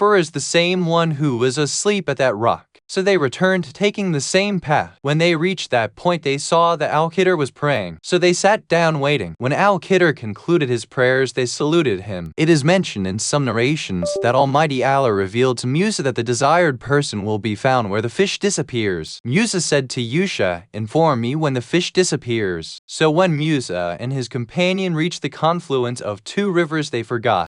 is the same one who was asleep at that rock. So they returned, taking the same path. When they reached that point, they saw that Al-Qudr was praying. So they sat down waiting. When Al-Qudr concluded his prayers, they saluted him. It is mentioned in some narrations that Almighty Allah revealed to Musa that the desired person will be found where the fish disappears. Musa said to Yusha, "Inform me when the fish disappears." So when Musa and his companion reached the confluence of two rivers, they forgot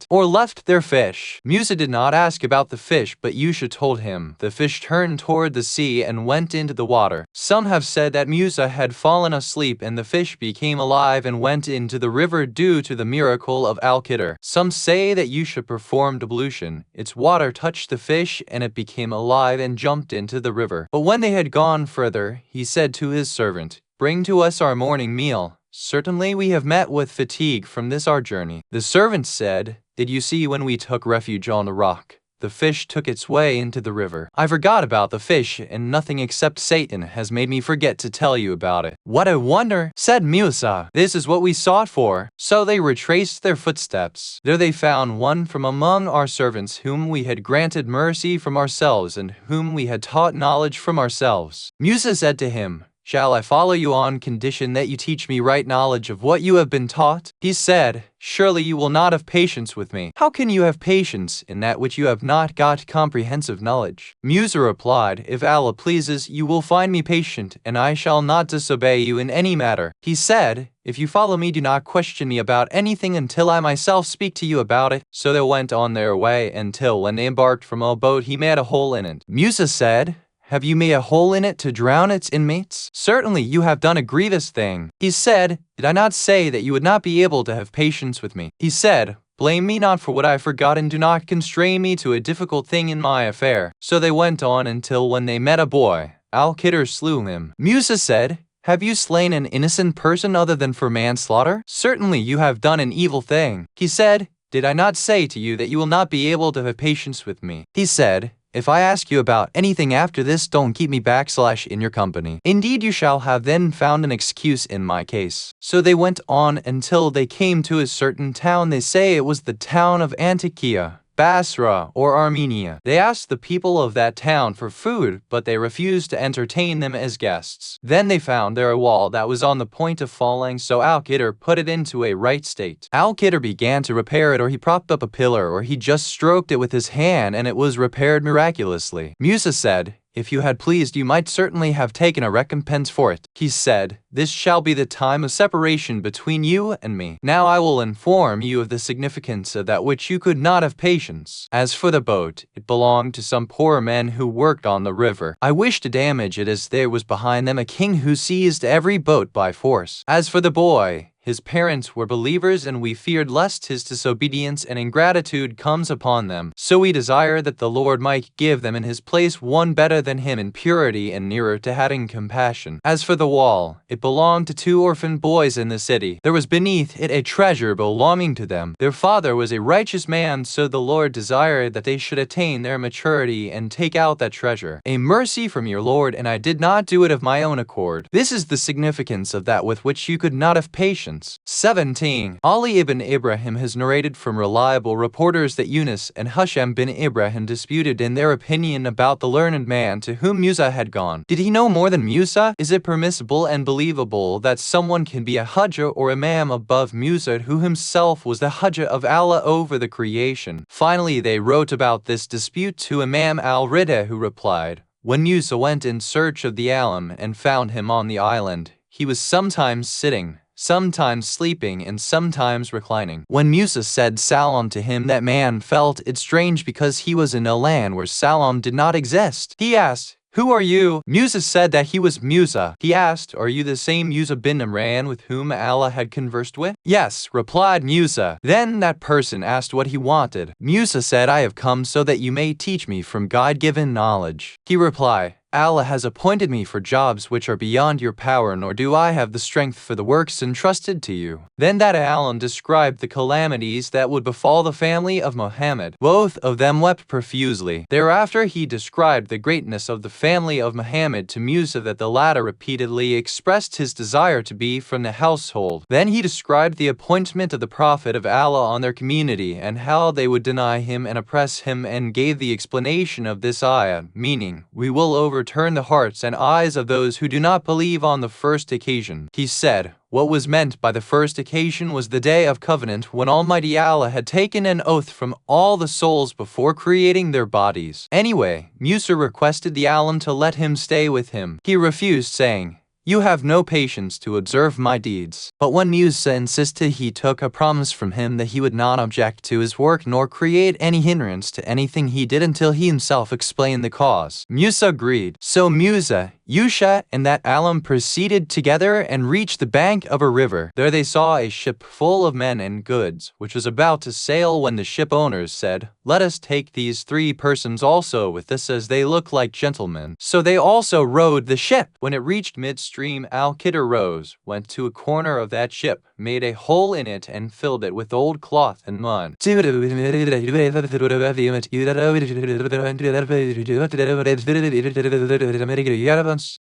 or left their fish. Musa did not ask about the fish, but Yusha told him. The fish turned toward the sea and went into the water. Some have said that Musa had fallen asleep and the fish became alive and went into the river due to the miracle of Al-Qudr. Some say that Yusha performed ablution. Its water touched the fish and it became alive and jumped into the river. But when they had gone further, he said to his servant, "Bring to us our morning meal. Certainly we have met with fatigue from this our journey." The servant said, "Did you see when we took refuge on the rock? The fish took its way into the river. I forgot about the fish, and nothing except Satan has made me forget to tell you about it." "What a wonder," said Musa. "This is what we sought for." So they retraced their footsteps. There they found one from among our servants whom we had granted mercy from ourselves and whom we had taught knowledge from ourselves. Musa said to him, "Shall I follow you on condition that you teach me right knowledge of what you have been taught?" He said, "Surely you will not have patience with me. How can you have patience in that which you have not got comprehensive knowledge?" Musa replied, "If Allah pleases, you will find me patient, and I shall not disobey you in any matter." He said, "If you follow me, do not question me about anything until I myself speak to you about it." So they went on their way until when they embarked from a boat, he made a hole in it. Musa said, "Have you made a hole in it to drown its inmates? Certainly you have done a grievous thing." He said, "Did I not say that you would not be able to have patience with me?" He said, "Blame me not for what I forgot and do not constrain me to a difficult thing in my affair." So they went on until when they met a boy. Al-Qudr slew him. Musa said, "Have you slain an innocent person other than for manslaughter? Certainly you have done an evil thing." He said, "Did I not say to you that you will not be able to have patience with me?" He said, "If I ask you about anything after this, don't keep me in your company. Indeed, you shall have then found an excuse in my case." So they went on until they came to a certain town. They say it was the town of Antakya, Basra, or Armenia. They asked the people of that town for food, but they refused to entertain them as guests. Then they found there a wall that was on the point of falling, so Al-Qudr put it into a right state. Al-Qudr began to repair it, or he propped up a pillar, or he just stroked it with his hand, and it was repaired miraculously. Musa said, "If you had pleased, you might certainly have taken a recompense for it." He said, "This shall be the time of separation between you and me. Now I will inform you of the significance of that which you could not have patience. As for the boat, it belonged to some poor men who worked on the river. I wished to damage it as there was behind them a king who seized every boat by force. As for the boy, his parents were believers, and we feared lest his disobedience and ingratitude comes upon them. So we desired that the Lord might give them in his place one better than him in purity and nearer to having compassion. As for the wall, it belonged to two orphan boys in the city. There was beneath it a treasure belonging to them. Their father was a righteous man, so the Lord desired that they should attain their maturity and take out that treasure. A mercy from your Lord, and I did not do it of my own accord. This is the significance of that with which you could not have patience." 17. Ali ibn Ibrahim has narrated from reliable reporters that Yunus and Hasham bin Ibrahim disputed in their opinion about the learned man to whom Musa had gone. Did he know more than Musa? Is it permissible and believable that someone can be a Hujjah or Imam above Musa, who himself was the Hujjah of Allah over the creation? Finally, they wrote about this dispute to Imam al-Rida, who replied, "When Musa went in search of the Alim and found him on the island, he was sometimes sitting, sometimes sleeping, and sometimes reclining. When Musa said salam to him, that man felt it strange because he was in a land where salam did not exist. He asked, 'Who are you?' Musa said that he was Musa. He asked, 'Are you the same Musa bin Imran with whom Allah had conversed with?' 'Yes,' replied Musa. Then that person asked what he wanted. Musa said, 'I have come so that you may teach me from God-given knowledge.' He replied, Allah has appointed me for jobs which are beyond your power, nor do I have the strength for the works entrusted to you. Then that alim described the calamities that would befall the family of Muhammad. Both of them wept profusely. Thereafter he described the greatness of the family of Muhammad to Musa, that the latter repeatedly expressed his desire to be from the household. Then he described the appointment of the Prophet of Allah on their community, and how they would deny him and oppress him, and gave the explanation of this ayah, meaning, we will overturn the hearts and eyes of those who do not believe on the first occasion. He said, what was meant by the first occasion was the Day of Covenant, when Almighty Allah had taken an oath from all the souls before creating their bodies. Anyway, Musa requested the alim to let him stay with him. He refused, saying, you have no patience to observe my deeds. But when Musa insisted, he took a promise from him that he would not object to his work nor create any hindrance to anything he did until he himself explained the cause. Musa agreed. So Musa, Yusha, and that alim proceeded together and reached the bank of a river. There they saw a ship full of men and goods, which was about to sail, when the ship owners said, let us take these 3 persons also with us, as they look like gentlemen. So they also rowed the ship. When it reached midstream, Al-Qidr rose, went to a corner of that ship, made a hole in it, and filled it with old cloth and mud.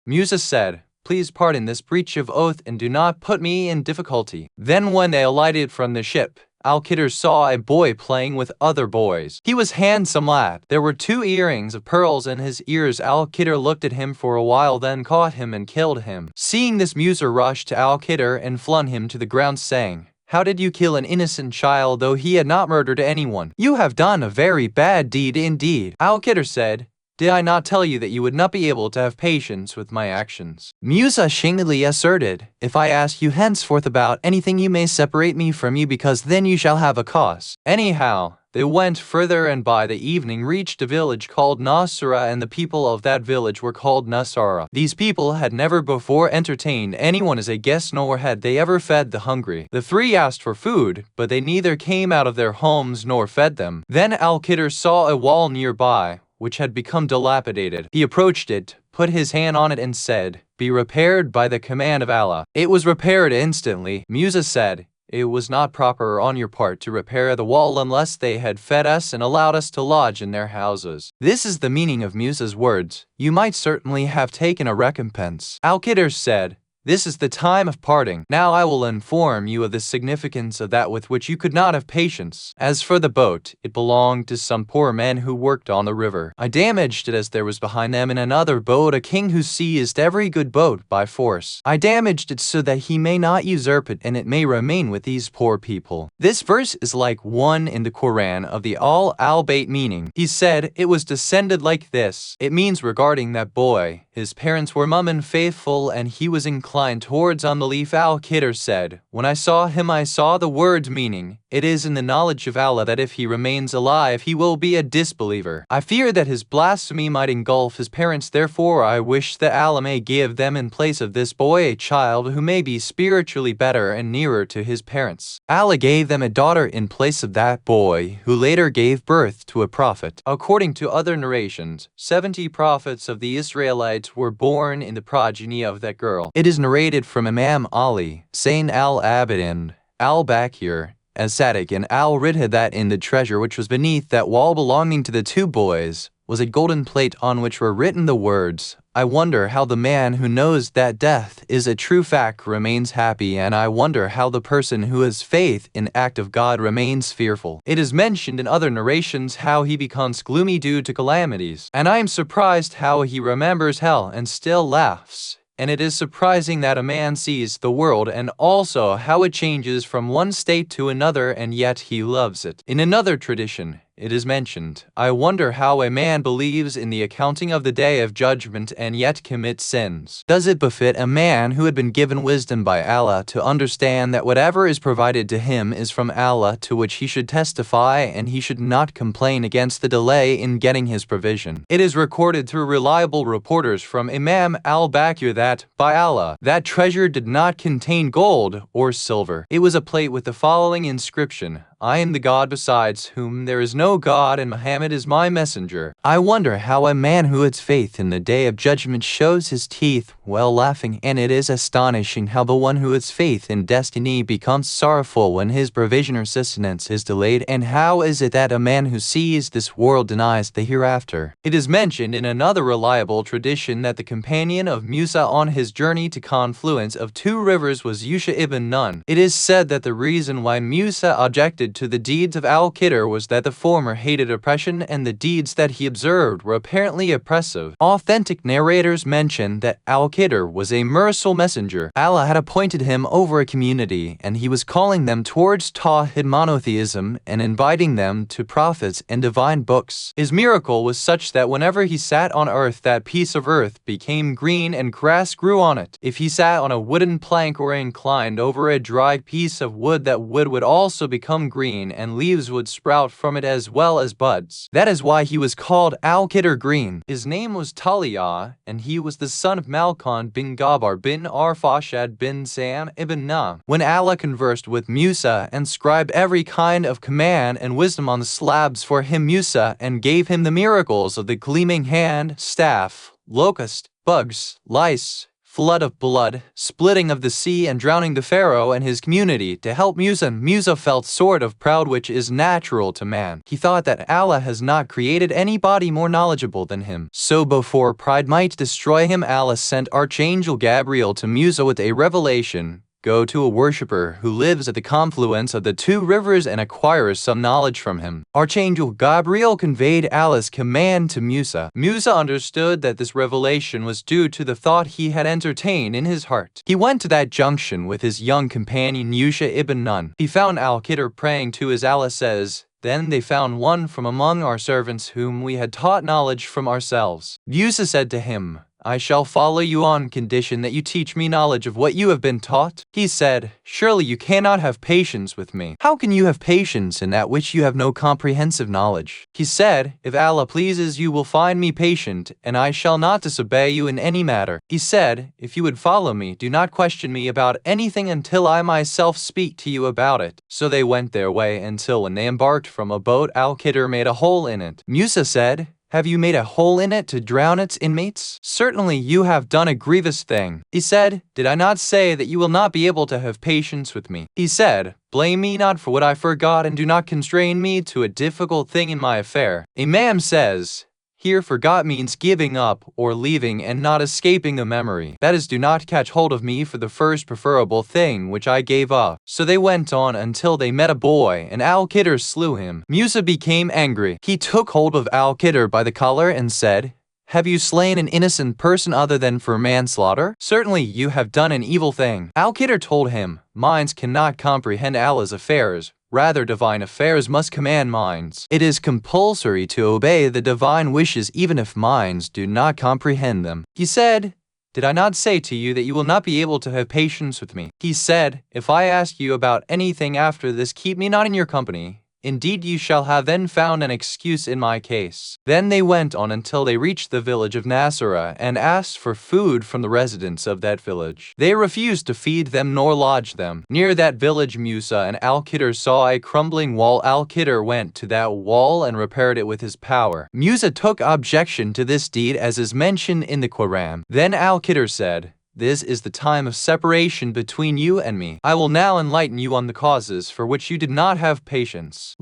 Musa said, please pardon this breach of oath and do not put me in difficulty. Then when they alighted from the ship, Al-Qidr saw a boy playing with other boys. He was handsome lad. There were 2 earrings of pearls in his ears. Al-Qidr looked at him for a while, then caught him and killed him. Seeing this, Musa rushed to Al-Qidr and flung him to the ground, saying, how did you kill an innocent child, though he had not murdered anyone? You have done a very bad deed indeed. Al-Qidr said, did I not tell you that you would not be able to have patience with my actions? Musa shamedly asserted, if I ask you henceforth about anything, you may separate me from you, because then you shall have a cause. Anyhow, they went further, and by the evening reached a village called Nasara, and the people of that village were called Nasara. These people had never before entertained anyone as a guest, nor had they ever fed the hungry. The 3 asked for food, but they neither came out of their homes nor fed them. Then Al-Qidr saw a wall nearby, which had become dilapidated. He approached it, put his hand on it, and said, be repaired by the command of Allah. It was repaired instantly. Musa said, it was not proper on your part to repair the wall unless they had fed us and allowed us to lodge in their houses. This is the meaning of Musa's words. You might certainly have taken a recompense. Al-Qidr said, this is the time of parting. Now I will inform you of the significance of that with which you could not have patience. As for the boat, it belonged to some poor men who worked on the river. I damaged it, as there was behind them in another boat a king who seized every good boat by force. I damaged it so that he may not usurp it, and it may remain with these poor people. This verse is like one in the Qur'an of the al-bayt meaning. He said, it was descended like this. It means regarding that boy, his parents were mum and faithful, and he was inclined towards unbelief. Al-Qidr said, when I saw him, I saw the words meaning, it is in the knowledge of Allah that if he remains alive, he will be a disbeliever. I fear that his blasphemy might engulf his parents, therefore I wish that Allah may give them in place of this boy a child who may be spiritually better and nearer to his parents. Allah gave them a daughter in place of that boy, who later gave birth to a prophet. According to other narrations, 70 prophets of the Israelites were born in the progeny of that girl. It is narrated from Imam Ali, Sayyid al-Abidin, al-Baqir, as-Sadiq, and al-Ridha that in the treasure which was beneath that wall belonging to the 2 boys was a golden plate on which were written the words, I wonder how the man who knows that death is a true fact remains happy, and I wonder how the person who has faith in act of God remains fearful. It is mentioned in other narrations how he becomes gloomy due to calamities, and I am surprised how he remembers hell and still laughs. And it is surprising that a man sees the world and also how it changes from one state to another, and yet he loves it. In another tradition, it is mentioned, I wonder how a man believes in the accounting of the day of judgment and yet commits sins. Does it befit a man who had been given wisdom by Allah to understand that whatever is provided to him is from Allah, to which he should testify, and he should not complain against the delay in getting his provision? It is recorded through reliable reporters from Imam al-Baqir that, by Allah, that treasure did not contain gold or silver. It was a plate with the following inscription, I am the God besides whom there is no God, and Muhammad is my messenger. I wonder how a man who has faith in the day of judgment shows his teeth while laughing, and it is astonishing how the one who has faith in destiny becomes sorrowful when his provision or sustenance is delayed, and how is it that a man who sees this world denies the hereafter? It is mentioned in another reliable tradition that the companion of Musa on his journey to confluence of two rivers was Yusha ibn Nun. It is said that the reason why Musa objected to the deeds of Al-Qidr was that the former hated oppression and the deeds that he observed were apparently oppressive. Authentic narrators mention that Al-Qidr was a merciful messenger. Allah had appointed him over a community, and he was calling them towards Tawhid monotheism and inviting them to prophets and divine books. His miracle was such that whenever he sat on earth, that piece of earth became green and grass grew on it. If he sat on a wooden plank or inclined over a dry piece of wood, that wood would also become green and leaves would sprout from it as well as buds. That is why he was called Al-Qidr Green. His name was Taliyah, and he was the son of Malkan bin Gabar bin Arfashad bin Sam ibn Nam. When Allah conversed with Musa and scribed every kind of command and wisdom on the slabs for him, Musa, and gave him the miracles of the gleaming hand, staff, locust, bugs, lice, flood of blood, splitting of the sea, and drowning the Pharaoh and his community to help Musa. Musa felt sort of proud, which is natural to man. He thought that Allah has not created anybody more knowledgeable than him. So before pride might destroy him, Allah sent Archangel Gabriel to Musa with a revelation. Go to a worshipper who lives at the confluence of the two rivers and acquire some knowledge from him. Archangel Gabriel conveyed Allah's command to Musa. Musa understood that this revelation was due to the thought he had entertained in his heart. He went to that junction with his young companion Yusha ibn Nun. He found Al-Qidr praying to his Allah says, "Then they found one from among our servants whom we had taught knowledge from ourselves." Musa said to him, "I shall follow you on condition that you teach me knowledge of what you have been taught." He said, "Surely you cannot have patience with me. How can you have patience in that which you have no comprehensive knowledge?" He said, "If Allah pleases, you will find me patient, and I shall not disobey you in any matter." He said, "If you would follow me, do not question me about anything until I myself speak to you about it." So they went their way until when they embarked from a boat, Al-Qidr made a hole in it. Musa said, "Have you made a hole in it to drown its inmates? Certainly you have done a grievous thing." He said, "Did I not say that you will not be able to have patience with me?" He said, "Blame me not for what I forgot, and do not constrain me to a difficult thing in my affair." Imam says, here forgot means giving up or leaving and not escaping a memory. That is, do not catch hold of me for the first preferable thing which I gave up. So they went on until they met a boy, and Al-Qidr slew him. Musa became angry. He took hold of Al-Qidr by the collar and said, "Have you slain an innocent person other than for manslaughter? Certainly you have done an evil thing." Al-Qidr told him, "Minds cannot comprehend Allah's affairs. Rather, divine affairs must command minds. It is compulsory to obey the divine wishes even if minds do not comprehend them." He said, "Did I not say to you that you will not be able to have patience with me?" He said, "If I ask you about anything after this, keep me not in your company. Indeed, you shall have then found an excuse in my case." Then they went on until they reached the village of Nasara and asked for food from the residents of that village. They refused to feed them nor lodge them. Near that village, Musa and Al-Qidr saw a crumbling wall. Al-Qidr went to that wall and repaired it with his power. Musa took objection to this deed, as is mentioned in the Qur'an. Then Al-Qidr said, "This is the time of separation between you and me. I will now enlighten you on the causes for which you did not have patience."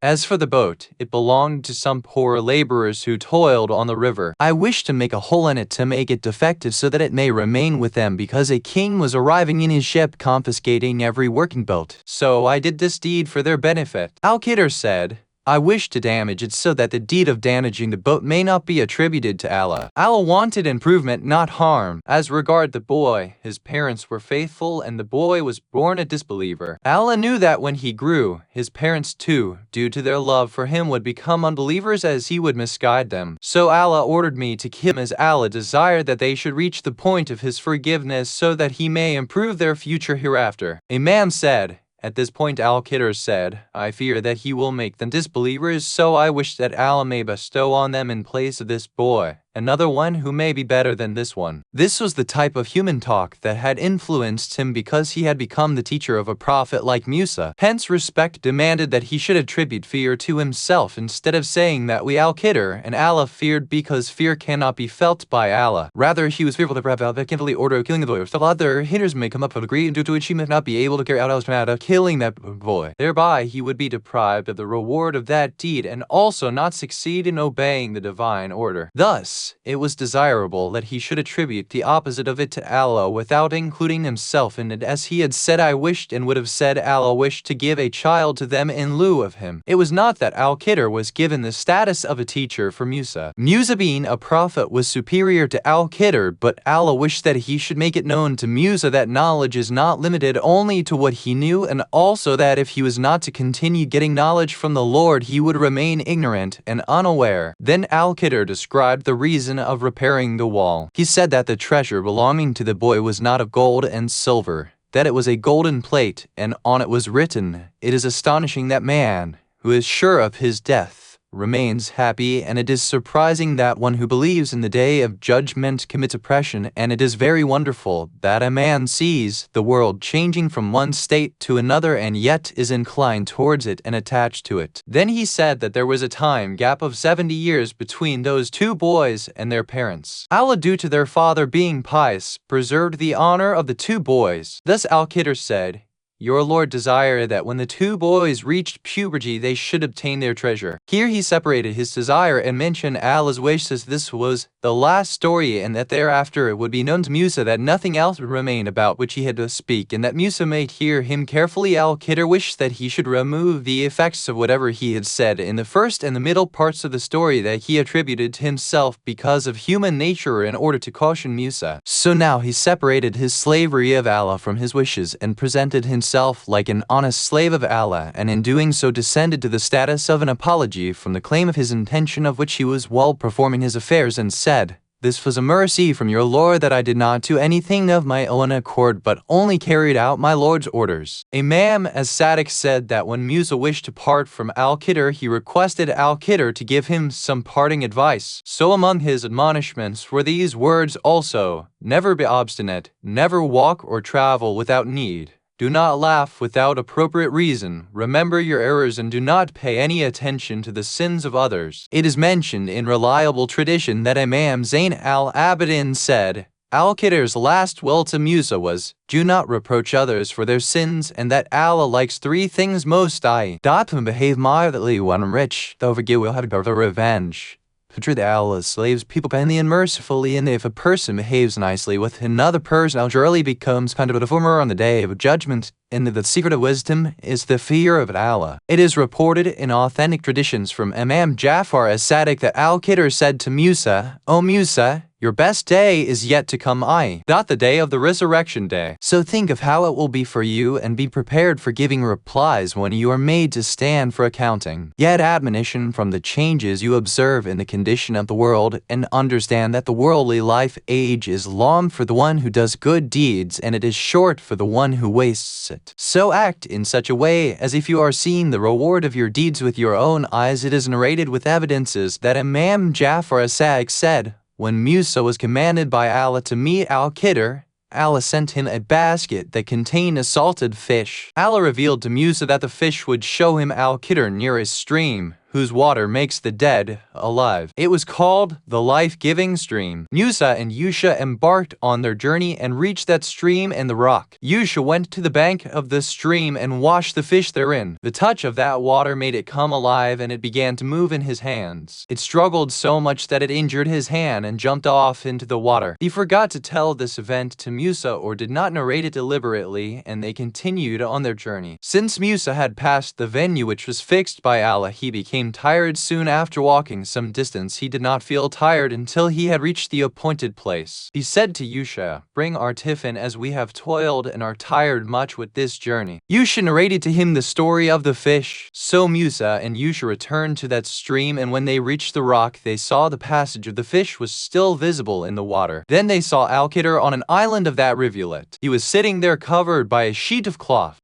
As for the boat, it belonged to some poor laborers who toiled on the river. I wish to make a hole in it to make it defective so that it may remain with them, because a king was arriving in his ship confiscating every working boat. So I did this deed for their benefit. Al-Qidr said, "I wish to damage it so that the deed of damaging the boat may not be attributed to Allah." Allah wanted improvement, not harm. As regard the boy, his parents were faithful and the boy was born a disbeliever. Allah knew that when he grew, his parents too, due to their love for him, would become unbelievers as he would misguide them. So Allah ordered me to kill him, as Allah desired that they should reach the point of his forgiveness so that he may improve their future hereafter. Imam said, at this point Al-Qidr said, "I fear that he will make them disbelievers, so I wish that Allah may bestow on them in place of this boy another one who may be better than this one. This was the type of human talk that had influenced him because he had become the teacher of a prophet like Musa. Hence, respect demanded that he should attribute fear to himself instead of saying that we Al-Qidr and Allah feared, because fear cannot be felt by Allah. Rather, he was fearful that the order of killing the boy. Still other hitters may come up with agree, due to which he may not be able to carry out Allah's command of killing that boy. Thereby, he would be deprived of the reward of that deed and also not succeed in obeying the divine order. Thus, it was desirable that he should attribute the opposite of it to Allah without including himself in it, as he had said, I wished, and would have said, Allah wished to give a child to them in lieu of him. It was not that Al-Qidr was given the status of a teacher for Musa. Musa being a prophet was superior to Al-Qidr, but Allah wished that he should make it known to Musa that knowledge is not limited only to what he knew, and also that if he was not to continue getting knowledge from the Lord, he would remain ignorant and unaware. Then Al-Qidr described the reason of repairing the wall. He said that the treasure belonging to the boy was not of gold and silver, that it was a golden plate, and on it was written, It is astonishing that man, who is sure of his death, remains happy, and it is surprising that one who believes in the day of judgment commits oppression, and it is very wonderful that a man sees the world changing from one state to another and yet is inclined towards it and attached to it. Then he said that there was a time gap of 70 years between those two boys and their parents. Allah, due to their father being pious, preserved the honor of the two boys. Thus Al-Qidr said, Your Lord desired that when the two boys reached puberty they should obtain their treasure. Here he separated his desire and mentioned Allah's wish, as this was the last story, and that thereafter it would be known to Musa that nothing else would remain about which he had to speak, and that Musa might hear him carefully. Al-Qidr wished that he should remove the effects of whatever he had said in the first and the middle parts of the story that he attributed to himself because of human nature, in order to caution Musa. So now he separated his slavery of Allah from his wishes and presented himself like an honest slave of Allah, and in doing so descended to the status of an apology from the claim of his intention, of which he was while performing his affairs, and said, This was a mercy from your Lord that I did not do anything of my own accord, but only carried out my Lord's orders. Imam as-Sadiq said that when Musa wished to part from Al-Qidr, he requested Al-Qidr to give him some parting advice. So among his admonishments were these words also, Never be obstinate, never walk or travel without need. Do not laugh without appropriate reason. Remember your errors and do not pay any attention to the sins of others. It is mentioned in reliable tradition that Imam Zayn al-Abidin said, Al-Qidr's last will to Musa was, Do not reproach others for their sins, and that Allah likes three things most, i.e., behave moderately when rich, though forgive will have the revenge. Portray Allah's slaves, people kindly and mercifully, and if a person behaves nicely with another person, surely becomes kind of a former on the day of judgment, and the secret of wisdom is the fear of Allah. It is reported in authentic traditions from Imam Jafar as-Sadiq that Al-Qidr said to Musa, O Musa, your best day is yet to come, i.e., not the day of the resurrection day. So think of how it will be for you and be prepared for giving replies when you are made to stand for accounting. Yet admonition from the changes you observe in the condition of the world, and understand that the worldly life age is long for the one who does good deeds, and it is short for the one who wastes it. So act in such a way as if you are seeing the reward of your deeds with your own eyes. It is narrated with evidences that Imam Jafar as-Sadiq said, when Musa was commanded by Allah to meet Al-Qidr, Allah sent him a basket that contained a salted fish. Allah revealed to Musa that the fish would show him Al-Qidr near a stream, whose water makes the dead alive. It was called the life-giving stream. Musa and Yusha embarked on their journey and reached that stream and the rock. Yusha went to the bank of the stream and washed the fish therein. The touch of that water made it come alive, and it began to move in his hands. It struggled so much that it injured his hand and jumped off into the water. He forgot to tell this event to Musa, or did not narrate it deliberately, and they continued on their journey. Since Musa had passed the venue which was fixed by Allah, he became tired soon after walking some distance. He did not feel tired until he had reached the appointed place. He said to Yusha, Bring our tiffin, as we have toiled and are tired much with this journey. Yusha narrated to him the story of the fish. So Musa and Yusha returned to that stream, and when they reached the rock, they saw the passage of the fish was still visible in the water. Then they saw Al-Qidr on an island of that rivulet. He was sitting there covered by a sheet of cloth.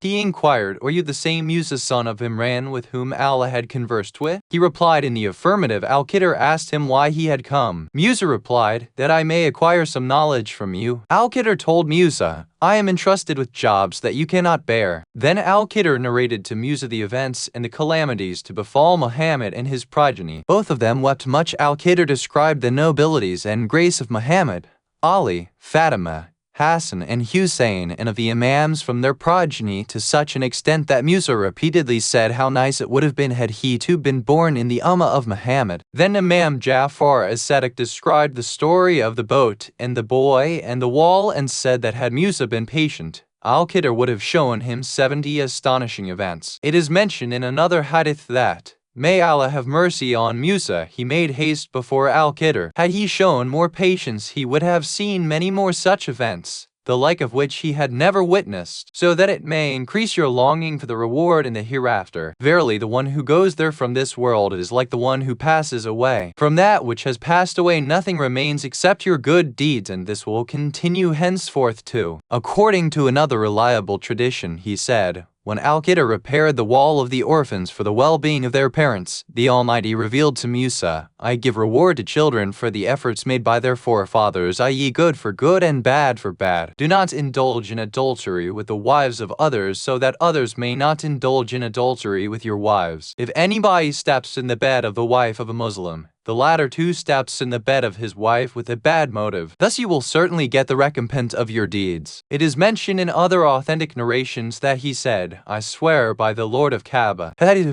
He inquired, "Are you the same Musa son of Imran with whom Allah had conversed with?" He replied in the affirmative. Al-Qidr asked him why he had come. Musa replied, "That I may acquire some knowledge from you." Al-Qidr told Musa, "I am entrusted with jobs that you cannot bear." Then Al-Qidr narrated to Musa the events and the calamities to befall Muhammad and his progeny. Both of them wept much. Al-Qidr described the nobilities and grace of Muhammad, Ali, Fatima, Hassan and Hussein, and of the Imams from their progeny to such an extent that Musa repeatedly said how nice it would have been had he too been born in the Ummah of Muhammad. Then Imam Ja'far as-Sadiq described the story of the boat and the boy and the wall and said that had Musa been patient, Al-Qidr would have shown him 70 astonishing events. It is mentioned in another hadith that, "May Allah have mercy on Musa, he made haste before Al-Qidr. Had he shown more patience he would have seen many more such events, the like of which he had never witnessed, so that it may increase your longing for the reward in the hereafter. Verily the one who goes there from this world is like the one who passes away. From that which has passed away nothing remains except your good deeds, and this will continue henceforth too." According to another reliable tradition, he said, when Al-Qidr repaired the wall of the orphans for the well-being of their parents, the Almighty revealed to Musa, "I give reward to children for the efforts made by their forefathers, i.e. good for good and bad for bad. Do not indulge in adultery with the wives of others, so that others may not indulge in adultery with your wives. If anybody steps in the bed of the wife of a Muslim, the latter too steps in the bed of his wife with a bad motive. Thus you will certainly get the recompense of your deeds." It is mentioned in other authentic narrations that he said, "I swear by the Lord of Kaaba." It is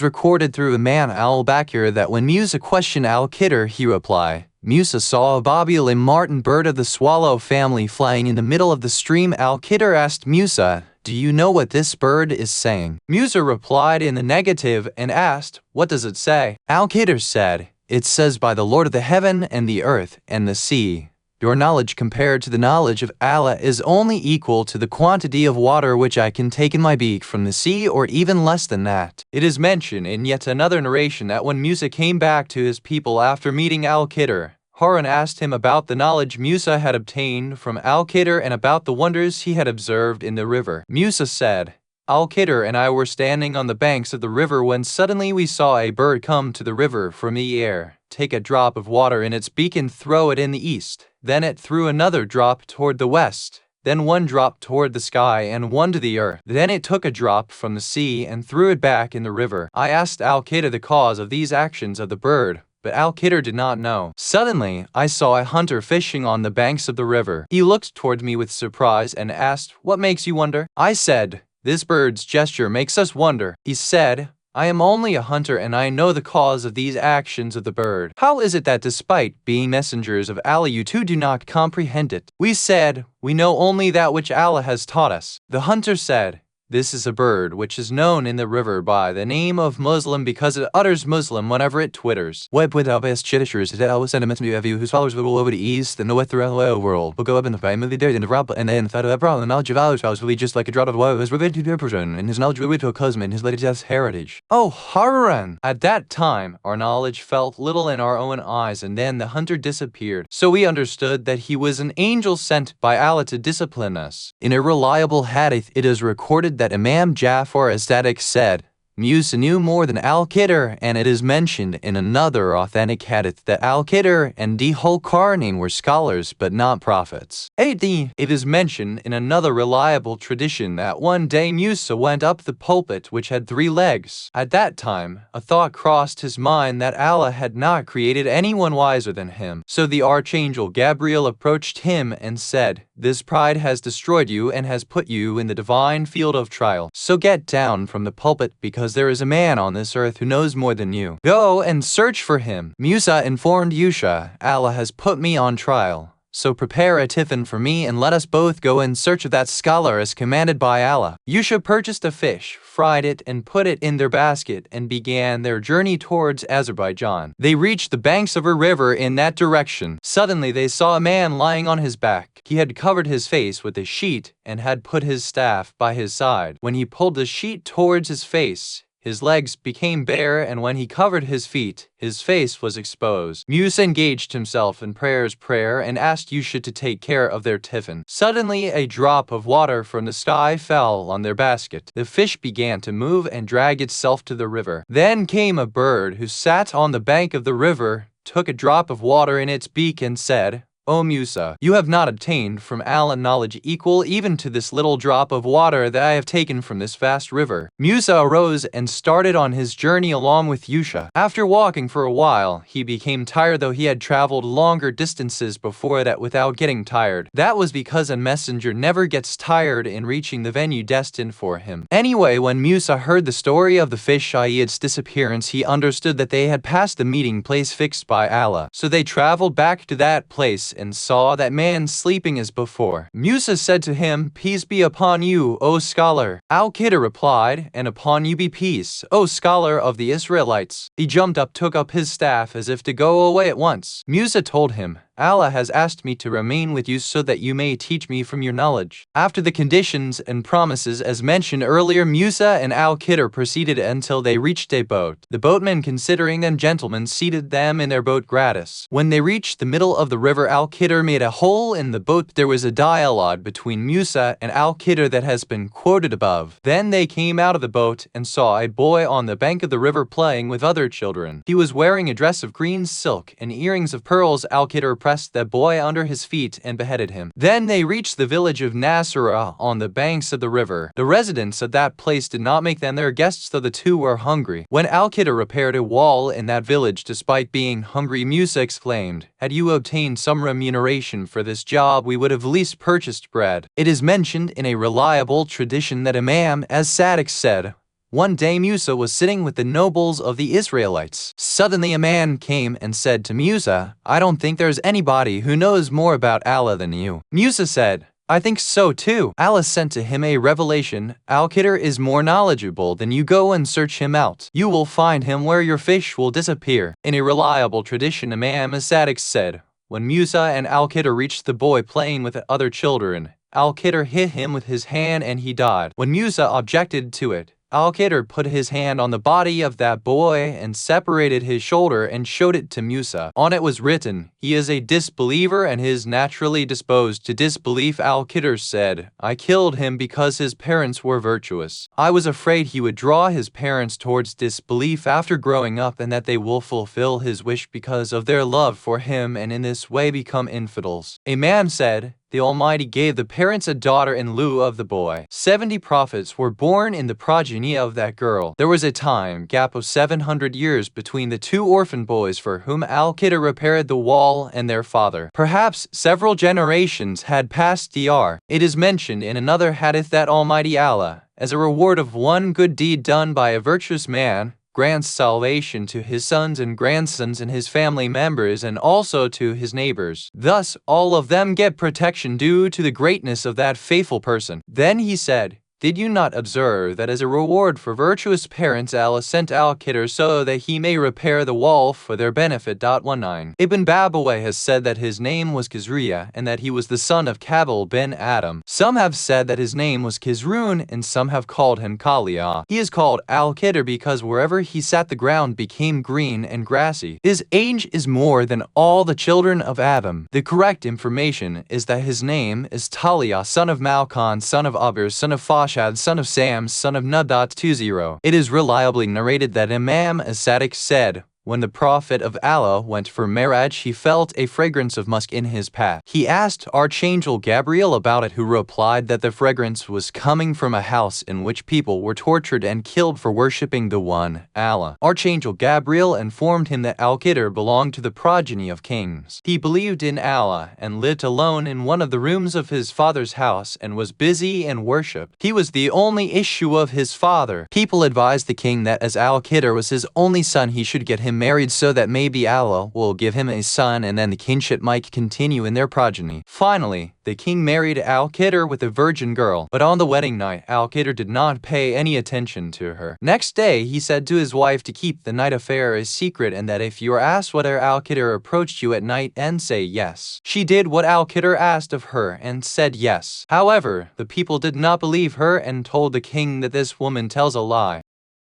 recorded through Imam al-Baqir that when Musa questioned Al-Qidr, he replied, "Musa saw a Babil, a martin bird of the swallow family, flying in the middle of the stream." Al-Qidr asked Musa, "Do you know what this bird is saying?" Musa replied in the negative and asked, "What does it say?" Al-Qidr said, "It says by the Lord of the heaven and the earth and the sea. Your knowledge compared to the knowledge of Allah is only equal to the quantity of water which I can take in my beak from the sea, or even less than that." It is mentioned in yet another narration that when Musa came back to his people after meeting Al-Qidr, Harun asked him about the knowledge Musa had obtained from Al-Qidr and about the wonders he had observed in the river. Musa said, "Al-Qidr and I were standing on the banks of the river when suddenly we saw a bird come to the river from the air, take a drop of water in its beak and throw it in the east. Then it threw another drop toward the west, then one drop toward the sky and one to the earth. Then it took a drop from the sea and threw it back in the river." I asked Al-Qidr the cause of these actions of the bird, but Al-Qidr did not know. Suddenly, I saw a hunter fishing on the banks of the river. He looked toward me with surprise and asked, "What makes you wonder?" I said, "This bird's gesture makes us wonder." He said, "I am only a hunter and I know the cause of these actions of the bird. How is it that despite being messengers of Allah you two do not comprehend it?" We said, "We know only that which Allah has taught us." The hunter said, "This is a bird which is known in the river by the name of Muslim because it utters Muslim whenever it twitters. Web with our best chitters is that our sentiments may have you whose followers will all over the east and the west throughout the world will go up in the fame of the day and the rob and then thought of the problem. The knowledge of Allah's house will be just like a drop of water is revealed to their person, and his knowledge revealed to a cousin and his latest heritage." Oh, Harun! At that time, our knowledge felt little in our own eyes, and then the hunter disappeared. So we understood that he was an angel sent by Allah to discipline us. In a reliable hadith, it is recorded that Imam Ja'far as-Sadiq said, Musa knew more than Al-Qidr, and it is mentioned in another authentic hadith that Al-Qidr and Dhul-Qarnayn were scholars but not prophets. It is mentioned in another reliable tradition that one day Musa went up the pulpit which had 3 legs. At that time, a thought crossed his mind that Allah had not created anyone wiser than him. So the archangel Gabriel approached him and said, "This pride has destroyed you and has put you in the divine field of trial. So get down from the pulpit because there is a man on this earth who knows more than you. Go and search for him." Musa informed Yusha, "Allah has put me on trial. So prepare a tiffin for me and let us both go in search of that scholar as commanded by Allah." Yusha purchased a fish, fried it, and put it in their basket and began their journey towards Azerbaijan. They reached the banks of a river in that direction. Suddenly they saw a man lying on his back. He had covered his face with a sheet and had put his staff by his side. When he pulled the sheet towards his face, his legs became bare, and when he covered his feet, his face was exposed. Musa engaged himself in prayer and asked Yusha to take care of their tiffin. Suddenly, a drop of water from the sky fell on their basket. The fish began to move and drag itself to the river. Then came a bird who sat on the bank of the river, took a drop of water in its beak and said, "O Musa, you have not obtained from Allah knowledge equal even to this little drop of water that I have taken from this vast river." Musa arose and started on his journey along with Yusha. After walking for a while, he became tired, though he had traveled longer distances before that without getting tired. That was because a messenger never gets tired in reaching the venue destined for him. Anyway, when Musa heard the story of the fish, i.e. its disappearance, he understood that they had passed the meeting place fixed by Allah. So they traveled back to that place and saw that man sleeping as before. Musa said to him, "Peace be upon you, O scholar." Al-Qudr replied, "And upon you be peace, O scholar of the Israelites." He jumped up, took up his staff as if to go away at once. Musa told him, "Allah has asked me to remain with you so that you may teach me from your knowledge." After the conditions and promises as mentioned earlier, Musa and Al-Qudr proceeded until they reached a boat. The boatmen, considering them gentlemen, seated them in their boat gratis. When they reached the middle of the river, Al-Qudr made a hole in the boat. There was a dialogue between Musa and Al-Qudr that has been quoted above. Then they came out of the boat and saw a boy on the bank of the river playing with other children. He was wearing a dress of green silk and earrings of pearls. Al-Qudr pressed that boy under his feet and beheaded him. Then they reached the village of Nasra on the banks of the river. The residents of that place did not make them their guests, though the two were hungry. When Al-Qudr repaired a wall in that village despite being hungry, Musa exclaimed, "Had you obtained some remuneration for this job, we would have at least purchased bread." It is mentioned in a reliable tradition that Imam as-Sadiq said, "One day Musa was sitting with the nobles of the Israelites. Suddenly a man came and said to Musa, 'I don't think there's anybody who knows more about Allah than you.' Musa said, 'I think so too.' Allah sent to him a revelation, 'Al-Qudr is more knowledgeable than you. Go and search him out. You will find him where your fish will disappear.'" In a reliable tradition, Imam as-Sadiq said, when Musa and Al-Qudr reached the boy playing with other children, Al-Qudr hit him with his hand and he died. When Musa objected to it, Al-Qudr put his hand on the body of that boy and separated his shoulder and showed it to Musa. On it was written, "He is a disbeliever and is naturally disposed to disbelief." Al-Qudr said, "I killed him because his parents were virtuous. I was afraid he would draw his parents towards disbelief after growing up and that they will fulfill his wish because of their love for him and in this way become infidels." Imam said, "The Almighty gave the parents a daughter in lieu of the boy. 70 prophets were born in the progeny of that girl. There was a time gap of 700 years between the two orphan boys for whom Al-Qudr repaired the wall and their father. Perhaps several generations had passed. It is mentioned in another hadith that Almighty Allah, as a reward of one good deed done by a virtuous man, grants salvation to his sons and grandsons and his family members and also to his neighbors. Thus, all of them get protection due to the greatness of that faithful person." Then he said, "Did you not observe that as a reward for virtuous parents Allah sent Al-Qudr so that he may repair the wall for their benefit?" 19. Ibn Babawayh has said that his name was Khizriya and that he was the son of Kabil bin Adam. Some have said that his name was Khizrun and some have called him Khaliyah. He is called Al-Qudr because wherever he sat the ground became green and grassy. His age is more than all the children of Adam. The correct information is that his name is Taliyah, son of Malkan, son of Abir, son of Fashad, son of Sam, son of Nudat. 20. It is reliably narrated that Imam as-Sadiq said, when the Prophet of Allah went for Miraj, he felt a fragrance of musk in his path. He asked Archangel Gabriel about it, who replied that the fragrance was coming from a house in which people were tortured and killed for worshipping the one, Allah. Archangel Gabriel informed him that Al-Qudr belonged to the progeny of kings. He believed in Allah and lived alone in one of the rooms of his father's house and was busy in worship. He was the only issue of his father. People advised the king that as Al-Qudr was his only son, he should get him married so that maybe Allah will give him a son and then the kingship might continue in their progeny. Finally, the king married Al-Qudr with a virgin girl, but on the wedding night, Al-Qudr did not pay any attention to her. Next day, he said to his wife to keep the night affair a secret and that if you are asked whether Al-Qudr approached you at night and say yes. She did what Al-Qudr asked of her and said yes. However, the people did not believe her and told the king that this woman tells a lie.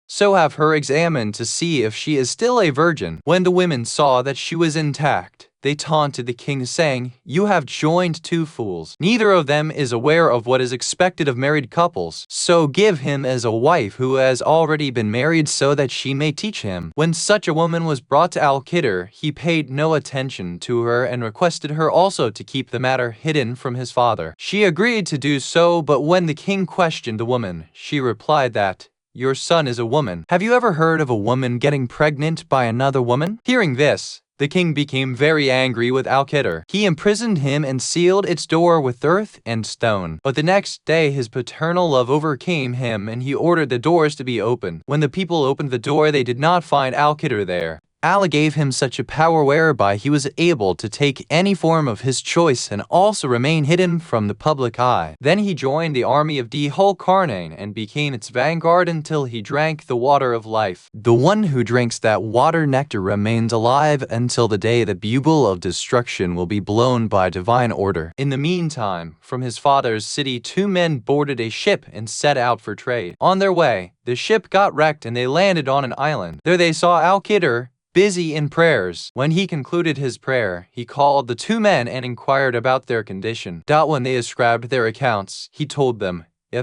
so have her examined to see if she is still a virgin. When the women saw that she was intact, they taunted the king, saying, "You have joined two fools. Neither of them is aware of what is expected of married couples. So give him as a wife who has already been married so that she may teach him." When such a woman was brought to Al-Qidr, he paid no attention to her and requested her also to keep the matter hidden from his father. She agreed to do so, but when the king questioned the woman, she replied that, "Your son is a woman. Have you ever heard of a woman getting pregnant by another woman?" Hearing this, the king became very angry with Al-Qidr. He imprisoned him and sealed its door with earth and stone. But the next day his paternal love overcame him and he ordered the doors to be opened. When the people opened the door, they did not find Al-Qidr there. Allah gave him such a power whereby he was able to take any form of his choice and also remain hidden from the public eye. Then he joined the army of Dhul-Qarnayn and became its vanguard until he drank the water of life. The one who drinks that water nectar remains alive until the day the bugle of destruction will be blown by divine order. In the meantime, from his father's city, two men boarded a ship and set out for trade. On their way, the ship got wrecked and they landed on an island. There they saw Al-Qidr busy in prayers. When he concluded his prayer, he called the two men and inquired about their condition. When they ascribed their accounts, he told them, They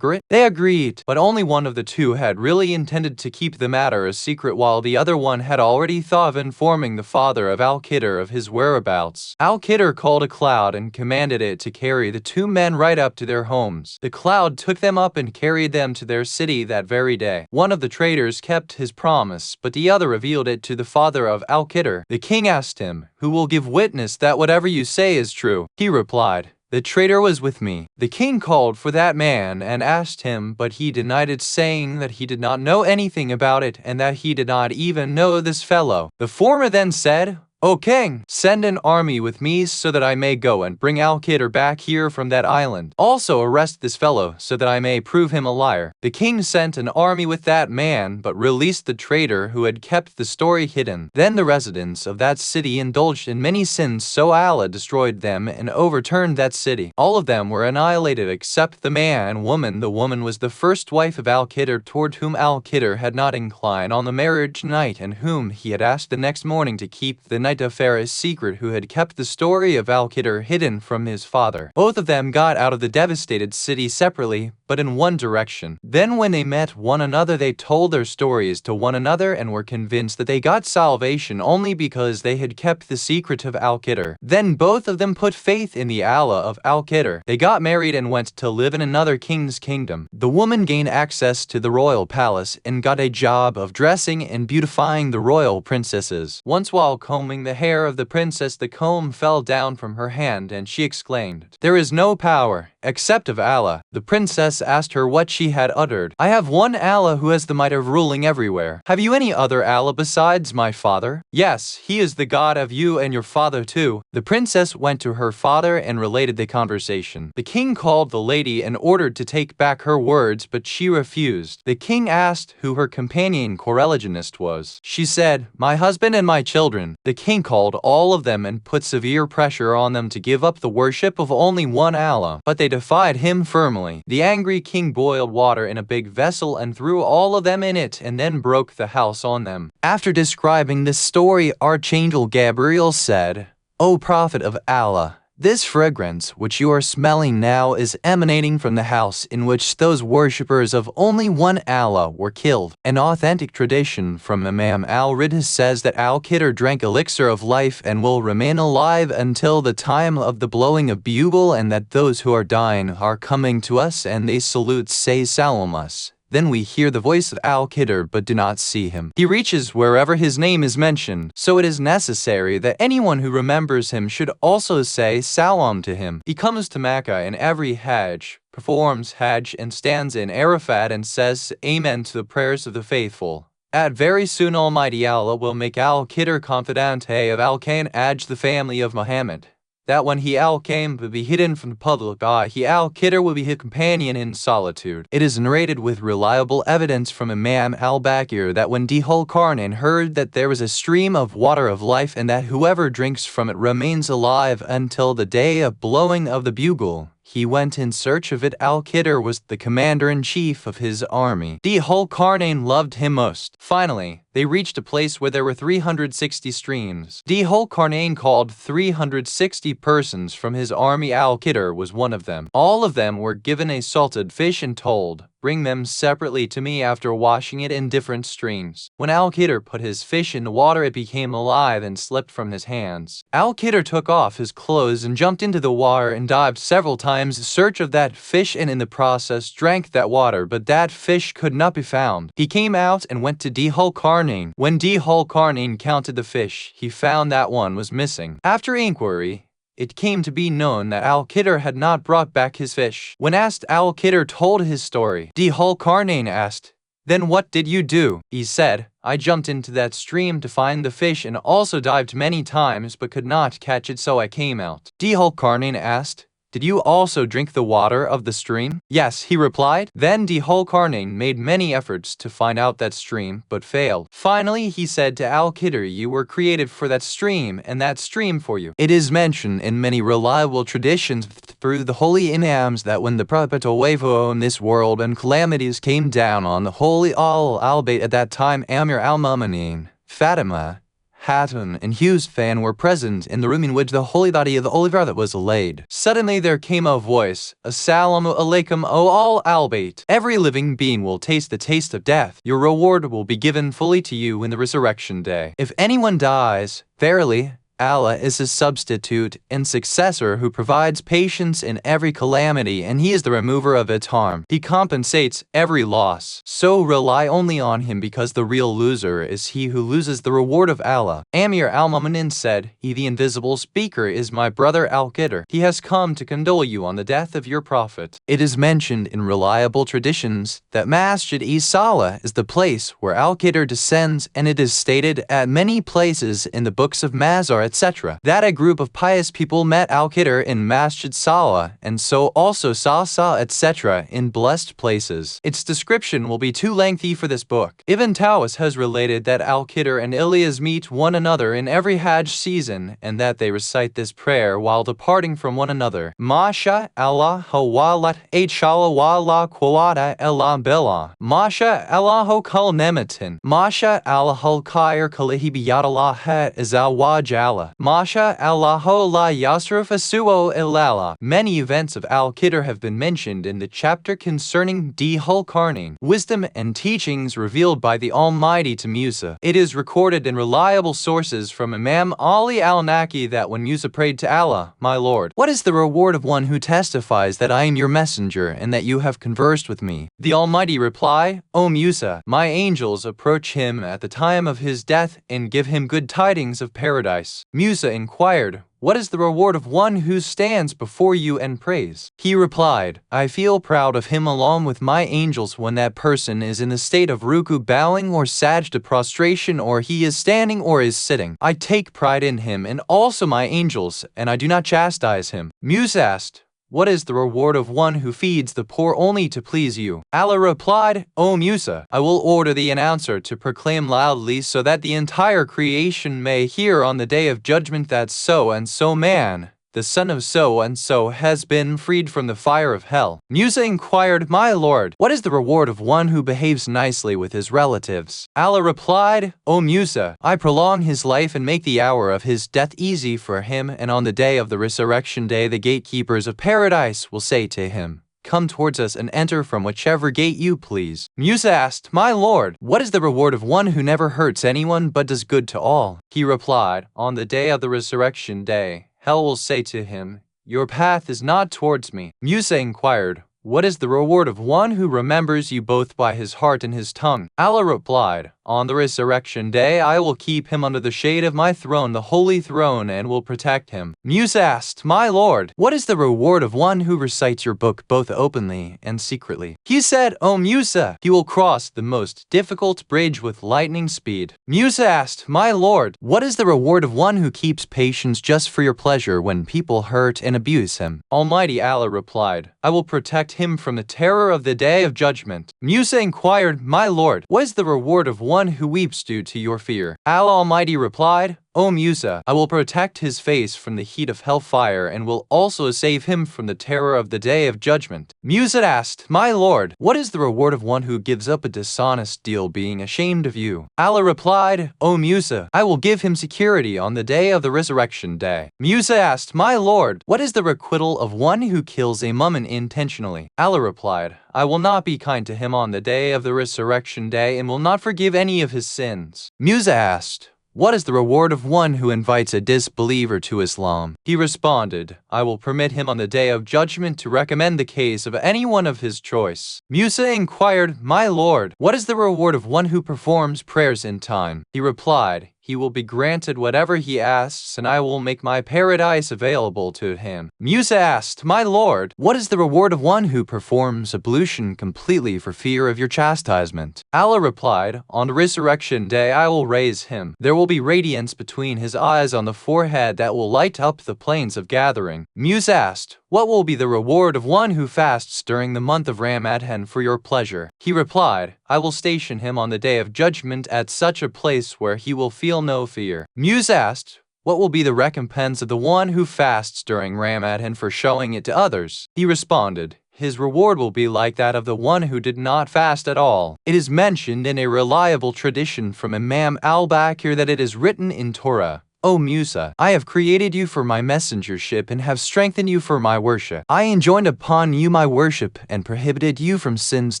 agreed, but only one of the two had really intended to keep the matter a secret while the other one had already thought of informing the father of Al-Qidr of his whereabouts. Al-Qidr called a cloud and commanded it to carry the two men right up to their homes. The cloud took them up and carried them to their city that very day. One of the traders kept his promise, but the other revealed it to the father of Al-Qidr. The king asked him, "Who will give witness that whatever you say is true?" He replied, "The traitor was with me." The king called for that man and asked him, but he denied it, saying that he did not know anything about it and that he did not even know this fellow. The former then said, "O king, send an army with me so that I may go and bring Al-Qidr back here from that island. Also arrest this fellow so that I may prove him a liar." The king sent an army with that man, but released the traitor who had kept the story hidden. Then the residents of that city indulged in many sins, so Allah destroyed them and overturned that city. All of them were annihilated except the man and woman. The woman was the first wife of Al-Qidr, toward whom Al-Qidr had not inclined on the marriage night and whom he had asked the next morning to keep the night affair a secret, who had kept the story of Al-Qidr hidden from his father. Both of them got out of the devastated city separately, but in one direction. Then when they met one another, they told their stories to one another and were convinced that they got salvation only because they had kept the secret of Al-Qidr. Then both of them put faith in the Allah of Al-Qidr. They got married and went to live in another king's kingdom. The woman gained access to the royal palace and got a job of dressing and beautifying the royal princesses. Once while combing the hair of the princess, the comb fell down from her hand and she exclaimed, "There is no power except of Allah." The princess asked her what she had uttered. "I have one Allah who has the might of ruling everywhere. Have you any other Allah besides my father?" "Yes, he is the God of you and your father too." The princess went to her father and related the conversation. The king called the lady and ordered to take back her words, but she refused. The king asked who her companion correligionist was. She said, "My husband and my children." The king called all of them and put severe pressure on them to give up the worship of only one Allah, but they defied him firmly. The angry king boiled water in a big vessel and threw all of them in it and then broke the house on them. After describing this story, Archangel Gabriel said, "O Prophet of Allah, this fragrance which you are smelling now is emanating from the house in which those worshippers of only one Allah were killed." An authentic tradition from Imam al-Ridha says that Al-Qidr drank elixir of life and will remain alive until the time of the blowing of bugle, and that those who are dying are coming to us and they salute, say salam us. Then we hear the voice of Al-Qidr but do not see him. He reaches wherever his name is mentioned, so it is necessary that anyone who remembers him should also say salam to him. He comes to Mecca in every Hajj, performs Hajj and stands in Arafat and says Amen to the prayers of the faithful. Very soon Almighty Allah will make Al-Qidr confidante of Al-Qain Aj, the family of Muhammad. That when he Al-Qaim will be hidden from the public eye, he Al-Qidr will be his companion in solitude. It is narrated with reliable evidence from Imam al-Baqir that when Dhul-Qarnayn heard that there was a stream of water of life and that whoever drinks from it remains alive until the day of blowing of the bugle, he went in search of it. Al-Qidr was the commander-in-chief of his army. Dhul-Qarnayn loved him most. Finally, they reached a place where there were 360 streams. Dhul-Qarnayn called 360 persons from his army. Al-Qidr was one of them. All of them were given a salted fish and told, "Bring them separately to me after washing it in different streams." When Al-Qidr put his fish in the water, it became alive and slipped from his hands. Al-Qidr took off his clothes and jumped into the water and dived several times in search of that fish, and in the process drank that water, but that fish could not be found. He came out and went to Dhul-Qarnayn. When Dhul-Qarnayn counted the fish, he found that one was missing. After inquiry, it came to be known that Al-Qidr had not brought back his fish. When asked, Al-Qidr told his story. Dhul-Qarnayn asked, "Then what did you do?" He said, "I jumped into that stream to find the fish and also dived many times but could not catch it, so I came out." Dhul-Qarnayn asked, "Did you also drink the water of the stream?" "Yes," he replied. Then Dhul-Qarnayn made many efforts to find out that stream, but failed. Finally, he said to Al-Qidr, "You were created for that stream, and that stream for you." It is mentioned in many reliable traditions through the holy imams that when the Prophet away from this world and calamities came down on the holy al-Bayt at that time, Amir al-Mu'minin, Fatima, Hatun, and Hussein were present in the room in which the holy body of the Holy Prophet was laid. Suddenly there came a voice, "Assalamu alaikum, O al-Bayt. Every living being will taste the taste of death. Your reward will be given fully to you in the resurrection day. If anyone dies, verily, Allah is his substitute and successor who provides patience in every calamity, and he is the remover of its harm. He compensates every loss. So rely only on him, because the real loser is he who loses the reward of Allah." Amir al-Mu'minin said, "He, the invisible speaker, is my brother Al-Qidr. He has come to condole you on the death of your prophet." It is mentioned in reliable traditions that Masjid-e-Salah is the place where Al-Qidr descends, and it is stated at many places in the books of Mazar, etc., that a group of pious people met Al-Qidr in Masjid Salah, and so also Sa, etc., in blessed places. Its description will be too lengthy for this book. Ibn Tawus has related that Al-Qidr and Ilyas meet one another in every Hajj season, and that they recite this prayer while departing from one another. Masha Allah walat inshallah wala quwwata illa billah. Masha Allahu kal nematin. Masha Allahul khair kalihi biyadallah azawajal. Masha Allahu la yasruf asu'o illallah. Many events of Al-Qidr have been mentioned in the chapter concerning Dhul-Qarnayn, wisdom and teachings revealed by the Almighty to Musa. It is recorded in reliable sources from Imam Ali al-Naqi that when Musa prayed to Allah, "My Lord, what is the reward of one who testifies that I am your messenger and that you have conversed with me?" The Almighty replied, "O Musa, my angels approach him at the time of his death and give him good tidings of paradise." Musa inquired, "What is the reward of one who stands before you and prays?" He replied, "I feel proud of him along with my angels when that person is in the state of ruku, bowing, or sajda, prostration, or he is standing or is sitting. I take pride in him and also my angels, and I do not chastise him." Musa asked, "What is the reward of one who feeds the poor only to please you?" Allah replied, "O Musa, I will order the announcer to proclaim loudly so that the entire creation may hear on the day of judgment that so and so man, the son of so and so, has been freed from the fire of hell." Musa inquired, "My Lord, what is the reward of one who behaves nicely with his relatives?" Allah replied, "O Musa, I prolong his life and make the hour of his death easy for him, and on the day of the resurrection day the gatekeepers of paradise will say to him, 'Come towards us and enter from whichever gate you please.'" Musa asked, "My Lord, what is the reward of one who never hurts anyone but does good to all?" He replied, "On the day of the resurrection day, hell will say to him, 'Your path is not towards me.'" Musa inquired, "What is the reward of one who remembers you both by his heart and his tongue?" Allah replied, "On the resurrection day I will keep him under the shade of my throne, the holy throne, and will protect him." Musa asked, "My Lord, what is the reward of one who recites your book both openly and secretly?" He said, "O Musa, he will cross the most difficult bridge with lightning speed." Musa asked, "My Lord, what is the reward of one who keeps patience just for your pleasure when people hurt and abuse him?" Almighty Allah replied, "I will protect him from the terror of the day of judgment." Musa inquired, "My Lord, what is the reward of one who weeps due to your fear?" Allah Almighty replied, O Musa, I will protect his face from the heat of hellfire and will also save him from the terror of the day of judgment. Musa asked, My Lord, what is the reward of one who gives up a dishonest deal being ashamed of you? Allah replied, O Musa, I will give him security on the day of the resurrection day. Musa asked, My Lord, what is the requital of one who kills a mu'min intentionally? Allah replied, I will not be kind to him on the day of the resurrection day and will not forgive any of his sins. Musa asked, What is the reward of one who invites a disbeliever to Islam? He responded, I will permit him on the day of judgment to recommend the case of anyone of his choice. Musa inquired, My Lord, what is the reward of one who performs prayers in time? He replied, He will be granted whatever he asks, and I will make my paradise available to him. Musa asked, My Lord, what is the reward of one who performs ablution completely for fear of your chastisement? Allah replied, On the resurrection day I will raise him. There will be radiance between his eyes on the forehead that will light up the plains of gathering. Musa asked, What will be the reward of one who fasts during the month of Ramadan for your pleasure? He replied, I will station him on the day of judgment at such a place where he will feel no fear. Musa asked, What will be the recompense of the one who fasts during Ramadan for showing it to others? He responded, His reward will be like that of the one who did not fast at all. It is mentioned in a reliable tradition from Imam Al-Baqir that it is written in Torah, O Musa, I have created you for my messengership and have strengthened you for my worship. I enjoined upon you my worship and prohibited you from sin's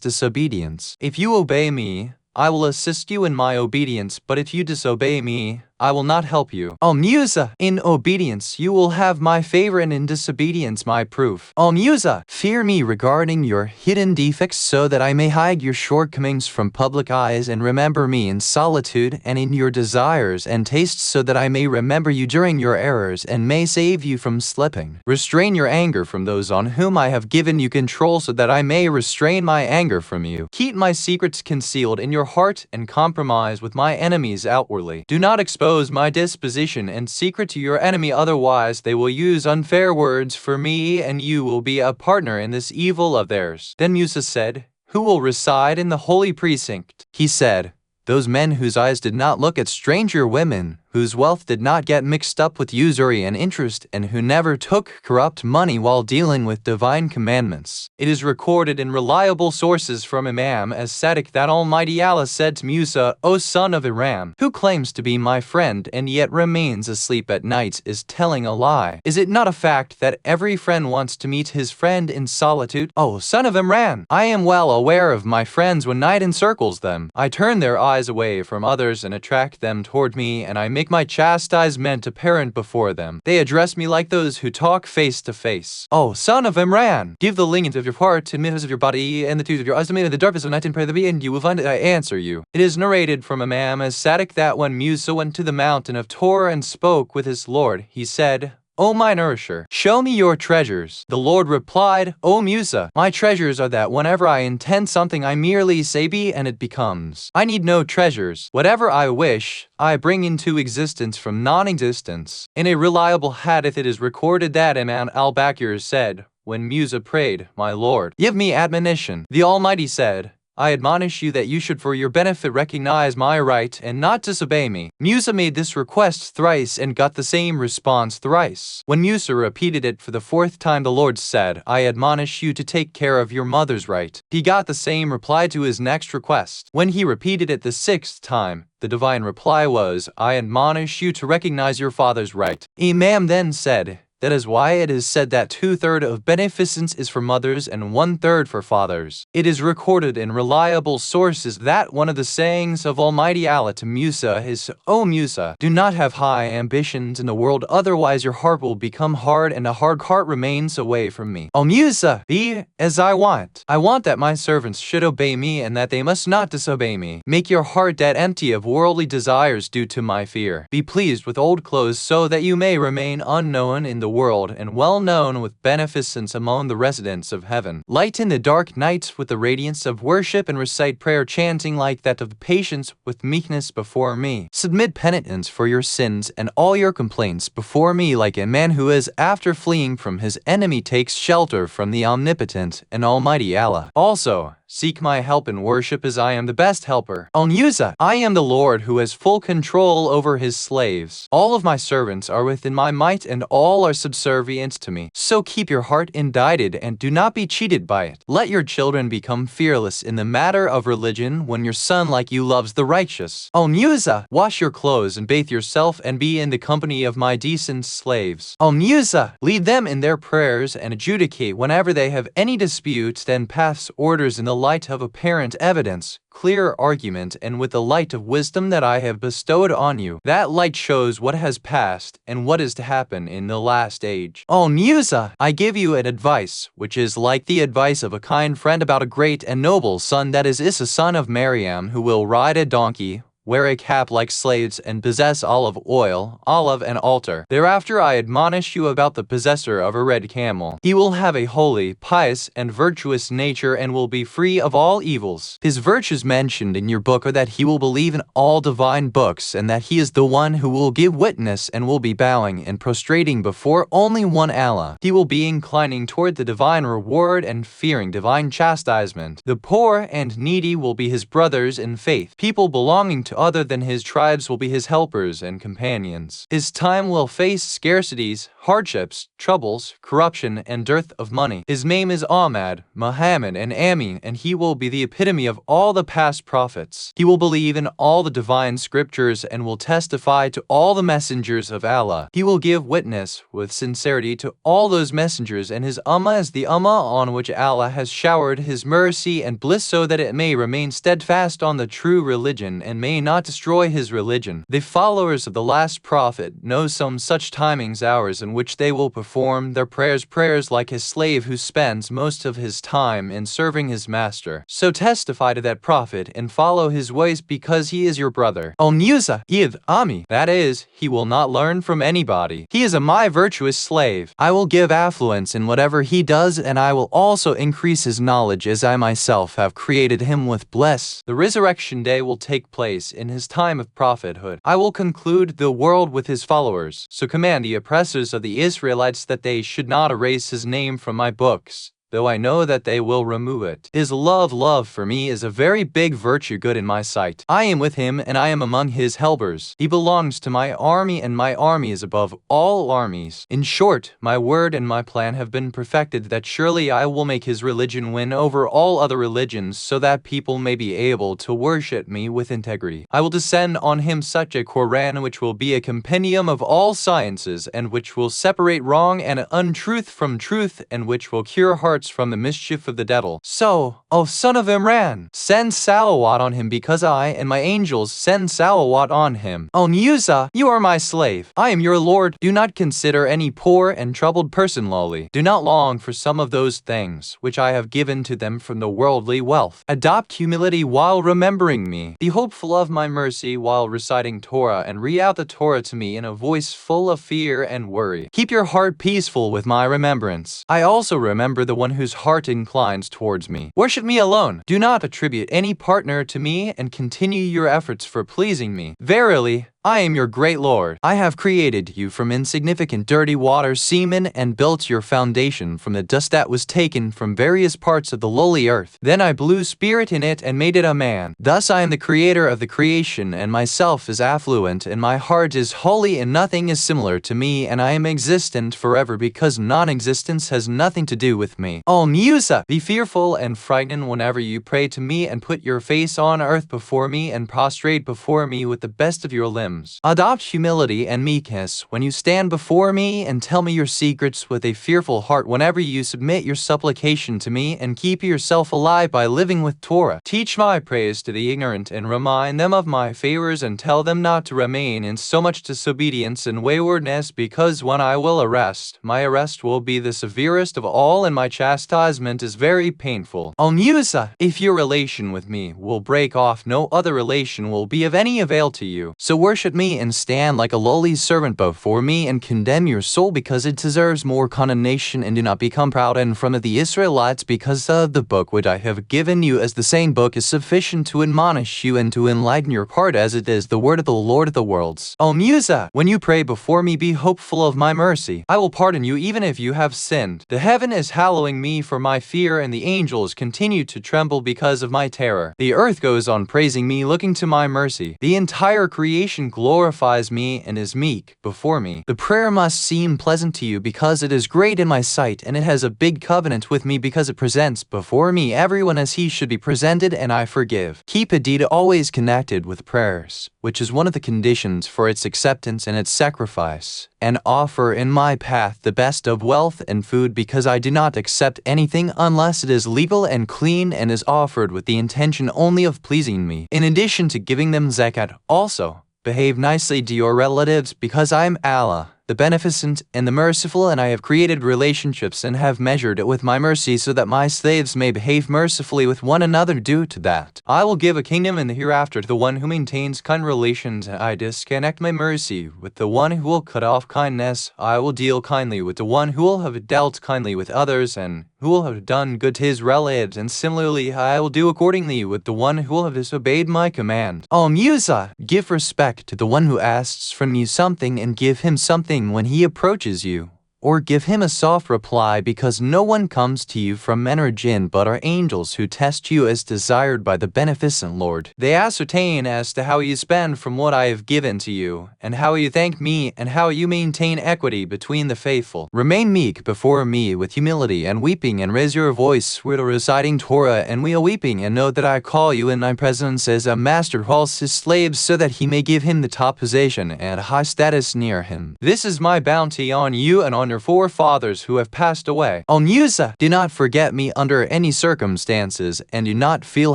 disobedience. If you obey me, I will assist you in my obedience, but if you disobey me, I will not help you. O Musa, in obedience you will have my favor and in disobedience my proof. O Musa, fear me regarding your hidden defects so that I may hide your shortcomings from public eyes and remember me in solitude and in your desires and tastes so that I may remember you during your errors and may save you from slipping. Restrain your anger from those on whom I have given you control so that I may restrain my anger from you. Keep my secrets concealed in your heart and compromise with my enemies outwardly. Do not expose my disposition and secret to your enemy, otherwise they will use unfair words for me and you will be a partner in this evil of theirs. Then Musa said, Who will reside in the holy precinct? He said, Those men whose eyes did not look at stranger women, whose wealth did not get mixed up with usury and interest, and who never took corrupt money while dealing with divine commandments. It is recorded in reliable sources from Imam as-Sadiq that Almighty Allah said to Musa, O son of Iram, who claims to be my friend and yet remains asleep at night is telling a lie. Is it not a fact that every friend wants to meet his friend in solitude? O son of Imran, I am well aware of my friends when night encircles them. I turn their eyes away from others and attract them toward me, and I make my chastisement apparent before them. They address me like those who talk face to face. O son of Imran, give the length of your heart and midst of your body and the tooth of your eyes to me in the darkness of night and pray the be, and you will find that I answer you. It is narrated from Imam as-Sadiq that when Musa went to the mountain of Torah and spoke with his Lord, he said, O my nourisher, show me your treasures. The Lord replied, O Musa, my treasures are that whenever I intend something I merely say be and it becomes. I need no treasures. Whatever I wish, I bring into existence from non-existence. In a reliable hadith it is recorded that Imam Al-Baqir said, when Musa prayed, My Lord, give me admonition. The Almighty said, I admonish you that you should for your benefit recognize my right and not disobey me. Musa made this request thrice and got the same response thrice. When Musa repeated it for the fourth time, the Lord said, I admonish you to take care of your mother's right. He got the same reply to his next request. When he repeated it the sixth time, the divine reply was, I admonish you to recognize your father's right. Imam then said, That is why it is said that 2/3 of beneficence is for mothers and 1/3 for fathers. It is recorded in reliable sources that one of the sayings of Almighty Allah to Musa is, O Musa, do not have high ambitions in the world, otherwise your heart will become hard and a hard heart remains away from me. O Musa, be as I want. I want that my servants should obey me and that they must not disobey me. Make your heart dead empty of worldly desires due to my fear. Be pleased with old clothes so that you may remain unknown in the world and well known with beneficence among the residents of heaven. Lighten the dark nights with the radiance of worship and recite prayer chanting like that of patience with meekness before me. Submit penitence for your sins and all your complaints before me like a man who is after fleeing from his enemy takes shelter from the omnipotent and almighty Allah. Also, seek my help and worship as I am the best helper. Al-Musa, I am the Lord who has full control over his slaves. All of my servants are within my might and all are subservient to me. So keep your heart indicted and do not be cheated by it. Let your children become fearless in the matter of religion when your son like you loves the righteous. Al-Musa, wash your clothes and bathe yourself and be in the company of my decent slaves. Al-Musa, lead them in their prayers and adjudicate whenever they have any disputes, then pass orders in the light of apparent evidence, clear argument, and with the light of wisdom that I have bestowed on you. That light shows what has passed and what is to happen in the last age. Al-Musa, I give you an advice, which is like the advice of a kind friend about a great and noble son, that is Isa son of Maryam, who will ride a donkey, wear a cap like slaves, and possess olive oil, olive, and altar. Thereafter I admonish you about the possessor of a red camel. He will have a holy, pious, and virtuous nature and will be free of all evils. His virtues mentioned in your book are that he will believe in all divine books and that he is the one who will give witness and will be bowing and prostrating before only one Allah. He will be inclining toward the divine reward and fearing divine chastisement. The poor and needy will be his brothers in faith. People belonging to other than his tribes will be his helpers and companions. His time will face scarcities, hardships, troubles, corruption, and dearth of money. His name is Ahmad, Muhammad, and Amin, and he will be the epitome of all the past prophets. He will believe in all the divine scriptures and will testify to all the messengers of Allah. He will give witness with sincerity to all those messengers, and his ummah is the ummah on which Allah has showered his mercy and bliss, so that it may remain steadfast on the true religion and may not destroy his religion. The followers of the last prophet know some such timings, hours in which they will perform their prayers like a slave who spends most of his time in serving his master. So testify to that prophet and follow his ways, because he is your brother. Al-Musa, Id Ami, that is, he will not learn from anybody. He is a my virtuous slave. I will give affluence in whatever he does, and I will also increase his knowledge as I myself have created him with bliss. The resurrection day will take place in his time of prophethood. I will conclude the world with his followers. So command the oppressors of the Israelites that they should not erase his name from my books, though I know that they will remove it. His love for me is a very big virtue, good in my sight. I am with him and I am among his helpers. He belongs to my army and my army is above all armies. In short, my word and my plan have been perfected, that surely I will make his religion win over all other religions, so that people may be able to worship me with integrity. I will descend on him such a Qur'an which will be a compendium of all sciences, and which will separate wrong and untruth from truth, and which will cure hearts from the mischief of the devil. So, O son of Imran, send salawat on him, because I and my angels send salawat on him. Al-Musa, you are my slave. I am your Lord. Do not consider any poor and troubled person lowly. Do not long for some of those things which I have given to them from the worldly wealth. Adopt humility while remembering me. Be hopeful of my mercy while reciting Torah, and read out the Torah to me in a voice full of fear and worry. Keep your heart peaceful with my remembrance. I also remember the one whose heart inclines towards me. Worship me alone. Do not attribute any partner to me, and continue your efforts for pleasing me. Verily, I am your great Lord. I have created you from insignificant dirty water, semen, and built your foundation from the dust that was taken from various parts of the lowly earth. Then I blew spirit in it and made it a man. Thus I am the creator of the creation, and myself is affluent, and my heart is holy, and nothing is similar to me, and I am existent forever, because non-existence has nothing to do with me. Al-Musa, be fearful and frightened whenever you pray to me, and put your face on earth before me, and prostrate before me with the best of your limbs. Adopt humility and meekness when you stand before me, and tell me your secrets with a fearful heart whenever you submit your supplication to me, and keep yourself alive by living with Torah. Teach my praise to the ignorant, and remind them of my favors, and tell them not to remain in so much disobedience and waywardness, because when I will arrest, my arrest will be the severest of all, and my chastisement is very painful. Al-Musa, if your relation with me will break off, no other relation will be of any avail to you. So worship worship me and stand like a lowly servant before me and condemn your soul because it deserves more condemnation, and do not become proud in front of the Israelites because of the book which I have given you, as the same book is sufficient to admonish you and to enlighten your heart, as it is the word of the Lord of the worlds. O Musa, when you pray before me, be hopeful of my mercy. I will pardon you even if you have sinned. The heaven is hallowing me for my fear, and the angels continue to tremble because of my terror. The earth goes on praising me, looking to my mercy. The entire creation glorifies me and is meek before me. The prayer must seem pleasant to you because it is great in my sight, and it has a big covenant with me because it presents before me everyone as he should be presented, and I forgive. Keep a deed always connected with prayers, which is one of the conditions for its acceptance and its sacrifice, and offer in my path the best of wealth and food, because I do not accept anything unless it is legal and clean and is offered with the intention only of pleasing me. In addition to giving them zakat, also behave nicely to your relatives, because I am Allah, the Beneficent and the Merciful, and I have created relationships and have measured it with my mercy so that my slaves may behave mercifully with one another. Due to that, I will give a kingdom in the hereafter to the one who maintains kind relations, and I disconnect my mercy with the one who will cut off kindness. I will deal kindly with the one who will have dealt kindly with others, and who will have done good to his relatives, and similarly I will do accordingly with the one who will have disobeyed my command. O Musa, give respect to the one who asks from you something, and give him something when he approaches you, or give him a soft reply, because no one comes to you from men or jinn but are angels who test you as desired by the Beneficent Lord. They ascertain as to how you spend from what I have given to you, and how you thank me, and how you maintain equity between the faithful. Remain meek before me with humility and weeping, and raise your voice with a reciting Torah and we are weeping, and know that I call you in my presence as a master who calls his slaves so that he may give him the top position and high status near him. This is my bounty on you and on your forefathers who have passed away. O Musa, do not forget me under any circumstances, and do not feel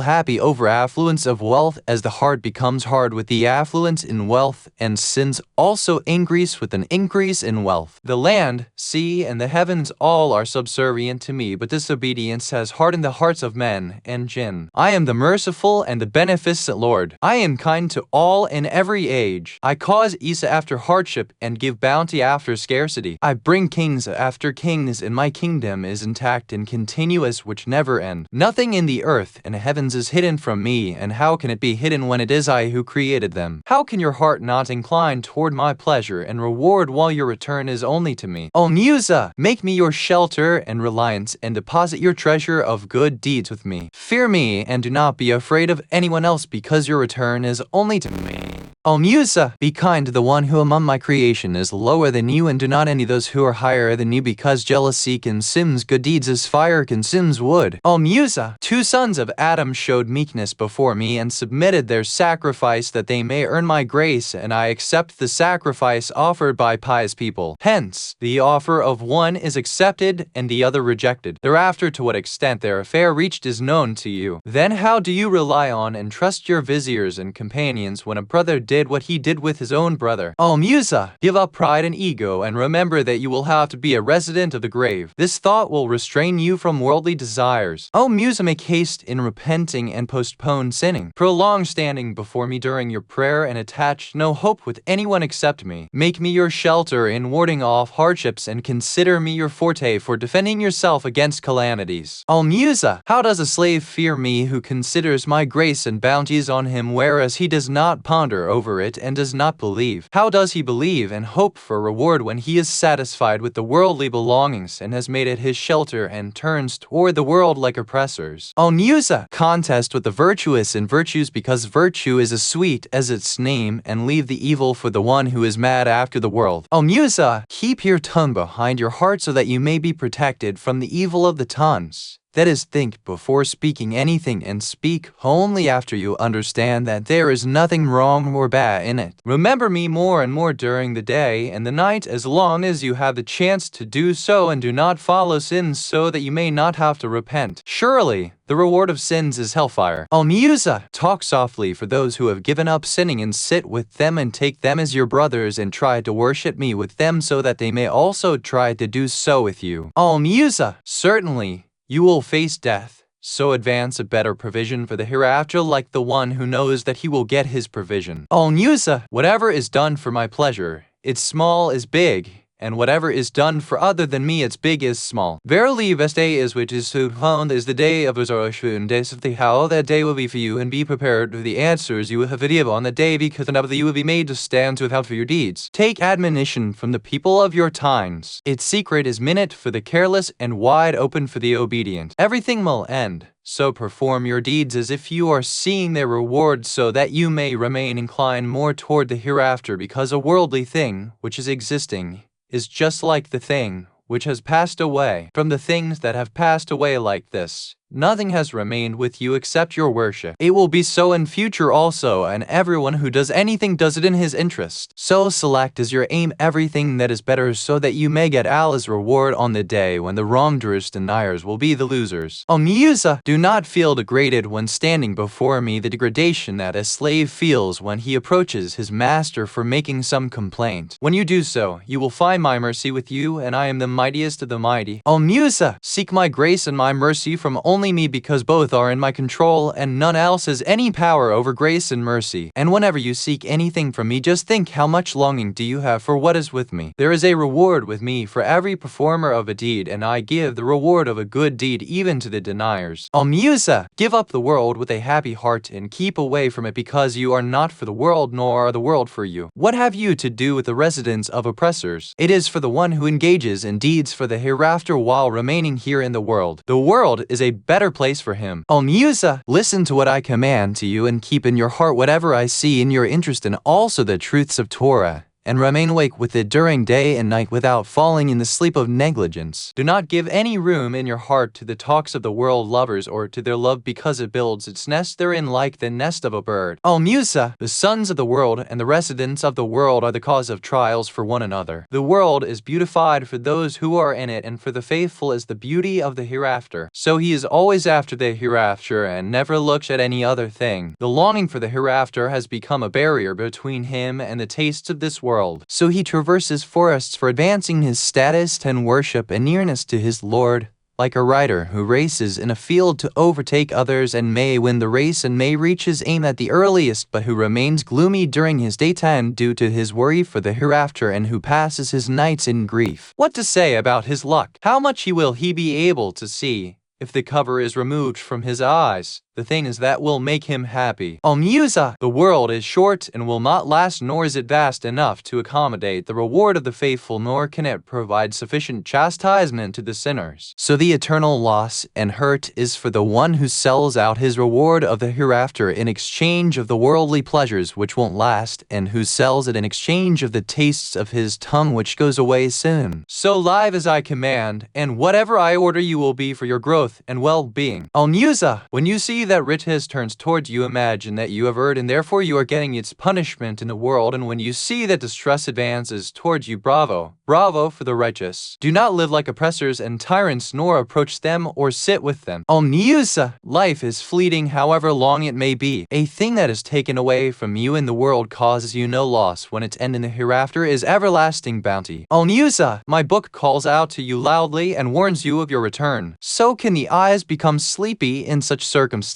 happy over affluence of wealth, as the heart becomes hard with the affluence in wealth, and sins also increase with an increase in wealth. The land, sea, and the heavens all are subservient to me, but disobedience has hardened the hearts of men and jinn. I am the merciful and the beneficent Lord. I am kind to all in every age. I cause Isa after hardship and give bounty after scarcity. I bring kings after kings, and my kingdom is intact and continuous, which never end. Nothing in the earth and heavens is hidden from me, and how can it be hidden when it is I who created them? How can your heart not incline toward my pleasure and reward while your return is only to me? O Musa, make me your shelter and reliance, and deposit your treasure of good deeds with me. Fear me and do not be afraid of anyone else, because your return is only to me. O Musa, be kind to the one who among my creation is lower than you, and do not envy those who are higher than you, because jealousy consumes good deeds as fire consumes wood. O Musa, 2 sons of Adam showed meekness before me and submitted their sacrifice that they may earn my grace, and I accept the sacrifice offered by pious people. Hence, the offer of one is accepted and the other rejected. Thereafter, to what extent their affair reached is known to you. Then how do you rely on and trust your viziers and companions when a brother did what he did with his own brother? O Musa, give up pride and ego, and remember that you will have to be a resident of the grave. This thought will restrain you from worldly desires. O Musa, make haste in repenting and postpone sinning. Prolong standing before me during your prayer, and attach no hope with anyone except me. Make me your shelter in warding off hardships, and consider me your forte for defending yourself against calamities. O Musa, how does a slave fear me who considers my grace and bounties on him, whereas he does not ponder over it and does not believe? How does he believe and hope for reward when he is satisfied with the worldly belongings and has made it his shelter and turns toward the world like oppressors? O Musa, contest with the virtuous in virtues, because virtue is as sweet as its name, and leave the evil for the one who is mad after the world. O Musa, keep your tongue behind your heart so that you may be protected from the evil of the tongues. That is, think before speaking anything, and speak only after you understand that there is nothing wrong or bad in it. Remember me more and more during the day and the night, as long as you have the chance to do so, and do not follow sins so that you may not have to repent. Surely, the reward of sins is hellfire. O Musa, talk softly for those who have given up sinning, and sit with them and take them as your brothers, and try to worship me with them so that they may also try to do so with you. O Musa, certainly, you will face death, So advance a better provision for the hereafter like the one who knows that he will get his provision. Al-Musa, whatever is done for my pleasure, its small is big, and whatever is done for other than me, its big is small. Verily, best day is which is found is the day of resurrection, days of the how that day will be for you, and be prepared with the answers you will have to give on the day, because another you will be made to stand to account for your deeds. Take admonition from the people of your times. Its secret is minute for the careless and wide open for the obedient. Everything will end. So perform your deeds as if you are seeing their reward, so that you may remain inclined more toward the hereafter, because a worldly thing, which is existing, is just like the thing which has passed away. From the things that have passed away like this, nothing has remained with you except your worship. It will be so in future also, and everyone who does anything does it in his interest. So select as your aim everything that is better, so that you may get Allah's reward on the day when the wrongdoers deniers will be the losers. Musa, do not feel degraded when standing before me, the degradation that a slave feels when he approaches his master for making some complaint. When you do so, you will find my mercy with you, and I am the mightiest of the mighty. Musa, seek my grace and my mercy from only me, because both are in my control, and none else has any power over grace and mercy. And whenever you seek anything from me, just think how much longing do you have for what is with me. There is a reward with me for every performer of a deed, and I give the reward of a good deed even to the deniers. Musa, give up the world with a happy heart and keep away from it, because you are not for the world, nor are the world for you. What have you to do with the residence of oppressors? It is for the one who engages in deeds for the hereafter while remaining here in the world. The world is a better place for him. Musa, listen to what I command to you, and keep in your heart whatever I see in your interest, and also the truths of Torah, and remain awake with it during day and night without falling in the sleep of negligence. Do not give any room in your heart to the talks of the world lovers, or to their love, because it builds its nest therein like the nest of a bird. Musa, the sons of the world and the residents of the world are the cause of trials for one another. The world is beautified for those who are in it, and for the faithful is the beauty of the hereafter. So he is always after the hereafter and never looks at any other thing. The longing for the hereafter has become a barrier between him and the tastes of this world. So he traverses forests for advancing his status and worship and nearness to his Lord, like a rider who races in a field to overtake others and may win the race and may reach his aim at the earliest, but who remains gloomy during his daytime due to his worry for the hereafter, and who passes his nights in grief. What to say about his luck? How much will he be able to see if the cover is removed from his eyes? The thing is that will make him happy. Musa, the world is short and will not last, nor is it vast enough to accommodate the reward of the faithful, nor can it provide sufficient chastisement to the sinners. So the eternal loss and hurt is for the one who sells out his reward of the hereafter in exchange of the worldly pleasures which won't last, and who sells it in exchange of the tastes of his tongue which goes away soon. So live as I command, and whatever I order you will be for your growth and well-being. Musa, when you see that riches turns towards you, imagine that you have erred, and therefore you are getting its punishment in the world. And when you see that distress advances towards you, bravo, bravo for the righteous. Do not live like oppressors and tyrants, nor approach them or sit with them. Musa, life is fleeting, however long it may be. A thing that is taken away from you in the world causes you no loss, when its end in the hereafter is everlasting bounty. Musa, my book calls out to you loudly and warns you of your return. So can the eyes become sleepy in such circumstances?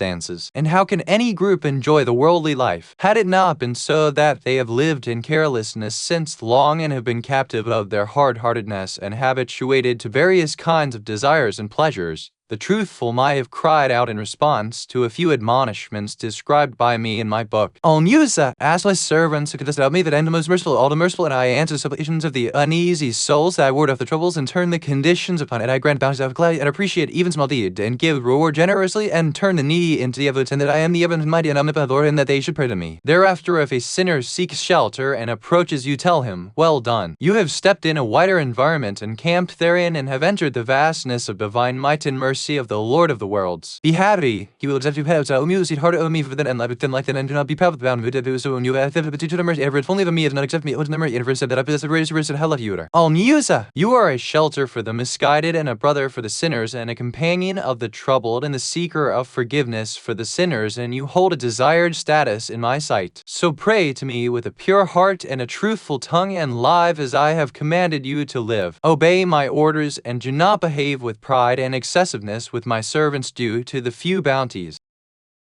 And how can any group enjoy the worldly life? Had it not been so that they have lived in carelessness since long, and have been captive of their hard-heartedness, and habituated to various kinds of desires and pleasures, the truthful might have cried out in response to a few admonishments described by me in my book. Musa, ask my servants who contested me that I am the most merciful, all the merciful, and I answer supplications of the uneasy souls, that I ward off the troubles and turn the conditions upon it. I grant bounties of glad and appreciate even small deed, and give reward generously, and turn the needy into the evidence, and that I am the evidence mighty and omnipotent Lord, and that they should pray to me. Thereafter, if a sinner seeks shelter and approaches you, tell him, well done. You have stepped in a wider environment and camped therein, and have entered the vastness of divine might and mercy of the Lord of the worlds. Be happy, he will accept you pay out music harder of me for the end life then like that, and do not be proud of the bound of it. So when you have the to the mercy, ever if only of me is not accept me, it was never ever said that I possess the greatest risk and hell of you. Musa, you are a shelter for the misguided, and a brother for the sinners, and a companion of the troubled, and the seeker of forgiveness for the sinners, and you hold a desired status in my sight. So pray to me with a pure heart and a truthful tongue, and live as I have commanded you to live. Obey my orders, and do not behave with pride and excessiveness, possessiveness with my servants due to the few bounties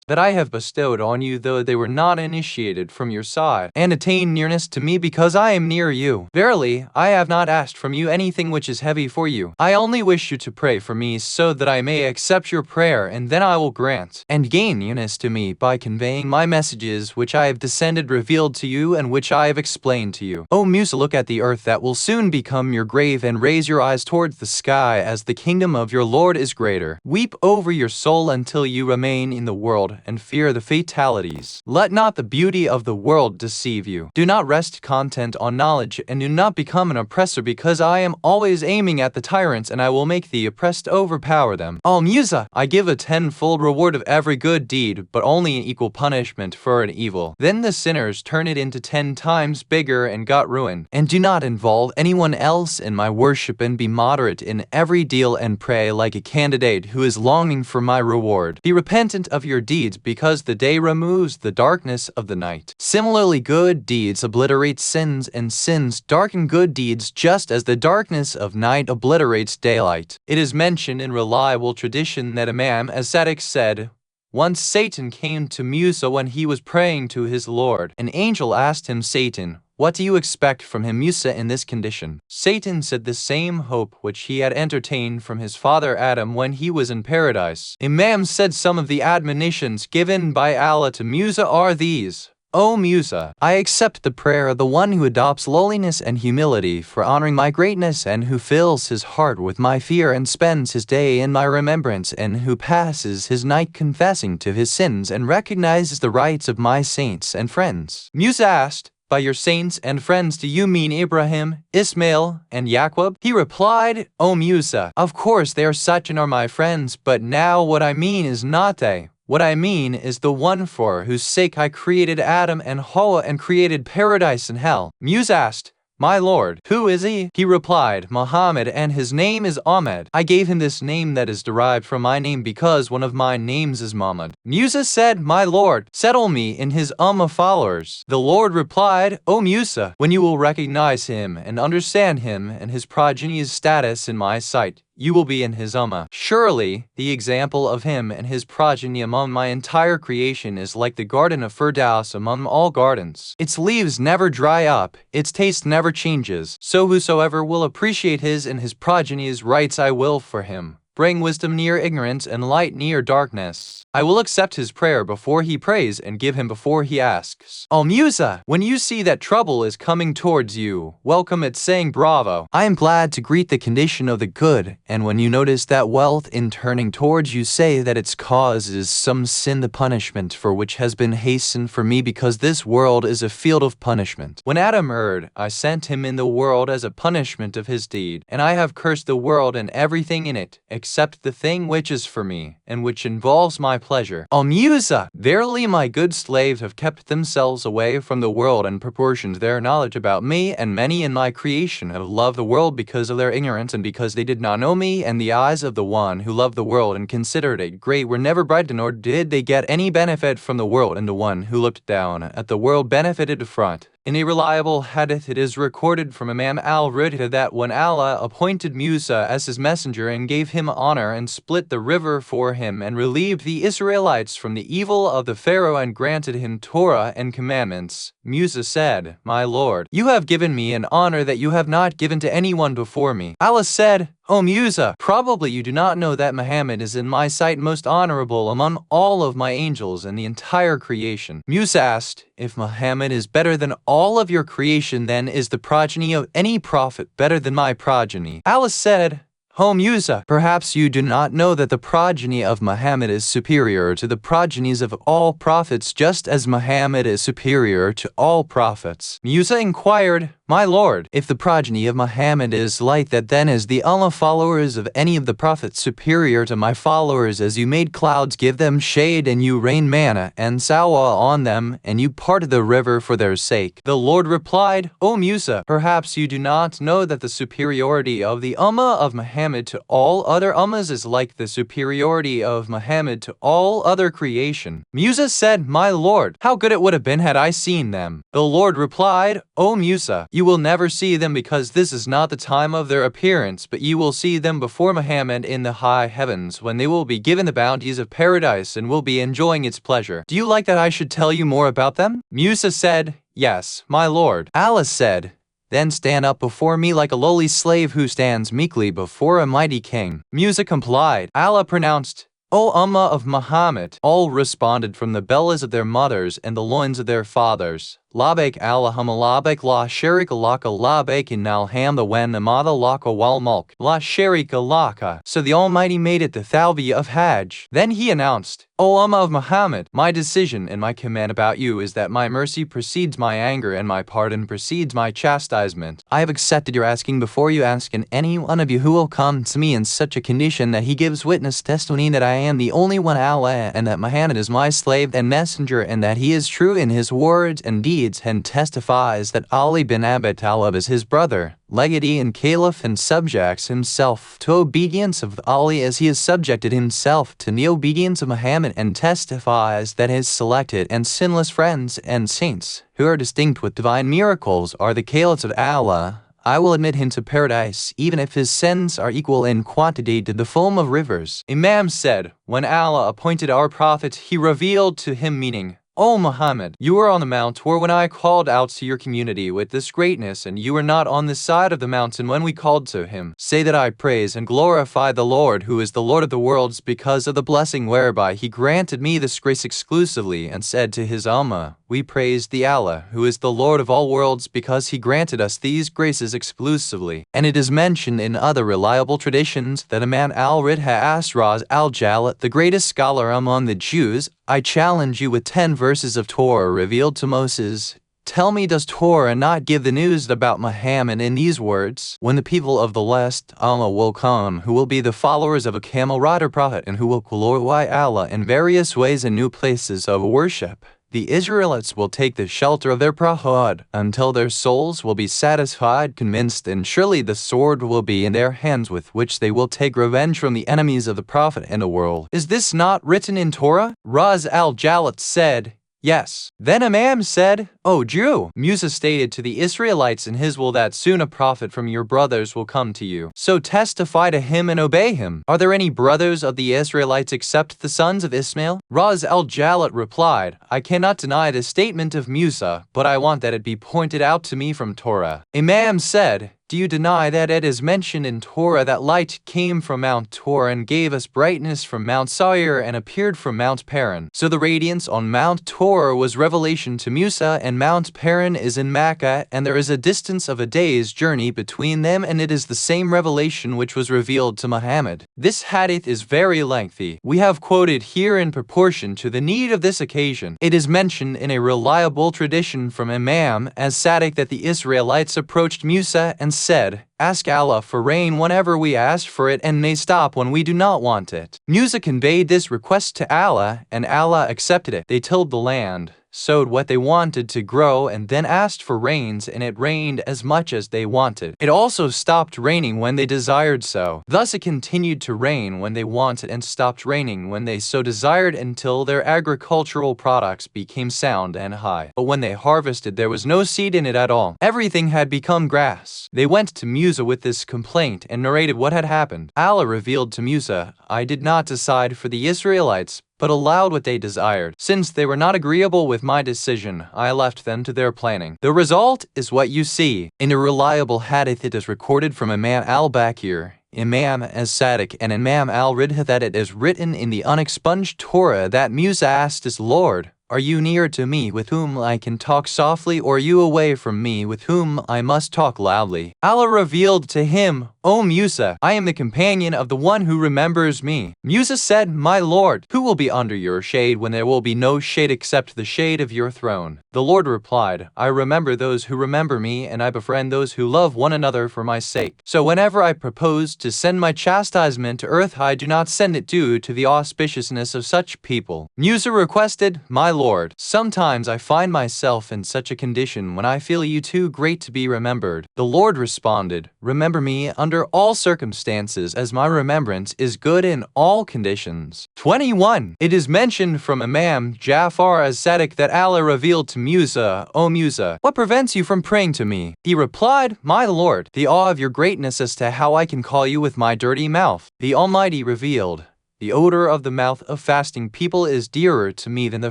that I have bestowed on you, though they were not initiated from your side, and attain nearness to me because I am near you. Verily, I have not asked from you anything which is heavy for you. I only wish you to pray for me so that I may accept your prayer, and then I will grant and gain nearness to me by conveying my messages which I have descended revealed to you and which I have explained to you. O Musa, look at the earth that will soon become your grave and raise your eyes towards the sky, as the kingdom of your Lord is greater. Weep over your soul until you remain in the world and fear the fatalities. Let not the beauty of the world deceive you. Do not rest content on knowledge, and do not become an oppressor, because I am always aiming at the tyrants, and I will make the oppressed overpower them. O Musa, I give a tenfold reward of every good deed, but only an equal punishment for an evil. Then the sinners turn it into 10 times bigger and got ruined. And do not involve anyone else in my worship, and be moderate in every deal, and pray like a candidate who is longing for my reward. Be repentant of your deeds, because the day removes the darkness of the night. Similarly, good deeds obliterate sins, and sins darken good deeds, just as the darkness of night obliterates daylight. It is mentioned in reliable tradition that Imam as-Sadiq said, once Satan came to Musa when he was praying to his Lord. An angel asked him, Satan, what do you expect from him, Musa, in this condition? Satan said the same hope which he had entertained from his father Adam when he was in paradise. Imam said some of the admonitions given by Allah to Musa are these. O Musa, I accept the prayer of the one who adopts lowliness and humility for honoring my greatness, and who fills his heart with my fear and spends his day in my remembrance, and who passes his night confessing to his sins and recognizes the rights of my saints and friends. Musa asked, by your saints and friends, do you mean Ibrahim, Ismail, and Yaqub? He replied, O Musa, of course they are such and are my friends, but now what I mean is not they. What I mean is the one for whose sake I created Adam and Hawa and created paradise and hell. Musa asked, my Lord, who is he? He replied, Muhammad, and his name is Ahmed. I gave him this name that is derived from my name because one of my names is Muhammad. Musa said, my Lord, settle me in his followers. The Lord replied, O Musa, when you will recognize him and understand him and his progeny's status in my sight, you will be in his Surely, the example of him and his progeny among my entire creation is like the garden of Firdaus among all gardens. Its leaves never dry up, its taste never changes. So whosoever will appreciate his and his progeny's rights, I will for him bring wisdom near ignorance and light near darkness. I will accept his prayer before he prays and give him before he asks. O Musa, when you see that trouble is coming towards you, welcome it, saying bravo. I am glad to greet the condition of the good, and when you notice that wealth in turning towards you, say that its cause is some sin, the punishment for which has been hastened for me, because this world is a field of punishment. When Adam erred, I sent him in the world as a punishment of his deed, and I have cursed the world and everything in it, except the thing which is for me, and which involves my pleasure. O Musa, verily my good slaves have kept themselves away from the world and proportioned their knowledge about me, and many in my creation have loved the world because of their ignorance and because they did not know me, and the eyes of the one who loved the world and considered it great were never brightened, nor did they get any benefit from the world, and the one who looked down at the world benefited front. In a reliable hadith, it is recorded from Imam al-Rida that when Allah appointed Musa as his messenger and gave him honor and split the river for him and relieved the Israelites from the evil of the Pharaoh and granted him Torah and commandments, Musa said, my Lord, you have given me an honor that you have not given to anyone before me. Allah said, O Musa, probably you do not know that Muhammad is in my sight most honorable among all of my angels and the entire creation. Musa asked, if Muhammad is better than all of your creation, then is the progeny of any prophet better than my progeny? Allah said, O Musa, perhaps you do not know that the progeny of Muhammad is superior to the progenies of all prophets, just as Muhammad is superior to all prophets. Musa inquired, my Lord, if the progeny of Muhammad is like that, then is the followers of any of the prophets superior to my followers, as you made clouds give them shade, and you rained manna and salwa on them, and you parted the river for their sake? The Lord replied, O Musa, perhaps you do not know that the superiority of the Ummah of Muhammad to all other Ummahs is like the superiority of Muhammad to all other creation. Musa said, my Lord, how good it would have been had I seen them. The Lord replied, O Musa, you You will never see them because this is not the time of their appearance, but you will see them before Muhammad in the high heavens when they will be given the bounties of paradise and will be enjoying its pleasure. Do you like that I should tell you more about them? Musa said, Yes, my lord. Allah said, Then stand up before me like a lowly slave who stands meekly before a mighty king. Musa complied. Allah pronounced, O Ummah of Muhammad. All responded from the bellies of their mothers and the loins of their fathers. Labbaik Allahumma labbaik la sharika laka labbaik innal hamda wan ni'mata laka wal mulk la sharika laka. So the Almighty made it the Thalbiyah of Hajj. Then he announced, O Ummah of Muhammad, my decision and my command about you is that my mercy precedes my anger and my pardon precedes my chastisement. I have accepted your asking before you ask, and any one of you who will come to me in such a condition that he gives witness testimony that I am the only one Allah and that Muhammad is my slave and messenger and that he is true in his words and deeds, and testifies that Ali bin Abi Talib is his brother, legatee and caliph, and subjects himself to obedience of Ali as he has subjected himself to the obedience of Muhammad, and testifies that his selected and sinless friends and saints, who are distinct with divine miracles, are the caliphs of Allah, I will admit him to paradise, even if his sins are equal in quantity to the foam of rivers. Imam said, When Allah appointed our prophet, he revealed to him meaning, O Muhammad, you were on the Mount Tur when I called out to your community with this greatness, and you were not on this side of the mountain when we called to him. Say that I praise and glorify the Lord, who is the Lord of the worlds, because of the blessing whereby he granted me this grace exclusively, and said to his Ummah, We praise the Allah, who is the Lord of all worlds, because he granted us these graces exclusively. And it is mentioned in other reliable traditions that a man al-Ridha asked Raz al-Jalat, the greatest scholar among the Jews, I challenge you with 10 verses of Torah revealed to Moses. Tell me, does Torah not give the news about Muhammad in these words? When the people of the last Ummah will come, who will be the followers of a camel rider prophet, and who will glorify Allah in various ways in new places of worship, the Israelites will take the shelter of their prophet until their souls will be satisfied, convinced, and surely the sword will be in their hands with which they will take revenge from the enemies of the prophet in the world. Is this not written in Torah? Raz al-Jalat said, Yes. Then Imam said, O Jew, Musa stated to the Israelites in his will that soon a prophet from your brothers will come to you. So testify to him and obey him. Are there any brothers of the Israelites except the sons of Ismail? Raz al-Jalat replied, I cannot deny the statement of Musa, but I want that it be pointed out to me from Torah. Imam said, Do you deny that it is mentioned in Torah that light came from Mount Tur and gave us brightness from Mount Seir and appeared from Mount Paran? So the radiance on Mount Tur was revelation to Musa, and Mount Paran is in Makkah, and there is a distance of a day's journey between them, and it is the same revelation which was revealed to Muhammad. This hadith is very lengthy. We have quoted here in proportion to the need of this occasion. It is mentioned in a reliable tradition from Imam as Sadiq that the Israelites approached Musa and said, Ask Allah for rain whenever we ask for it, and may stop when we do not want it. Musa conveyed this request to Allah, and Allah accepted it. They tilled the land, sowed what they wanted to grow, and then asked for rains, and it rained as much as they wanted. It also stopped raining when they desired so. Thus it continued to rain when they wanted and stopped raining when they so desired, until their agricultural products became sound and high. But when they harvested, there was no seed in it at all. Everything had become grass. They went to Musa with this complaint and narrated what had happened. Allah revealed to Musa, I did not decide for the Israelites, but allowed what they desired. Since they were not agreeable with my decision, I left them to their planning. The result is what you see. In a reliable hadith it is recorded from Imam al-Baqir, Imam as-Sadiq, and Imam al-Ridha that it is written in the unexpunged Torah that Musa asked his Lord, Are you near to me with whom I can talk softly, or are you away from me with whom I must talk loudly? Allah revealed to him, O Musa, I am the companion of the one who remembers me. Musa said, My Lord, who will be under your shade when there will be no shade except the shade of your throne? The Lord replied, I remember those who remember me, and I befriend those who love one another for my sake. So whenever I propose to send my chastisement to earth, I do not send it due to the auspiciousness of such people. Musa requested, My Lord, sometimes I find myself in such a condition when I feel you too great to be remembered. The Lord responded, Remember me under under all circumstances, as my remembrance is good in all conditions. 21. It is mentioned from Imam Ja'far as-Sadiq that Allah revealed to Musa, O Musa, what prevents you from praying to me? He replied, My Lord, the awe of your greatness as to how I can call you with my dirty mouth. The Almighty revealed, The odor of the mouth of fasting people is dearer to me than the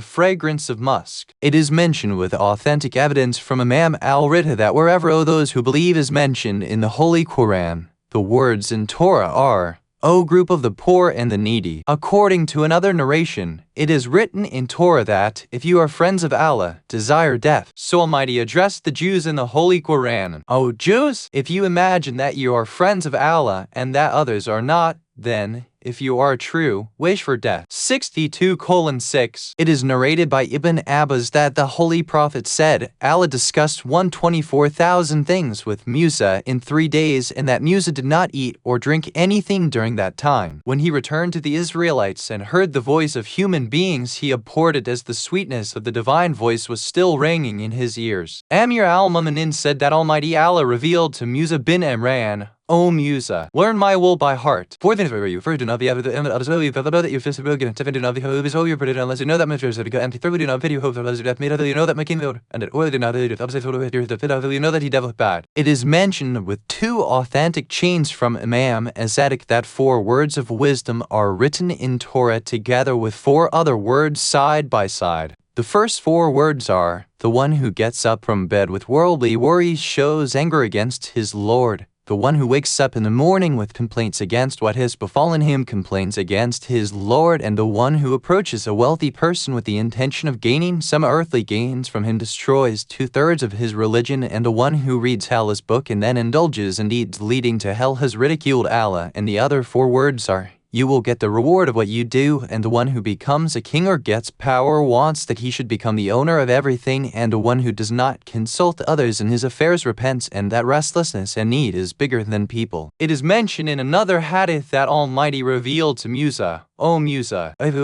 fragrance of musk. It is mentioned with authentic evidence from Imam al-Rita that wherever those who believe is mentioned in the Holy Qur'an, the words in Torah are, O group of the poor and the needy. According to another narration, it is written in Torah that, if you are friends of Allah, desire death. So Almighty addressed the Jews in the Holy Qur'an, O Jews, if you imagine that you are friends of Allah and that others are not, then, if you are true, wish for death. 62:6. It is narrated by Ibn Abbas that the Holy Prophet said, Allah discussed 124,000 things with Musa in 3 days and that Musa did not eat or drink anything during that time. When he returned to the Israelites and heard the voice of human beings, he abhorred it as the sweetness of the divine voice was still ringing in his ears. Amir al-Mu'minin said that Almighty Allah revealed to Musa bin Imran, O Musa, learn my will by heart. For the you for do not be able to that you physically given to do not be who is all your predicted unless you know that materials are good and third do not video hope that made you know that making the and it oil did not do the you know that he devil bad. It is mentioned with 2 authentic chains from Imam as-Sadiq that 4 words of wisdom are written in Torah together with 4 other words side by side. The first 4 words are, the one who gets up from bed with worldly worries shows anger against his Lord. The one who wakes up in the morning with complaints against what has befallen him complains against his Lord, and the one who approaches a wealthy person with the intention of gaining some earthly gains from him destroys 2/3 of his religion, and the one who reads Allah's book and then indulges in deeds leading to hell has ridiculed Allah. And the other 4 words are, you will get the reward of what you do, and the one who becomes a king or gets power wants that he should become the owner of everything, and the one who does not consult others in his affairs repents, and that restlessness and need is bigger than people. It is mentioned in another hadith that Almighty revealed to Musa, O Musa, It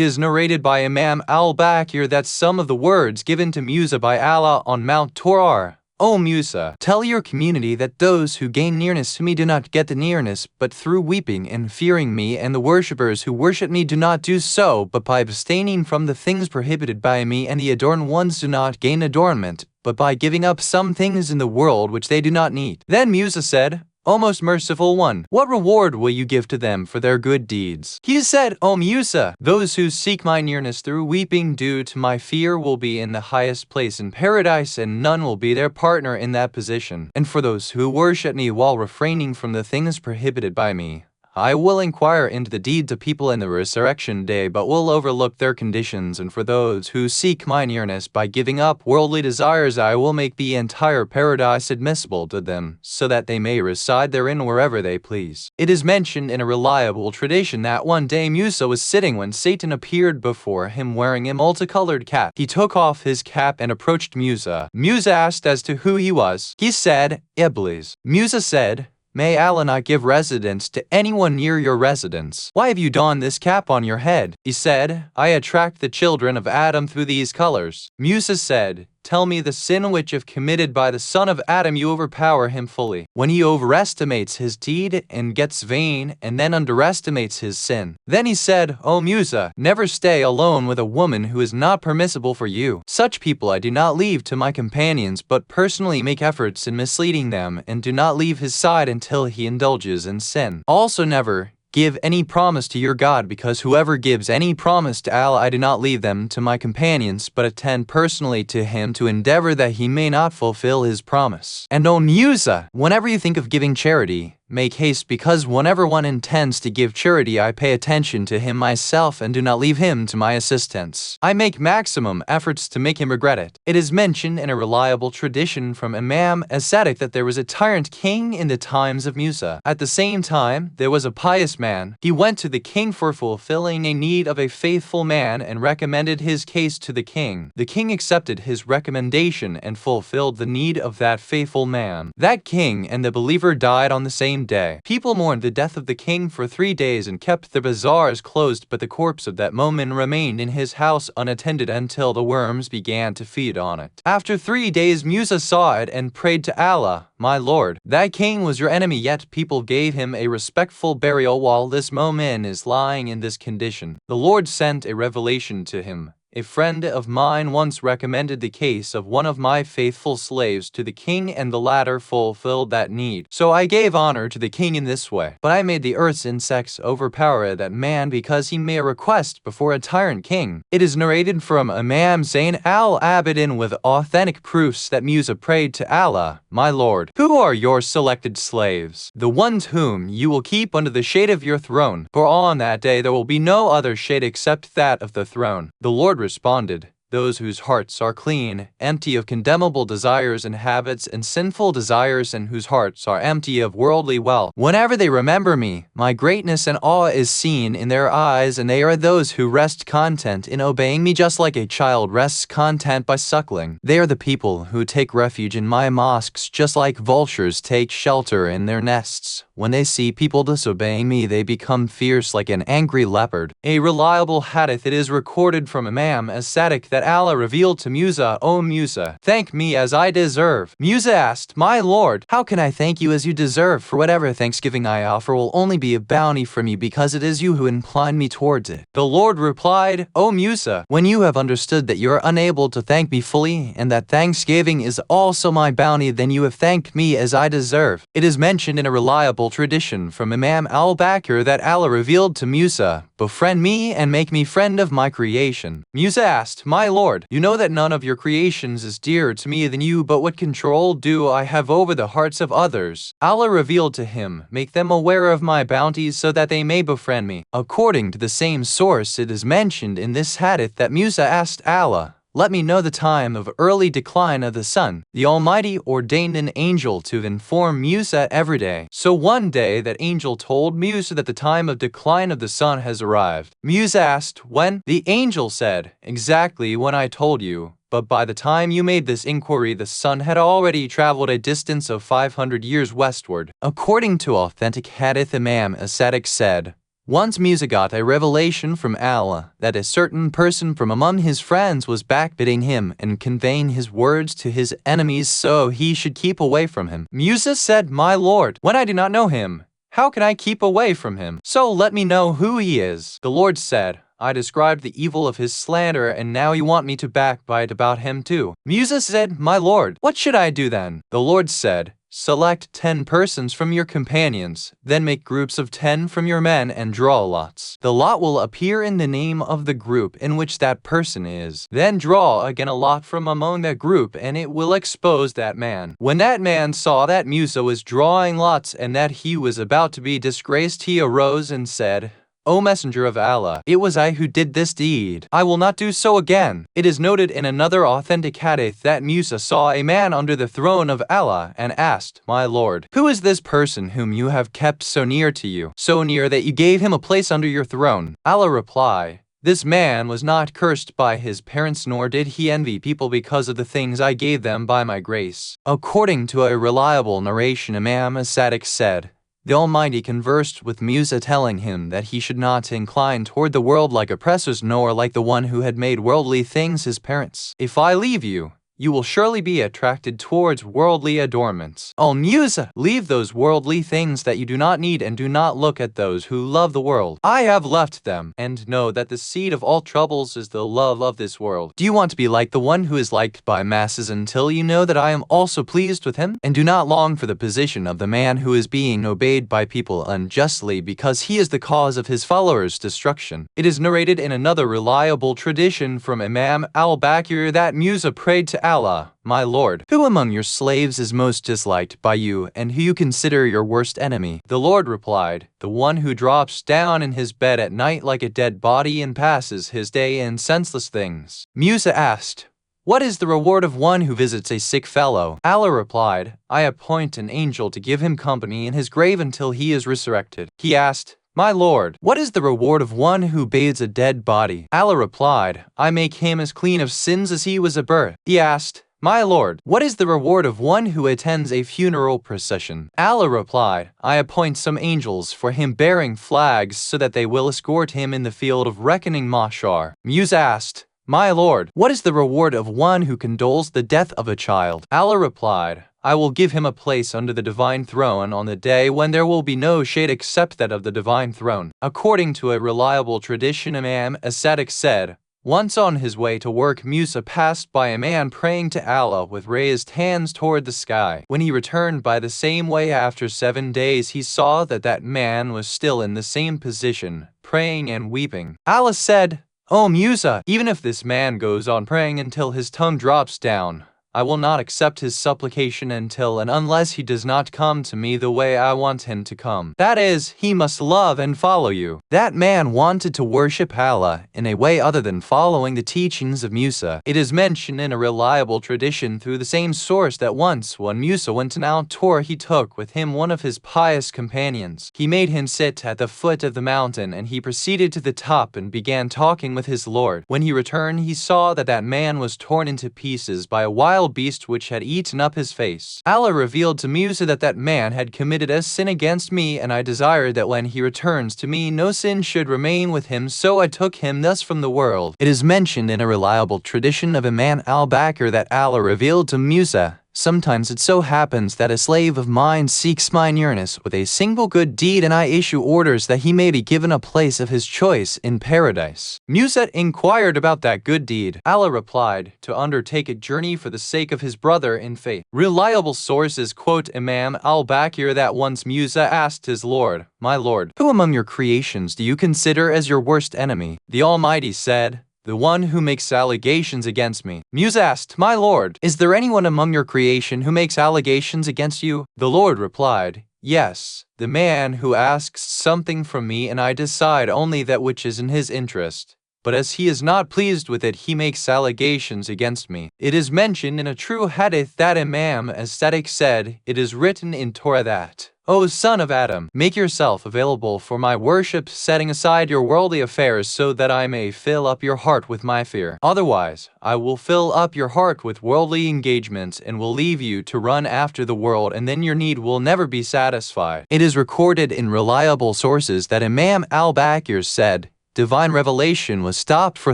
is narrated by Imam Al-Baqir that some of the words given to Musa by Allah on Mount Torah are, O Musa, tell your community that those who gain nearness to me do not get the nearness, but through weeping and fearing me, and the worshippers who worship me do not do so, but by abstaining from the things prohibited by me, and the adorned ones do not gain adornment, but by giving up some things in the world which they do not need. Then Musa said, O most merciful one, what reward will you give to them for their good deeds? He said, O Musa, those who seek my nearness through weeping due to my fear will be in the highest place in paradise, and none will be their partner in that position. And for those who worship me while refraining from the things prohibited by me, I will inquire into the deeds of people in the resurrection day, but will overlook their conditions. And for those who seek my nearness by giving up worldly desires, I will make the entire paradise admissible to them, so that they may reside therein wherever they please. It is mentioned in a reliable tradition that one day Musa was sitting when Satan appeared before him wearing a multicolored cap. He took off his cap and approached Musa. Musa asked as to who he was. He said, Iblis. Musa said, May Allah not give residence to anyone near your residence. Why have you donned this cap on your head? He said, I attract the children of Adam through these colors. Musa said, Tell me the sin which if committed by the son of Adam you overpower him fully. When he overestimates his deed and gets vain and then underestimates his sin. Then he said, O Musa, never stay alone with a woman who is not permissible for you. Such people I do not leave to my companions, but personally make efforts in misleading them, and do not leave his side until he indulges in sin. Also never give any promise to your God, because whoever gives any promise to Allah, I do not leave them to my companions, but attend personally to him to endeavor that he may not fulfill his promise. And O Musa, whenever you think of giving charity, make haste, because whenever one intends to give charity, I pay attention to him myself and do not leave him to my assistance. I make maximum efforts to make him regret it. It is mentioned in a reliable tradition from Imam as-Sadiq that there was a tyrant king in the times of Musa. At the same time, there was a pious man. He went to the king for fulfilling a need of a faithful man and recommended his case to the king. The king accepted his recommendation and fulfilled the need of that faithful man. That king and the believer died on the same same day. People mourned the death of the king for 3 days and kept the bazaars closed, but the corpse of that Mu'min remained in his house unattended until the worms began to feed on it. After 3 days, Musa saw it and prayed to Allah, "My Lord, that king was your enemy, yet people gave him a respectful burial while this Mu'min is lying in this condition." The Lord sent a revelation to him. "A friend of mine once recommended the case of one of my faithful slaves to the king, and the latter fulfilled that need. So I gave honor to the king in this way. But I made the earth's insects overpower that man because he made a request before a tyrant king." It is narrated from Imam Zayn al-Abidin with authentic proofs that Musa prayed to Allah, "My Lord, who are your selected slaves? The ones whom you will keep under the shade of your throne. For on that day there will be no other shade except that of the throne." The Lord responded, "Those whose hearts are clean, empty of condemnable desires and habits and sinful desires, and whose hearts are empty of worldly wealth. Whenever they remember me, my greatness and awe is seen in their eyes, and they are those who rest content in obeying me just like a child rests content by suckling. They are the people who take refuge in my mosques just like vultures take shelter in their nests. When they see people disobeying me, they become fierce like an angry leopard." A reliable hadith, it is recorded from Imam as-Sadiq that Allah revealed to Musa, "O Musa, thank me as I deserve." Musa asked, "My Lord, how can I thank you as you deserve? For whatever thanksgiving I offer will only be a bounty from you, because it is you who inclined me towards it." The Lord replied, "O Musa, when you have understood that you are unable to thank me fully, and that thanksgiving is also my bounty, then you have thanked me as I deserve." It is mentioned in a reliable tradition from Imam Baqir that Allah revealed to Musa, "Befriend me and make me friend of my creation." Musa asked, "My Lord, you know that none of your creations is dearer to me than you, but what control do I have over the hearts of others?" Allah revealed to him, "Make them aware of my bounties so that they may befriend me." According to the same source, it is mentioned in this hadith that Musa asked Allah, "Let me know the time of early decline of the sun." The Almighty ordained an angel to inform Musa every day. So one day that angel told Musa that the time of decline of the sun has arrived. Musa asked, "When?" The angel said, "Exactly when I told you. But by the time you made this inquiry, the sun had already traveled a distance of 500 years westward." According to authentic hadith, Imam as-Sadiq said, "Once Musa got a revelation from Allah that a certain person from among his friends was backbiting him and conveying his words to his enemies so he should keep away from him. Musa said, 'My Lord, when I do not know him, how can I keep away from him? So let me know who he is.' The Lord said, 'I described the evil of his slander, and now you want me to backbite about him too.' Musa said, 'My Lord, what should I do then?' The Lord said, 'Select 10 persons from your companions, then make groups of 10 from your men and draw lots. The lot will appear in the name of the group in which that person is. Then draw again a lot from among that group, and it will expose that man.' When that man saw that Musa was drawing lots and that he was about to be disgraced, he arose and said, 'O Messenger of Allah, it was I who did this deed. I will not do so again.' It is noted in another authentic hadith that Musa saw a man under the throne of Allah and asked, 'My Lord, who is this person whom you have kept so near to you, so near that you gave him a place under your throne?' Allah replied, 'This man was not cursed by his parents, nor did he envy people because of the things I gave them by my grace.' According to a reliable narration, Imam as-Sadiq said, the Almighty conversed with Musa, telling him that he should not incline toward the world like oppressors, nor like the one who had made worldly things his parents. 'If I leave you, you will surely be attracted towards worldly adornments. O Musa, leave those worldly things that you do not need, and do not look at those who love the world. I have left them, and know that the seed of all troubles is the love of this world. Do you want to be like the one who is liked by masses until you know that I am also pleased with him? And do not long for the position of the man who is being obeyed by people unjustly, because he is the cause of his followers' destruction." It is narrated in another reliable tradition from Imam Al-Baqir that Musa prayed to Allah, "My Lord, who among your slaves is most disliked by you, and who you consider your worst enemy?" The Lord replied, "The one who drops down in his bed at night like a dead body and passes his day in senseless things." Musa asked, "What is the reward of one who visits a sick fellow?" Allah replied, "I appoint an angel to give him company in his grave until he is resurrected." He asked, "My Lord, what is the reward of one who bathes a dead body?" Allah replied, "I make him as clean of sins as he was at birth." He asked, My Lord, what is the reward of one who attends a funeral procession? Allah replied, I appoint some angels for him bearing flags so that they will escort him in the field of reckoning Mahshar. Musa asked, My Lord, what is the reward of one who condoles the death of a child? Allah replied, I will give him a place under the divine throne on the day when there will be no shade except that of the divine throne. According to a reliable tradition, Imam As-Sadiq said, once on his way to work, Musa passed by a man praying to Allah with raised hands toward the sky. When he returned by the same way after 7 days, he saw that that man was still in the same position, praying and weeping. Allah said, O Musa, even if this man goes on praying until his tongue drops down, I will not accept his supplication until and unless he does not come to me the way I want him to come. That is, he must love and follow you. That man wanted to worship Allah in a way other than following the teachings of Musa. It is mentioned in a reliable tradition through the same source that once when Musa went to Mount Tor, he took with him one of his pious companions. He made him sit at the foot of the mountain and he proceeded to the top and began talking with his Lord. When he returned, he saw that that man was torn into pieces by a wild beast which had eaten up his face. Allah revealed to Musa that that man had committed a sin against me, and I desired that when he returns to me no sin should remain with him, so I took him thus from the world. It is mentioned in a reliable tradition of Imam Al-Baqir that Allah revealed to Musa, sometimes it so happens that a slave of mine seeks mine earnest with a single good deed, and I issue orders that he may be given a place of his choice in paradise. Musa inquired about that good deed. Allah replied, to undertake a journey for the sake of his brother in faith. Reliable sources quote Imam Al-Baqir that once Musa asked his Lord, My Lord, who among your creations do you consider as your worst enemy? The Almighty said, the one who makes allegations against me. Musa asked, My Lord, is there anyone among your creation who makes allegations against you? The Lord replied, Yes, the man who asks something from me and I decide only that which is in his interest. But as he is not pleased with it, he makes allegations against me. It is mentioned in a true hadith that Imam As-Sadiq said, It is written in Torah that, O son of Adam, make yourself available for my worship, setting aside your worldly affairs so that I may fill up your heart with my fear. Otherwise, I will fill up your heart with worldly engagements and will leave you to run after the world, and then your need will never be satisfied. It is recorded in reliable sources that Imam Al-Baqir said, Divine revelation was stopped for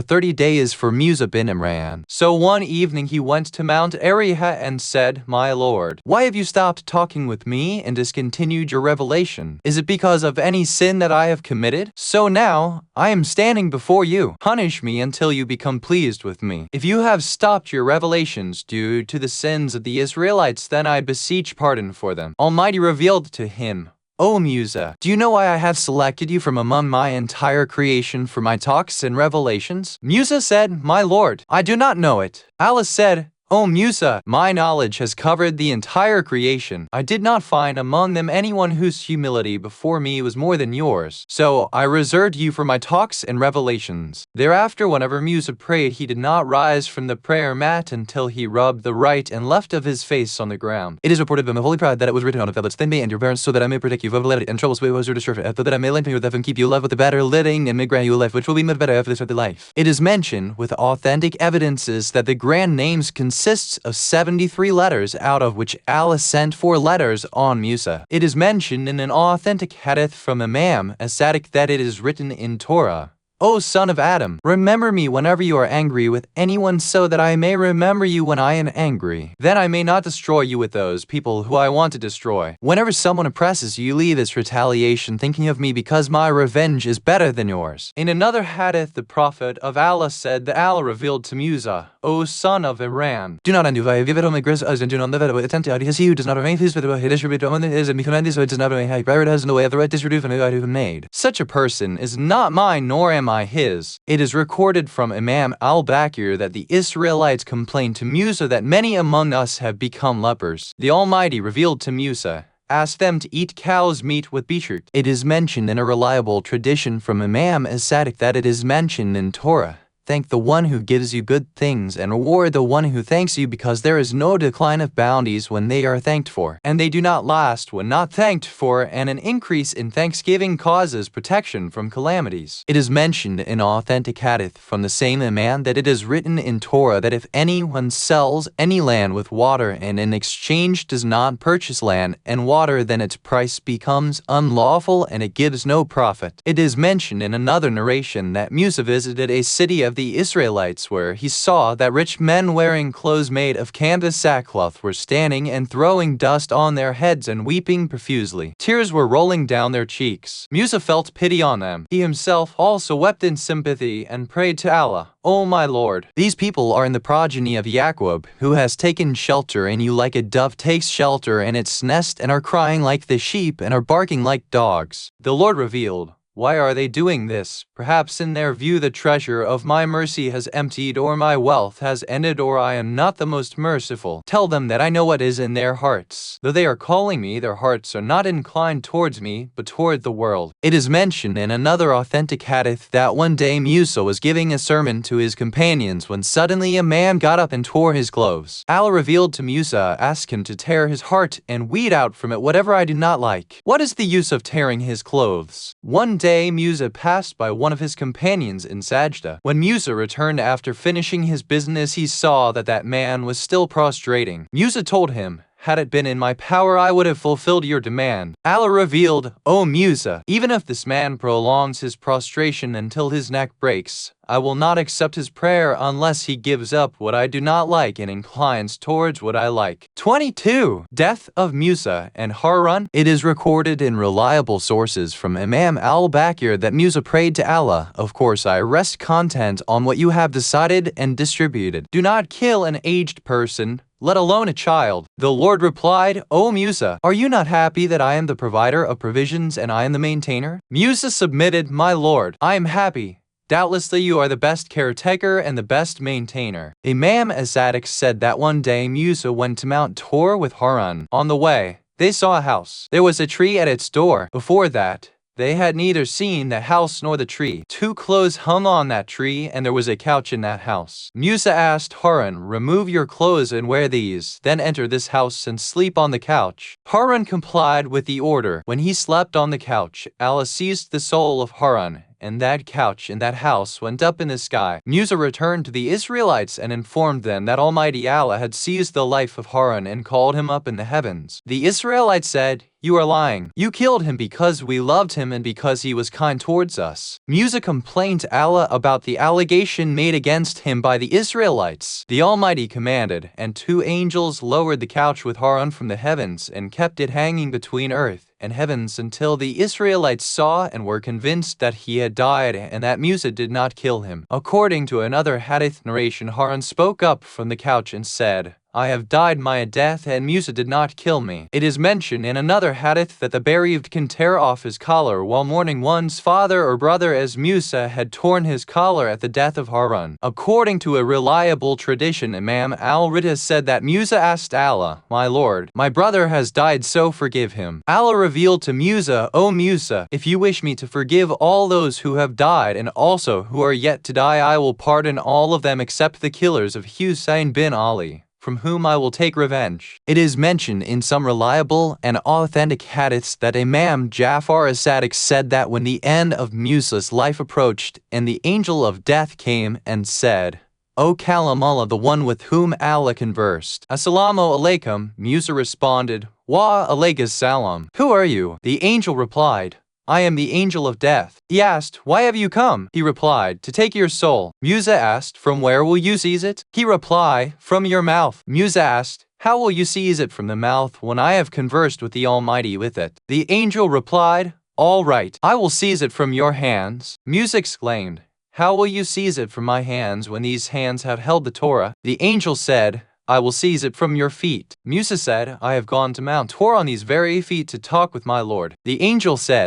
30 days for Musa bin Imran. So one evening he went to Mount Ariha and said, My Lord, why have you stopped talking with me and discontinued your revelation? Is it because of any sin that I have committed? So now, I am standing before you. Punish me until you become pleased with me. If you have stopped your revelations due to the sins of the Israelites, then I beseech pardon for them. Almighty revealed to him, O Musa, do you know why I have selected you from among my entire creation for my talks and revelations? Musa said, My Lord, I do not know it. Allah said, O Musa, my knowledge has covered the entire creation. I did not find among them anyone whose humility before me was more than yours. So I reserved you for my talks and revelations. Thereafter, whenever Musa prayed, he did not rise from the prayer mat until he rubbed the right and left of his face on the ground. It is reported by my holy pride that it was written on a tablets, then me and your parents, so that I may protect you from calamity and troubles, was to serve that I may lengthen your life and keep you alive with a better living, and may grant you a life which will be much better after this earthly life. It is mentioned with authentic evidences that the grand names consists of 73 letters, out of which Allah sent 4 letters on Musa. It is mentioned in an authentic hadith from Imam As-Sadiq that it is written in Torah, O son of Adam, remember me whenever you are angry with anyone so that I may remember you when I am angry. Then I may not destroy you with those people who I want to destroy. Whenever someone oppresses you, leave its retaliation thinking of me because my revenge is better than yours. In another hadith, the Prophet of Allah said that Allah revealed to Musa, O son of Imran, do not undo and do not live at attempt to he who does not remain pleased with what he distribute is and become so it does not remain high prioritize in the way of the right distribute and I have made. Such a person is not mine nor am I his. It is recorded from Imam Al-Baqir that the Israelites complained to Musa that many among us have become lepers. The Almighty revealed to Musa, ask them to eat cow's meat with beetroot. It is mentioned in a reliable tradition from Imam As-Sadiq that it is mentioned in Torah Thank the one who gives you good things and reward the one who thanks you, because there is no decline of bounties when they are thanked for, and they do not last when not thanked for, and an increase in thanksgiving causes protection from calamities. It is mentioned in authentic hadith from the same Imam that it is written in Torah that if anyone sells any land with water and in exchange does not purchase land and water, then its price becomes unlawful and it gives no profit. It is mentioned in another narration that Musa visited a city of the Israelites where he saw that rich men wearing clothes made of canvas sackcloth were standing and throwing dust on their heads and weeping profusely. Tears were rolling down their cheeks. Musa felt pity on them. He himself also wept in sympathy and prayed to Allah, "O my Lord, these people are in the progeny of Yaqub, who has taken shelter in you like a dove takes shelter in its nest, and are crying like the sheep and are barking like dogs." The Lord revealed, "Why are they doing this? Perhaps in their view the treasure of my mercy has emptied, or my wealth has ended, or I am not the most merciful. Tell them that I know what is in their hearts. Though they are calling me, their hearts are not inclined towards me, but toward the world." It is mentioned in another authentic hadith that one day Musa was giving a sermon to his companions when suddenly a man got up and tore his clothes. Allah revealed to Musa, "Ask him to tear his heart and weed out from it whatever I do not like." What is the use of tearing his clothes? One day Musa passed by one of his companions in Sajda. When Musa returned after finishing his business, he saw that that man was still prostrating. Musa told him, "Had it been in my power, I would have fulfilled your demand." Allah revealed, "O Musa, even if this man prolongs his prostration until his neck breaks, I will not accept his prayer unless he gives up what I do not like and inclines towards what I like." 22. Death of Musa and Harun. It is recorded in reliable sources from Imam Al-Baqir that Musa prayed to Allah, "Of course I rest content on what you have decided and distributed. Do not kill an aged person, let alone a child." The Lord replied, "O Musa, are you not happy that I am the provider of provisions and I am the maintainer?" Musa submitted, "My Lord, I am happy. Doubtlessly you are the best caretaker and the best maintainer." Imam As-Sadiq said that one day Musa went to Mount Tor with Harun. On the way, they saw a house. There was a tree at its door. Before that, they had neither seen the house nor the tree. Two clothes hung on that tree, and there was a couch in that house. Musa asked Harun, "Remove your clothes and wear these, then enter this house and sleep on the couch." Harun complied with the order. When he slept on the couch, Allah seized the soul of Harun, and that couch in that house went up in the sky. Musa returned to the Israelites and informed them that Almighty Allah had seized the life of Harun and called him up in the heavens. The Israelites said, "You are lying. You killed him because we loved him and because he was kind towards us." Musa complained to Allah about the allegation made against him by the Israelites. The Almighty commanded, and two angels lowered the couch with Harun from the heavens and kept it hanging between earth and heavens until the Israelites saw and were convinced that he had died and that Musa did not kill him. According to another hadith narration, Harun spoke up from the couch and said, "I have died my death and Musa did not kill me." It is mentioned in another hadith that the bereaved can tear off his collar while mourning one's father or brother, as Musa had torn his collar at the death of Harun. According to a reliable tradition, Imam Al-Rida said that Musa asked Allah, "My Lord, my brother has died, so forgive him." Allah revealed to Musa, "O Musa, if you wish me to forgive all those who have died and also who are yet to die, I will pardon all of them except the killers of Husayn bin Ali, from whom I will take revenge." It is mentioned in some reliable and authentic hadiths that Imam Ja'far as-Sadiq said that when the end of Musa's life approached and the angel of death came and said, "O Kalamullah, the one with whom Allah conversed, Assalamu alaikum," Musa responded, "Wa alaykas salam. Who are you?" The angel replied, "I am the angel of death." He asked, "Why have you come?" He replied, "To take your soul." Musa asked, "From where will you seize it?" He replied, "From your mouth." Musa asked, "How will you seize it from the mouth when I have conversed with the Almighty with it?" The angel replied, "All right, I will seize it from your hands." Musa exclaimed, "How will you seize it from my hands when these hands have held the Torah?" The angel said, "I will seize it from your feet." Musa said, "I have gone to Mount Tor on these very feet to talk with my Lord." The angel said,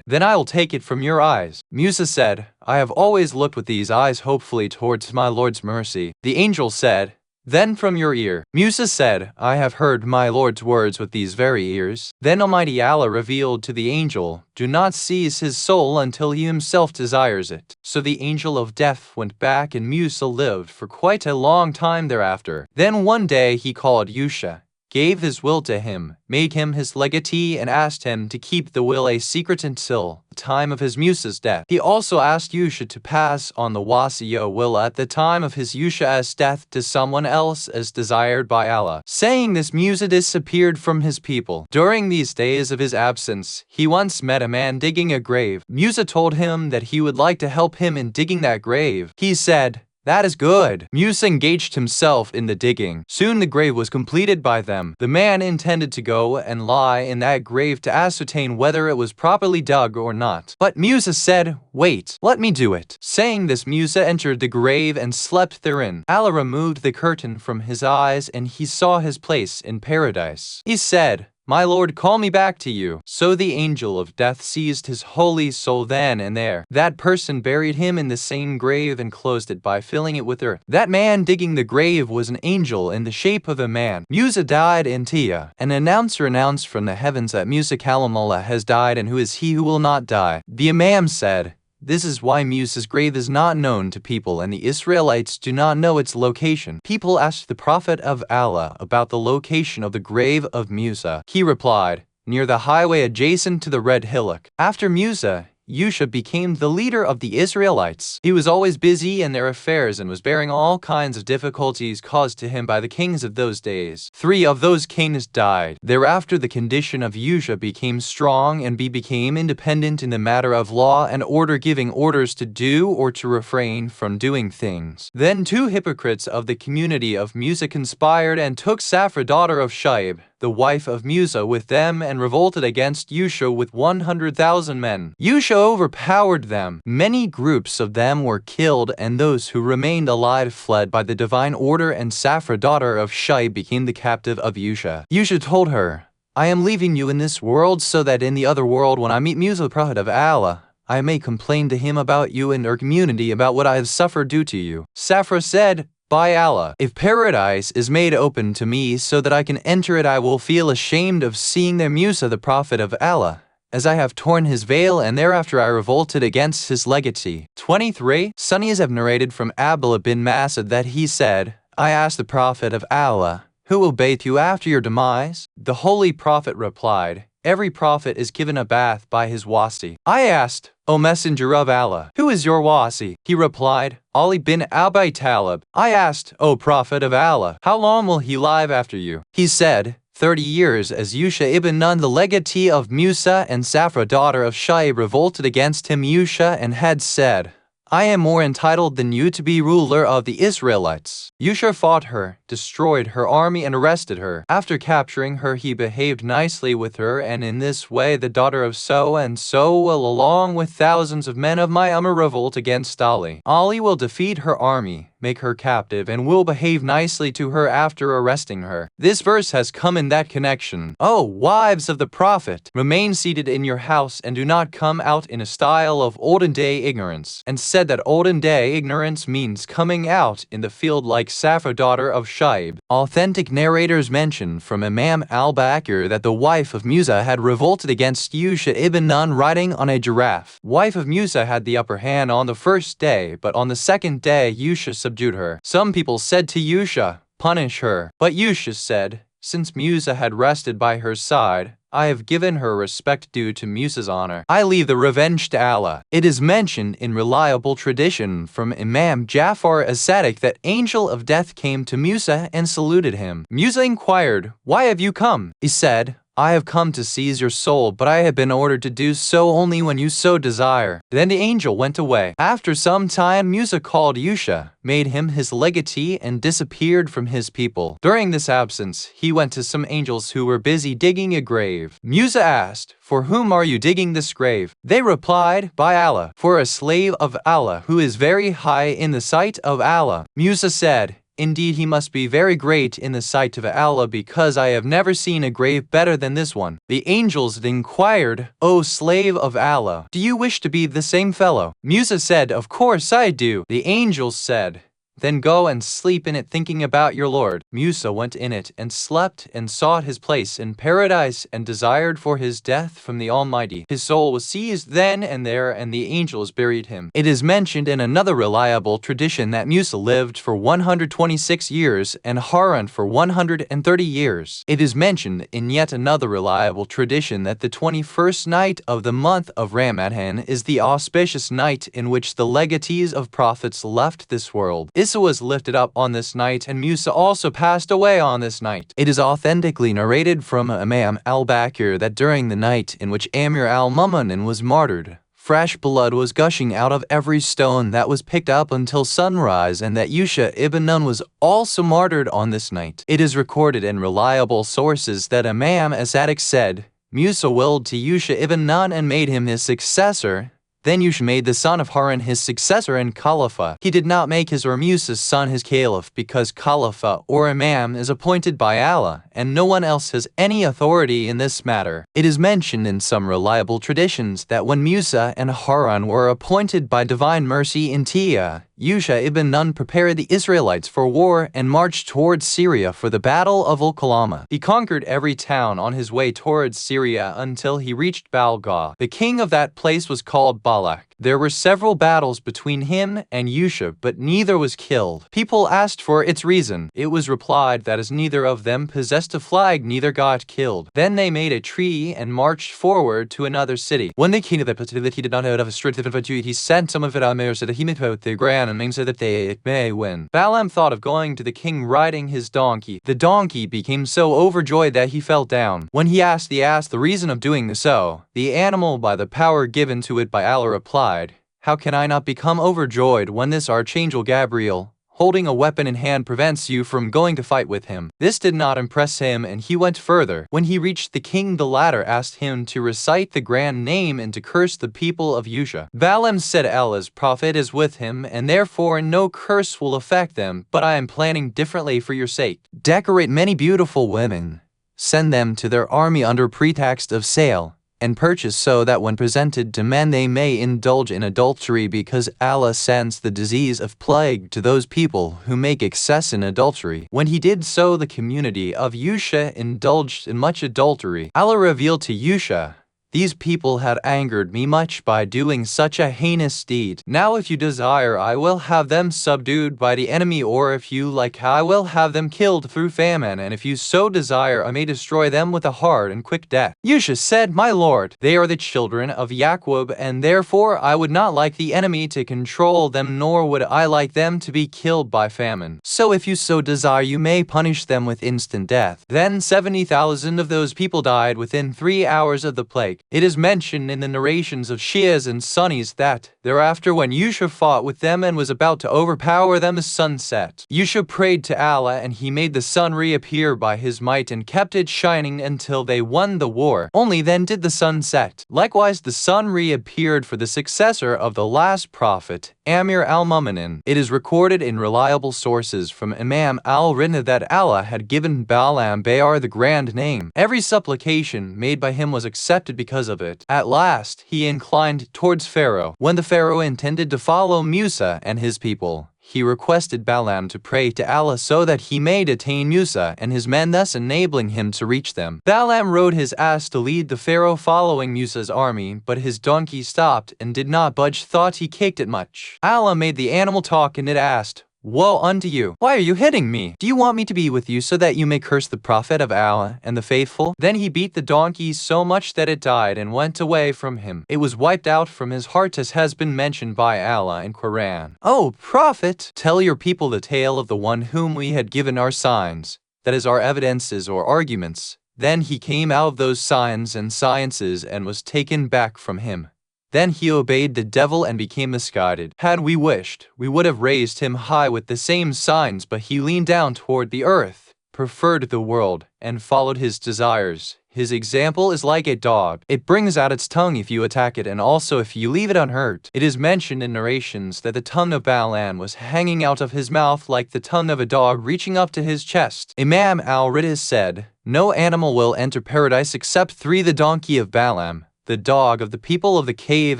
"Then I will take it from your eyes." Musa said, "I have always looked with these eyes hopefully towards my Lord's mercy." The angel said, Then from your ear. Musa said, I have heard my Lord's words with these very ears. Then Almighty Allah revealed to the angel, do not seize his soul until he himself desires it. So the angel of death went back and Musa lived for quite a long time thereafter. Then one day he called Yusha, gave his will to him, made him his legatee and asked him to keep the will a secret until the time of his Musa's death. He also asked Yusha to pass on the wasiya will at the time of his Yusha's death to someone else as desired by Allah. Saying this, Musa disappeared from his people. During these days of his absence, he once met a man digging a grave. Musa told him that he would like to help him in digging that grave. He said, that is good. Musa engaged himself in the digging. Soon the grave was completed by them. The man intended to go and lie in that grave to ascertain whether it was properly dug or not. But Musa said, wait, let me do it. Saying this, Musa entered the grave and slept therein. Allah removed the curtain from his eyes and he saw his place in paradise. He said, my Lord, call me back to you. So the angel of death seized his holy soul then and there. That person buried him in the same grave and closed it by filling it with earth. That man digging the grave was an angel in the shape of a man. Musa died in Tia. An announcer announced from the heavens that Musa Kalamullah has died, and who is he who will not die? The Imam said, this is why Musa's grave is not known to people and the Israelites do not know its location. People asked the Prophet of Allah about the location of the grave of Musa. He replied, near the highway adjacent to the red hillock. After Musa, Yusha became the leader of the Israelites. He was always busy in their affairs and was bearing all kinds of difficulties caused to him by the kings of those days. 3 of those kings died. Thereafter the condition of Yusha became strong and he became independent in the matter of law and order, giving orders to do or to refrain from doing things. Then 2 hypocrites of the community of Musa conspired and took Safra, daughter of Shaib, the wife of Musa, with them and revolted against Yusha with 100,000 men. Yusha overpowered them. Many groups of them were killed and those who remained alive fled by the divine order, and Safra, daughter of Shaib, became the captive of Yusha. Yusha told her, I am leaving you in this world so that in the other world when I meet Musa, the Prophet of Allah, I may complain to him about you and our community about what I have suffered due to you. Safra said, by Allah, if paradise is made open to me so that I can enter it, I will feel ashamed of seeing their Musa, the Prophet of Allah, as I have torn his veil and thereafter I revolted against his legatee. 23. Sunnis have narrated from Abdullah bin Mas'ud that he said, I asked the Prophet of Allah, who will bathe you after your demise? The Holy Prophet replied, every prophet is given a bath by his wasi. I asked, O Messenger of Allah, who is your wasi? He replied, Ali bin Abi Talib. I asked, O Prophet of Allah, how long will he live after you? He said, 30 years, as Yusha ibn Nun, the legatee of Musa, and Safra, daughter of Shaib, revolted against him. Yusha and had said, I am more entitled than you to be ruler of the Israelites. Yusha fought her, destroyed her army and arrested her. After capturing her, he behaved nicely with her, and in this way the daughter of so and so will, along with thousands of men of my Ummah, revolt against Ali. Ali will defeat her army, make her captive, and will behave nicely to her after arresting her. This verse has come in that connection. O wives of the Prophet, remain seated in your house and do not come out in a style of olden day ignorance. And said that olden day ignorance means coming out in the field like Safra, daughter of Shaib. Authentic narrators mention from Imam Al-Baqir that the wife of Musa had revolted against Yusha ibn Nun riding on a giraffe. Wife of Musa had the upper hand on the first day, but on the second day Yusha subdued her. Some people said to Yusha, punish her. But Yusha said, since Musa had rested by her side, I have given her respect due to Musa's honor. I leave the revenge to Allah. It is mentioned in reliable tradition from Imam Jafar as-Sadiq that angel of death came to Musa and saluted him. Musa inquired, why have you come? He said, I have come to seize your soul, but I have been ordered to do so only when you so desire. Then the angel went away. After some time, Musa called Yusha, made him his legatee, and disappeared from his people. During this absence, he went to some angels who were busy digging a grave. Musa asked, for whom are you digging this grave? They replied, by Allah, for a slave of Allah who is very high in the sight of Allah. Musa said, indeed, he must be very great in the sight of Allah, because I have never seen a grave better than this one. The angels inquired, O slave of Allah, do you wish to be the same fellow? Musa said, of course I do. The angels said, Then go and sleep in it thinking about your Lord. Musa went in it and slept and sought his place in paradise and desired for his death from the Almighty. His soul was seized then and there, and the angels buried him. It is mentioned in another reliable tradition that Musa lived for 126 years and Haran for 130 years. It is mentioned in yet another reliable tradition that the 21st night of the month of Ramadan is the auspicious night in which the legatees of prophets left this world. Isa was lifted up on this night, and Musa also passed away on this night. It is authentically narrated from Imam al-Baqir that during the night in which Amir al-Mu'minin was martyred, fresh blood was gushing out of every stone that was picked up until sunrise, and that Yusha ibn Nun was also martyred on this night. It is recorded in reliable sources that Imam as-Sadiq said, Musa willed to Yusha ibn Nun and made him his successor. Then Yusha made the son of Harun his successor and Khalifa. He did not make his or Musa's son his caliph, because Khalifa or Imam is appointed by Allah, and no one else has any authority in this matter. It is mentioned in some reliable traditions that when Musa and Harun were appointed by divine mercy in Tia, Yusha ibn Nun prepared the Israelites for war and marched towards Syria for the battle of Al-Qulub. He conquered every town on his way towards Syria until he reached Balgha. The king of that place was called Balak. There were several battles between him and Yusha, but neither was killed. People asked for its reason. It was replied that as neither of them possessed a flag, neither got killed. Then they made a treaty and marched forward to another city. When they came to that he did not have a strict advantage, he sent some of it on there so that he may put the ground and make so that they may win. Balaam thought of going to the king riding his donkey. The donkey became so overjoyed that he fell down. When he asked the reason of doing so, the animal, by the power given to it by Allah, replied, How can I not become overjoyed when this archangel Gabriel, holding a weapon in hand, prevents you from going to fight with him? This did not impress him, and he went further. When he reached the king, the latter asked him to recite the grand name and to curse the people of Yusha. Balaam said, Allah's prophet is with him, and therefore no curse will affect them, but I am planning differently for your sake. Decorate many beautiful women, send them to their army under pretext of sale, and purchase so that when presented to men they may indulge in adultery, because Allah sends the disease of plague to those people who make excess in adultery. When he did so, the community of Yusha indulged in much adultery. Allah revealed to Yusha, These people had angered me much by doing such a heinous deed. Now if you desire, I will have them subdued by the enemy, or if you like, I will have them killed through famine, and if you so desire, I may destroy them with a hard and quick death. Yusha said, My lord, they are the children of Yaqub, and therefore I would not like the enemy to control them, nor would I like them to be killed by famine. So if you so desire, you may punish them with instant death. Then 70,000 of those people died within 3 hours of the plague. It is mentioned in the narrations of Shias and Sunnis that, thereafter when Yusha fought with them and was about to overpower them, the sun set. Yusha prayed to Allah, and he made the sun reappear by his might and kept it shining until they won the war. Only then did the sun set. Likewise the sun reappeared for the successor of the last prophet, Amir al-Mu'minin. It is recorded in reliable sources from Imam al-Ridna that Allah had given Balaam Bayar the grand name. Every supplication made by him was accepted because of it. At last, he inclined towards Pharaoh. When the Pharaoh intended to follow Musa and his people, he requested Balaam to pray to Allah so that he may detain Musa and his men, thus enabling him to reach them. Balaam rode his ass to lead the Pharaoh following Musa's army, but his donkey stopped and did not budge, thought he kicked it much. Allah made the animal talk, and it asked, Woe unto you! Why are you hitting me? Do you want me to be with you so that you may curse the prophet of Allah and the faithful? Then he beat the donkey so much that it died and went away from him. It was wiped out from his heart, as has been mentioned by Allah in Qur'an. O Prophet, tell your people the tale of the one whom we had given our signs, that is, our evidences or arguments. Then he came out of those signs and sciences and was taken back from him. Then he obeyed the devil and became misguided. Had we wished, we would have raised him high with the same signs, but he leaned down toward the earth, preferred the world, and followed his desires. His example is like a dog. It brings out its tongue if you attack it, and also if you leave it unhurt. It is mentioned in narrations that the tongue of Balaam was hanging out of his mouth like the tongue of a dog reaching up to his chest. Imam al-Ridis said, No animal will enter paradise except 3: the donkey of Balaam, the dog of the people of the cave,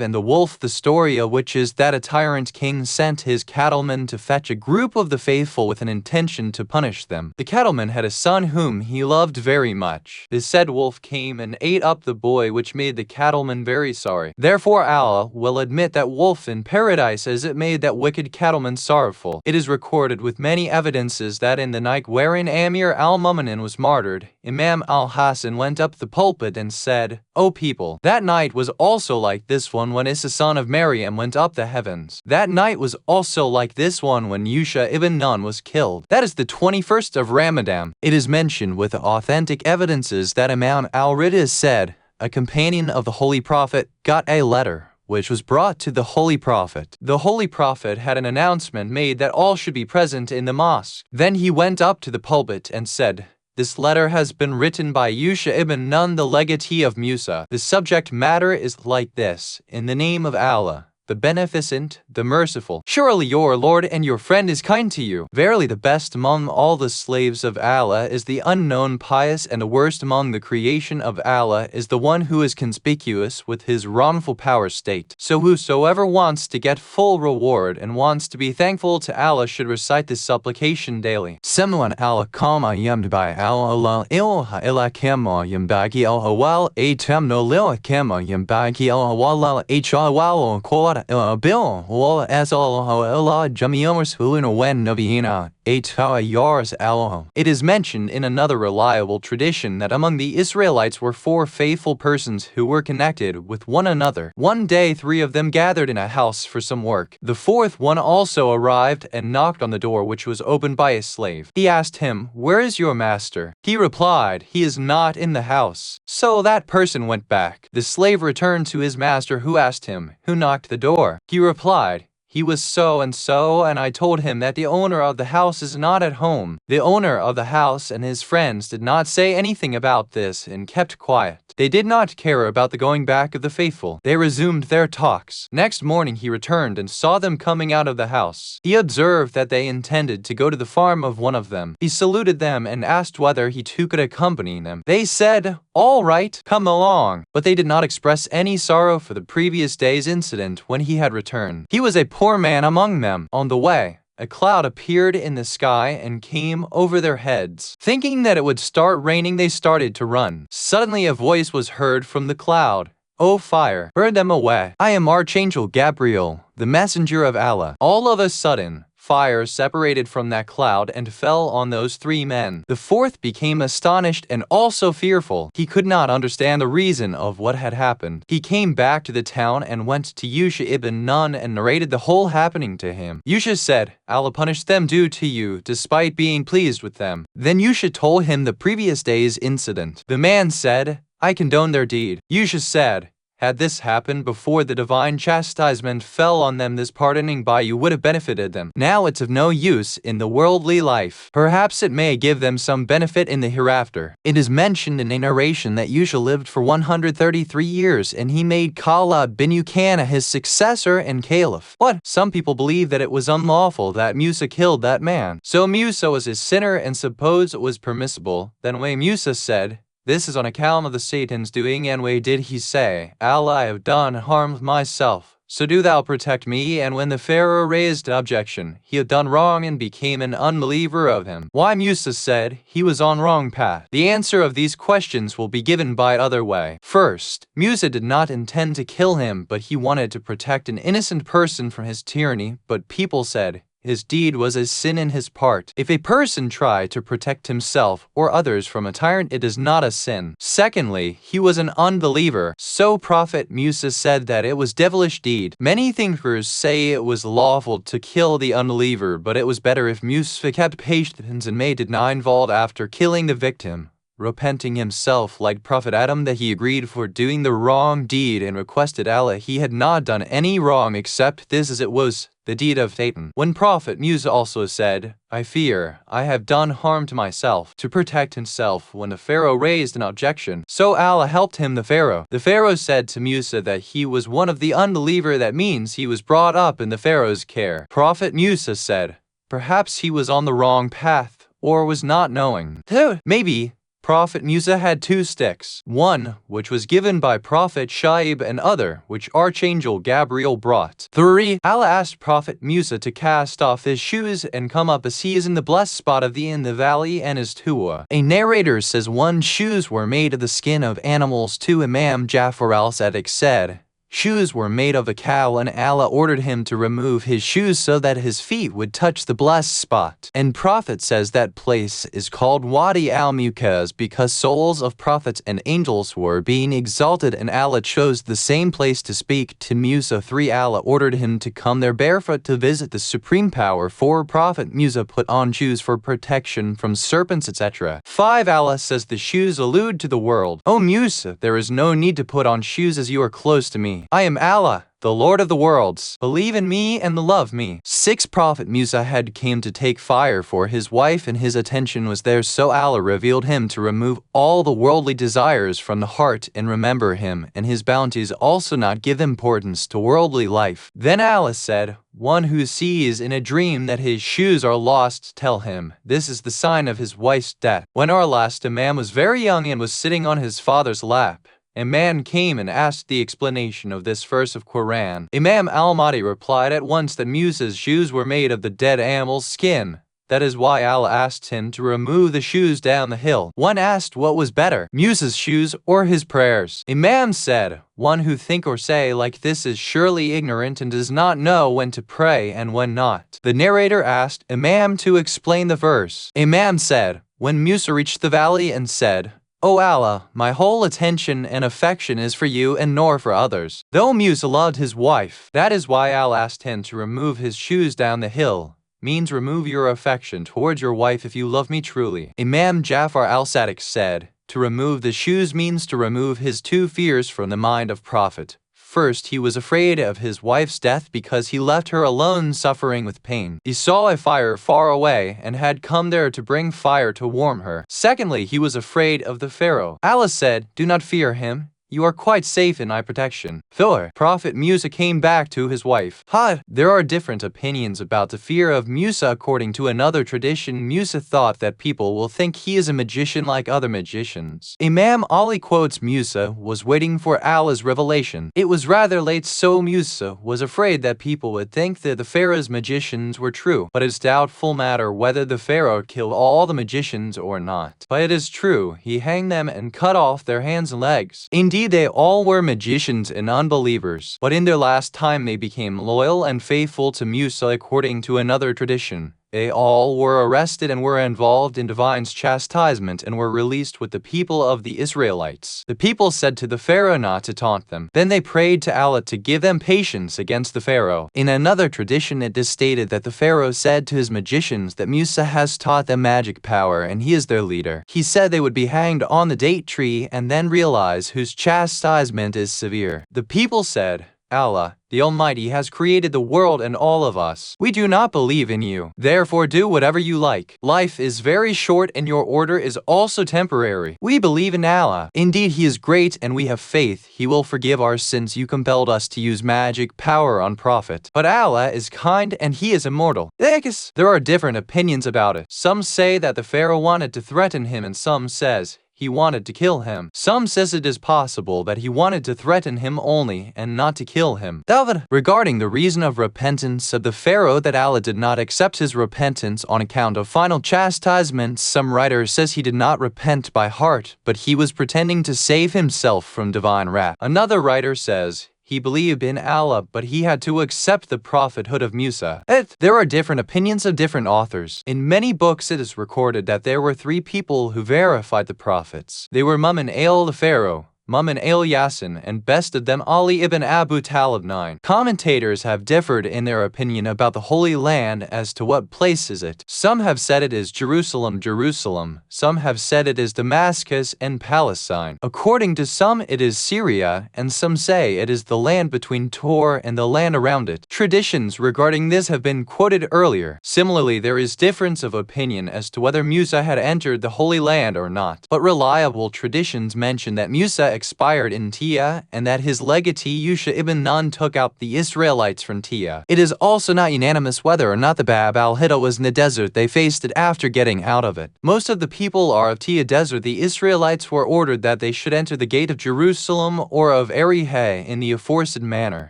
and the wolf, the story of which is that a tyrant king sent his cattlemen to fetch a group of the faithful with an intention to punish them. The cattleman had a son whom he loved very much. The said wolf came and ate up the boy, which made the cattleman very sorry. Therefore Allah will admit that wolf in paradise as it made that wicked cattleman sorrowful. It is recorded with many evidences that in the night wherein Amir al-Mu'minin was martyred, Imam al-Hasan went up the pulpit and said, O people, that night was also like this one when Isa son of Maryam went up the heavens. That night was also like this one when Yusha ibn Nun was killed. That is the 21st of Ramadan. It is mentioned with authentic evidences that Imam al-Ridha said, a companion of the Holy Prophet got a letter which was brought to the Holy Prophet. The Holy Prophet had an announcement made that all should be present in the mosque. Then he went up to the pulpit and said, this letter has been written by Yusha ibn Nun, the legatee of Musa. The subject matter is like this: in the name of Allah, the Beneficent, the Merciful. Surely your Lord and your friend is kind to you. Verily the best among all the slaves of Allah is the unknown pious, and the worst among the creation of Allah is the one who is conspicuous with his wrongful power state. So whosoever wants to get full reward and wants to be thankful to Allah should recite this supplication daily. Semuan Allah kama yambai Allah ilha illa kama yambagi al awal atam no lil kama yambagi al awal hawal qala bill wal as Allah jamiyamers hulun wen nabiyina. It is mentioned in another reliable tradition that among the Israelites were 4 faithful persons who were connected with one another. One day 3 of them gathered in a house for some work. The 4th one also arrived and knocked on the door, which was opened by a slave. He asked him, where is your master? He replied, he is not in the house. So that person went back. The slave returned to his master, who asked him, who knocked the door? He replied, he was so and so, and I told him that the owner of the house is not at home. The owner of the house and his friends did not say anything about this and kept quiet. They did not care about the going back of the faithful. They resumed their talks. Next morning he returned and saw them coming out of the house. He observed that they intended to go to the farm of one of them. He saluted them and asked whether he too could accompany them. They said, all right, come along. But they did not express any sorrow for the previous day's incident when he had returned. He was a poor man among them. On the way, a cloud appeared in the sky and came over their heads. Thinking that it would start raining, they started to run. Suddenly a voice was heard from the cloud. O fire, burn them away. I am Archangel Gabriel, the messenger of Allah. All of a sudden, fire separated from that cloud and fell on those 3 men. The 4th became astonished and also fearful. He could not understand the reason of what had happened. He came back to the town and went to Yusha ibn Nun and narrated the whole happening to him. Yusha said, Allah punished them due to you, despite being pleased with them. Then Yusha told him the previous day's incident. The man said, I condone their deed. Yusha said, had this happened before the divine chastisement fell on them, this pardoning by you would have benefited them. Now it's of no use in the worldly life. Perhaps it may give them some benefit in the hereafter. It is mentioned in a narration that Yusha lived for 133 years, and he made Khalid bin Uqana his successor and caliph. But some people believe that it was unlawful that Musa killed that man. So Musa was a sinner and suppose it was permissible. Then when Musa said, this is on account of the Satan's doing, and way did he say, Allah, I have done harmed myself, so do thou protect me. And when the Pharaoh raised objection, he had done wrong and became an unbeliever of him. Why Musa said he was on wrong path. The answer of these questions will be given by other way. First, Musa did not intend to kill him, but he wanted to protect an innocent person from his tyranny, but people said, his deed was a sin in his part. If a person tried to protect himself or others from a tyrant, it is not a sin. Secondly, he was an unbeliever. So Prophet Musa said that it was devilish deed. Many thinkers say it was lawful to kill the unbeliever, but it was better if Musa kept patience and made it ninefold after killing the victim, repenting himself like Prophet Adam that he agreed for doing the wrong deed and requested Allah he had not done any wrong except this, as it was the deed of Satan. When Prophet Musa also said, I fear I have done harm to myself, to protect himself when the Pharaoh raised an objection. So Allah helped him, the Pharaoh. The Pharaoh said to Musa that he was one of the unbeliever, that means he was brought up in the Pharaoh's care. Prophet Musa said, perhaps he was on the wrong path or was not knowing. Maybe Prophet Musa had 2 sticks, one which was given by Prophet Shaib and other which Archangel Gabriel brought. 3. Allah asked Prophet Musa to cast off his shoes and come up as he is in the blessed spot of the valley and his tuwa. A narrator says 1. Shoes were made of the skin of animals. 2. Imam Jafar al-Sadiq said, shoes were made of a cow and Allah ordered him to remove his shoes so that his feet would touch the blessed spot. And Prophet says that place is called Wadi al-Muqaz because souls of prophets and angels were being exalted and Allah chose the same place to speak to Musa. 3. Allah ordered him to come there barefoot to visit the supreme power. 4. Prophet Musa put on shoes for protection from serpents etc. 5. Allah says the shoes allude to the world. O Musa, there is no need to put on shoes as you are close to me. I am Allah, the Lord of the worlds. Believe in me and love me. 6. Prophet Musa had came to take fire for his wife and his attention was there, so Allah revealed him to remove all the worldly desires from the heart and remember him and his bounties, also not give importance to worldly life. Then Allah said, one who sees in a dream that his shoes are lost, tell him, this is the sign of his wife's death. When our last Imam was very young and was sitting on his father's lap, a man came and asked the explanation of this verse of Qur'an. Imam al-Mahdi replied at once that Musa's shoes were made of the dead animal's skin. That is why Allah asked him to remove the shoes down the hill. One asked what was better, Musa's shoes or his prayers. Imam said, one who think or say like this is surely ignorant and does not know when to pray and when not. The narrator asked Imam to explain the verse. Imam said, when Musa reached the valley and said, O Allah, my whole attention and affection is for you and nor for others. Though Musa loved his wife, that is why Allah asked him to remove his shoes down the hill. Means remove your affection towards your wife if you love me truly. Imam Jafar al-Sadiq said, to remove the shoes means to remove his 2 fears from the mind of Prophet. First, he was afraid of his wife's death because he left her alone suffering with pain. He saw a fire far away and had come there to bring fire to warm her. Secondly, he was afraid of the Pharaoh. Allah said, do not fear him. You are quite safe in my protection. 4. Prophet Musa came back to his wife. There are different opinions about the fear of Musa. According to another tradition, Musa thought that people will think he is a magician like other magicians. Imam Ali quotes Musa was waiting for Allah's revelation. It was rather late, so Musa was afraid that people would think that the Pharaoh's magicians were true. But it's doubtful matter whether the Pharaoh killed all the magicians or not. But it is true, he hanged them and cut off their hands and legs. Indeed, they all were magicians and unbelievers, but in their last time they became loyal and faithful to Musa. According to another tradition, they all were arrested and were involved in divine's chastisement and were released with the people of the Israelites. The people said to the Pharaoh not to taunt them. Then they prayed to Allah to give them patience against the Pharaoh. In another tradition it is stated that the Pharaoh said to his magicians that Musa has taught them magic power and he is their leader. He said they would be hanged on the date tree and then realize whose chastisement is severe. The people said, Allah, the Almighty, has created the world and all of us. We do not believe in you. Therefore do whatever you like. Life is very short and your order is also temporary. We believe in Allah. Indeed, He is great and we have faith. He will forgive our sins. You compelled us to use magic power on Prophet. But Allah is kind and He is immortal. There are different opinions about it. Some say that the Pharaoh wanted to threaten him and some says he wanted to kill him. Some says it is possible that he wanted to threaten him only and not to kill him. Regarding the reason of repentance of the Pharaoh, that Allah did not accept his repentance on account of final chastisement, some writer says he did not repent by heart, but he was pretending to save himself from divine wrath. Another writer says he believed in Allah, but he had to accept the prophethood of Musa. There are different opinions of different authors. In many books it is recorded that there were 3 people who verified the prophets. They were Mu'min al the Pharaoh, Mu'min al-Yasin, and best of them Ali ibn Abu Talib. 9. Commentators have differed in their opinion about the Holy Land as to what place is it. Some have said it is Jerusalem, some have said it is Damascus and Palestine. According to some it is Syria, and some say it is the land between Tor and the land around it. Traditions regarding this have been quoted earlier. Similarly, there is difference of opinion as to whether Musa had entered the Holy Land or not, but reliable traditions mention that Musa expired in Tia, and that his legatee Yusha ibn Nun took out the Israelites from Tia. It is also not unanimous whether or not the Bab al-Hida was in the desert. They faced it after getting out of it. Most of the people are of Tia desert. The Israelites were ordered that they should enter the gate of Jerusalem or of Arihe in the aforesaid manner.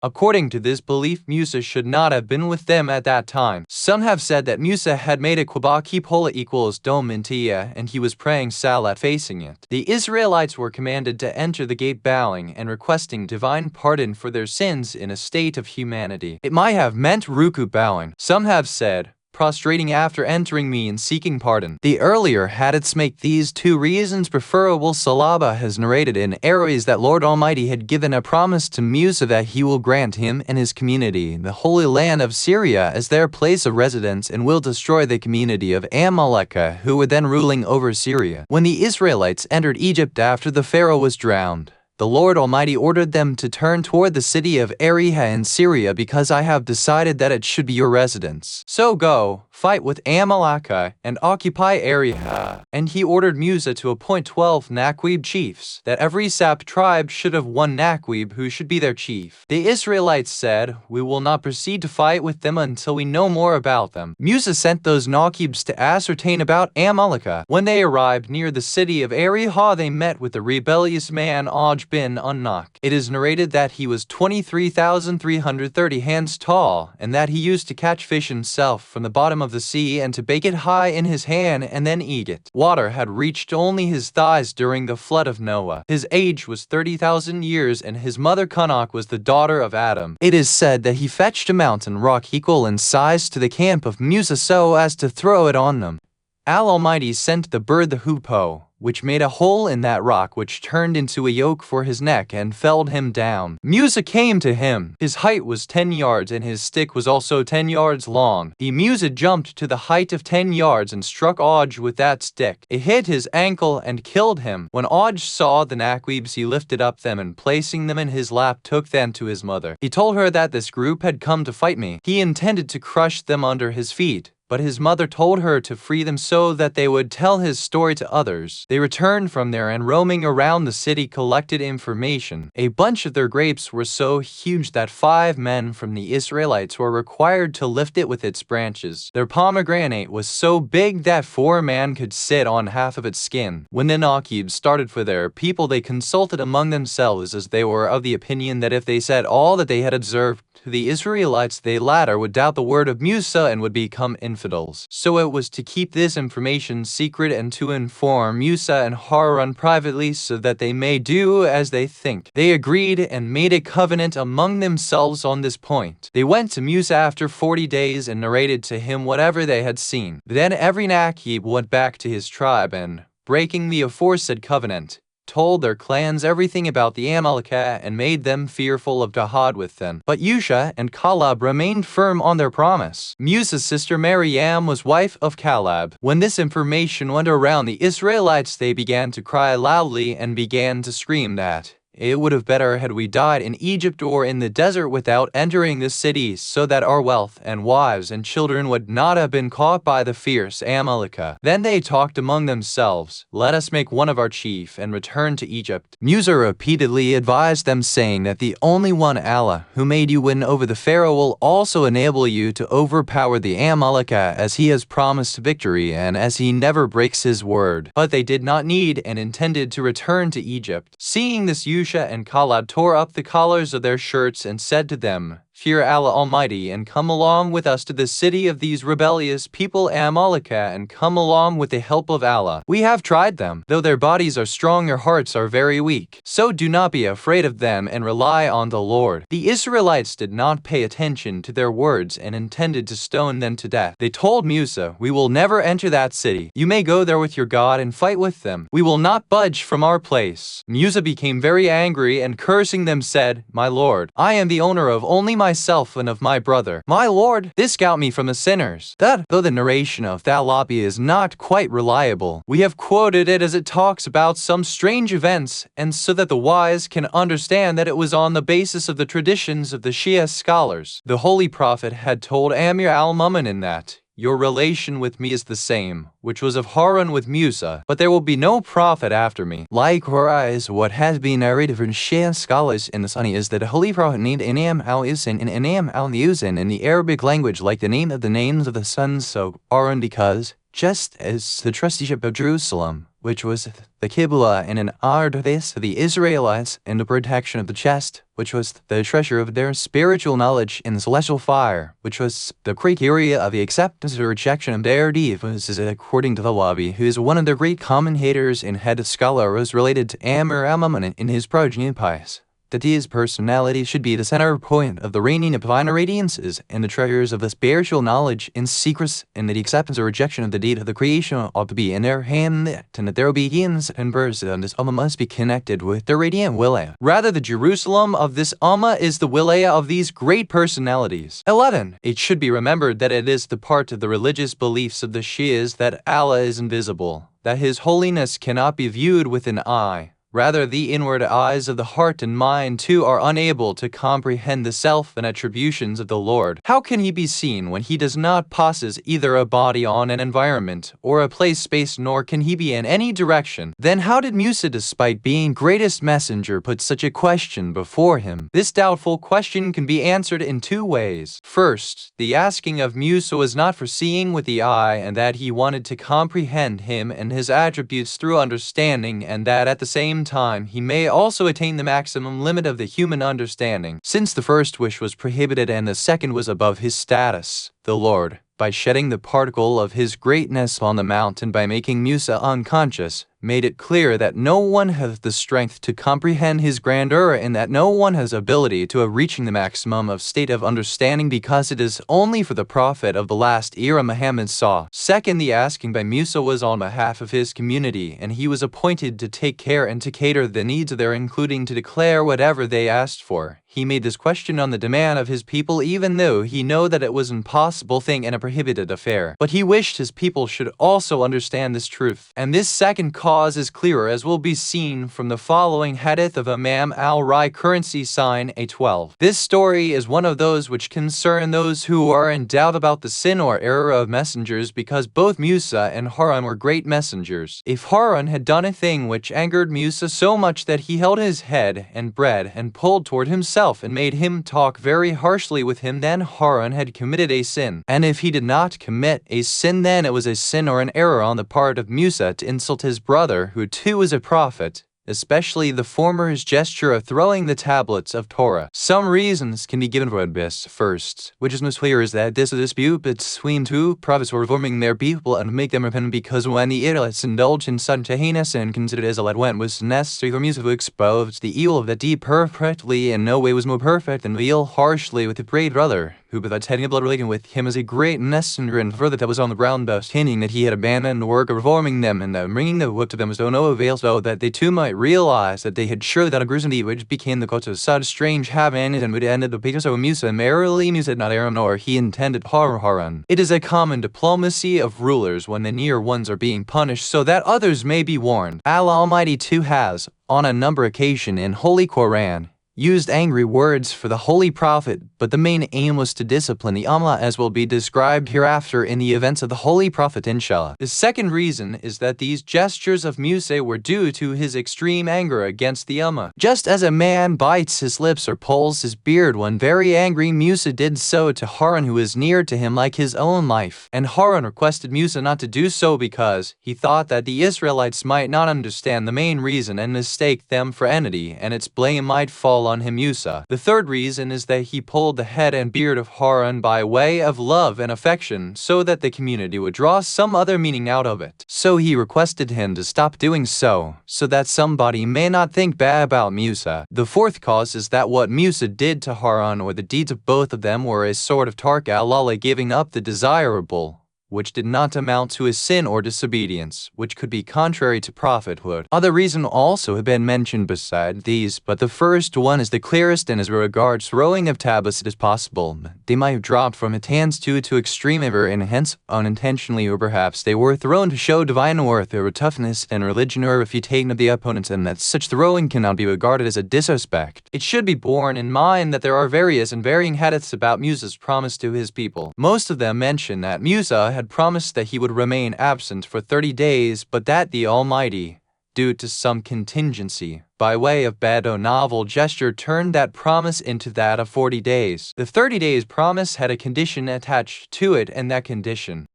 According to this belief, Musa should not have been with them at that time. Some have said that Musa had made a Quba Kipola equals dome in Tia, and he was praying Salat facing it. The Israelites were commanded to enter the gate bowing and requesting divine pardon for their sins in a state of humanity. It might have meant ruku bowing. Some have said, prostrating after entering me and seeking pardon. The earlier hadiths make these two reasons preferable. Salaba has narrated in Aries that Lord Almighty had given a promise to Musa that he will grant him and his community the holy land of Syria as their place of residence and will destroy the community of Amalekah who were then ruling over Syria. When the Israelites entered Egypt after the Pharaoh was drowned, the Lord Almighty ordered them to turn toward the city of Ariha in Syria because I have decided that it should be your residence. So go, fight with Amalekah, and occupy Ariha. And he ordered Musa to appoint 12 Naqib chiefs, that every Sabt tribe should have one Naqib who should be their chief. The Israelites said, we will not proceed to fight with them until we know more about them. Musa sent those Naqibs to ascertain about Amalekah. When they arrived near the city of Ariha, they met with the rebellious man Aj bin Unnak. It is narrated that he was 23,330 hands tall, and that he used to catch fish himself from the bottom of the sea and to bake it high in his hand and then eat it. Water had reached only his thighs during the flood of Noah. His age was 30,000 years, and his mother Kunak was the daughter of Adam. It is said that he fetched a mountain rock equal in size to the camp of Musa so as to throw it on them. Al-Almighty sent the bird the hoopoe, which made a hole in that rock which turned into a yoke for his neck and felled him down. Musa came to him. His height was 10 yards and his stick was also 10 yards long. The Musa jumped to the height of 10 yards and struck Aj with that stick. It hit his ankle and killed him. When Aj saw the Naqibs, he lifted up them and placing them in his lap took them to his mother. He told her that this group had come to fight me. He intended to crush them under his feet, but his mother told her to free them so that they would tell his story to others. They returned from there and roaming around the city collected information. A bunch of their grapes were so huge that 5 men from the Israelites were required to lift it with its branches. Their pomegranate was so big that 4 men could sit on half of its skin. When the Naqib started for their people, they consulted among themselves as they were of the opinion that if they said all that they had observed to the Israelites, they latter would doubt the word of Musa and would become infidels. So it was to keep this information secret and to inform Musa and Harun privately so that they may do as they think. They agreed and made a covenant among themselves on this point. They went to Musa after 40 days and narrated to him whatever they had seen. Then every Naqib went back to his tribe and, breaking the aforesaid covenant, told their clans everything about the Amalekah and made them fearful of jihad with them. But Yusha and Kalab remained firm on their promise. Musa's sister Maryam was wife of Kalab. When this information went around the Israelites, they began to cry loudly and began to scream that it would have better had we died in Egypt or in the desert without entering the city, so that our wealth and wives and children would not have been caught by the fierce Amalekah. Then they talked among themselves, let us make one of our chief and return to Egypt. Musa repeatedly advised them, saying that the only one Allah who made you win over the Pharaoh will also enable you to overpower the Amalekah, as he has promised victory and as he never breaks his word. But they did not need and intended to return to Egypt. Seeing this, Yusha and Kalab tore up the collars of their shirts and said to them, fear Allah Almighty and come along with us to the city of these rebellious people Amalekah and come along with the help of Allah. We have tried them. Though their bodies are strong, their hearts are very weak. So do not be afraid of them and rely on the Lord. The Israelites did not pay attention to their words and intended to stone them to death. They told Musa, we will never enter that city. You may go there with your God and fight with them. We will not budge from our place. Musa became very angry and cursing them said, my Lord, I am the owner of only myself and of my brother. My Lord, discount me from the sinners. That, though the narration of Thalabi is not quite reliable, we have quoted it as it talks about some strange events, and so that the wise can understand that it was on the basis of the traditions of the Shia scholars. The Holy Prophet had told Amir al-Mu'minin that, your relation with me is the same, which was of Harun with Musa, but there will be no prophet after me. Likewise, what has been narrated from Shia scholars in the Sunni is that a holy prophet named Inam al-Usin and Inam al-Usin in the Arabic language like the name of the names of the sons of Harun, because just as the trusteeship of Jerusalem, which was the Qibla and an Ardis of the Israelites, and the protection of the chest, which was the treasure of their spiritual knowledge, in the celestial fire, which was the criteria of the acceptance or rejection of their deed, was according to the Wabi, who is one of the great commentators and head scholar, was related to Amr al-Mu'min in his progeny Pius, that his personality should be the center point of the raining of divine radiances and the treasures of the spiritual knowledge in secrets, and that the acceptance or rejection of the deed of the creation ought to be in their hand, and that their obedience and birth on this Ummah must be connected with the radiant wilayah. Rather, the Jerusalem of this Ummah is the wilayah of these great personalities. 11. It should be remembered that it is the part of the religious beliefs of the Shias that Allah is invisible, that His holiness cannot be viewed with an eye. Rather, the inward eyes of the heart and mind too are unable to comprehend the self and attributions of the Lord. How can He be seen when He does not possess either a body on an environment or a place space, nor can He be in any direction? Then how did Musa, despite being greatest messenger, put such a question before him? This doubtful question can be answered in two ways. First, the asking of Musa was not for seeing with the eye, and that he wanted to comprehend Him and His attributes through understanding, and that at the same time he may also attain the maximum limit of the human understanding, since the first wish was prohibited and the second was above his status. The Lord, by shedding the particle of His greatness on the mountain by making Musa unconscious, made it clear that no one has the strength to comprehend His grandeur, and that no one has ability to reaching the maximum of state of understanding, because it is only for the prophet of the last era Muhammad saw. Second, the asking by Musa was on behalf of his community, and he was appointed to take care and to cater the needs of their, including to declare whatever they asked for. He made this question on the demand of his people, even though he knew that it was an impossible thing and a prohibited affair. But he wished his people should also understand this truth. And this second cause is clearer, as will be seen from the following hadith of Imam al-Rai, currency sign A12. This story is one of those which concern those who are in doubt about the sin or error of messengers, because both Musa and Harun were great messengers. If Harun had done a thing which angered Musa so much that he held his head and bread and pulled toward himself and made him talk very harshly with him, then Harun had committed a sin. And if he did not commit a sin, then it was a sin or an error on the part of Musa to insult his brother, who too was a prophet, especially the former's gesture of throwing the tablets of Torah. Some reasons can be given for this. First, which is most clear, is that this dispute between two prophets were reforming their people and make them repent, because when the Israelites indulged in such a heinous sin considered as it went, was necessary for Musa to expose the evil of that deed perfectly, and no way was more perfect than deal harshly with the great brother, who besides having a blood relation with him as a great messenger, and further that was on the ground boast, hinting that he had abandoned the work of reforming them, and that bringing the book to them was to no avail, so that they too might realize that they had surely done a gruesome deed, which became the cause of such strange happenings, and would end the pages of Musa. Merrily Musa, not Aaron, nor he intended Harun. It is a common diplomacy of rulers when the near ones are being punished, so that others may be warned. Allah Almighty too has, on a number of occasions in Holy Qur'an, used angry words for the Holy Prophet, but the main aim was to discipline the Ummah, as will be described hereafter in the events of the Holy Prophet, inshallah. The second reason is that these gestures of Musa were due to his extreme anger against the Ummah. Just as a man bites his lips or pulls his beard when very angry, Musa did so to Harun, who was near to him like his own life. And Harun requested Musa not to do so because he thought that the Israelites might not understand the main reason and mistake them for enmity, and its blame might fall on him, Musa. The third reason is that he pulled the head and beard of Harun by way of love and affection, so that the community would draw some other meaning out of it. So he requested him to stop doing so that somebody may not think bad about Musa. The fourth cause is that what Musa did to Harun, or the deeds of both of them, were a sort of tark al-Allah, giving up the desirable which did not amount to a sin or disobedience, which could be contrary to prophethood. Other reasons also have been mentioned beside these, but the first one is the clearest, and as regards throwing of tablets, it is possible they might have dropped from his hands due to extreme anger, and hence unintentionally, or perhaps they were thrown to show divine worth or toughness and religion or refutation of the opponents, and that such throwing cannot be regarded as a disrespect. It should be borne in mind that there are various and varying hadiths about Musa's promise to his people. Most of them mention that Musa had promised that he would remain absent for 30 days, but that the Almighty, due to some contingency, by way of bad or novel gesture, turned that promise into that of 40 days. The 30 days promise had a condition attached to it, and that condition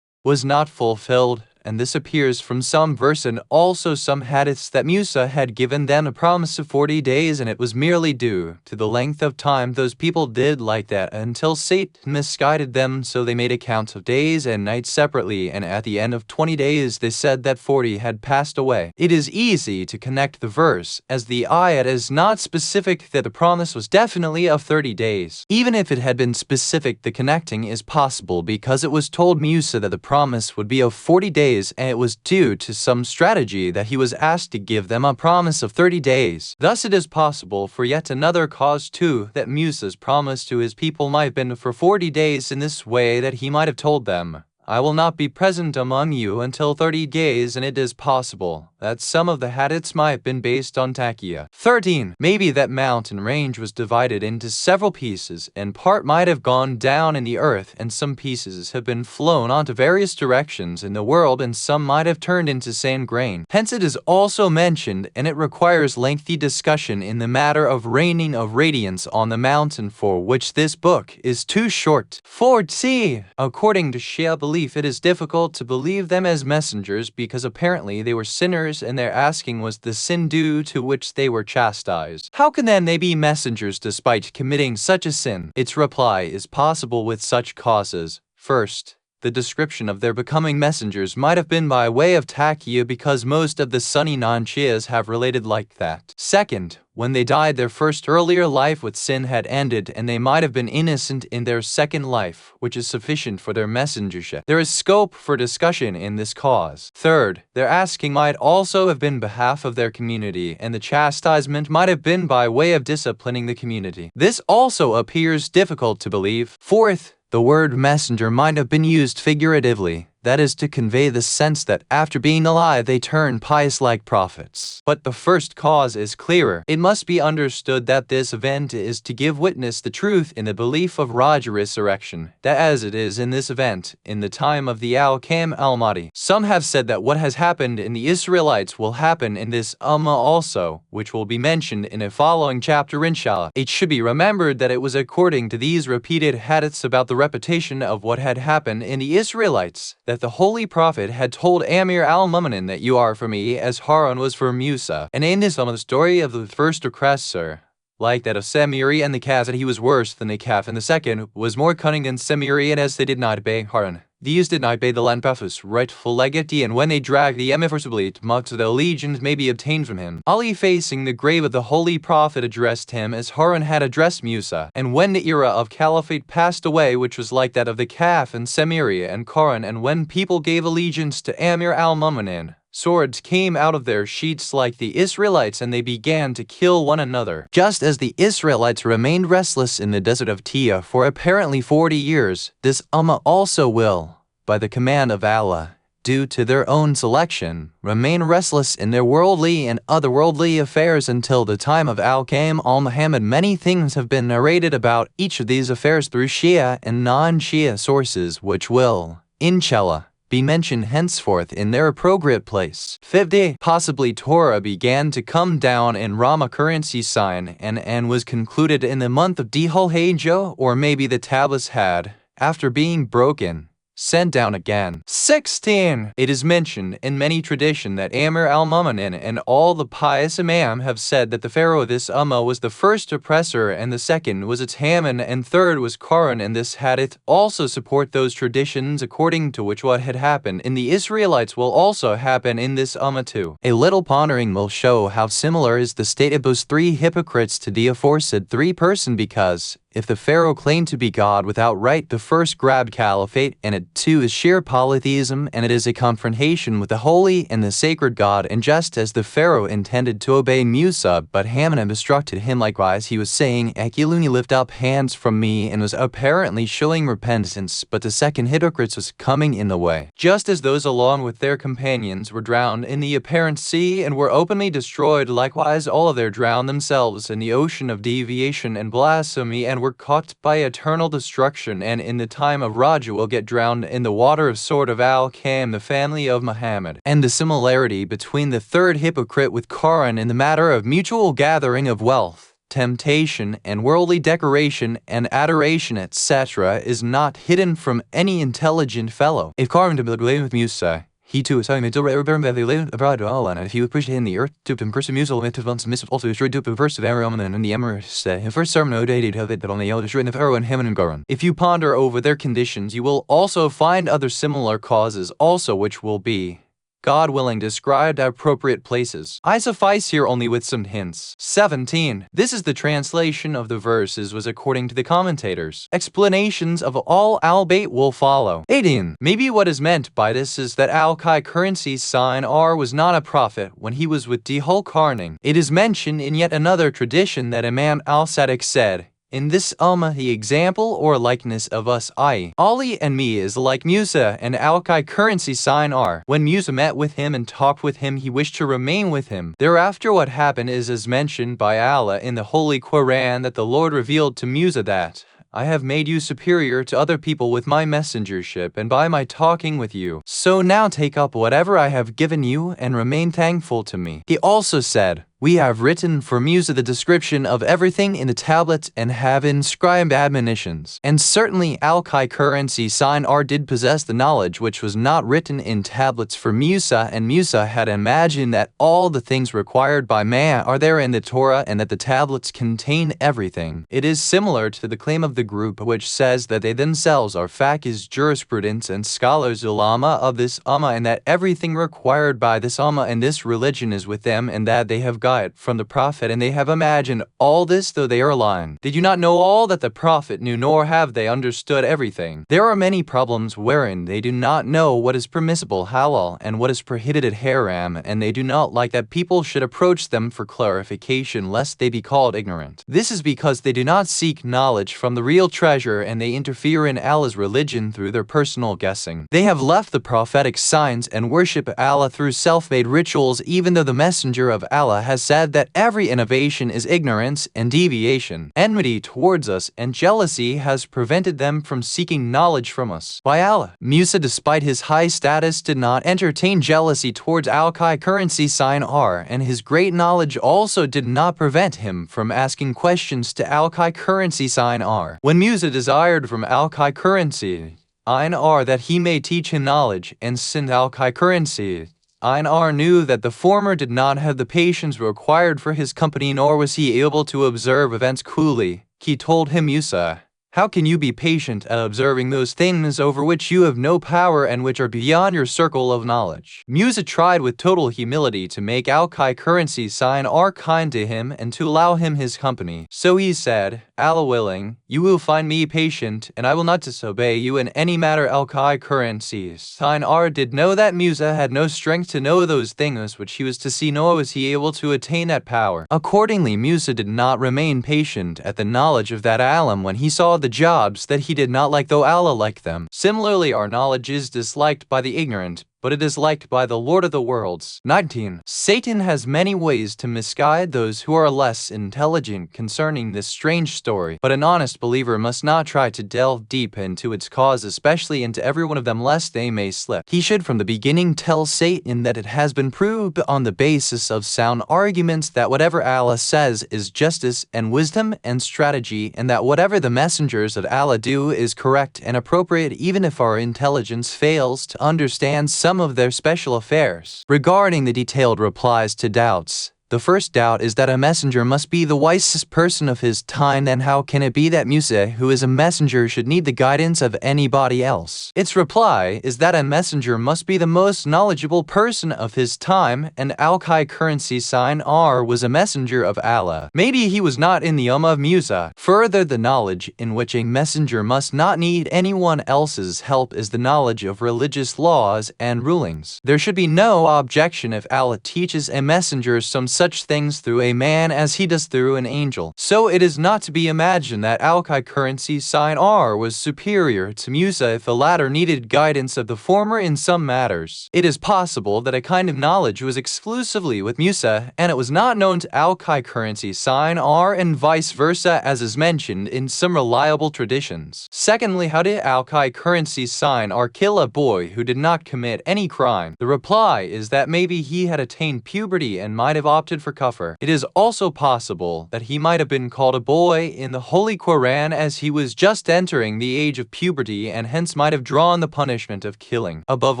was not fulfilled, and this appears from some verse and also some hadiths that Musa had given them a promise of 40 days, and it was merely due to the length of time those people did like that until Satan misguided them, so they made accounts of days and nights separately, and at the end of 20 days they said that 40 had passed away. It is easy to connect the verse, as the ayat is not specific that the promise was definitely of 30 days. Even if it had been specific, the connecting is possible because it was told Musa that the promise would be of 40 days, and it was due to some strategy that he was asked to give them a promise of 30 days. Thus it is possible for yet another cause too, that Musa's promise to his people might have been for 40 days in this way, that he might have told them, I will not be present among you until 30 days, and it is possible that some of the hadiths might have been based on taqiyya. 13. Maybe that mountain range was divided into several pieces, and part might have gone down in the earth, and some pieces have been flown onto various directions in the world, and some might have turned into sand grain. Hence it is also mentioned, and it requires lengthy discussion in the matter of raining of radiance on the mountain, for which this book is too short. 14. According to Shia belief, it is difficult to believe them as messengers because apparently they were sinners, and their asking was the sin due to which they were chastised. How can then they be messengers despite committing such a sin? Its reply is possible with such causes. First, the description of their becoming messengers might have been by way of taqiyya, because most of the Sunni non-Shias have related like that. Second, when they died, their first earlier life with sin had ended, and they might have been innocent in their second life, which is sufficient for their messengership. There is scope for discussion in this cause. Third, their asking might also have been behalf of their community, and the chastisement might have been by way of disciplining the community. This also appears difficult to believe. Fourth, the word messenger might have been used figuratively, that is, to convey the sense that after being alive they turn pious like prophets. But the first cause is clearer. It must be understood that this event is to give witness the truth in the belief of Raj resurrection, that as it is in this event, in the time of the Al-Qam al-Mahdi. Some have said that what has happened in the Israelites will happen in this Ummah also, which will be mentioned in a following chapter inshallah. It should be remembered that it was according to these repeated hadiths about the repetition of what had happened in the Israelites that the Holy Prophet had told Amir al-Mu'minin that you are for me as Harun was for Musa. And in this the story of the first oppressor, like that of Samiri and the calf, that he was worse than the calf, and the second was more cunning than Samiri, and as they did not obey Harun, these did not obey the land prophet's rightful legatee, and when they dragged the emir forcibly, much of the allegiance may be obtained from him. Ali, facing the grave of the Holy Prophet, addressed him as Harun had addressed Musa. And when the era of caliphate passed away, which was like that of the calf and Samiri and Qarn, and when people gave allegiance to Amir al-Mu'minin, swords came out of their sheaths like the Israelites, and they began to kill one another. Just as the Israelites remained restless in the desert of Tia for apparently 40 years, this Ummah also will, by the command of Allah, due to their own selection, remain restless in their worldly and otherworldly affairs until the time of Al-Qam al-Muhammad. Many things have been narrated about each of these affairs through Shia and non-Shia sources, which will, inshallah, be mentioned henceforth in their appropriate place. 50. Possibly Torah began to come down in Rama currency sign and was concluded in the month of Dhul-Hijjah, or maybe the tablets had, after being broken, sent down again. 16. It is mentioned in many tradition that Amir al-Mu'minin and all the pious imam have said that the pharaoh of this Ummah was the first oppressor, and the second was its Haman, and third was Qarn, and this hadith also support those traditions according to which what had happened in the Israelites will also happen in this Ummah too. A little pondering will show how similar is the state of those three hypocrites to the aforesaid three-person, because if the pharaoh claimed to be God without right, the first grabbed caliphate, and it too is sheer polytheism, and it is a confrontation with the holy and the sacred God. And just as the pharaoh intended to obey Musa, but Haman obstructed him, likewise he was saying, Akiluni, lift up hands from me, and was apparently showing repentance, but the second hypocrites was coming in the way. Just as those along with their companions were drowned in the apparent sea and were openly destroyed, likewise all of them drowned themselves in the ocean of deviation and blasphemy, and were caught by eternal destruction, and in the time of Raja will get drowned in the water of sword of Al-Qam, the family of Muhammad. And the similarity between the third hypocrite with Qur'an in the matter of mutual gathering of wealth, temptation, and worldly decoration and adoration, etc., is not hidden from any intelligent fellow. If Qur'an to be with Musa, he too is telling me to abroad all and if you appreciate in the earth to pursue musal with once miss also destroyed to first of Aram and the Emirates first sermon dated of it that on the elders written of Pharaoh and Haman and Goran. If you ponder over their conditions, you will also find other similar causes also, which will be, God willing, described at appropriate places. I suffice here only with some hints. 17. This is the translation of the verses was according to the commentators. Explanations of all albeit will follow. 18. Maybe what is meant by this is that Al-Kai currency's sign R was not a prophet when he was with Dhul-Qarnayn. It is mentioned in yet another tradition that Imam al-Sadiq said, in this Ummah, the example or likeness of us, i.e., Ali and me, is like Musa and Al-Kai currency sign R. When Musa met with him and talked with him, he wished to remain with him. Thereafter what happened is as mentioned by Allah in the Holy Qur'an, that the Lord revealed to Musa that, I have made you superior to other people with my messengership and by my talking with you. So now take up whatever I have given you and remain thankful to me. He also said, we have written for Musa the description of everything in the tablets and have inscribed admonitions. And certainly Al-Kai currency sign R did possess the knowledge which was not written in tablets for Musa, and Musa had imagined that all the things required by man are there in the Torah and that the tablets contain everything. It is similar to the claim of the group which says that they themselves are Faqihs, jurisprudents, and scholars ulama of this Ummah, and that everything required by this Ummah and this religion is with them, and that they have got it from the Prophet, and they have imagined all this, though they are lying. They do not know all that the Prophet knew, nor have they understood everything. There are many problems wherein they do not know what is permissible halal and what is prohibited haram, and they do not like that people should approach them for clarification lest they be called ignorant. This is because they do not seek knowledge from the real treasure, and they interfere in Allah's religion through their personal guessing. They have left the prophetic signs and worship Allah through self-made rituals, even though the messenger of Allah has said that every innovation is ignorance and deviation. Enmity towards us and jealousy has prevented them from seeking knowledge from us. By Allah, Musa, despite his high status, did not entertain jealousy towards Al-Kai currency sign R, and his great knowledge also did not prevent him from asking questions to Al-Kai currency sign R. When Musa desired from Al-Kai currency sign R that he may teach him knowledge, and sent Al-Kai currency Einar knew that the former did not have the patience required for his company, nor was he able to observe events coolly. He told him, Musa, how can you be patient at observing those things over which you have no power and which are beyond your circle of knowledge? Musa tried with total humility to make Al-Kai currency sign R kind to him and to allow him his company. So he said, Allah willing, you will find me patient, and I will not disobey you in any matter. Al-Kai currency sign R did know that Musa had no strength to know those things which he was to see, nor was he able to attain that power. Accordingly, Musa did not remain patient at the knowledge of that alim when he saw the jobs that he did not like, though Allah liked them. Similarly, our knowledge is disliked by the ignorant, but it is liked by the Lord of the worlds. 19. Satan has many ways to misguide those who are less intelligent concerning this strange story, but an honest believer must not try to delve deep into its cause, especially into every one of them, lest they may slip. He should from the beginning tell Satan that it has been proved on the basis of sound arguments that whatever Allah says is justice and wisdom and strategy, and that whatever the messengers of Allah do is correct and appropriate, even if our intelligence fails to understand some of their special affairs. Regarding the detailed replies to doubts, The first doubt is that a messenger must be the wisest person of his time, then how can it be that Musa, who is a messenger, should need the guidance of anybody else? Its reply is that a messenger must be the most knowledgeable person of his time, and Al-Kai currency sign R was a messenger of Allah. Maybe he was not in the Ummah of Musa. Further, the knowledge in which a messenger must not need anyone else's help is the knowledge of religious laws and rulings. There should be no objection if Allah teaches a messenger some such things through a man as he does through an angel. So it is not to be imagined that Al-Kai currency sign R was superior to Musa if the latter needed guidance of the former in some matters. It is possible that a kind of knowledge was exclusively with Musa and it was not known to Al-Kai currency sign R, and vice versa, as is mentioned in some reliable traditions. Secondly, how did Al-Kai currency sign R kill a boy who did not commit any crime? The reply is that maybe he had attained puberty and might have opted for kufr. It is also possible that he might have been called a boy in the Holy Qur'an as he was just entering the age of puberty and hence might have drawn the punishment of killing. Above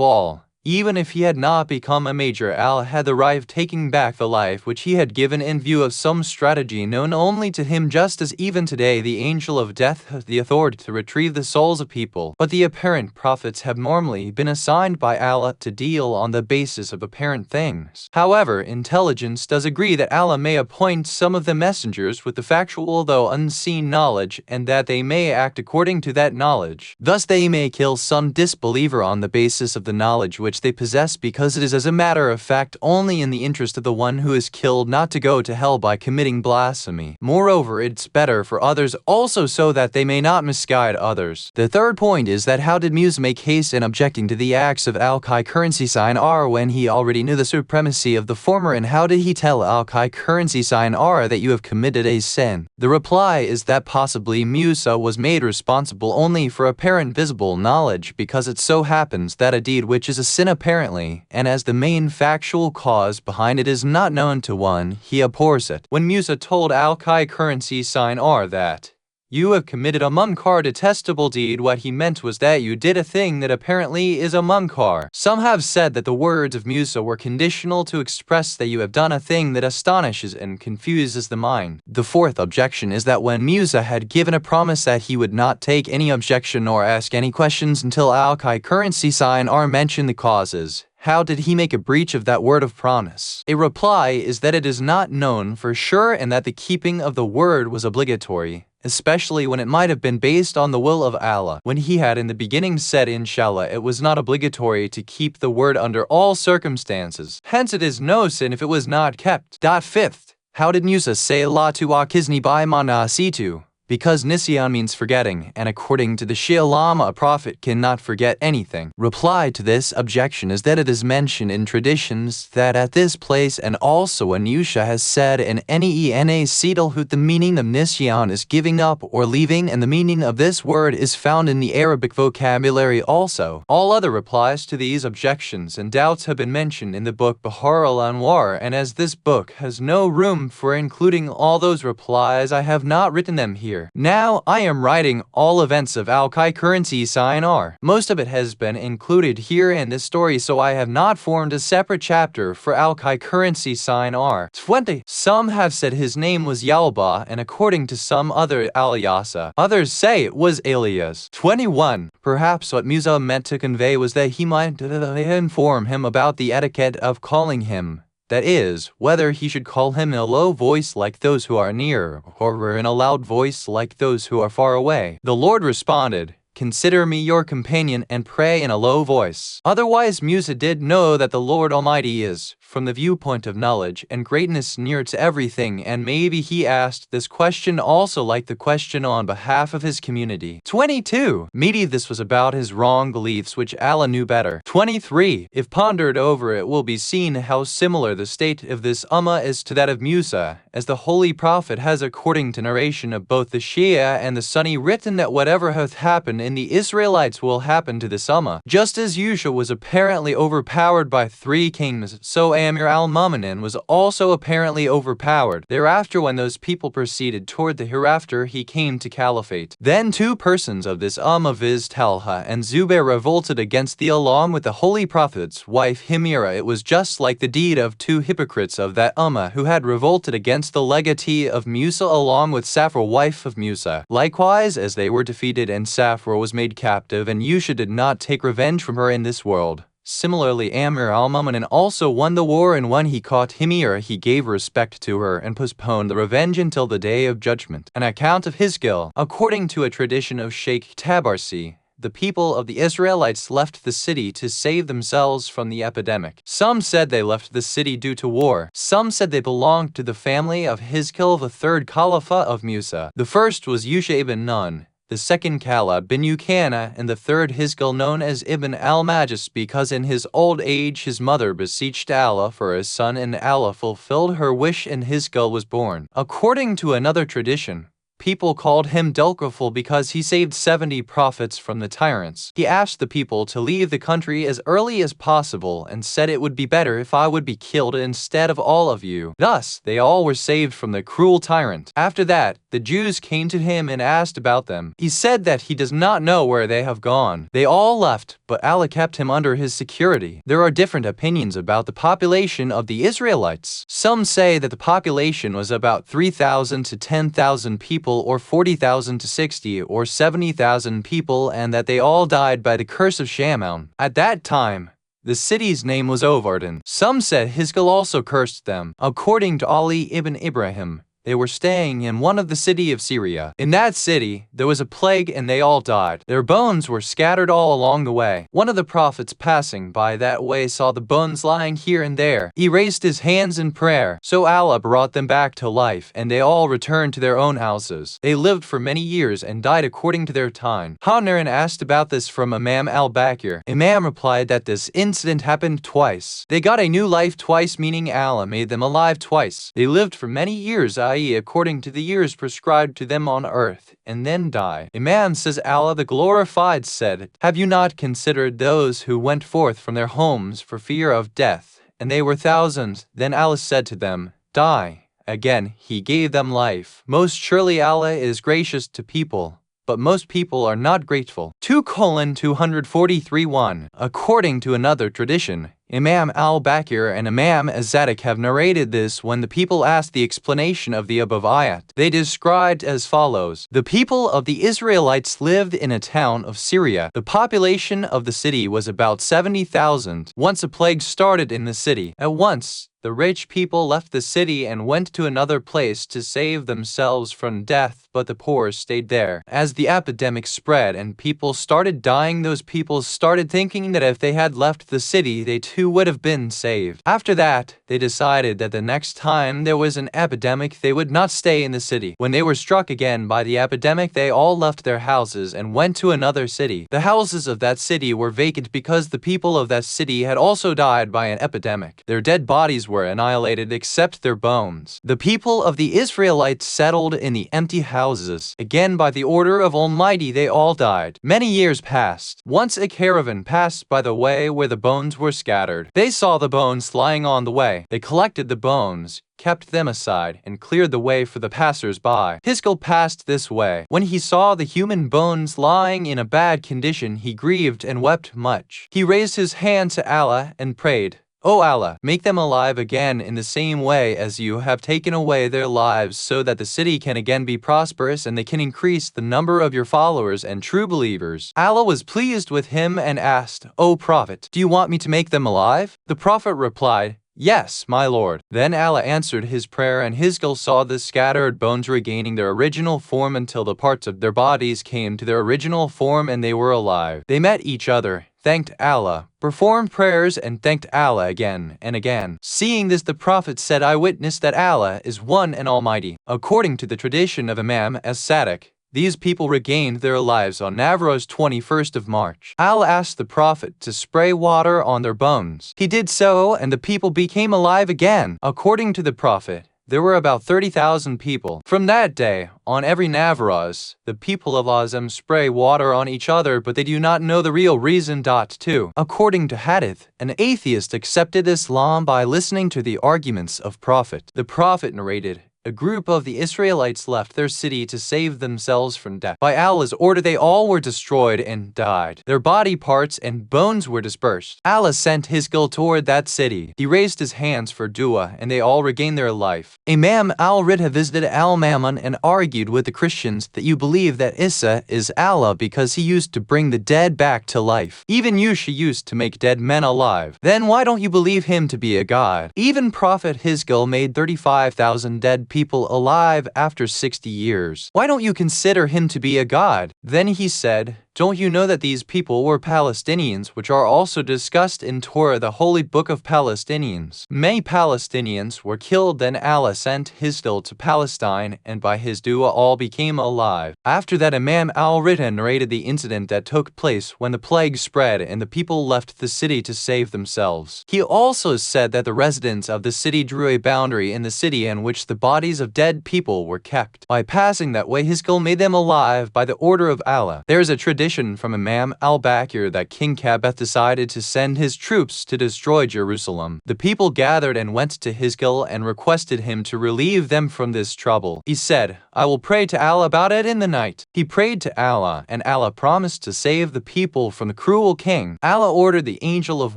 all, even if he had not become a major, Allah had the right of taking back the life which he had given in view of some strategy known only to him, just as even today the angel of death has the authority to retrieve the souls of people. But the apparent prophets have normally been assigned by Allah to deal on the basis of apparent things. However, intelligence does agree that Allah may appoint some of the messengers with the factual though unseen knowledge, and that they may act according to that knowledge. Thus they may kill some disbeliever on the basis of the knowledge which they possess, because it is as a matter of fact only in the interest of the one who is killed not to go to hell by committing blasphemy. Moreover, it's better for others also, so that they may not misguide others. The third point is that how did Musa make haste in objecting to the acts of Al-Kai currency sign R when he already knew the supremacy of the former, and how did he tell Al-Kai currency sign R that you have committed a sin? The reply is that possibly Musa was made responsible only for apparent visible knowledge, because it so happens that a deed which is a sin apparently, and as the main factual cause behind it is not known to one, he abhors it. When Musa told Al-Kai currency sign R that you have committed a munkar detestable deed, what he meant was that you did a thing that apparently is a munkar. Some have said that the words of Musa were conditional to express that you have done a thing that astonishes and confuses the mind. The fourth objection is that when Musa had given a promise that he would not take any objection nor ask any questions until Al-Kai currency sign R mentioned the causes, how did he make a breach of that word of promise? A reply is that it is not known for sure, and that the keeping of the word was obligatory, especially when it might have been based on the will of Allah. When he had in the beginning said Inshallah, it was not obligatory to keep the word under all circumstances. Hence it is no sin if it was not kept. Fifth, how did Musa say La tu'akizni bima nasitu? Because nisyan means forgetting, and according to the Shia Lama, a prophet cannot forget anything. Reply to this objection is that it is mentioned in traditions that at this place, and also when Yusha has said in Nena Seedalhut, the meaning of nisyan is giving up or leaving, and the meaning of this word is found in the Arabic vocabulary also. All other replies to these objections and doubts have been mentioned in the book Bahar al-Anwar, and as this book has no room for including all those replies, I have not written them here. Now, I am writing all events of Al-Kai currency sign R. Most of it has been included here in this story, so I have not formed a separate chapter for Al-Kai currency sign R. 20. Some have said his name was Yalba, and according to some other Al-Yasa. Others say it was Elias. 21. Perhaps what Musa meant to convey was that he might inform him about the etiquette of calling him. That is, whether he should call him in a low voice like those who are near, or in a loud voice like those who are far away. The Lord responded, Consider me your companion and pray in a low voice. Otherwise, Musa did know that the Lord Almighty is, from the viewpoint of knowledge and greatness, near to everything, and maybe he asked this question also like the question on behalf of his community. 22. Maybe this was about his wrong beliefs which Allah knew better. 23. If pondered over, it will be seen how similar the state of this Ummah is to that of Musa, as the Holy Prophet has, according to narration of both the Shia and the Sunni, written that whatever hath happened in the Israelites will happen to this Ummah. Just as Yusha was apparently overpowered by 3 kings, so Amir al-Mu'minin was also apparently overpowered. Thereafter, when those people proceeded toward the hereafter, he came to caliphate. Then two persons of this viz. Talha and Zubair revolted against the Alam with the Holy Prophet's wife Himira. It was just like the deed of two hypocrites of that who had revolted against the legatee of Musa along with Safra, wife of Musa. Likewise, as they were defeated and Safra was made captive, and Yusha did not take revenge from her in this world. Similarly, Amir al-Mu'minin also won the war, and when he caught Himira, he gave respect to her and postponed the revenge until the day of judgment. An account of his skill. According to a tradition of Sheikh Tabarsi, the people of the Israelites left the city to save themselves from the epidemic. Some said they left the city due to war. Some said they belonged to the family of Hizkil, the third Caliph of Musa. The first was Yusha ibn Nun, the second Caleb bin Ukana, and the third Hizkil, known as Ibn al-Majlis, because in his old age his mother beseeched Allah for his son, and Allah fulfilled her wish and Hizkil was born. According to another tradition, people called him Dulkaful because he saved 70 prophets from the tyrants. He asked the people to leave the country as early as possible and said it would be better if I would be killed instead of all of you. Thus, they all were saved from the cruel tyrant. After that, the Jews came to him and asked about them. He said that he does not know where they have gone. They all left, but Allah kept him under his security. There are different opinions about the population of the Israelites. Some say that the population was about 3,000 to 10,000 people, or 40,000 to 60 or 70,000 people, and that they all died by the curse of Shammon. At that time, the city's name was Ovardin. Some said Hizkil also cursed them. According to Ali ibn Ibrahim, they were staying in one of the city of Syria. In that city, there was a plague and they all died. Their bones were scattered all along the way. One of the prophets passing by that way saw the bones lying here and there. He raised his hands in prayer. So Allah brought them back to life, and they all returned to their own houses. They lived for many years and died according to their time. Hanaran asked about this from Imam al-Baqir. Imam replied that this incident happened twice. They got a new life twice, meaning Allah made them alive twice. They lived for many years, i.e. according to the years prescribed to them on earth, and then die. Imam says Allah the Glorified said, "Have you not considered those who went forth from their homes for fear of death, and they were thousands? Then Allah said to them, die. Again, He gave them life. Most surely Allah is gracious to people, but most people are not grateful." 2:243-1. According to another tradition, Imam al-Baqir and Imam az-Zadok have narrated this when the people asked the explanation of the above ayat. They described as follows: the people of the Israelites lived in a town of Syria. The population of the city was about 70,000. Once a plague started in the city. At once, the rich people left the city and went to another place to save themselves from death, but the poor stayed there. As the epidemic spread and people started dying, those people started thinking that if they had left the city, they too would have been saved. After that, they decided that the next time there was an epidemic, they would not stay in the city. When they were struck again by the epidemic, they all left their houses and went to another city. The houses of that city were vacant because the people of that city had also died by an epidemic. Their dead bodies were annihilated except their bones. The people of the Israelites settled in the empty houses. Again, by the order of Almighty, they all died. Many years passed. Once a caravan passed by the way where the bones were scattered. They saw the bones lying on the way. They collected the bones, kept them aside, and cleared the way for the passers-by. Hizkil passed this way. When he saw the human bones lying in a bad condition, he grieved and wept much. He raised his hand to Allah and prayed, "O Allah, make them alive again in the same way as you have taken away their lives, so that the city can again be prosperous and they can increase the number of your followers and true believers." Allah was pleased with him and asked, "O Prophet, do you want me to make them alive?" The Prophet replied, "Yes, my Lord." Then Allah answered his prayer, and Hizkil saw the scattered bones regaining their original form until the parts of their bodies came to their original form and they were alive. They met each other, thanked Allah, performed prayers, and thanked Allah again and again. Seeing this, the Prophet said, "I witness that Allah is one and almighty." According to the tradition of Imam as-Zadok, these people regained their lives on Navroz 21st of March. Allah asked the Prophet to spray water on their bones. He did so, and the people became alive again. According to the Prophet, there were about 30,000 people. From that day, on every Navroz, the people of Azam spray water on each other, but they do not know the real reason. 2. According to hadith, an atheist accepted Islam by listening to the arguments of Prophet. The Prophet narrated, a group of the Israelites left their city to save themselves from death. By Allah's order, they all were destroyed and died. Their body parts and bones were dispersed. Allah sent his guilt toward that city. He raised his hands for dua, and they all regained their life. Imam al-Ridha visited al-Mamun and argued with the Christians that you believe that Isa is Allah because he used to bring the dead back to life. Even Yusha used to make dead men alive. Then why don't you believe him to be a god? Even Prophet Hizqil made 35,000 dead people alive after 60 years. Why don't you consider him to be a god? Then he said, don't you know that these people were Palestinians, which are also discussed in Torah, the holy book of Palestinians? Many Palestinians were killed, then Allah sent Hizqil to Palestine, and by his dua all became alive. After that, Imam al-Ridha narrated the incident that took place when the plague spread and the people left the city to save themselves. He also said that the residents of the city drew a boundary in the city in which the bodies of dead people were kept. By passing that way, Hizqil made them alive by the order of Allah. There is a tradition from Imam al-Baqir that King Kabeth decided to send his troops to destroy Jerusalem. The people gathered and went to Hizqil and requested him to relieve them from this trouble. He said, I will pray to Allah about it in the night. He prayed to Allah, and Allah promised to save the people from the cruel king. Allah ordered the angel of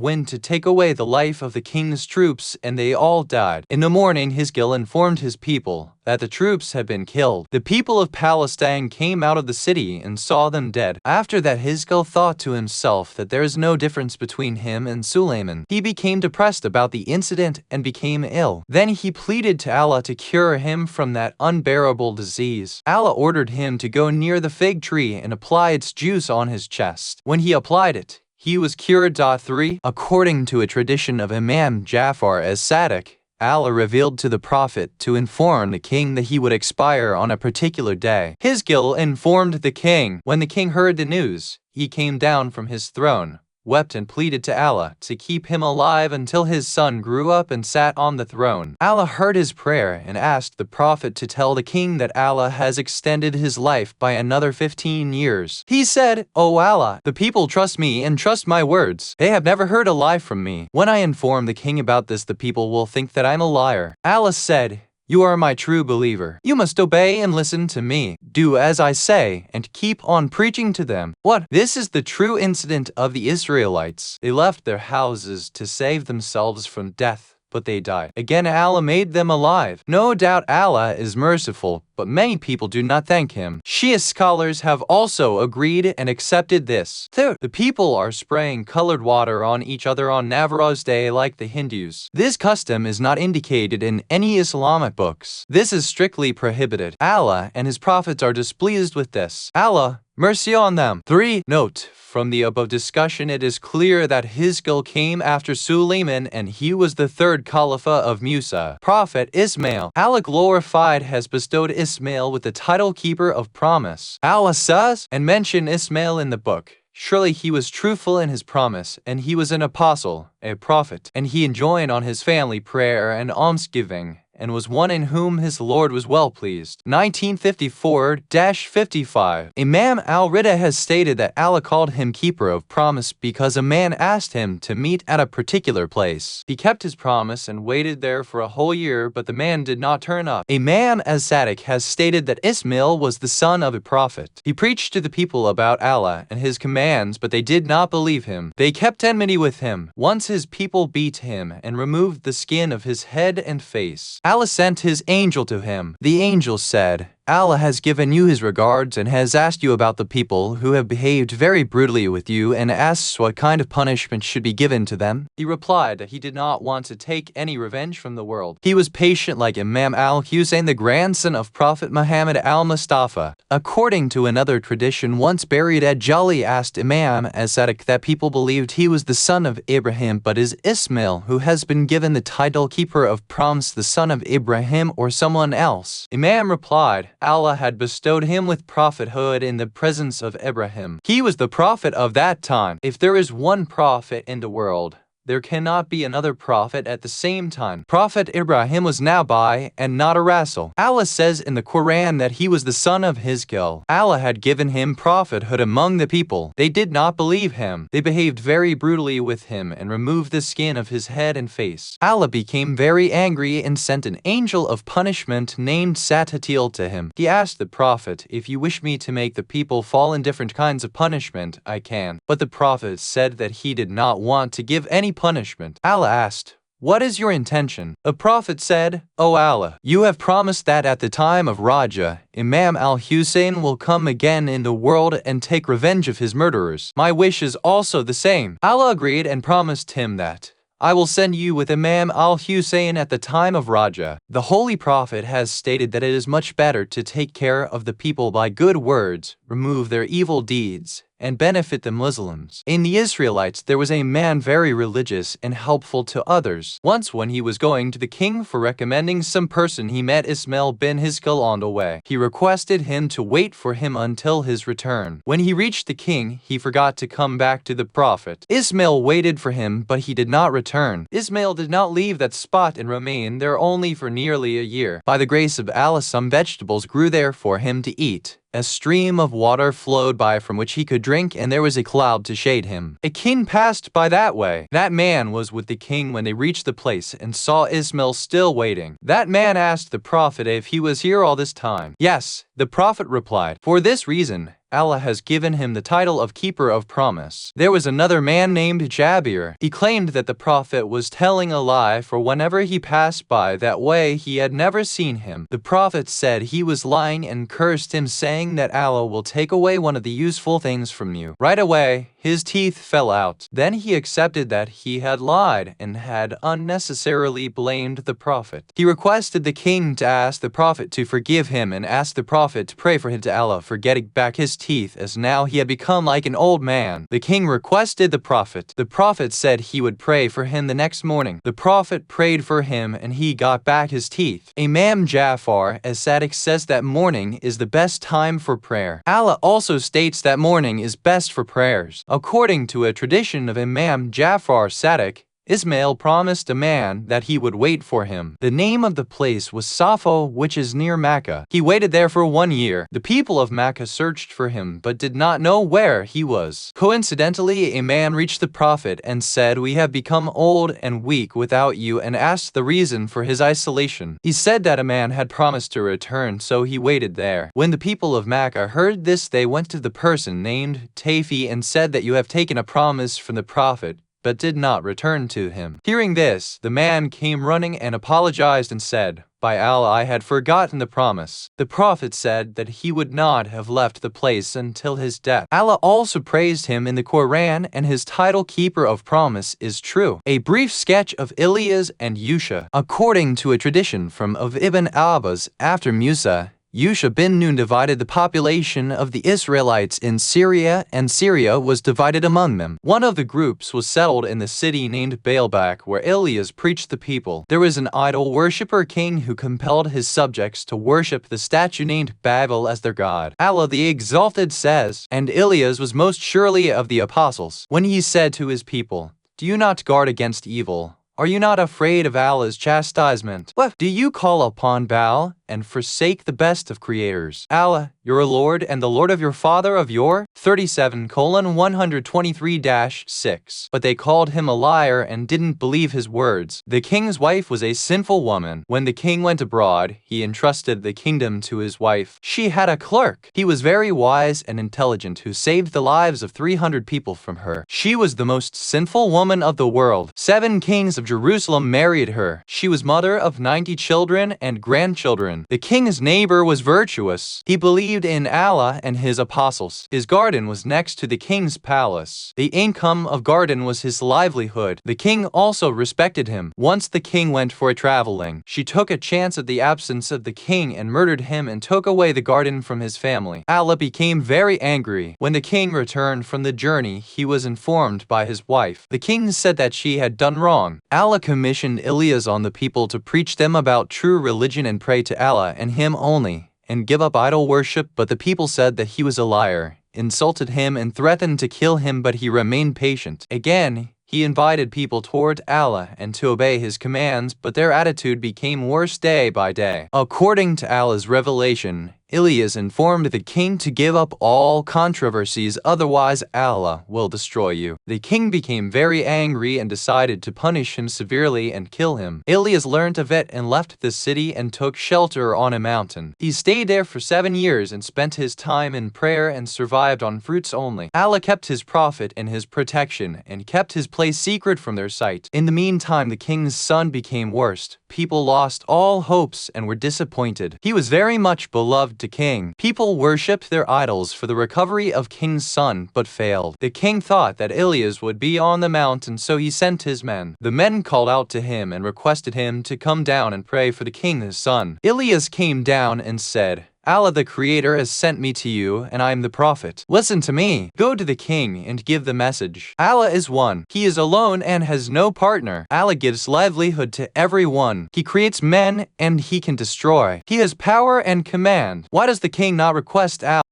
wind to take away the life of the king's troops, and they all died. In the morning, Hizqil informed his people that the troops had been killed. The people of Palestine came out of the city and saw them dead. After that, Hizqil thought to himself that there is no difference between him and Suleiman. He became depressed about the incident and became ill. Then he pleaded to Allah to cure him from that unbearable disease. Allah ordered him to go near the fig tree and apply its juice on his chest. When he applied it, he was cured. 3. According to a tradition of Imam Jafar as Sadiq, Allah revealed to the Prophet to inform the king that he would expire on a particular day. Hizqil informed the king. When the king heard the news, he came down from his throne, wept and pleaded to Allah to keep him alive until his son grew up and sat on the throne. Allah heard his prayer and asked the Prophet to tell the king that Allah has extended his life by another 15 years. He said, O Allah, the people trust me and trust my words. They have never heard a lie from me. When I inform the king about this, the people will think that I'm a liar. Allah said, you are my true believer. You must obey and listen to me. Do as I say and keep on preaching to them. What? This is the true incident of the Israelites. They left their houses to save themselves from death, but they died. Again, Allah made them alive. No doubt Allah is merciful, but many people do not thank him. Shia scholars have also agreed and accepted this. Third, the people are spraying colored water on each other on Navroz Day like the Hindus. This custom is not indicated in any Islamic books. This is strictly prohibited. Allah and his prophets are displeased with this. Allah, mercy on them. 3. Note, from the above discussion, it is clear that Hizqil came after Suleiman and he was the third Caliph of Musa. Prophet Ismail, Allah glorified, has bestowed Ismail with the title keeper of promise. Allah says, and mention Ismail in the book. Surely he was truthful in his promise, and he was an apostle, a prophet, and he enjoined on his family prayer and almsgiving, and was one in whom his Lord was well pleased. 1954-55. Imam al-Ridha has stated that Allah called him keeper of promise because a man asked him to meet at a particular place. He kept his promise and waited there for a whole year, but the man did not turn up. Imam as-Sadiq has stated that Ismail was the son of a prophet. He preached to the people about Allah and his commands, but they did not believe him. They kept enmity with him. Once his people beat him and removed the skin of his head and face. Allah sent his angel to him. The angel said, Allah has given you his regards and has asked you about the people who have behaved very brutally with you and asks what kind of punishment should be given to them. He replied that he did not want to take any revenge from the world. He was patient like Imam al-Hussein, the grandson of Prophet Muhammad al-Mustafa. According to another tradition, once buried at Jali asked Imam as-Sadiq that people believed he was the son of Ibrahim, but is Ismail, who has been given the title keeper of promise, the son of Ibrahim or someone else? Imam replied, Allah had bestowed him with prophethood in the presence of Ibrahim. He was the prophet of that time. If there is one prophet in the world, there cannot be another prophet at the same time. Prophet Ibrahim was Nabi and not a Rasul. Allah says in the Qur'an that he was the son of Hizkil. Allah had given him prophethood among the people. They did not believe him. They behaved very brutally with him and removed the skin of his head and face. Allah became very angry and sent an angel of punishment named Satatil to him. He asked the Prophet, "If you wish me to make the people fall in different kinds of punishment, I can." But the Prophet said that he did not want to give any punishment. Allah asked, "What is your intention?" The Prophet said, "O Allah, you have promised that at the time of Raja, Imam al-Hussein will come again in the world and take revenge of his murderers. My wish is also the same." Allah agreed and promised him that, "I will send you with Imam al-Hussein at the time of Raja." The Holy Prophet has stated that it is much better to take care of the people by good words, remove their evil deeds, and benefit the Muslims. In the Israelites, there was a man very religious and helpful to others. Once when he was going to the king for recommending some person, he met Ismail bin Hizkil on the way. He requested him to wait for him until his return. When he reached the king, he forgot to come back to the Prophet. Ismail waited for him, but he did not return. Ismail did not leave that spot and remain there only for nearly a year. By the grace of Allah, some vegetables grew there for him to eat. A stream of water flowed by from which he could drink, and there was a cloud to shade him. A king passed by that way. That man was with the king when they reached the place and saw Ismail still waiting. That man asked the Prophet if he was here all this time. Yes, the Prophet replied. For this reason, Allah has given him the title of Keeper of Promise. There was another man named Jabir. He claimed that the Prophet was telling a lie, for whenever he passed by that way, he had never seen him. The Prophet said he was lying and cursed him, saying that Allah will take away one of the useful things from you. Right away, his teeth fell out. Then he accepted that he had lied and had unnecessarily blamed the Prophet. He requested the king to ask the Prophet to forgive him and asked the Prophet to pray for him to Allah for getting back his teeth, as now he had become like an old man. The king requested the Prophet. The Prophet said he would pray for him the next morning. The Prophet prayed for him and he got back his teeth. Imam Jafar as-Sadiq says that morning is the best time for prayer. Allah also states that morning is best for prayers. According to a tradition of Imam Jafar Sadiq, Ismail promised a man that he would wait for him. The name of the place was Safo, which is near Mecca. He waited there for 1 year. The people of Mecca searched for him, but did not know where he was. Coincidentally, a man reached the Prophet and said, "We have become old and weak without you," and asked the reason for his isolation. He said that a man had promised to return, so he waited there. When the people of Mecca heard this, they went to the person named Tayfi and said that you have taken a promise from the Prophet, but did not return to him. Hearing this, the man came running and apologized and said, "By Allah, I had forgotten the promise." The Prophet said that he would not have left the place until his death. Allah also praised him in the Qur'an, and his title Keeper of Promise is true. A brief sketch of Ilyas and Yusha. According to a tradition from of Ibn Abbas, after Musa, Yusha bin Nun divided the population of the Israelites in Syria, and Syria was divided among them. One of the groups was settled in the city named Baalbek, where Ilyas preached the people. There was an idol worshipper king who compelled his subjects to worship the statue named Babel as their god. Allah the Exalted says, "And Ilyas was most surely of the apostles, when he said to his people, 'Do you not guard against evil? Are you not afraid of Allah's chastisement? What? Do you call upon Baal and forsake the best of creators? Allah, your Lord and the Lord of your father of your 37:123-6. But they called him a liar and didn't believe his words. The king's wife was a sinful woman. When the king went abroad, he entrusted the kingdom to his wife. She had a clerk. He was very wise and intelligent, who saved the lives of 300 people from her. She was the most sinful woman of the world. 7 kings of Jerusalem married her. She was mother of 90 children and grandchildren. The king's neighbor was virtuous. He believed in Allah and his apostles. His garden was next to the king's palace. The income of garden was his livelihood. The king also respected him. Once the king went for traveling. She took a chance of the absence of the king and murdered him and took away the garden from his family. Allah became very angry. When the king returned from the journey, he was informed by his wife. The king said that she had done wrong. Allah commissioned Ilyas on the people to preach them about true religion and pray to Allah and him only, and give up idol worship, but the people said that he was a liar, insulted him and threatened to kill him, but he remained patient. Again, He invited people toward Allah and to obey his commands, but their attitude became worse day by day. According to Allah's revelation, Ilyas informed the king to give up all controversies, otherwise Allah will destroy you. The king became very angry and decided to punish him severely and kill him. Ilyas learned of it and left the city and took shelter on a mountain. He stayed there for 7 years and spent his time in prayer and survived on fruits only. Allah kept his prophet in his protection and kept his place secret from their sight. In the meantime, the king's son became worse. People lost all hopes and were disappointed. He was very much beloved to king. People worshipped their idols for the recovery of king's son, but failed. The king thought that Ilyas would be on the mountain, so he sent his men. The men called out to him and requested him to come down and pray for the king's son. Ilyas came down and said, Allah the Creator has sent me to you, and I am the Prophet. Listen to me. Go to the king and give the message. Allah is one. He is alone and has no partner. Allah gives livelihood to everyone. He creates men and he can destroy. He has power and command. Why does the king not request Allah,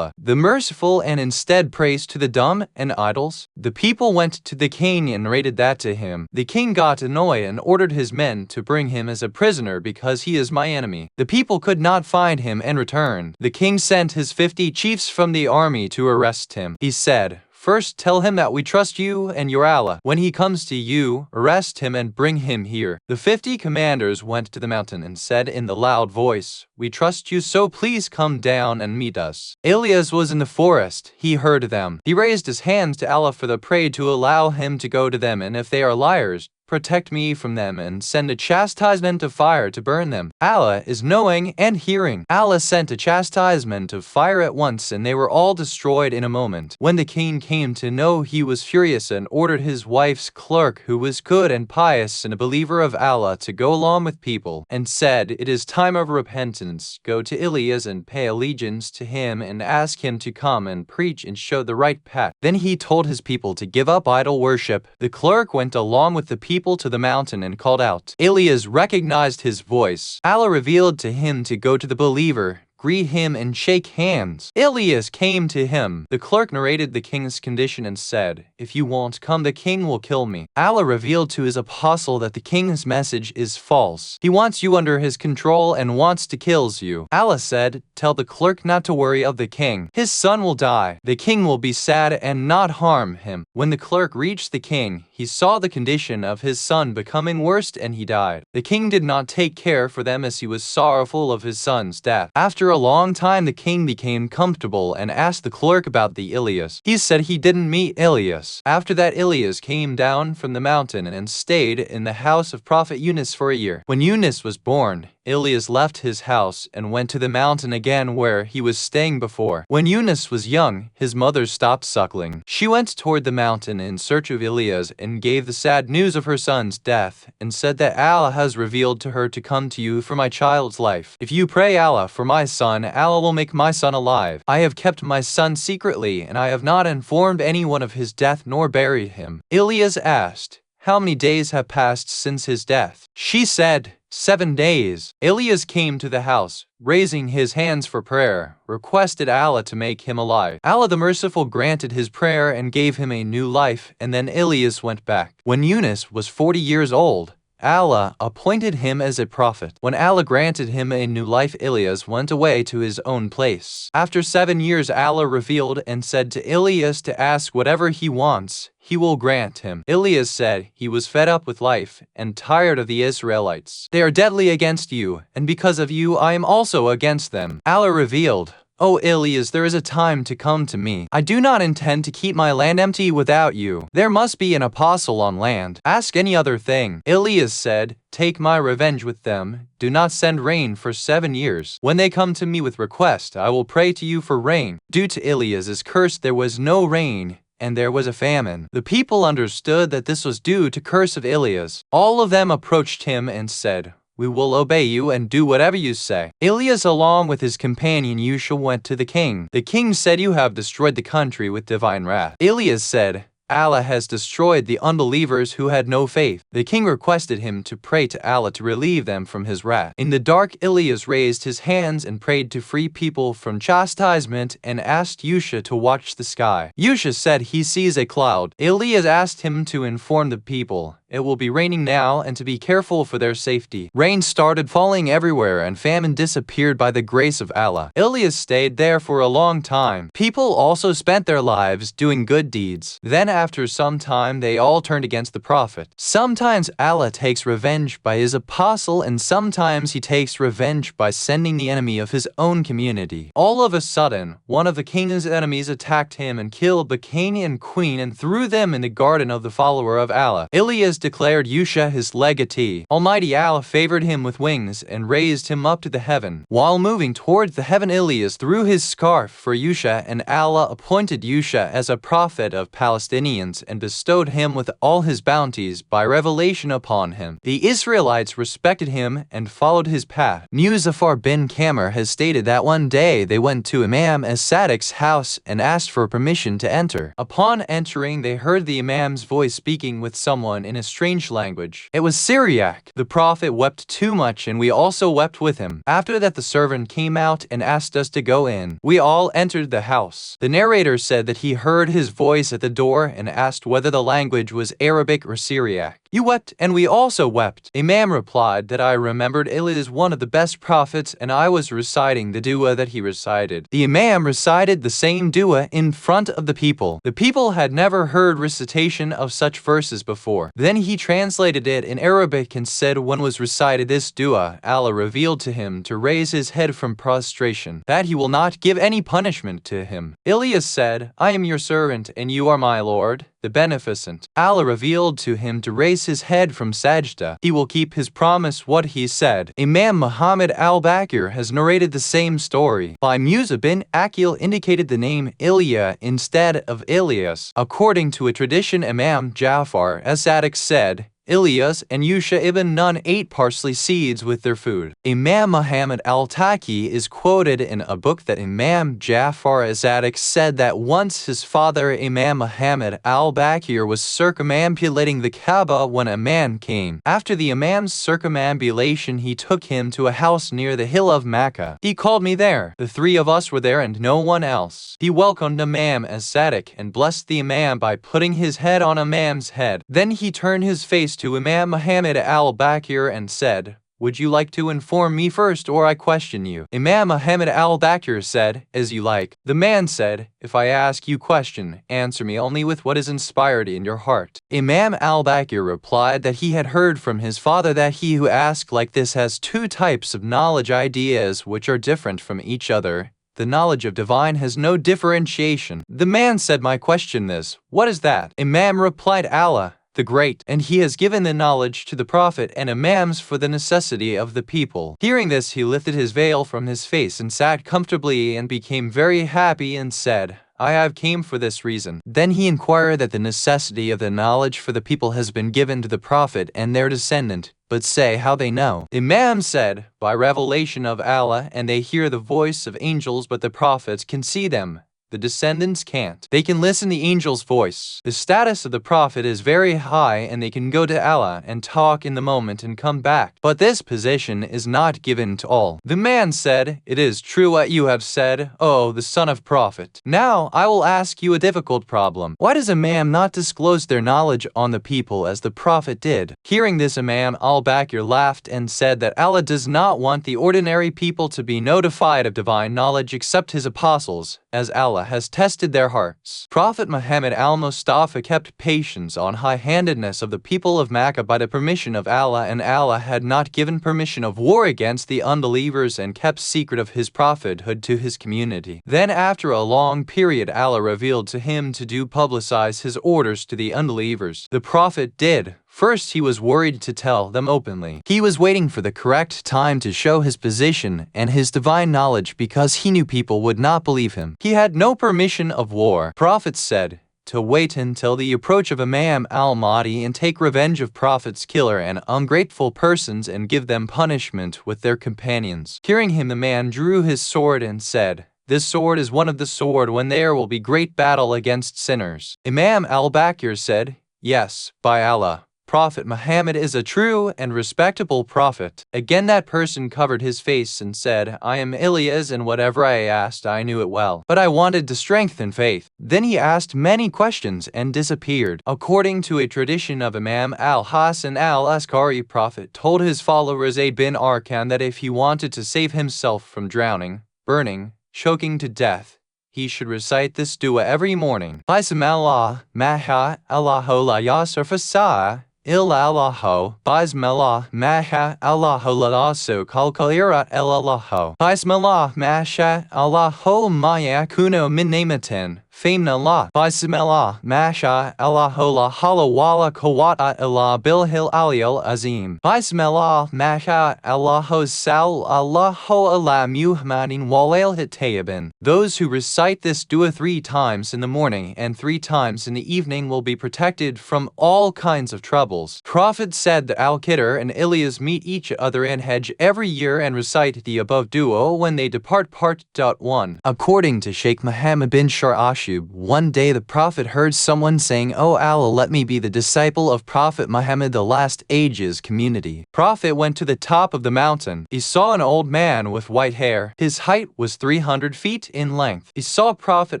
the merciful, and instead prays to the dumb and idols? The people went to the king and narrated that to him. The king got annoyed and ordered his men to bring him as a prisoner because he is my enemy. The people could not find him and returned. The king sent his 50 chiefs from the army to arrest him. He said, "First tell him that we trust you and your Allah. When he comes to you, arrest him and bring him here." The 50 commanders went to the mountain and said in the loud voice, "We trust you, so please come down and meet us." Ilyas was in the forest. He heard them. He raised his hands to Allah for the prayer to allow him to go to them, and if they are liars, protect me from them and send a chastisement of fire to burn them. Allah is knowing and hearing. Allah sent a chastisement of fire at once, and they were all destroyed in a moment. When the king came to know, he was furious and ordered his wife's clerk, who was good and pious and a believer of Allah, to go along with people, and said, "It is time of repentance. Go to Ilyas and pay allegiance to him and ask him to come and preach and show the right path." Then he told his people to give up idol worship. The clerk went along with the people to the mountain and called out. Ilyas recognized his voice. Allah revealed to him to go to the believer, greet him, and shake hands. Ilyas came to him. The clerk narrated the king's condition and said, "If you won't come, the king will kill me." Allah revealed to his apostle that the king's message is false. He wants you under his control and wants to kill you. Allah said, "Tell the clerk not to worry of the king. His son will die. The king will be sad and not harm him." When the clerk reached the king, he saw the condition of his son becoming worse and he died. The king did not take care for them as he was sorrowful of his son's death. After a long time, the king became comfortable and asked the clerk about the Ilyas. He said he didn't meet Ilyas. After that, Ilyas came down from the mountain and stayed in the house of Prophet Yunus for a year. When Yunus was born, Ilyas left his house and went to the mountain again where he was staying before. When Yunus was young, his mother stopped suckling. She went toward the mountain in search of Ilyas and gave the sad news of her son's death and said that Allah has revealed to her to come to you for my child's life. If you pray Allah for my son, Allah will make my son alive. I have kept my son secretly and I have not informed anyone of his death nor buried him. Ilyas asked, "How many days have passed since his death?" She said, 7 days. Ilyas came to the house, raising his hands for prayer, requested Allah to make him alive. Allah the Merciful granted his prayer and gave him a new life, and then Ilyas went back. When Yunus was 40 years old, Allah appointed him as a prophet. When Allah granted him a new life, Ilyas went away to his own place. After 7 years, Allah revealed and said to Ilyas to ask whatever he wants. He will grant him. Ilyas said he was fed up with life and tired of the Israelites. They are deadly against you, and because of you I am also against them. Allah revealed, "O Ilyas, there is a time to come to me. I do not intend to keep my land empty without you. There must be an apostle on land. Ask any other thing." Ilyas said, "Take my revenge with them. Do not send rain for 7 years. When they come to me with request, I will pray to you for rain." Due to Ilyas's curse, there was no rain, and there was a famine. The people understood that this was due to curse of Ilyas. All of them approached him and said, "We will obey you and do whatever you say." Ilyas along with his companion Yusha went to the king. The king said, "You have destroyed the country with divine wrath." Ilyas said, Allah has destroyed the unbelievers who had no faith. The king requested him to pray to Allah to relieve them from his wrath. In the dark, Ilyas raised his hands and prayed to free people from chastisement and asked Yusha to watch the sky. Yusha said he sees a cloud. Ilyas asked him to inform the people, "It will be raining now, and to be careful for their safety." Rain started falling everywhere and famine disappeared by the grace of Allah. Ilyas stayed there for a long time. People also spent their lives doing good deeds. Then after some time they all turned against the Prophet. Sometimes Allah takes revenge by his apostle, and sometimes he takes revenge by sending the enemy of his own community. All of a sudden, one of the king's enemies attacked him and killed the king and queen and threw them in the garden of the follower of Allah. Ilyas declared Yusha his legatee. Almighty Allah favored him with wings and raised him up to the heaven. While moving towards the heaven, Ilyas threw his scarf for Yusha, and Allah appointed Yusha as a prophet of Palestinians and bestowed him with all his bounties by revelation upon him. The Israelites respected him and followed his path. Muzaffar bin Kamar has stated that one day they went to Imam as-Sadiq's house and asked for permission to enter. Upon entering, they heard the Imam's voice speaking with someone in a strange language. It was Syriac. The Prophet wept too much, and we also wept with him. After that, the servant came out and asked us to go in. We all entered the house. The narrator said that he heard his voice at the door and asked whether the language was Arabic or Syriac. "You wept, and we also wept." Imam replied that I remembered Ilyas is one of the best prophets, and I was reciting the dua that he recited. The Imam recited the same dua in front of the people. The people had never heard recitation of such verses before. Then he translated it in Arabic and said when was recited this dua, Allah revealed to him to raise his head from prostration, that he will not give any punishment to him. Ilyas said, "I am your servant and you are my Lord, the Beneficent." Allah revealed to him to raise his head from sajda. He will keep his promise what he said. Imam Muhammad al-Baqir has narrated the same story. By Musa bin Aqil indicated the name Ilya instead of Ilyas. According to a tradition, Imam Ja'far as-Sadiq said, Ilyas and Yusha ibn Nun ate parsley seeds with their food. Imam Muhammad al-Taqi is quoted in a book that Imam Ja'far as-Sadiq said that once his father Imam Muhammad al-Baqir was circumambulating the Kaaba when a man came. After the Imam's circumambulation, he took him to a house near the hill of Makkah. He called me there. The three of us were there and no one else. He welcomed Imam as-Sadiq and blessed the Imam by putting his head on Imam's head. Then he turned his face to Imam Muhammad al-Baqir and said, "Would you like to inform me first or I question you?" Imam Muhammad al-Baqir said, "As you like." The man said, "If I ask you question, answer me only with what is inspired in your heart." Imam al-Baqir replied that he had heard from his father that he who asks like this has two types of knowledge ideas which are different from each other. The knowledge of divine has no differentiation. The man said, "My question is, what is that?" Imam replied, "Allah, the Great, and he has given the knowledge to the Prophet and Imams for the necessity of the people." Hearing this, he lifted his veil from his face and sat comfortably and became very happy and said, "I have came for this reason." Then he inquired that the necessity of the knowledge for the people has been given to the Prophet and their descendant, but say how they know. Imam said, "By revelation of Allah, and they hear the voice of angels, but the prophets can see them. The descendants can't. They can listen the angel's voice. The status of the Prophet is very high and they can go to Allah and talk in the moment and come back. But this position is not given to all." The man said, "It is true what you have said, O the son of Prophet. Now I will ask you a difficult problem. Why does Imam not disclose their knowledge on the people as the Prophet did?" Hearing this, Imam al-Baqir laughed and said that Allah does not want the ordinary people to be notified of divine knowledge except his apostles, as Allah has tested their hearts. Prophet Muhammad al-Mustafa kept patience on high-handedness of the people of Makkah by the permission of Allah, and Allah had not given permission of war against the unbelievers and kept secret of his prophethood to his community. Then after a long period, Allah revealed to him to publicize his orders to the unbelievers. The Prophet did. First, he was worried to tell them openly. He was waiting for the correct time to show his position and his divine knowledge because he knew people would not believe him. He had no permission of war. Prophet said, to wait until the approach of Imam al-Mahdi and take revenge of Prophet's killer and ungrateful persons and give them punishment with their companions. Hearing him, the man drew his sword and said, This sword is one of the sword when there will be great battle against sinners. Imam al-Baqir said, Yes, by Allah, Prophet Muhammad is a true and respectable prophet. Again that person covered his face and said, I am Ilyas, and whatever I asked I knew it well, but I wanted to strengthen faith. Then he asked many questions and disappeared. According to a tradition of Imam al-Hasan al-Askari, Prophet told his follower Zayd bin Arkan that if he wanted to save himself from drowning, burning, choking to death, he should recite this dua every morning. Bismillah, maha, Allahu la yasr fasa'a, Illallahu, Bismillah, Maha, Allahu Lalasu, Kalkalira Elallahu, Bismillah, Masha, Allahu Maya Kuno min Namatin, Famna La, Bismillah, Masha, Allahu La Halawala Kawata Ila Bilhil Aliyal Azim, Bismillah, Masha, Allahu Sal, Allahu Alam Muhammadin Walail Hitayabin. Those who recite this dua 3 times in the morning and 3 times in the evening will be protected from all kinds of troubles. Prophet said that Al-Qidr and Ilyas meet each other in Hajj every year and recite the above dua when they depart. Part 1. According to Sheikh Muhammad bin Ashub, one day the Prophet heard someone saying, O Allah, let me be the disciple of Prophet Muhammad, the last ages community. Prophet went to the top of the mountain. He saw an old man with white hair. His height was 300 feet in length. He saw Prophet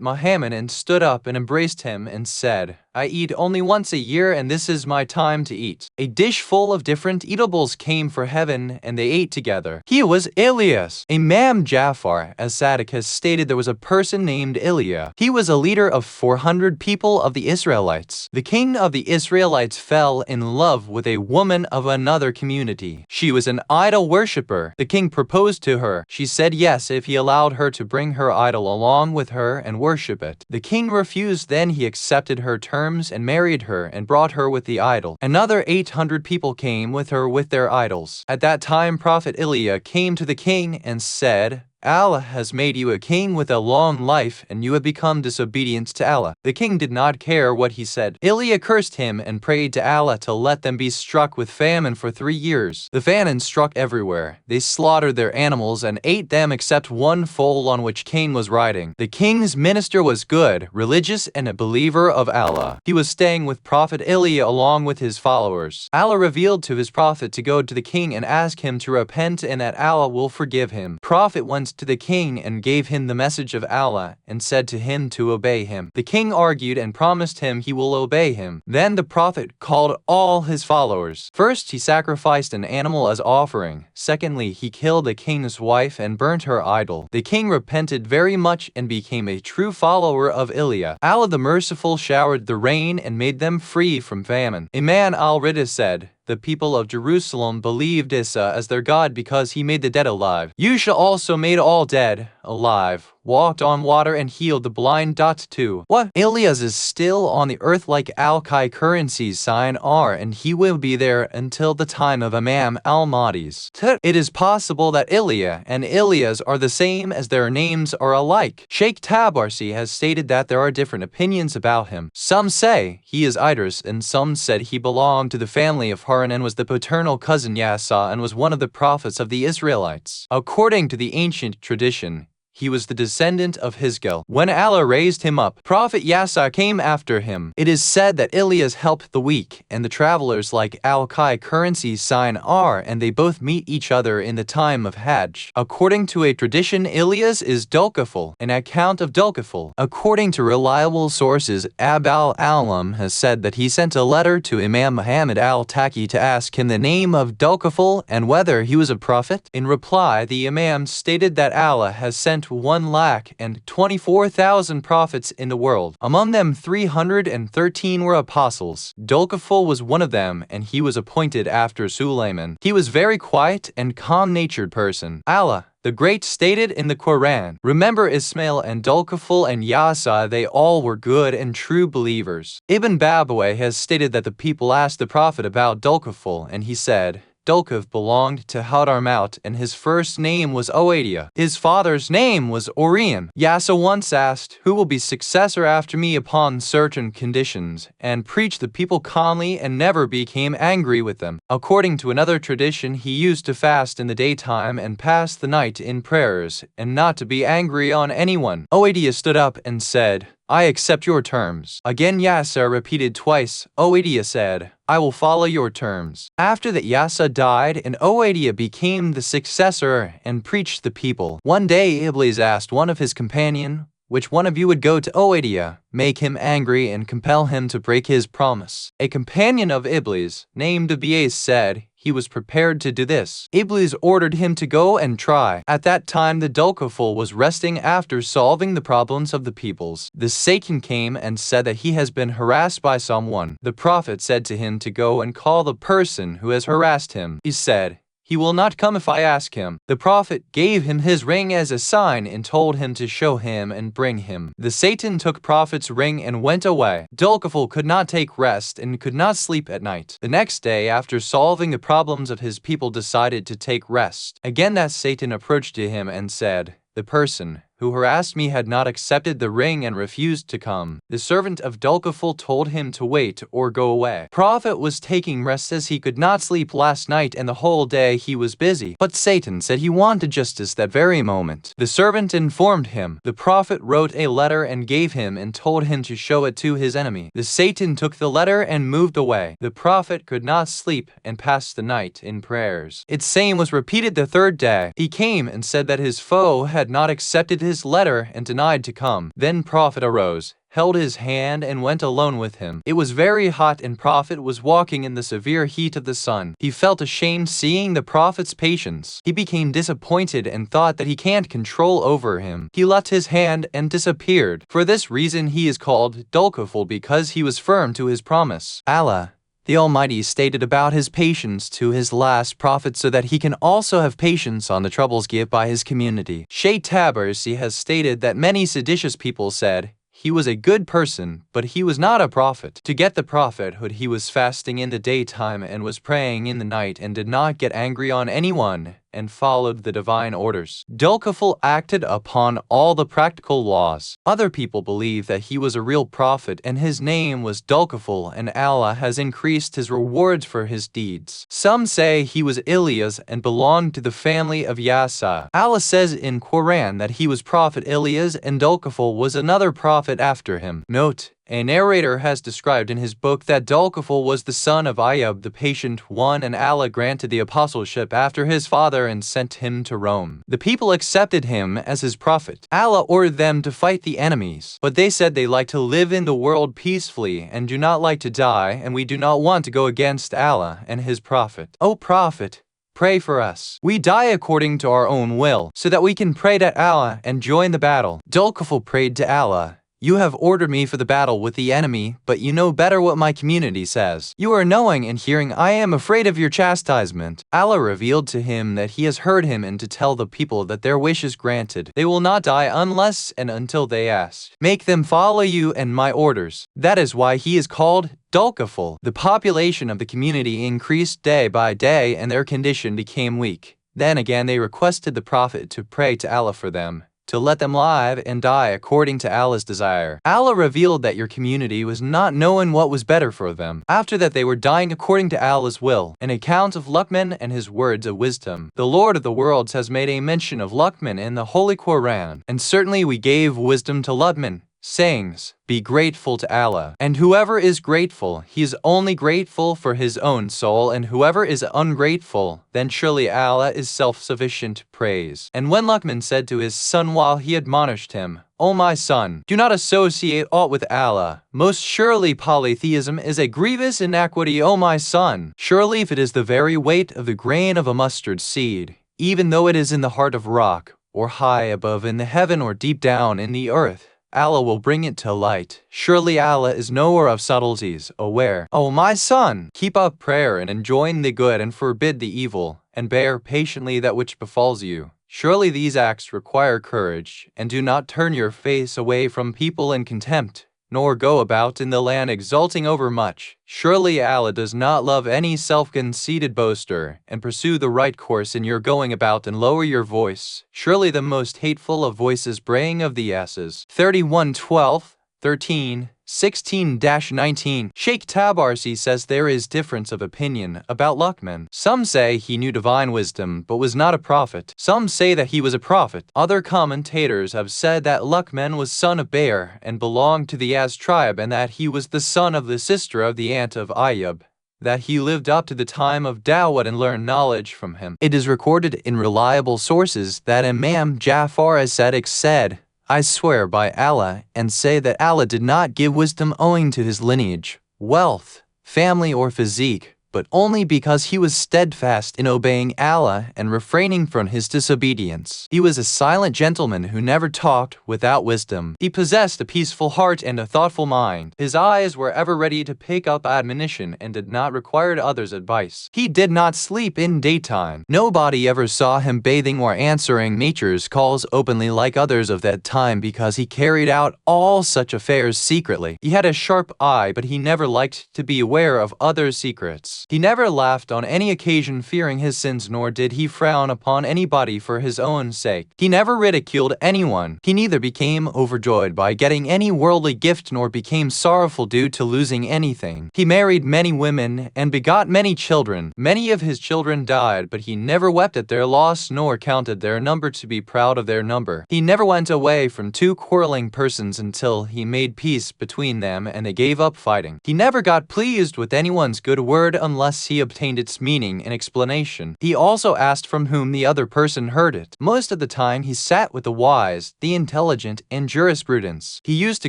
Muhammad and stood up and embraced him and said, I eat only once a year, and this is my time to eat. A dish full of different eatables came for heaven, and they ate together. He was Ilyas. Imam Jafar as-Sadiq has stated there was a person named Ilyas. He was a leader of 400 people of the Israelites. The king of the Israelites fell in love with a woman of another community. She was an idol worshipper. The king proposed to her. She said yes if he allowed her to bring her idol along with her and worship it. The king refused. Then he accepted her terms and married her and brought her with the idol. Another 800 people came with her with their idols. At that time Prophet Ilyas came to the king and said, Allah has made you a king with a long life, and you have become disobedient to Allah. The king did not care what he said. Ilyas cursed him and prayed to Allah to let them be struck with famine for 3 years. The famine struck everywhere. They slaughtered their animals and ate them except one foal on which king was riding. The king's minister was good, religious, and a believer of Allah. He was staying with Prophet Ilyas along with his followers. Allah revealed to his prophet to go to the king and ask him to repent and that Allah will forgive him. Prophet went to the king and gave him the message of Allah and said to him to obey him. The king argued and promised him he will obey him. Then the prophet called all his followers. First, he sacrificed an animal as offering. Secondly, he killed the king's wife and burnt her idol. The king repented very much and became a true follower of Ilyas. Allah the Merciful showered the rain and made them free from famine. Imam al-Rida said, the people of Jerusalem believed Isa as their God because he made the dead alive. Yusha also made all dead alive, walked on water and healed the blind. 2. What? Ilyas is still on the earth like Al-Qai currency's sign R, and he will be there until the time of Imam al-Mahdi's. It is possible that Ilyas and Ilyas are the same as their names are alike. Sheikh Tabarsi has stated that there are different opinions about him. Some say he is Idris, and some said he belonged to the family of Harun and was the paternal cousin Yasa and was one of the prophets of the Israelites. According to the ancient tradition, he was the descendant of Hizkel. When Allah raised him up, Prophet Yasa came after him. It is said that Ilyas helped the weak and the travelers like Al-Qai currency's sign R, and they both meet each other in the time of Hajj. According to a tradition, Ilyas is Dulkafil, an account of Dulkafil. According to reliable sources, Ab al-Alam has said that he sent a letter to Imam Muhammad al-Taki to ask him the name of Dulkafil and whether he was a prophet. In reply, the Imam stated that Allah has sent 1,024,000 prophets in the world. Among them 313 were apostles. Dulkafil was one of them, and he was appointed after Sulaiman. He was very quiet and calm-natured person. Allah the Great stated in the Qur'an, remember Ismail and Dulkafil and Yasa, they all were good and true believers. Ibn Babawayh has stated that the people asked the Prophet about Dulkafil, and he said, Dulkuf belonged to Hadramaut and his first name was Oadia. His father's name was Orion. Yasa once asked, "Who will be successor after me upon certain conditions?" and preached the people calmly and never became angry with them. According to another tradition, he used to fast in the daytime and pass the night in prayers, and not to be angry on anyone. Oadia stood up and said, "I accept your terms." Again Yasa repeated twice. Oadia said, "I will follow your terms." After that Yasa died and Oadia became the successor and preached the people. One day Iblis asked one of his companions, "Which one of you would go to Oadia, make him angry and compel him to break his promise?" A companion of Iblis, named Abias, said he was prepared to do this. Iblis ordered him to go and try. At that time the Dulkuful was resting after solving the problems of the peoples. The Satan came and said that he has been harassed by someone. The Prophet said to him to go and call the person who has harassed him. He said, "He will not come if I ask him." The Prophet gave him his ring as a sign and told him to show him and bring him. The Satan took Prophet's ring and went away. Dulkuful could not take rest and could not sleep at night. The next day, after solving the problems of his people, decided to take rest. Again that Satan approached to him and said, "The person who harassed me had not accepted the ring and refused to come." The servant of Dulkuful told him to wait or go away. Prophet was taking rest as he could not sleep last night and the whole day he was busy. But Satan said he wanted justice that very moment. The servant informed him. The Prophet wrote a letter and gave him and told him to show it to his enemy. The Satan took the letter and moved away. The Prophet could not sleep and passed the night in prayers. Its same was repeated the third day. He came and said that his foe had not accepted his letter and denied to come. Then Prophet arose, held his hand and went alone with him. It was very hot and Prophet was walking in the severe heat of the sun. He felt ashamed seeing the Prophet's patience. He became disappointed and thought that he can't control over him. He left his hand and disappeared. For this reason he is called Dulkuful, because he was firm to his promise. Allah, the Almighty, stated about his patience to his last prophet so that he can also have patience on the troubles given by his community. Shaykh Tabarsi has stated that many seditious people said, "He was a good person, but he was not a prophet." To get the prophethood, he was fasting in the daytime and was praying in the night and did not get angry on anyone and followed the divine orders. Dulkuful acted upon all the practical laws. Other people believe that he was a real prophet and his name was Dulkuful, and Allah has increased his rewards for his deeds. Some say he was Ilyas and belonged to the family of Yasa. Allah says in Qur'an that he was Prophet Ilyas and Dulkuful was another prophet after him. Note: a narrator has described in his book that Dulkuful was the son of Ayyub the patient one, and Allah granted the apostleship after his father and sent him to Rome. The people accepted him as his prophet. Allah ordered them to fight the enemies, but they said they like to live in the world peacefully and do not like to die, and we do not want to go against Allah and his prophet. O Prophet, pray for us. We die according to our own will, so that we can pray to Allah and join the battle. Dulkuful prayed to Allah, "You have ordered me for the battle with the enemy, but you know better what my community says. You are knowing and hearing. I am afraid of your chastisement." Allah revealed to him that he has heard him and to tell the people that their wish is granted. They will not die unless and until they ask. Make them follow you and my orders. That is why he is called Dulkuful. The population of the community increased day by day and their condition became weak. Then again they requested the Prophet to pray to Allah for them, to let them live and die according to Allah's desire. Allah revealed that your community was not knowing what was better for them. After that they were dying according to Allah's will. An account of Luqman and his words of wisdom. The Lord of the worlds has made a mention of Luqman in the Holy Qur'an. And certainly we gave wisdom to Luqman, sayings, "Be grateful to Allah. And whoever is grateful, he is only grateful for his own soul, and whoever is ungrateful, then surely Allah is self-sufficient praise." And when Luqman said to his son while he admonished him, "O my son, do not associate aught with Allah. Most surely polytheism is a grievous iniquity, O my son. Surely if it is the very weight of the grain of a mustard seed, even though it is in the heart of rock, or high above in the heaven or deep down in the earth, Allah will bring it to light. Surely Allah is knower of subtleties, aware. O my son, keep up prayer and enjoin the good and forbid the evil, and bear patiently that which befalls you. Surely these acts require courage, and do not turn your face away from people in contempt. nor go about in the land exulting overmuch. Surely Allah does not love any self-conceited boaster, and pursue the right course in your going about and lower your voice. Surely the most hateful of voices braying of the asses. 31:12, 13, 16-19. Sheikh Tabarsi says there is difference of opinion about Luqman. Some say he knew divine wisdom but was not a prophet. Some say that he was a prophet. Other commentators have said that Luqman was son of Baqir and belonged to the Az tribe, and that he was the son of the sister of the aunt of Ayyub, that he lived up to the time of Dawud and learned knowledge from him. It is recorded in reliable sources that Imam Ja'far as-Sadiq said, I swear by Allah and say that Allah did not give wisdom owing to his lineage, wealth, family or physique, but only because he was steadfast in obeying Allah and refraining from his disobedience. He was a silent gentleman who never talked without wisdom. He possessed a peaceful heart and a thoughtful mind. His eyes were ever ready to pick up admonition and did not require others' advice. He did not sleep in daytime. Nobody ever saw him bathing or answering nature's calls openly like others of that time, because he carried out all such affairs secretly. He had a sharp eye, but he never liked to be aware of others' secrets. He never laughed on any occasion fearing his sins, nor did he frown upon anybody for his own sake. He never ridiculed anyone. He neither became overjoyed by getting any worldly gift nor became sorrowful due to losing anything. He married many women and begot many children. Many of his children died, but he never wept at their loss nor counted their number to be proud of their number. He never went away from two quarreling persons until he made peace between them and they gave up fighting. He never got pleased with anyone's good word unless he obtained its meaning and explanation. He also asked from whom the other person heard it. Most of the time he sat with the wise, the intelligent, and jurisprudence. He used to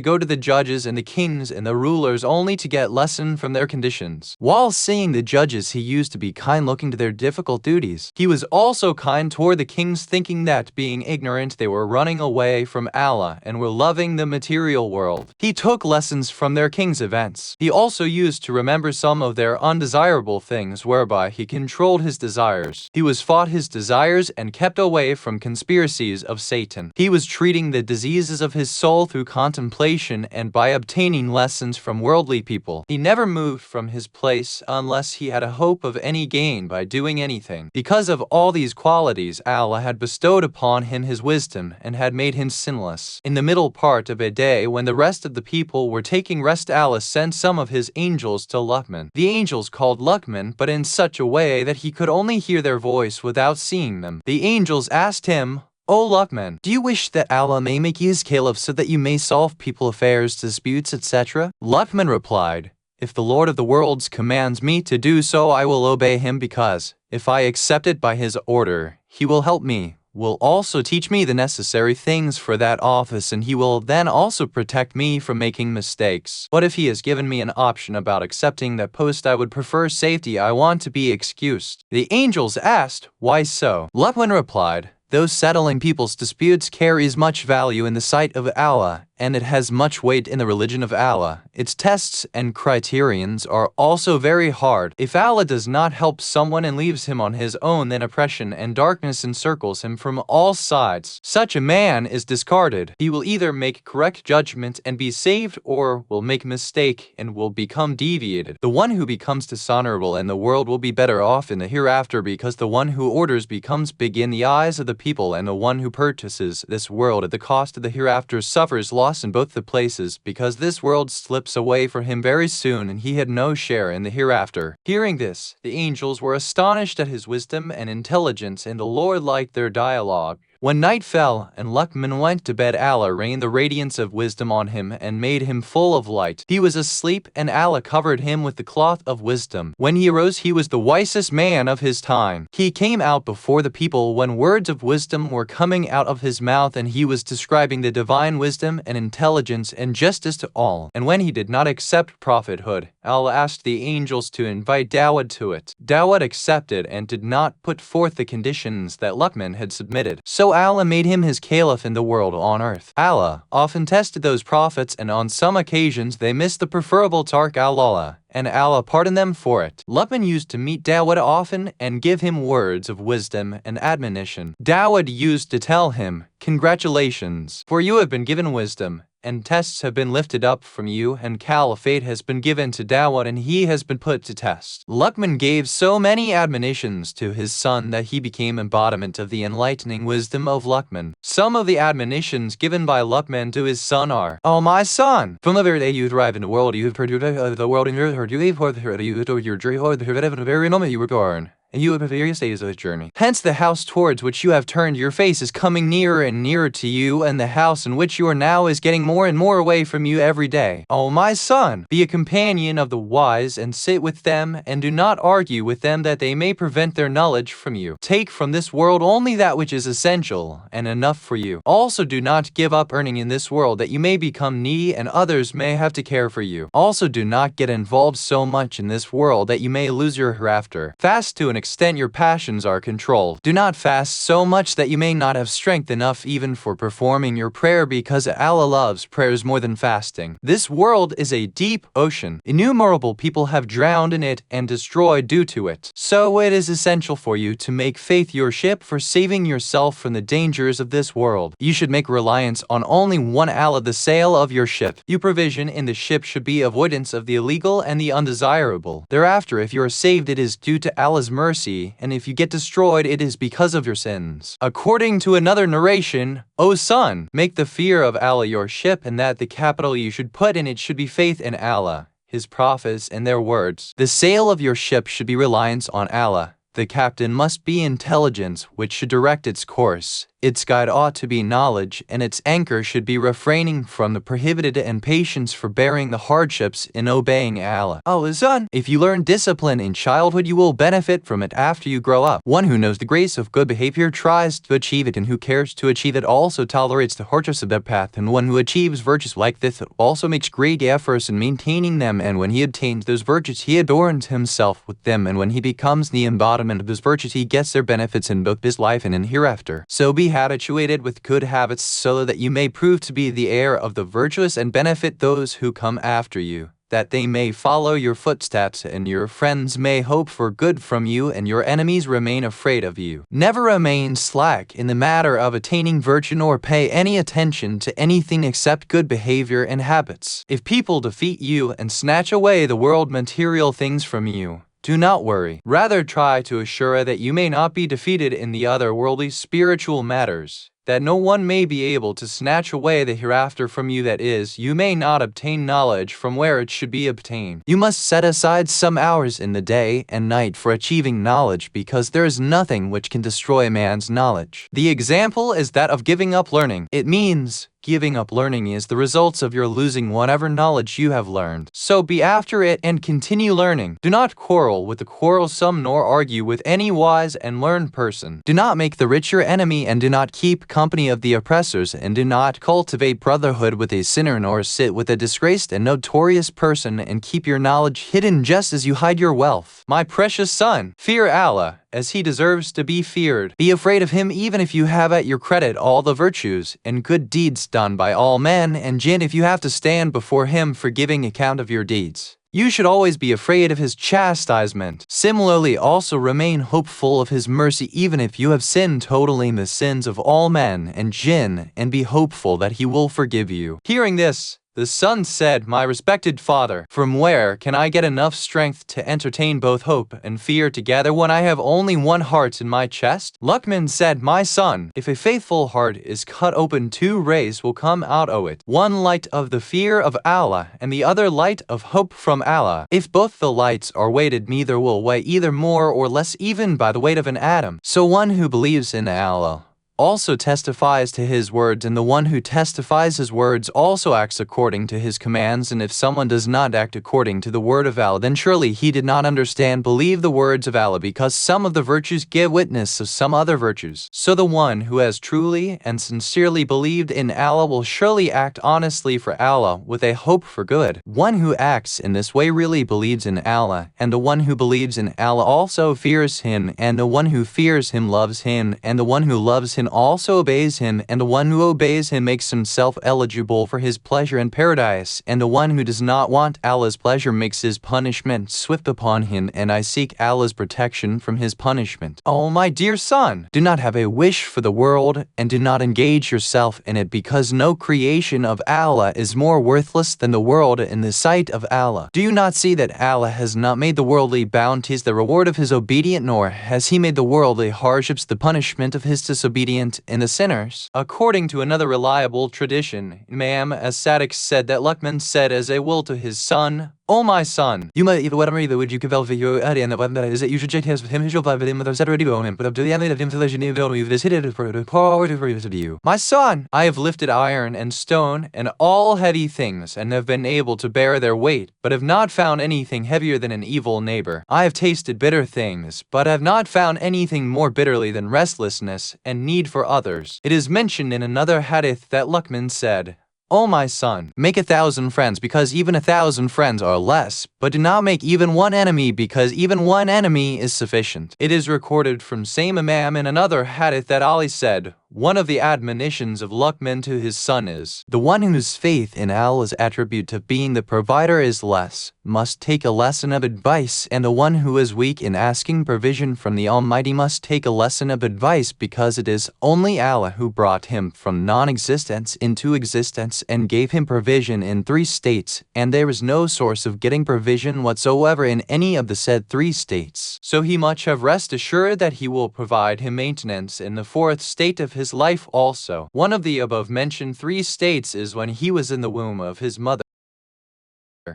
go to the judges and the kings and the rulers only to get lesson from their conditions. While seeing the judges, he used to be kind, looking to their difficult duties. He was also kind toward the kings, thinking that being ignorant they were running away from Allah and were loving the material world. He took lessons from their kings' events. He also used to remember some of their undesirable things, whereby he controlled his desires. He was fought his desires and kept away from conspiracies of Satan. He was treating the diseases of his soul through contemplation and by obtaining lessons from worldly people. He never moved from his place unless he had a hope of any gain by doing anything. Because of all these qualities, Allah had bestowed upon him his wisdom and had made him sinless. In the middle part of a day, when the rest of the people were taking rest, Allah sent some of his angels to Luqman. The angels called Luqman, but in such a way that he could only hear their voice without seeing them. The angels asked him, O Luqman, do you wish that Allah may make you his caliph so that you may solve people affairs, disputes, etc.? Luqman replied, If the Lord of the worlds commands me to do so, I will obey him, because if I accept it by his order, he will help me, will also teach me the necessary things for that office, and he will then also protect me from making mistakes. But if he has given me an option about accepting that post, I would prefer safety. I want to be excused. The angels asked, Why so? Luqman replied, Those settling people's disputes carries much value in the sight of Allah, and it has much weight in the religion of Allah. Its tests and criterions are also very hard. If Allah does not help someone and leaves him on his own, then oppression and darkness encircles him from all sides. Such a man is discarded. He will either make correct judgment and be saved, or will make mistake and will become deviated. The one who becomes dishonorable in the world will be better off in the hereafter, because the one who orders becomes big in the eyes of the people, and the one who purchases this world at the cost of the hereafter suffers loss in both the places, because this world slips away from him very soon, and he had no share in the hereafter. Hearing this, the angels were astonished at his wisdom and intelligence, and the Lord liked their dialogue. When night fell and Luqman went to bed, Allah rained the radiance of wisdom on him and made him full of light. He was asleep, and Allah covered him with the cloth of wisdom. When he arose, he was the wisest man of his time. He came out before the people when words of wisdom were coming out of his mouth, and he was describing the divine wisdom and intelligence and justice to all. And when he did not accept prophethood, Allah asked the angels to invite Dawud to it. Dawud accepted and did not put forth the conditions that Luqman had submitted. So Allah made him his caliph in the world on earth. Allah often tested those prophets, and on some occasions they missed the preferable tark Allah, and Allah pardoned them for it. Luqman used to meet Dawud often and give him words of wisdom and admonition. Dawud used to tell him, Congratulations, for you have been given wisdom, and tests have been lifted up from you, and caliphate has been given to Dawud, and he has been put to test. Luqman gave so many admonitions to his son that he became embodiment of the enlightening wisdom of Luqman. Some of the admonitions given by Luqman to his son are: "Oh my son, from the very day you thrive in the world, you have heard the world in your heart, you have heard your journey, or the very moment you were born, and you have various stages of the journey. Hence the house towards which you have turned your face is coming nearer and nearer to you, and the house in which you are now is getting more and more away from you every day. O my son, be a companion of the wise, and sit with them, and do not argue with them, that they may prevent their knowledge from you. Take from this world only that which is essential and enough for you. Also do not give up earning in this world, that you may become needy and others may have to care for you. Also do not get involved so much in this world that you may lose your hereafter. Fast to an extent your passions are controlled. Do not fast so much that you may not have strength enough even for performing your prayer, because Allah loves prayers more than fasting. This world is a deep ocean. Innumerable people have drowned in it and destroyed due to it. So it is essential for you to make faith your ship for saving yourself from the dangers of this world. You should make reliance on only one Allah, the sail of your ship. Your provision in the ship should be avoidance of the illegal and the undesirable. Thereafter, if you are saved, it is due to Allah's mercy, and if you get destroyed, it is because of your sins. According to another narration, O son, make the fear of Allah your ship, and that the capital you should put in it should be faith in Allah, His prophets, and their words. The sail of your ship should be reliance on Allah. The captain must be intelligence, which should direct its course. Its guide ought to be knowledge, and its anchor should be refraining from the prohibited, and patience for bearing the hardships in obeying Allah. O son, if you learn discipline in childhood, you will benefit from it after you grow up. One who knows the grace of good behavior tries to achieve it, and who cares to achieve it also tolerates the hardships of that path. And one who achieves virtues like this also makes great efforts in maintaining them, and when he obtains those virtues, he adorns himself with them, and when he becomes the embodiment of those virtues, he gets their benefits in both this life and in hereafter. So be habituated with good habits, so that you may prove to be the heir of the virtuous and benefit those who come after you, that they may follow your footsteps, and your friends may hope for good from you, and your enemies remain afraid of you. Never remain slack in the matter of attaining virtue, nor pay any attention to anything except good behavior and habits. If people defeat you and snatch away the world material things from you, do not worry. Rather try to assure that you may not be defeated in the other worldly spiritual matters, that no one may be able to snatch away the hereafter from you, that is, you may not obtain knowledge from where it should be obtained. You must set aside some hours in the day and night for achieving knowledge, because there is nothing which can destroy man's knowledge. The example is that of giving up learning. It means giving up learning is the results of your losing whatever knowledge you have learned. So be after it and continue learning. Do not quarrel with the quarrelsome, nor argue with any wise and learned person. Do not make the rich your enemy, and do not keep company of the oppressors, and do not cultivate brotherhood with a sinner, nor sit with a disgraced and notorious person, and keep your knowledge hidden just as you hide your wealth. My precious son, fear Allah, as he deserves to be feared. Be afraid of him even if you have at your credit all the virtues and good deeds done by all men and jinn, if you have to stand before him for giving account of your deeds. You should always be afraid of his chastisement. Similarly, also remain hopeful of his mercy, even if you have sinned, totaling the sins of all men and jinn, and be hopeful that he will forgive you. Hearing this, the son said, My respected father, from where can I get enough strength to entertain both hope and fear together when I have only one heart in my chest? Luqman said, My son, if a faithful heart is cut open, two rays will come out of it, one light of the fear of Allah, and the other light of hope from Allah. If both the lights are weighted, neither will weigh either more or less, even by the weight of an atom. So one who believes in Allah also testifies to his words, and the one who testifies his words also acts according to his commands. And if someone does not act according to the word of Allah, then surely he did not understand. Believe the words of Allah, because some of the virtues give witness of some other virtues. So the one who has truly and sincerely believed in Allah will surely act honestly for Allah with a hope for good. One who acts in this way really believes in Allah, and the one who believes in Allah also fears him, and the one who fears him loves him, and the one who loves him also obeys him, and the one who obeys him makes himself eligible for his pleasure in paradise, and the one who does not want Allah's pleasure makes his punishment swift upon him, and I seek Allah's protection from his punishment. Oh my dear son, do not have a wish for the world, and do not engage yourself in it, because no creation of Allah is more worthless than the world in the sight of Allah. Do you not see that Allah has not made the worldly bounties the reward of his obedient, nor has he made the worldly hardships the punishment of his disobedient and the sinners? According to another reliable tradition, Imam as-Sadiq said that Luqman said as a will to his son, "O my son, you might even whatever either would you give video and that is that you should check his with him his with him with already on him, but up to the end of him to let you know we've visited for the power to you. My son, I have lifted iron and stone and all heavy things, and have been able to bear their weight, but have not found anything heavier than an evil neighbor. I have tasted bitter things, but have not found anything more bitterly than restlessness and need for others." It is mentioned in another hadith that Luqman said, "O my son, make 1,000 friends, because even 1,000 friends are less, but do not make even one enemy, because even one enemy is sufficient." It is recorded from same Imam in another hadith that Ali said, one of the admonitions of Luqman to his son is, "The one whose faith in Allah's attribute of being the provider is less, must take a lesson of advice, and the one who is weak in asking provision from the Almighty must take a lesson of advice, because it is only Allah who brought him from non-existence into existence and gave him provision in 3 states, and there is no source of getting provision whatsoever in any of the said 3 states. So he must have rest assured that he will provide him maintenance in the 4th state of his life also. One of the above mentioned 3 states is when he was in the womb of his mother.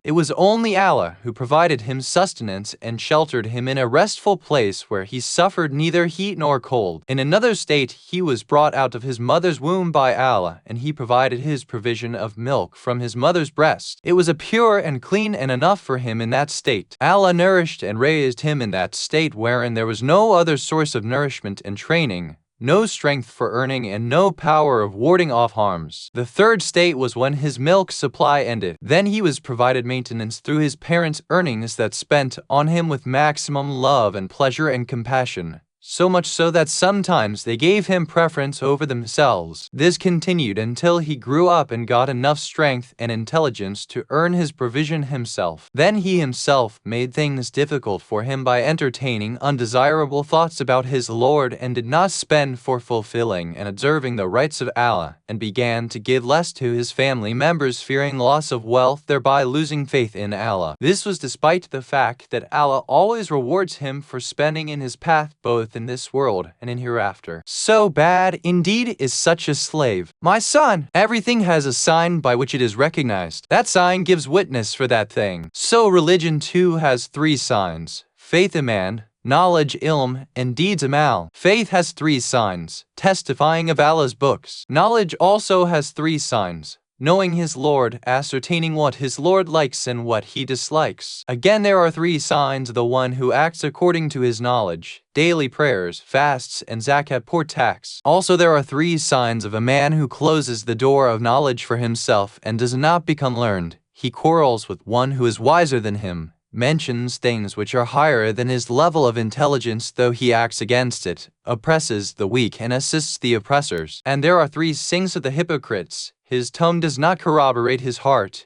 It was only Allah who provided him sustenance and sheltered him in a restful place where he suffered neither heat nor cold. In another state, he was brought out of his mother's womb by Allah, and he provided his provision of milk from his mother's breast. It was a pure and clean and enough for him in that state. Allah nourished and raised him in that state wherein there was no other source of nourishment and training, no strength for earning, and no power of warding off harms. The 3rd state was when his milk supply ended. Then he was provided maintenance through his parents' earnings that spent on him with maximum love and pleasure and compassion, so much so that sometimes they gave him preference over themselves. This continued until he grew up and got enough strength and intelligence to earn his provision himself. Then he himself made things difficult for him by entertaining undesirable thoughts about his Lord, and did not spend for fulfilling and observing the rights of Allah, and began to give less to his family members, fearing loss of wealth, thereby losing faith in Allah. This was despite the fact that Allah always rewards him for spending in his path, both in this world and in hereafter. So bad indeed is such a slave. My son, everything has a sign by which it is recognized. That sign gives witness for that thing. So religion too has 3 signs: faith iman, knowledge ilm, and deeds amal. Faith has 3 signs: testifying of Allah's books. Knowledge also has 3 signs: knowing his Lord, ascertaining what his Lord likes and what he dislikes. Again, there are 3 signs of the one who acts according to his knowledge: daily prayers, fasts, and zakat, poor tax. Also, there are 3 signs of a man who closes the door of knowledge for himself and does not become learned. He quarrels with one who is wiser than him, mentions things which are higher than his level of intelligence though he acts against it, oppresses the weak and assists the oppressors. And there are 3 sins of the hypocrites: his tongue does not corroborate his heart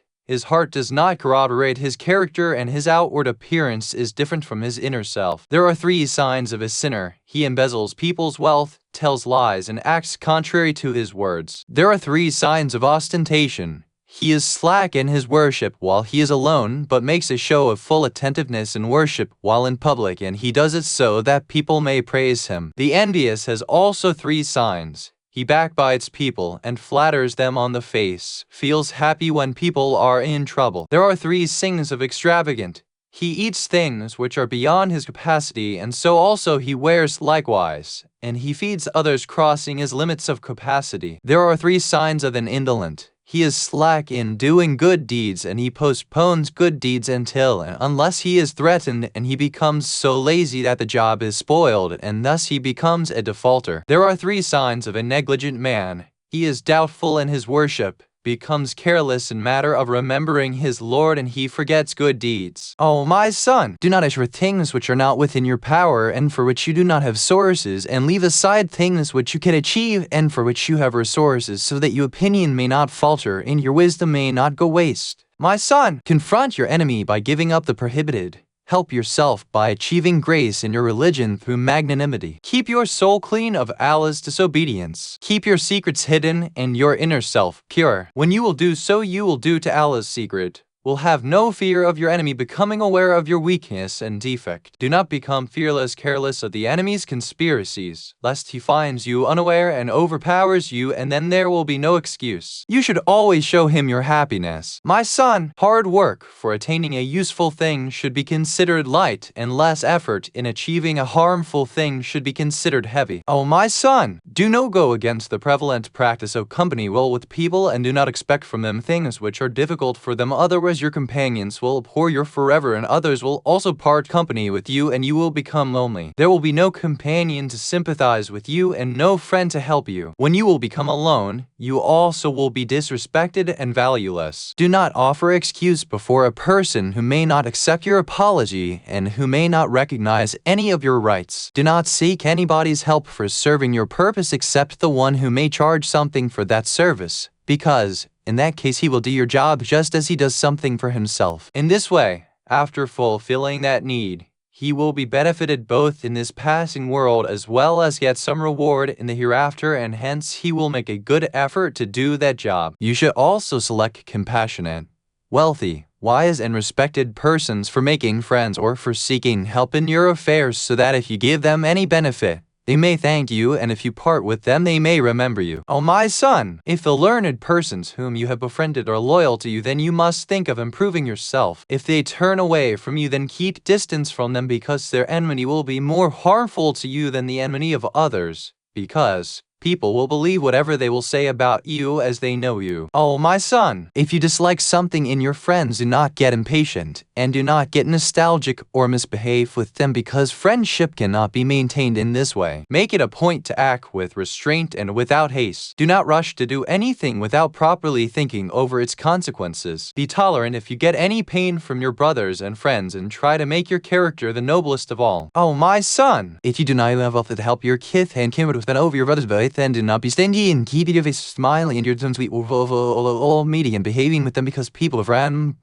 does not corroborate his character, and his outward appearance is different from his inner self. There are 3 signs of a sinner: he embezzles people's wealth, tells lies, and acts contrary to his words. There are 3 signs of ostentation: he is slack in his worship while he is alone, but makes a show of full attentiveness in worship while in public, and he does it so that people may praise him. The envious has also 3 signs: he backbites people and flatters them on the face, feels happy when people are in trouble. There are 3 sins of extravagant: he eats things which are beyond his capacity, and so also he wears likewise, and he feeds others crossing his limits of capacity. There are 3 signs of an indolent: he is slack in doing good deeds, and he postpones good deeds unless he is threatened, and he becomes so lazy that the job is spoiled, and thus he becomes a defaulter. There are 3 signs of a negligent man: he is doubtful in his worship, becomes careless in matter of remembering his Lord, and he forgets good deeds. O my son, do not ask for things which are not within your power and for which you do not have sources, and leave aside things which you can achieve and for which you have resources, so that your opinion may not falter and your wisdom may not go waste. My son, confront your enemy by giving up the prohibited. Help yourself by achieving grace in your religion through magnanimity. Keep your soul clean of Allah's disobedience. Keep your secrets hidden and your inner self pure. When you will do so, you will do to Allah's secret. Will have no fear of your enemy becoming aware of your weakness and defect. Do not become fearless, careless of the enemy's conspiracies, lest he finds you unaware and overpowers you, and then there will be no excuse. You should always show him your happiness. My son, hard work for attaining a useful thing should be considered light, and less effort in achieving a harmful thing should be considered heavy. O my son, do not go against the prevalent practice of company well with people, and do not expect from them things which are difficult for them, otherwise your companions will abhor you forever, and others will also part company with you, and you will become lonely. There will be no companion to sympathize with you and no friend to help you. When you will become alone, you also will be disrespected and valueless. Do not offer excuse before a person who may not accept your apology and who may not recognize any of your rights. Do not seek anybody's help for serving your purpose except the one who may charge something for that service, because in that case, he will do your job just as he does something for himself. In this way, after fulfilling that need, he will be benefited both in this passing world as well as get some reward in the hereafter, and hence he will make a good effort to do that job. You should also select compassionate, wealthy, wise, and respected persons for making friends or for seeking help in your affairs, so that if you give them any benefit, they may thank you, and if you part with them, they may remember you. O my son, if the learned persons whom you have befriended are loyal to you, then you must think of improving yourself. If they turn away from you, then keep distance from them, because their enmity will be more harmful to you than the enmity of others, because people will believe whatever they will say about you as they know you. O my son, if you dislike something in your friends, do not get impatient, and do not get nostalgic or misbehave with them, because friendship cannot be maintained in this way. Make it a point to act with restraint and without haste. Do not rush to do anything without properly thinking over its consequences. Be tolerant if you get any pain from your brothers and friends, and try to make your character the noblest of all. O my son, if you do not have enough to help your kith and kindred within over your brother's boy, then do not be stingy, and keep your face smiling and your tongue sweet all meeting and behaving with them, because people of random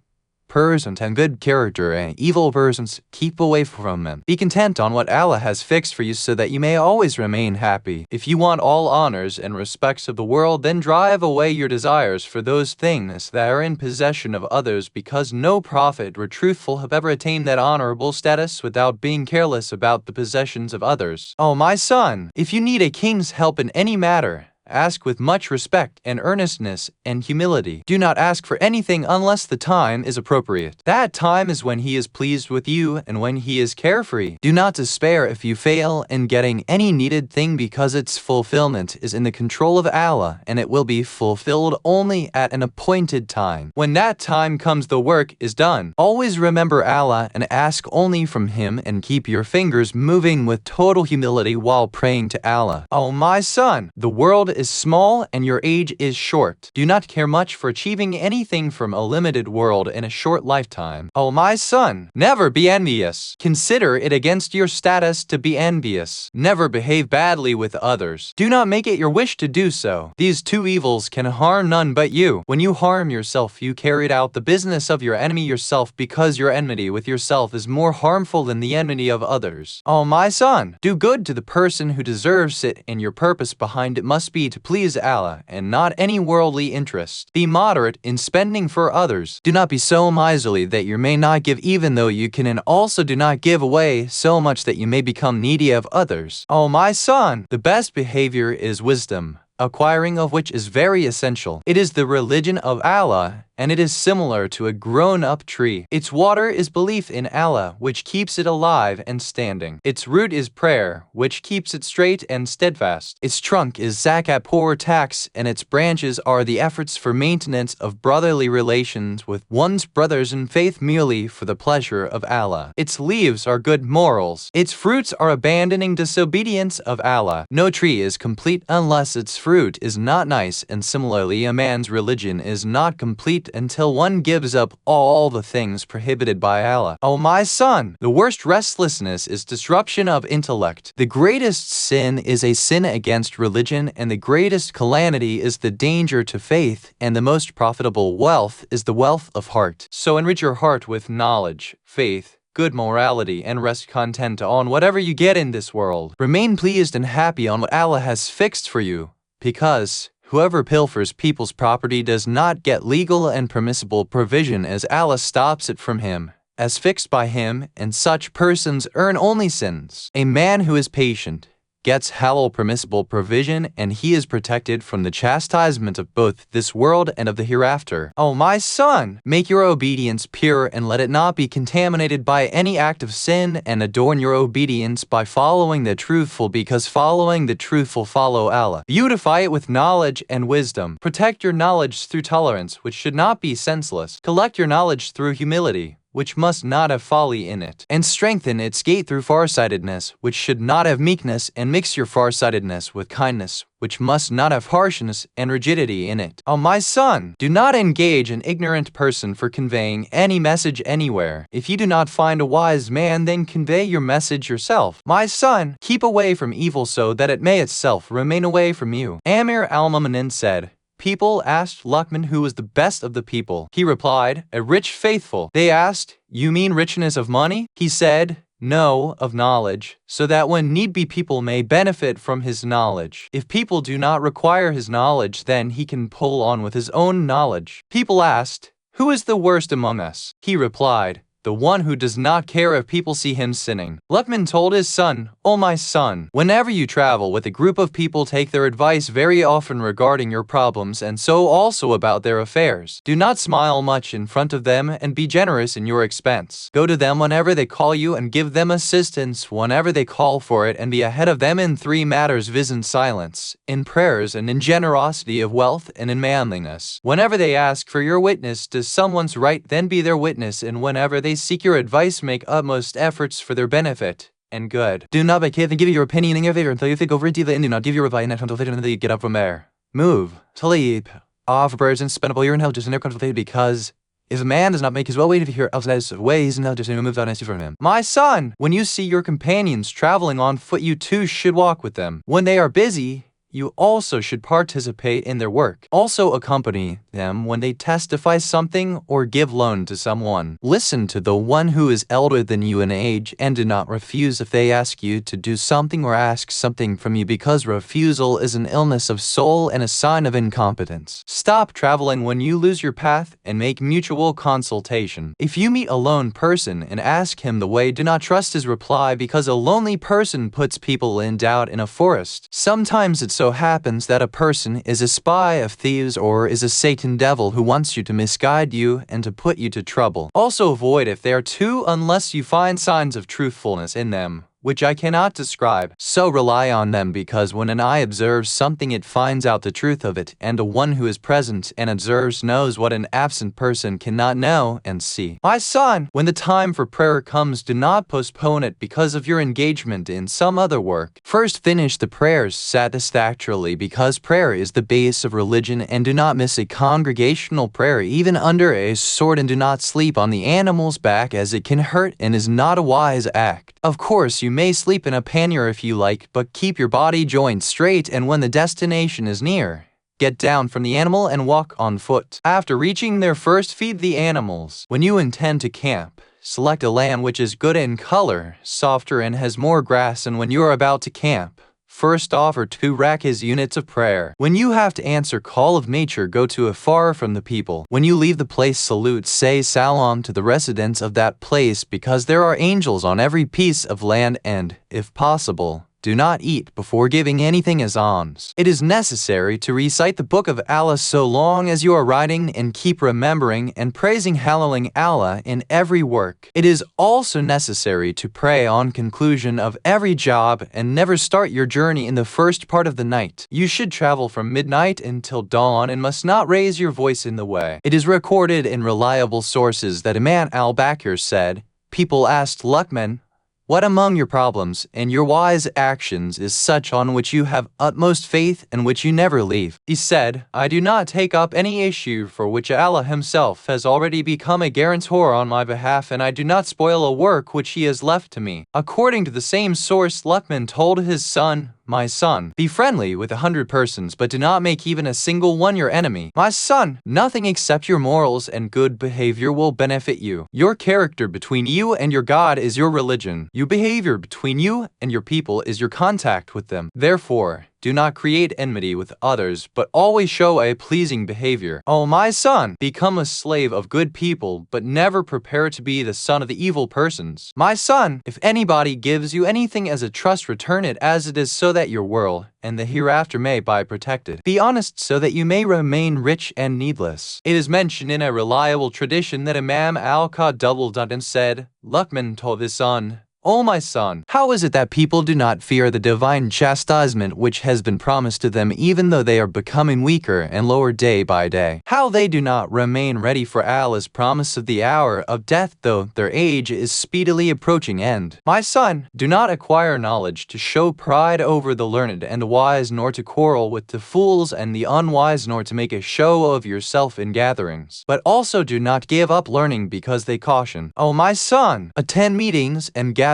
persons and good character, and evil persons keep away from them. Be content on what Allah has fixed for you, so that you may always remain happy. If you want all honors and respects of the world, then drive away your desires for those things that are in possession of others, because no prophet or truthful have ever attained that honorable status without being careless about the possessions of others. O my son, if you need a king's help in any matter, ask with much respect and earnestness and humility. Do not ask for anything unless the time is appropriate. That time is when he is pleased with you and when he is carefree. Do not despair if you fail in getting any needed thing, because its fulfillment is in the control of Allah, and it will be fulfilled only at an appointed time. When that time comes, the work is done. Always remember Allah and ask only from him, and keep your fingers moving with total humility while praying to Allah. O my son, the world is small and your age is short. Do not care much for achieving anything from a limited world in a short lifetime. O my son, never be envious. Consider it against your status to be envious. Never behave badly with others. Do not make it your wish to do so. These two evils can harm none but you. When you harm yourself, you carried out the business of your enemy yourself, because your enmity with yourself is more harmful than the enmity of others. O my son, do good to the person who deserves it, and your purpose behind it must be to please Allah and not any worldly interest. Be moderate in spending for others. Do not be so miserly that you may not give even though you can, and also do not give away so much that you may become needy of others. O my son, the best behavior is wisdom, acquiring of which is very essential. It is the religion of Allah, and it is similar to a grown-up tree. Its water is belief in Allah, which keeps it alive and standing. Its root is prayer, which keeps it straight and steadfast. Its trunk is zakat, poor tax, and its branches are the efforts for maintenance of brotherly relations with one's brothers in faith merely for the pleasure of Allah. Its leaves are good morals. Its fruits are abandoning disobedience of Allah. No tree is complete unless its fruit is not nice, and similarly a man's religion is not complete until one gives up all the things prohibited by Allah. O my son, the worst restlessness is disruption of intellect. The greatest sin is a sin against religion, and the greatest calamity is the danger to faith, and the most profitable wealth is the wealth of heart. So enrich your heart with knowledge, faith, good morality, and rest content on whatever you get in this world. Remain pleased and happy on what Allah has fixed for you, because whoever pilfers people's property does not get legal and permissible provision as Allah stops it from him, as fixed by him, and such persons earn only sins. A man who is patient gets halal permissible provision, and he is protected from the chastisement of both this world and of the hereafter. O my son, make your obedience pure and let it not be contaminated by any act of sin, and adorn your obedience by following the truthful, because following the truthful follow Allah. Beautify it with knowledge and wisdom. Protect your knowledge through tolerance, which should not be senseless. Collect your knowledge through humility, which must not have folly in it, and strengthen its gate through farsightedness, which should not have meekness, and mix your farsightedness with kindness, which must not have harshness and rigidity in it. O my son, do not engage an ignorant person for conveying any message anywhere. If you do not find a wise man, then convey your message yourself. My son, keep away from evil so that it may itself remain away from you. Amir al-Mu'minin said, people asked Luqman who was the best of the people. He replied, a rich faithful. They asked, you mean richness of money? He said, no, of knowledge, so that when need be people may benefit from his knowledge. If people do not require his knowledge, then he can pull on with his own knowledge. People asked, who is the worst among us? He replied, the one who does not care if people see him sinning. Luqman told his son, O my son, whenever you travel with a group of people, take their advice very often regarding your problems, and so also about their affairs. Do not smile much in front of them, and be generous in your expense. Go to them whenever they call you, and give them assistance whenever they call for it, and be ahead of them in three matters, viz. In silence, in prayers, and in generosity of wealth, and in manliness. Whenever they ask for your witness to someone's right, then be their witness, and whenever they seek your advice, make utmost efforts for their benefit and good. Do not be careful, give your opinion in your favor until you think over it, and do not give your reply until you get up from there. Move, sleep, off birds, and spend up all your intelligence in their consultation, because if a man does not make his well way to hear outside ways, and intelligence and move out from him. My son, when you see your companions traveling on foot, you too should walk with them. When they are busy, you also should participate in their work. Also accompany them when they testify something or give loan to someone. Listen to the one who is elder than you in age, and do not refuse if they ask you to do something or ask something from you, because refusal is an illness of soul and a sign of incompetence. Stop traveling when you lose your path, and make mutual consultation. If you meet a lone person and ask him the way, do not trust his reply, because a lonely person puts people in doubt in a forest. Sometimes it so happens that a person is a spy of thieves or is a Satan devil who wants you to misguide you and to put you to trouble. Also avoid if they are two, unless you find signs of truthfulness in them, which I cannot describe. So rely on them, because when an eye observes something, it finds out the truth of it, and a one who is present and observes knows what an absent person cannot know and see. My son, when the time for prayer comes, do not postpone it because of your engagement in some other work. First finish the prayers satisfactorily, because prayer is the base of religion, and do not miss a congregational prayer even under a sword, and do not sleep on the animal's back, as it can hurt and is not a wise act. Of course, you may sleep in a pannier if you like, but keep your body joints straight, and when the destination is near, get down from the animal and walk on foot. After reaching there, first feed the animals. When you intend to camp, select a land which is good in color, softer, and has more grass, and when you are about to camp, first offer 2 rakahs units of prayer. When you have to answer call of nature, go to afar from the people. When you leave the place, salute, say salam to the residents of that place, because there are angels on every piece of land, and, if possible, do not eat before giving anything as alms. It is necessary to recite the book of Allah so long as you are writing, and keep remembering and praising hallowing Allah in every work. It is also necessary to pray on conclusion of every job and never start your journey in the first part of the night. You should travel from midnight until dawn and must not raise your voice in the way. It is recorded in reliable sources that Imam Al-Baqir said, "People asked Luqman, 'What among your problems and your wise actions is such on which you have utmost faith and which you never leave?' He said, 'I do not take up any issue for which Allah himself has already become a guarantor on my behalf, and I do not spoil a work which he has left to me.'" According to the same source, Luqman told his son, "My son, be friendly with 100 persons, but do not make even a single one your enemy. My son, nothing except your morals and good behavior will benefit you. Your character between you and your God is your religion. Your behavior between you and your people is your contact with them. Therefore, do not create enmity with others, but always show a pleasing behavior. O my son, become a slave of good people, but never prepare to be the son of the evil persons. My son, if anybody gives you anything as a trust, return it as it is, so that your world and the hereafter may be protected. Be honest so that you may remain rich and needless." It is mentioned in a reliable tradition that Imam Al-Qulub and said, Luqman told his son, "O my son, how is it that people do not fear the divine chastisement which has been promised to them, even though they are becoming weaker and lower day by day? How they do not remain ready for Allah's promise of the hour of death, though their age is speedily approaching end? My son, do not acquire knowledge to show pride over the learned and the wise, nor to quarrel with the fools and the unwise, nor to make a show of yourself in gatherings. But also do not give up learning because they caution. O my son, attend meetings and gatherings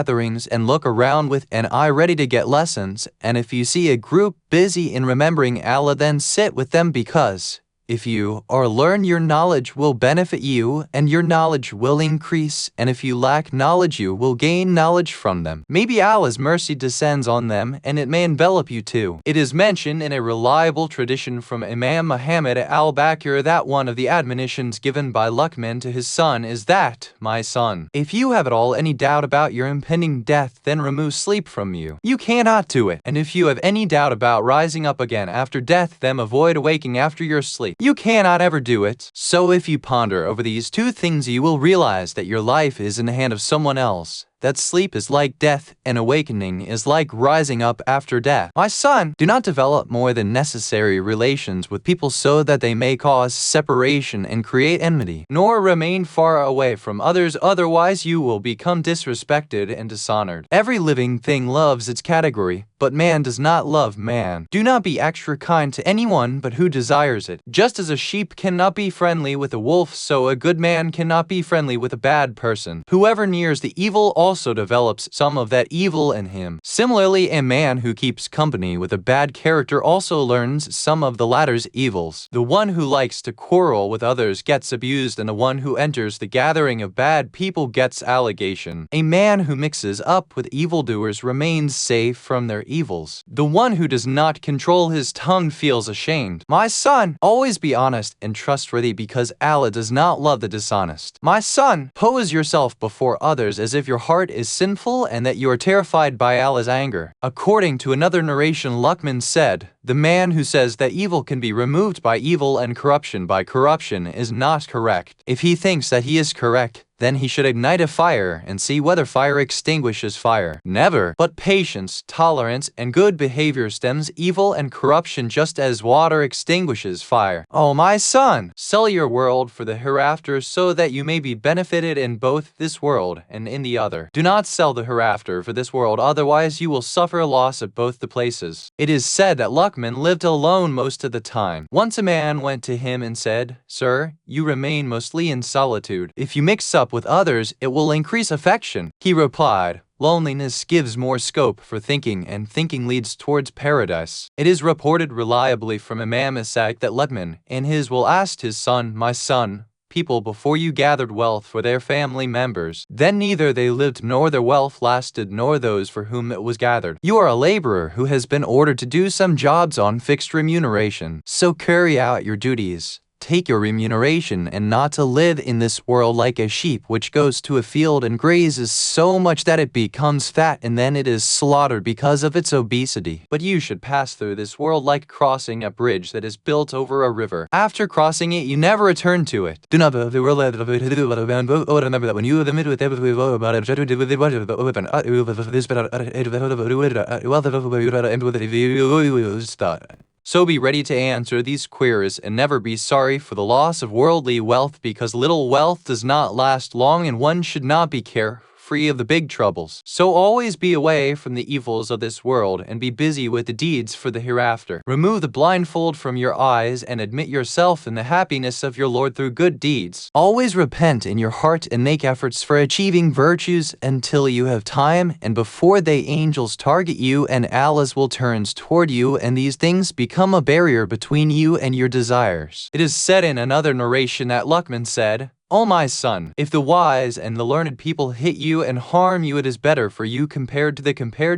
and look around with an eye ready to get lessons, and if you see a group busy in remembering Allah, then sit with them, because if you or learn, your knowledge will benefit you and your knowledge will increase, and if you lack knowledge, you will gain knowledge from them. Maybe Allah's mercy descends on them and it may envelop you too." It is mentioned in a reliable tradition from Imam Muhammad al-Baqir that one of the admonitions given by Luqman to his son is that, "My son, if you have at all any doubt about your impending death, then remove sleep from you. You cannot do it. And if you have any doubt about rising up again after death, then avoid waking after your sleep. You cannot ever do it. So if you ponder over these two things, you will realize that your life is in the hand of someone else, that sleep is like death and awakening is like rising up after death. My son, do not develop more than necessary relations with people so that they may cause separation and create enmity, nor remain far away from others, otherwise you will become disrespected and dishonored. Every living thing loves its category, but man does not love man. Do not be extra kind to anyone but who desires it. Just as a sheep cannot be friendly with a wolf, so a good man cannot be friendly with a bad person. Whoever nears the evil also develops some of that evil in him. Similarly, a man who keeps company with a bad character also learns some of the latter's evils. The one who likes to quarrel with others gets abused, and the one who enters the gathering of bad people gets allegation. A man who mixes up with evildoers remains safe from their evils. The one who does not control his tongue feels ashamed. My son, always be honest and trustworthy, because Allah does not love the dishonest. My son, pose yourself before others as if your heart is sinful and that you are terrified by Allah's anger. According to another narration, Luqman said, "The man who says that evil can be removed by evil and corruption by corruption is not correct. If he thinks that he is correct, then he should ignite a fire and see whether fire extinguishes fire. Never. But patience, tolerance, and good behavior stems evil and corruption, just as water extinguishes fire. O my son, sell your world for the hereafter so that you may be benefited in both this world and in the other. Do not sell the hereafter for this world, otherwise you will suffer loss at both the places." It is said that Luqman lived alone most of the time. Once a man went to him and said, "Sir, you remain mostly in solitude. If you mix up with others, it will increase affection." He replied, "Loneliness gives more scope for thinking, and thinking leads towards paradise." It is reported reliably from Imam Ishaq that Luqman in his will asked his son, "My son, people before you gathered wealth for their family members. Then neither they lived nor their wealth lasted, nor those for whom it was gathered. You are a laborer who has been ordered to do some jobs on fixed remuneration. So carry out your duties. take your remuneration and not to live in this world like a sheep which goes to a field and grazes so much that it becomes fat and then it is slaughtered because of its obesity. But you should pass through this world like crossing a bridge that is built over a river. After crossing it, you never return to it. Do not remember that when you admit with so be ready to answer these queries and never be sorry for the loss of worldly wealth, because little wealth does not last long and one should not be carefree of the big troubles. So always be away from the evils of this world and be busy with the deeds for the hereafter. Remove the blindfold from your eyes and admit yourself in the happiness of your Lord through good deeds. Always repent in your heart and make efforts for achieving virtues until you have time and before the angels target you and Allah's will turns toward you and these things become a barrier between you and your desires. It is said in another narration that Luqman said, "O my son, if the wise and the learned people hit you and harm you, it is better for you compared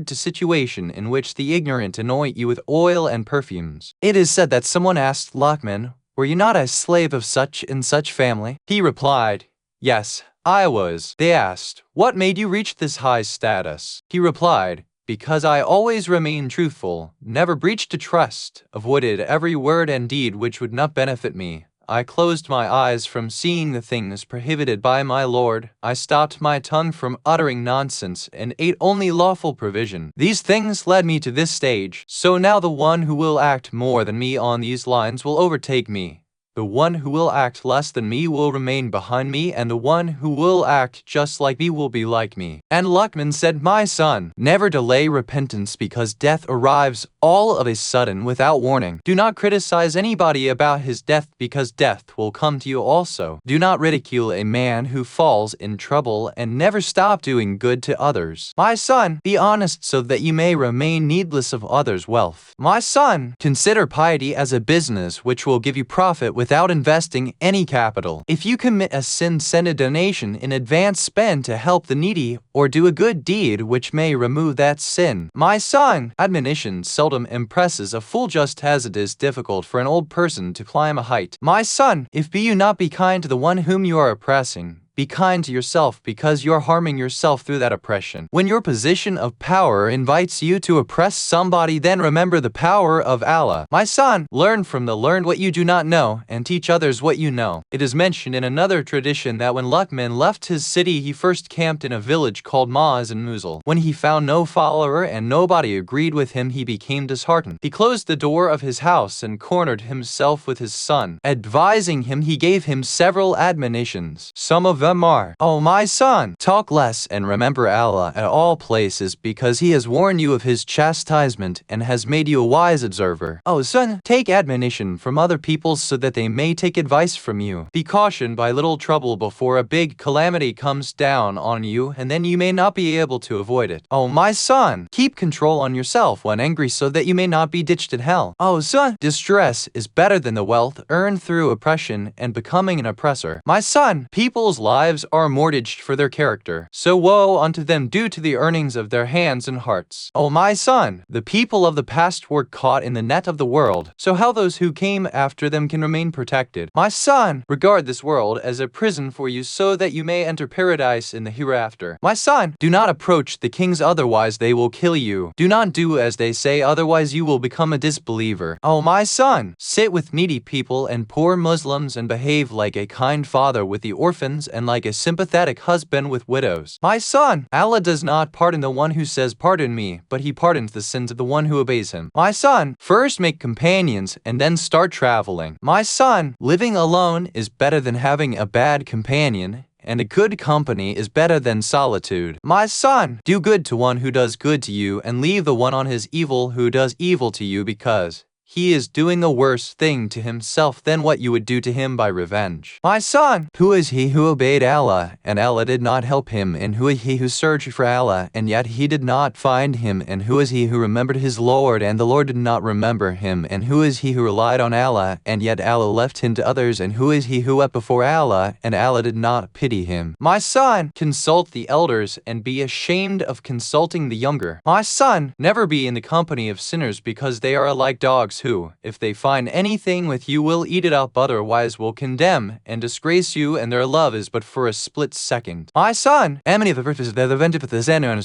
to situation in which the ignorant anoint you with oil and perfumes." It is said that someone asked Luqman, "Were you not a slave of such and such family?" He replied, "Yes, I was." They asked, "What made you reach this high status?" He replied, "Because I always remained truthful, never breached a trust, avoided every word and deed which would not benefit me. I closed my eyes from seeing the things prohibited by my Lord. I stopped my tongue from uttering nonsense and ate only lawful provision. These things led me to this stage. So now the one who will act more than me on these lines will overtake me. The one who will act less than me will remain behind me, and the one who will act just like me will be like me." And Luqman said, "My son, never delay repentance because death arrives all of a sudden without warning. Do not criticize anybody about his death because death will come to you also. Do not ridicule a man who falls in trouble and never stop doing good to others. My son, be honest so that you may remain needless of others' wealth. My son, consider piety as a business which will give you profit without investing any capital. If you commit a sin, send a donation in advance, spend to help the needy, or do a good deed which may remove that sin. My son, admonition seldom impresses a fool just as it is difficult for an old person to climb a height. My son, if be you not be kind to the one whom you are oppressing, be kind to yourself because you are harming yourself through that oppression. When your position of power invites you to oppress somebody, then remember the power of Allah. My son, learn from the learned what you do not know and teach others what you know." It is mentioned in another tradition that when Luqman left his city, he first camped in a village called Maz and Musil. When he found no follower and nobody agreed with him, he became disheartened. He closed the door of his house and cornered himself with his son. Advising him, he gave him several admonitions. Some of them are, "O my son, talk less and remember Allah at all places because he has warned you of his chastisement and has made you a wise observer. O son, take admonition from other people so that they may take advice from you. Be cautioned by little trouble before a big calamity comes down on you and then you may not be able to avoid it. O my son, keep control on yourself when angry so that you may not be ditched in hell. O son, distress is better than the wealth earned through oppression and becoming an oppressor. My son, people's lives are mortgaged for their character, so woe unto them due to the earnings of their hands and hearts. O my son, the people of the past were caught in the net of the world, so how those who came after them can remain protected? My son, regard this world as a prison for you so that you may enter paradise in the hereafter. My son, do not approach the kings, otherwise they will kill you. Do not do as they say, otherwise you will become a disbeliever. O my son, sit with needy people and poor Muslims and behave like a kind father with the orphans and like a sympathetic husband with widows. My son, Allah does not pardon the one who says pardon me, but he pardons the sins of the one who obeys him. My son, first make companions and then start traveling. My son, living alone is better than having a bad companion, and a good company is better than solitude. My son, do good to one who does good to you and leave the one on his evil who does evil to you, because he is doing a worse thing to himself than what you would do to him by revenge. My son, who is he who obeyed Allah, and Allah did not help him, and who is he who searched for Allah, and yet he did not find him, and who is he who remembered his Lord, and the Lord did not remember him, and who is he who relied on Allah, and yet Allah left him to others, and who is he who wept before Allah, and Allah did not pity him? My son, consult the elders, and be ashamed of consulting the younger. My son, never be in the company of sinners, because they are like dogs dogs who, if they find anything with you, will eat it up, otherwise will condemn and disgrace you, and their love is but for a split second. My son, many of the verses that the venture for the Xenon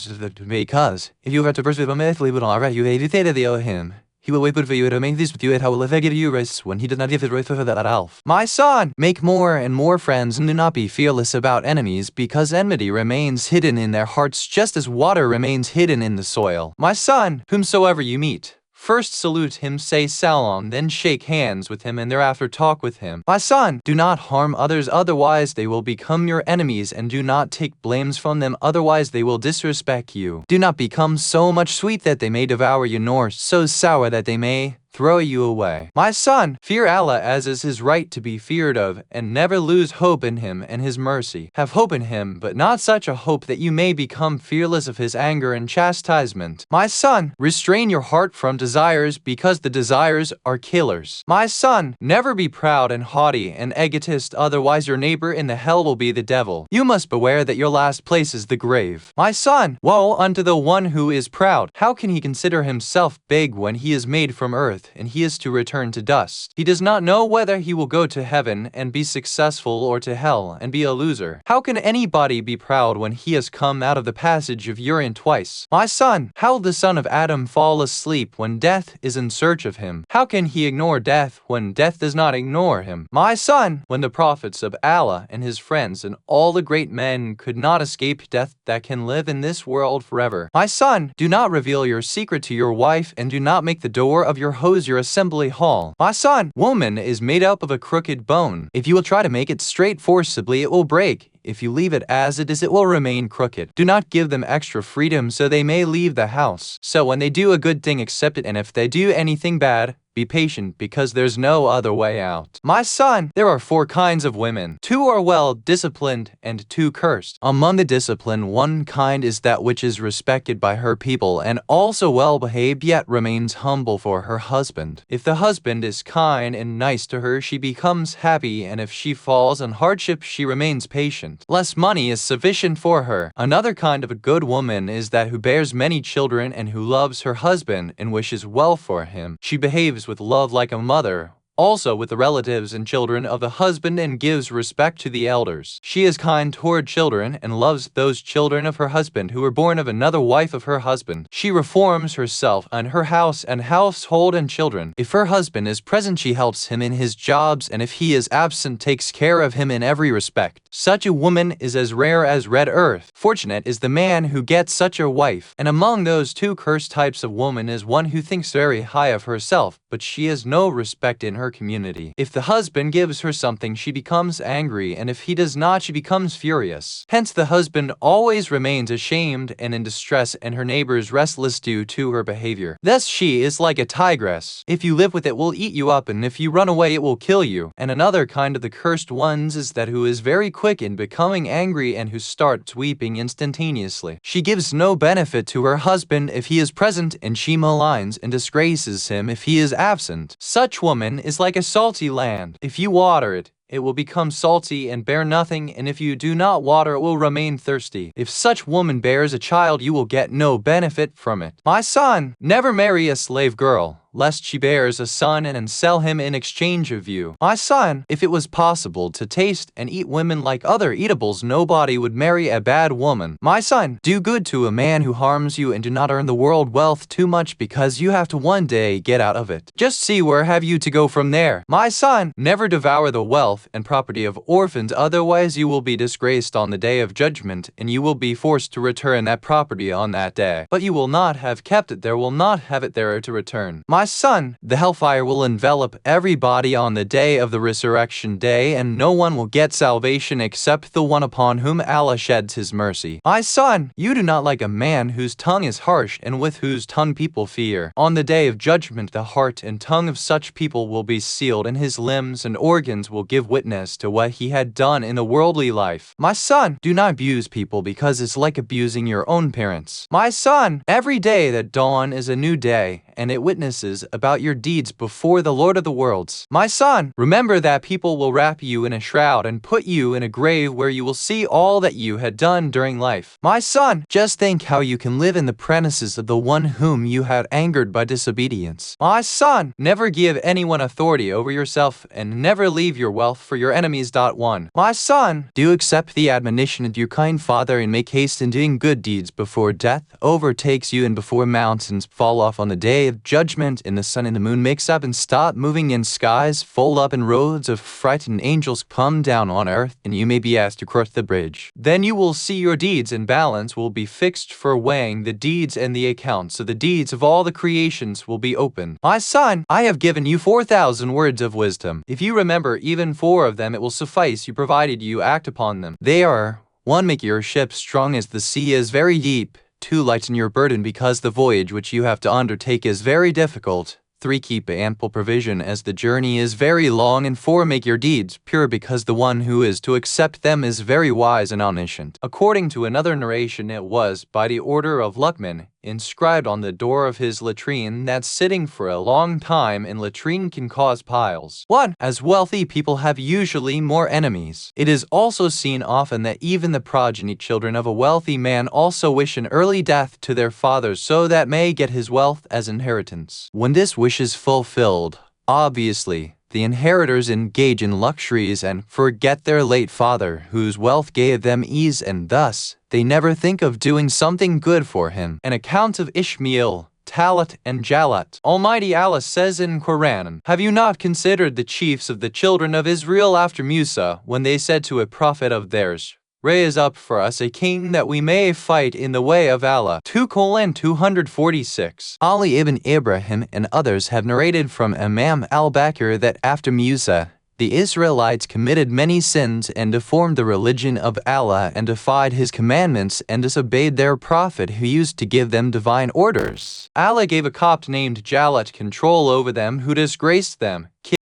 because if you have to verse with him, if we would already you hated the him. He will wait for you to remain this with you at how will give you rest when he does not give his right for that Alf. My son, make more and more friends and do not be fearless about enemies, because enmity remains hidden in their hearts just as water remains hidden in the soil. My son, whomsoever you meet, first salute him, say salam, then shake hands with him, and thereafter talk with him. My son, do not harm others, otherwise they will become your enemies, and do not take blames from them, otherwise they will disrespect you. Do not become so much sweet that they may devour you, nor so sour that they may throw you away. My son, fear Allah as is his right to be feared of, and never lose hope in him and his mercy. Have hope in him, but not such a hope that you may become fearless of his anger and chastisement. My son, restrain your heart from desires, because the desires are killers. My son, never be proud and haughty and egotist, otherwise your neighbor in the hell will be the devil. You must beware that your last place is the grave. My son, woe unto the one who is proud. How can he consider himself big when he is made from earth, and he is to return to dust? He does not know whether he will go to heaven and be successful, or to hell and be a loser. How can anybody be proud when he has come out of the passage of urine twice? My son, how will the son of Adam fall asleep when death is in search of him? How can he ignore death when death does not ignore him? My son, when the prophets of Allah and his friends and all the great men could not escape death that can live in this world forever. My son, do not reveal your secret to your wife, and do not make the door of your hose your assembly hall. My son, woman is made up of a crooked bone. If you will try to make it straight forcibly, it will break. If you leave it as it is, it will remain crooked. Do not give them extra freedom so they may leave the house. So when they do a good thing, accept it, and if they do anything bad, be patient, because there's no other way out. My son, there are 4 kinds of women. 2 are well disciplined and 2 cursed. Among the disciplined, one kind is that which is respected by her people and also well behaved, yet remains humble for her husband. If the husband is kind and nice to her, she becomes happy, and if she falls on hardship, she remains patient. Less money is sufficient for her. Another kind of a good woman is that who bears many children and who loves her husband and wishes well for him. She behaves with love like a mother, also with the relatives and children of the husband, and gives respect to the elders. She is kind toward children and loves those children of her husband who were born of another wife of her husband. She reforms herself and her house and household and children. If her husband is present, she helps him in his jobs, and if he is absent, takes care of him in every respect. Such a woman is as rare as red earth. Fortunate is the man who gets such a wife. And among those 2 cursed types of woman is one who thinks very high of herself, but she has no respect in her community. If the husband gives her something, she becomes angry, and if he does not, she becomes furious. Hence the husband always remains ashamed and in distress, and her neighbors restless due to her behavior. Thus she is like a tigress. If you live with it, will eat you up, and if you run away, it will kill you. And another kind of the cursed ones is that who is very quick in becoming angry and who starts weeping instantaneously. She gives no benefit to her husband if he is present, and she maligns and disgraces him if he is absent. Such woman is like a salty land. If you water it, it will become salty and bear nothing, and if you do not water, it will remain thirsty. If such woman bears a child, you will get no benefit from it. My son, never marry a slave girl, lest she bears a son and sell him in exchange of you. My son, if it was possible to taste and eat women like other eatables, nobody would marry a bad woman. My son, do good to a man who harms you, and do not earn the world wealth too much, because you have to one day get out of it. Just see where have you to go from there. My son, never devour the wealth and property of orphans, otherwise you will be disgraced on the day of judgment, and you will be forced to return that property on that day. But you will not have kept it there, will not have it there to return. My son, the hellfire will envelop everybody on the day of the resurrection day, and no one will get salvation except the one upon whom Allah sheds his mercy. My son, you do not like a man whose tongue is harsh and with whose tongue people fear. On the day of judgment, the heart and tongue of such people will be sealed, and his limbs and organs will give witness to what he had done in the worldly life. My son, do not abuse people, because it's like abusing your own parents. My son, every day that dawn is a new day, and it witnesses about your deeds before the Lord of the worlds. My son, remember that people will wrap you in a shroud and put you in a grave where you will see all that you had done during life. My son, just think how you can live in the premises of the one whom you had angered by disobedience. My son, never give anyone authority over yourself and never leave your wealth for your enemies. 1. My son, do accept the admonition of your kind father and make haste in doing good deeds before death overtakes you and before mountains fall off on the day of judgment and the sun and the moon mix up and stop moving and skies fold up and roads of fright and angels come down on earth and you may be asked to cross the bridge. Then you will see your deeds and balance will be fixed for weighing the deeds and the accounts of the deeds of all the creations will be opened. My son, I have given you 4,000 words of wisdom. If you remember even 4 of them, it will suffice you provided you act upon them. They are: 1. Make your ship strong as the sea is very deep. 2. Lighten your burden because the voyage which you have to undertake is very difficult. 3. Keep ample provision as the journey is very long. And 4. Make your deeds pure because the one who is to accept them is very wise and omniscient. According to another narration, it was by the order of Luqman, inscribed on the door of his latrine, that sitting for a long time in latrine can cause piles. 1. As wealthy people have usually more enemies. It is also seen often that even the progeny children of a wealthy man also wish an early death to their fathers so that may get his wealth as inheritance. When this wish is fulfilled, obviously, the inheritors engage in luxuries and forget their late father, whose wealth gave them ease, and thus they never think of doing something good for him. An account of Ishmael, Talat, and Jalat. Almighty Allah says in Qur'an, "Have you not considered the chiefs of the children of Israel after Musa, when they said to a prophet of theirs, 'Raise up for us a king that we may fight in the way of Allah'?" 2:246. Ali ibn Ibrahim and others have narrated from Imam al-Baqir that after Musa, the Israelites committed many sins and deformed the religion of Allah and defied His commandments and disobeyed their prophet who used to give them divine orders. Allah gave a Copt named Jalat control over them who disgraced them, killed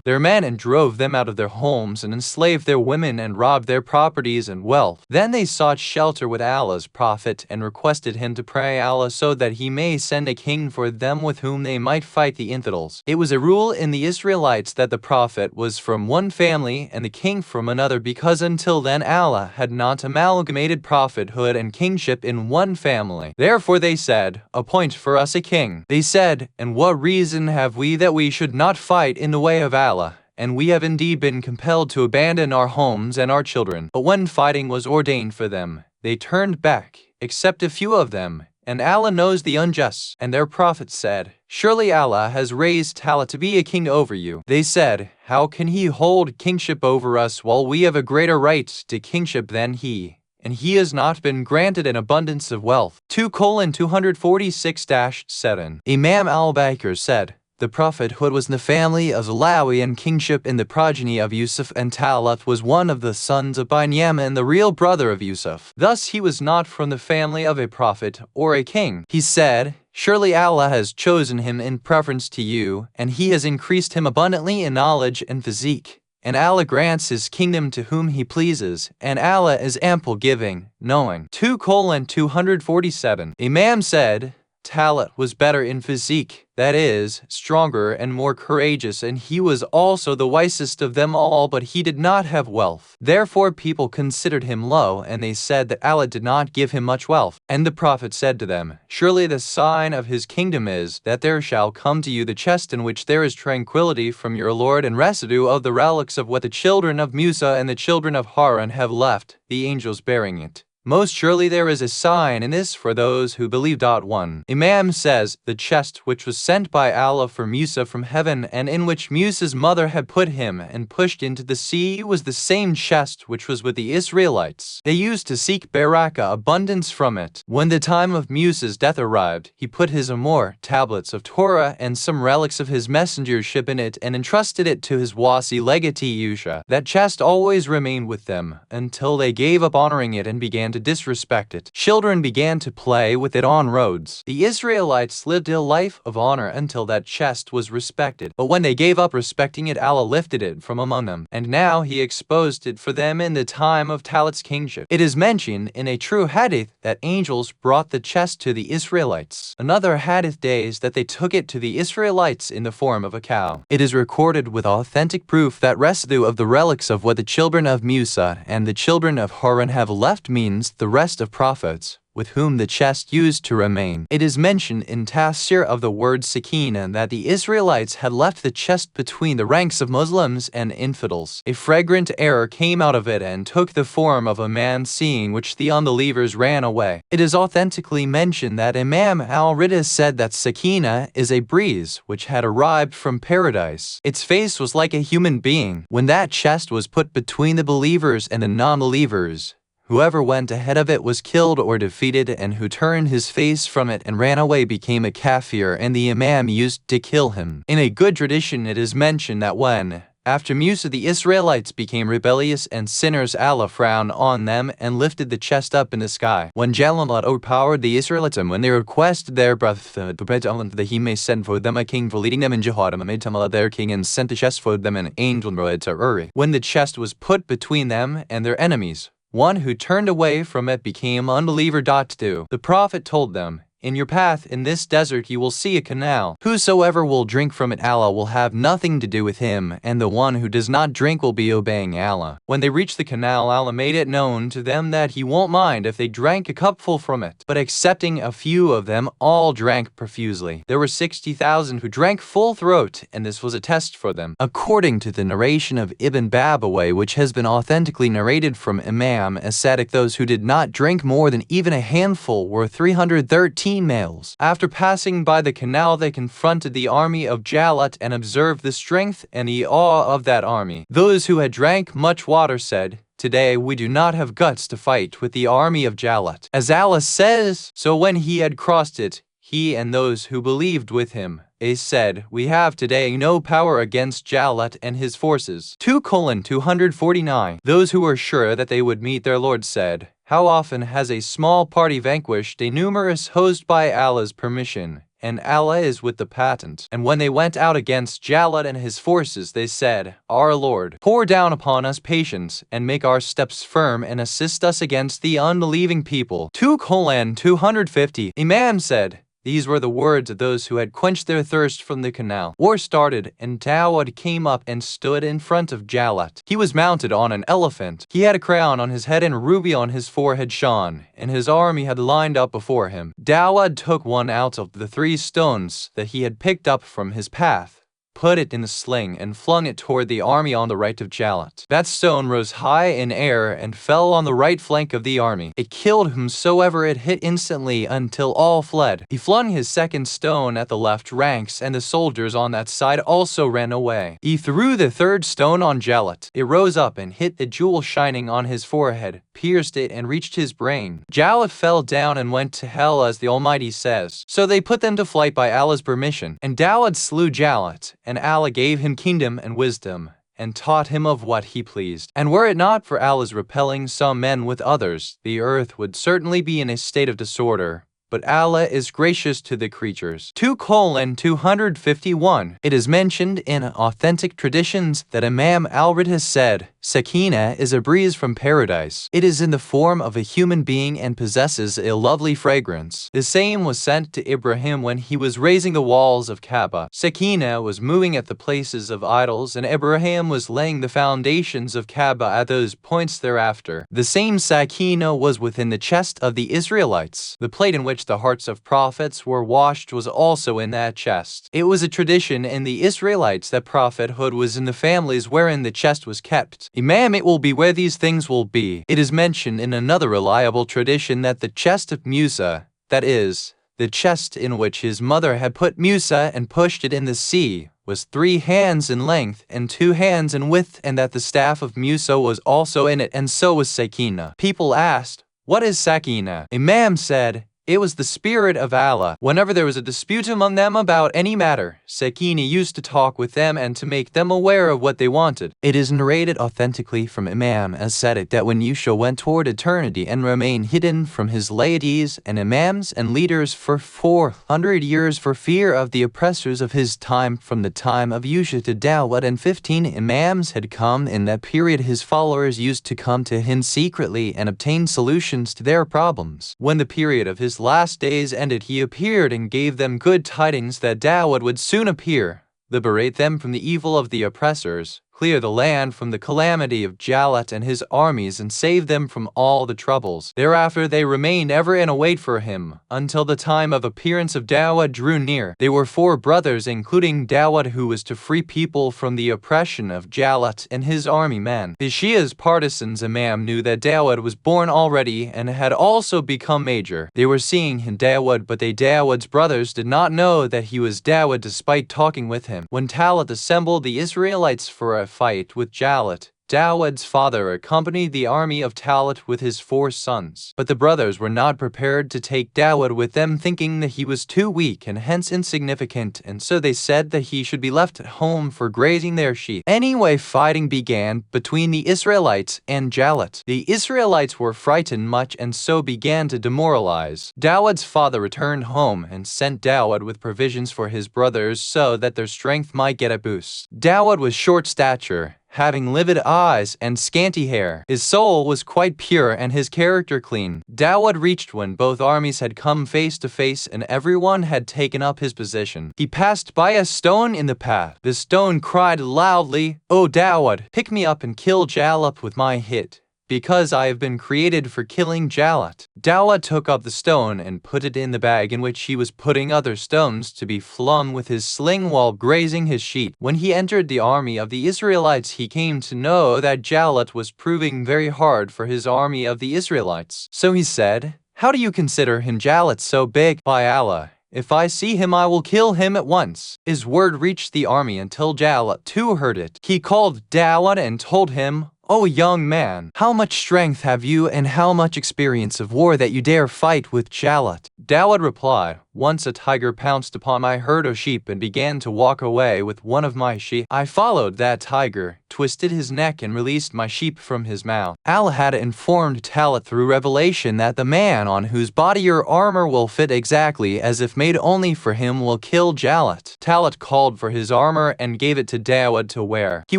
their men and drove them out of their homes and enslaved their women and robbed their properties and wealth. Then they sought shelter with Allah's prophet and requested him to pray Allah so that he may send a king for them with whom they might fight the infidels. It was a rule in the Israelites that the prophet was from one family and the king from another, because until then Allah had not amalgamated prophethood and kingship in one family. Therefore they said, "Appoint for us a king." They said, "And what reason have we that we should not fight in the way of Allah? And we have indeed been compelled to abandon our homes and our children." But when fighting was ordained for them, they turned back, except a few of them, and Allah knows the unjust. And their prophet said, "Surely Allah has raised Talat to be a king over you." They said, "How can he hold kingship over us while we have a greater right to kingship than he? And he has not been granted an abundance of wealth." 2:246-7. Imam al-Baqir said, "The prophethood was in the family of Zalawi and kingship in the progeny of Yusuf, and Talat was one of the sons of Binyamin, the real brother of Yusuf. Thus he was not from the family of a prophet or a king." He said, "Surely Allah has chosen him in preference to you, and he has increased him abundantly in knowledge and physique. And Allah grants his kingdom to whom he pleases, and Allah is ample giving, knowing." 2:247. Imam said, Talat was better in physique, that is, stronger and more courageous, and he was also the wisest of them all, but he did not have wealth. Therefore people considered him low, and they said that Allah did not give him much wealth. And the Prophet said to them, "Surely the sign of his kingdom is that there shall come to you the chest in which there is tranquility from your Lord and residue of the relics of what the children of Musa and the children of Harun have left, the angels bearing it. Most surely there is a sign in this for those who believe." 1. Imam says, the chest which was sent by Allah for Musa from heaven and in which Musa's mother had put him and pushed into the sea was the same chest which was with the Israelites. They used to seek barakah, abundance from it. When the time of Musa's death arrived, he put his Amor, tablets of Torah, and some relics of his messengership in it and entrusted it to his Wasi legatee Yusha. That chest always remained with them until they gave up honoring it and began to to disrespect it. Children began to play with it on roads. The Israelites lived a life of honor until that chest was respected. But when they gave up respecting it, Allah lifted it from among them, and now He exposed it for them in the time of Talut's kingship. It is mentioned in a true hadith that angels brought the chest to the Israelites. Another hadith days that they took it to the Israelites in the form of a cow. It is recorded with authentic proof that residue of the relics of what the children of Musa and the children of Harun have left means the rest of prophets, with whom the chest used to remain. It is mentioned in tafsir of the word Sakina that the Israelites had left the chest between the ranks of Muslims and infidels. A fragrant air came out of it and took the form of a man, seeing which the unbelievers ran away. It is authentically mentioned that Imam al-Ridha said that Sakina is a breeze which had arrived from paradise. Its face was like a human being. When that chest was put between the believers and the non-believers, whoever went ahead of it was killed or defeated, and who turned his face from it and ran away became a kafir, and the Imam used to kill him. In a good tradition it is mentioned that when, after Musa, the Israelites became rebellious and sinners, Allah frowned on them and lifted the chest up in the sky. When Jalal overpowered the Israelites, and when they requested their prophet that He may send for them a king for leading them in jihad, and made Tamala their king and sent the chest for them an angel to Uri. When the chest was put between them and their enemies, one who turned away from it became unbeliever. The Prophet told them, "In your path in this desert you will see a canal. Whosoever will drink from it, Allah will have nothing to do with him, and the one who does not drink will be obeying Allah." When they reached the canal, Allah made it known to them that He won't mind if they drank a cupful from it. But excepting a few of them, all drank profusely. There were 60,000 who drank full throat, and this was a test for them. According to the narration of Ibn Babawayh, which has been authentically narrated from Imam as-Sadiq, those who did not drink more than even a handful were 313 males. After passing by the canal, they confronted the army of Jalut and observed the strength and the awe of that army. Those who had drank much water said, "Today we do not have guts to fight with the army of Jalut." As Allah says, so when He had crossed it, He and those who believed with Him, they said, "We have today no power against Jalut and his forces." 2:249. Those who were sure that they would meet their Lord said, "How often has a small party vanquished a numerous host by Allah's permission, and Allah is with the patent." And when they went out against Jalut and his forces, they said, "Our Lord, pour down upon us patience, and make our steps firm, and assist us against the unbelieving people." 2:250. Imam said, these were the words of those who had quenched their thirst from the canal. War started, and Dawud came up and stood in front of Jalut. He was mounted on an elephant. He had a crown on his head and a ruby on his forehead shone, and his army had lined up before him. Dawud took one out of the 3 stones that he had picked up from his path, put it in the sling, and flung it toward the army on the right of Jalut. That stone rose high in air and fell on the right flank of the army. It killed whomsoever it hit instantly until all fled. He flung his 2nd stone at the left ranks, and the soldiers on that side also ran away. He threw the 3rd stone on Jalut. It rose up and hit the jewel shining on his forehead, pierced it, and reached his brain. Jalut fell down and went to hell, as the Almighty says. So they put them to flight by Allah's permission. And Dawud slew Jalut, and Allah gave him kingdom and wisdom, and taught him of what He pleased. And were it not for Allah's repelling some men with others, the earth would certainly be in a state of disorder. But Allah is gracious to the creatures. 2:251. It is mentioned in authentic traditions that Imam al-Ridha said, "Sakina is a breeze from paradise. It is in the form of a human being and possesses a lovely fragrance. The same was sent to Ibrahim when he was raising the walls of Kaaba. Sakina was moving at the places of idols, and Ibrahim was laying the foundations of Kaaba at those points thereafter. The same Sakina was within the chest of the Israelites. The plate in which the hearts of prophets were washed was also in that chest. It was a tradition in the Israelites that prophethood was in the families wherein the chest was kept. Imam, it will be where these things will be. It is mentioned in another reliable tradition that the chest of Musa, that is, the chest in which his mother had put Musa and pushed it in the sea, was 3 hands in length and 2 hands in width, and that the staff of Musa was also in it, and so was Sakina. People asked, "What is Sakina?" Imam said, It was the spirit of Allah. Whenever there was a dispute among them about any matter, Sakina used to talk with them and to make them aware of what they wanted. It is narrated authentically from Imam as-Sadiq that when Yusha went toward eternity and remained hidden from his laities and imams and leaders for 400 years for fear of the oppressors of his time, from the time of Yusha to Dawud and 15 imams had come in that period, his followers used to come to him secretly and obtain solutions to their problems. When the period of his last days ended, he appeared and gave them good tidings that Dawud would soon appear, liberate them from the evil of the oppressors, clear the land from the calamity of Jalut and his armies, and save them from all the troubles. Thereafter they remained ever in a wait for him, until the time of appearance of Dawud drew near. They were 4 brothers, including Dawud, who was to free people from the oppression of Jalut and his army men. The Shia's partisans Imam knew that Dawud was born already and had also become major. They were seeing him Dawud, but Dawud's brothers did not know that he was Dawud despite talking with him. When Talut assembled the Israelites for a fight with Jalut, Dawud's father accompanied the army of Talut with his 4 sons. But the brothers were not prepared to take Dawud with them, thinking that he was too weak and hence insignificant, and so they said that he should be left at home for grazing their sheep. Anyway, fighting began between the Israelites and Jalut. The Israelites were frightened much and so began to demoralize. Dawud's father returned home and sent Dawud with provisions for his brothers so that their strength might get a boost. Dawud was short stature, having livid eyes and scanty hair. His soul was quite pure and his character clean. Dawud reached when both armies had come face to face and everyone had taken up his position. He passed by a stone in the path. The stone cried loudly, "O Dawud, pick me up and kill Jalut with my hit, because I have been created for killing Jalut." Dawud took up the stone and put it in the bag in which he was putting other stones to be flung with his sling while grazing his sheep. When he entered the army of the Israelites, he came to know that Jalut was proving very hard for his army of the Israelites. So he said, "How do you consider him, Jalut, so big? By Allah, if I see him, I will kill him at once." His word reached the army until Jalut too heard it. He called Dawud and told him, "O young man, how much strength have you and how much experience of war that you dare fight with Jalut?" Dawud replied, "Once a tiger pounced upon my herd of sheep and began to walk away with one of my sheep. I followed that tiger, twisted his neck and released my sheep from his mouth." Allah had informed Talut through revelation that the man on whose body your armor will fit exactly as if made only for him will kill Jalut. Talut called for his armor and gave it to Dawud to wear. He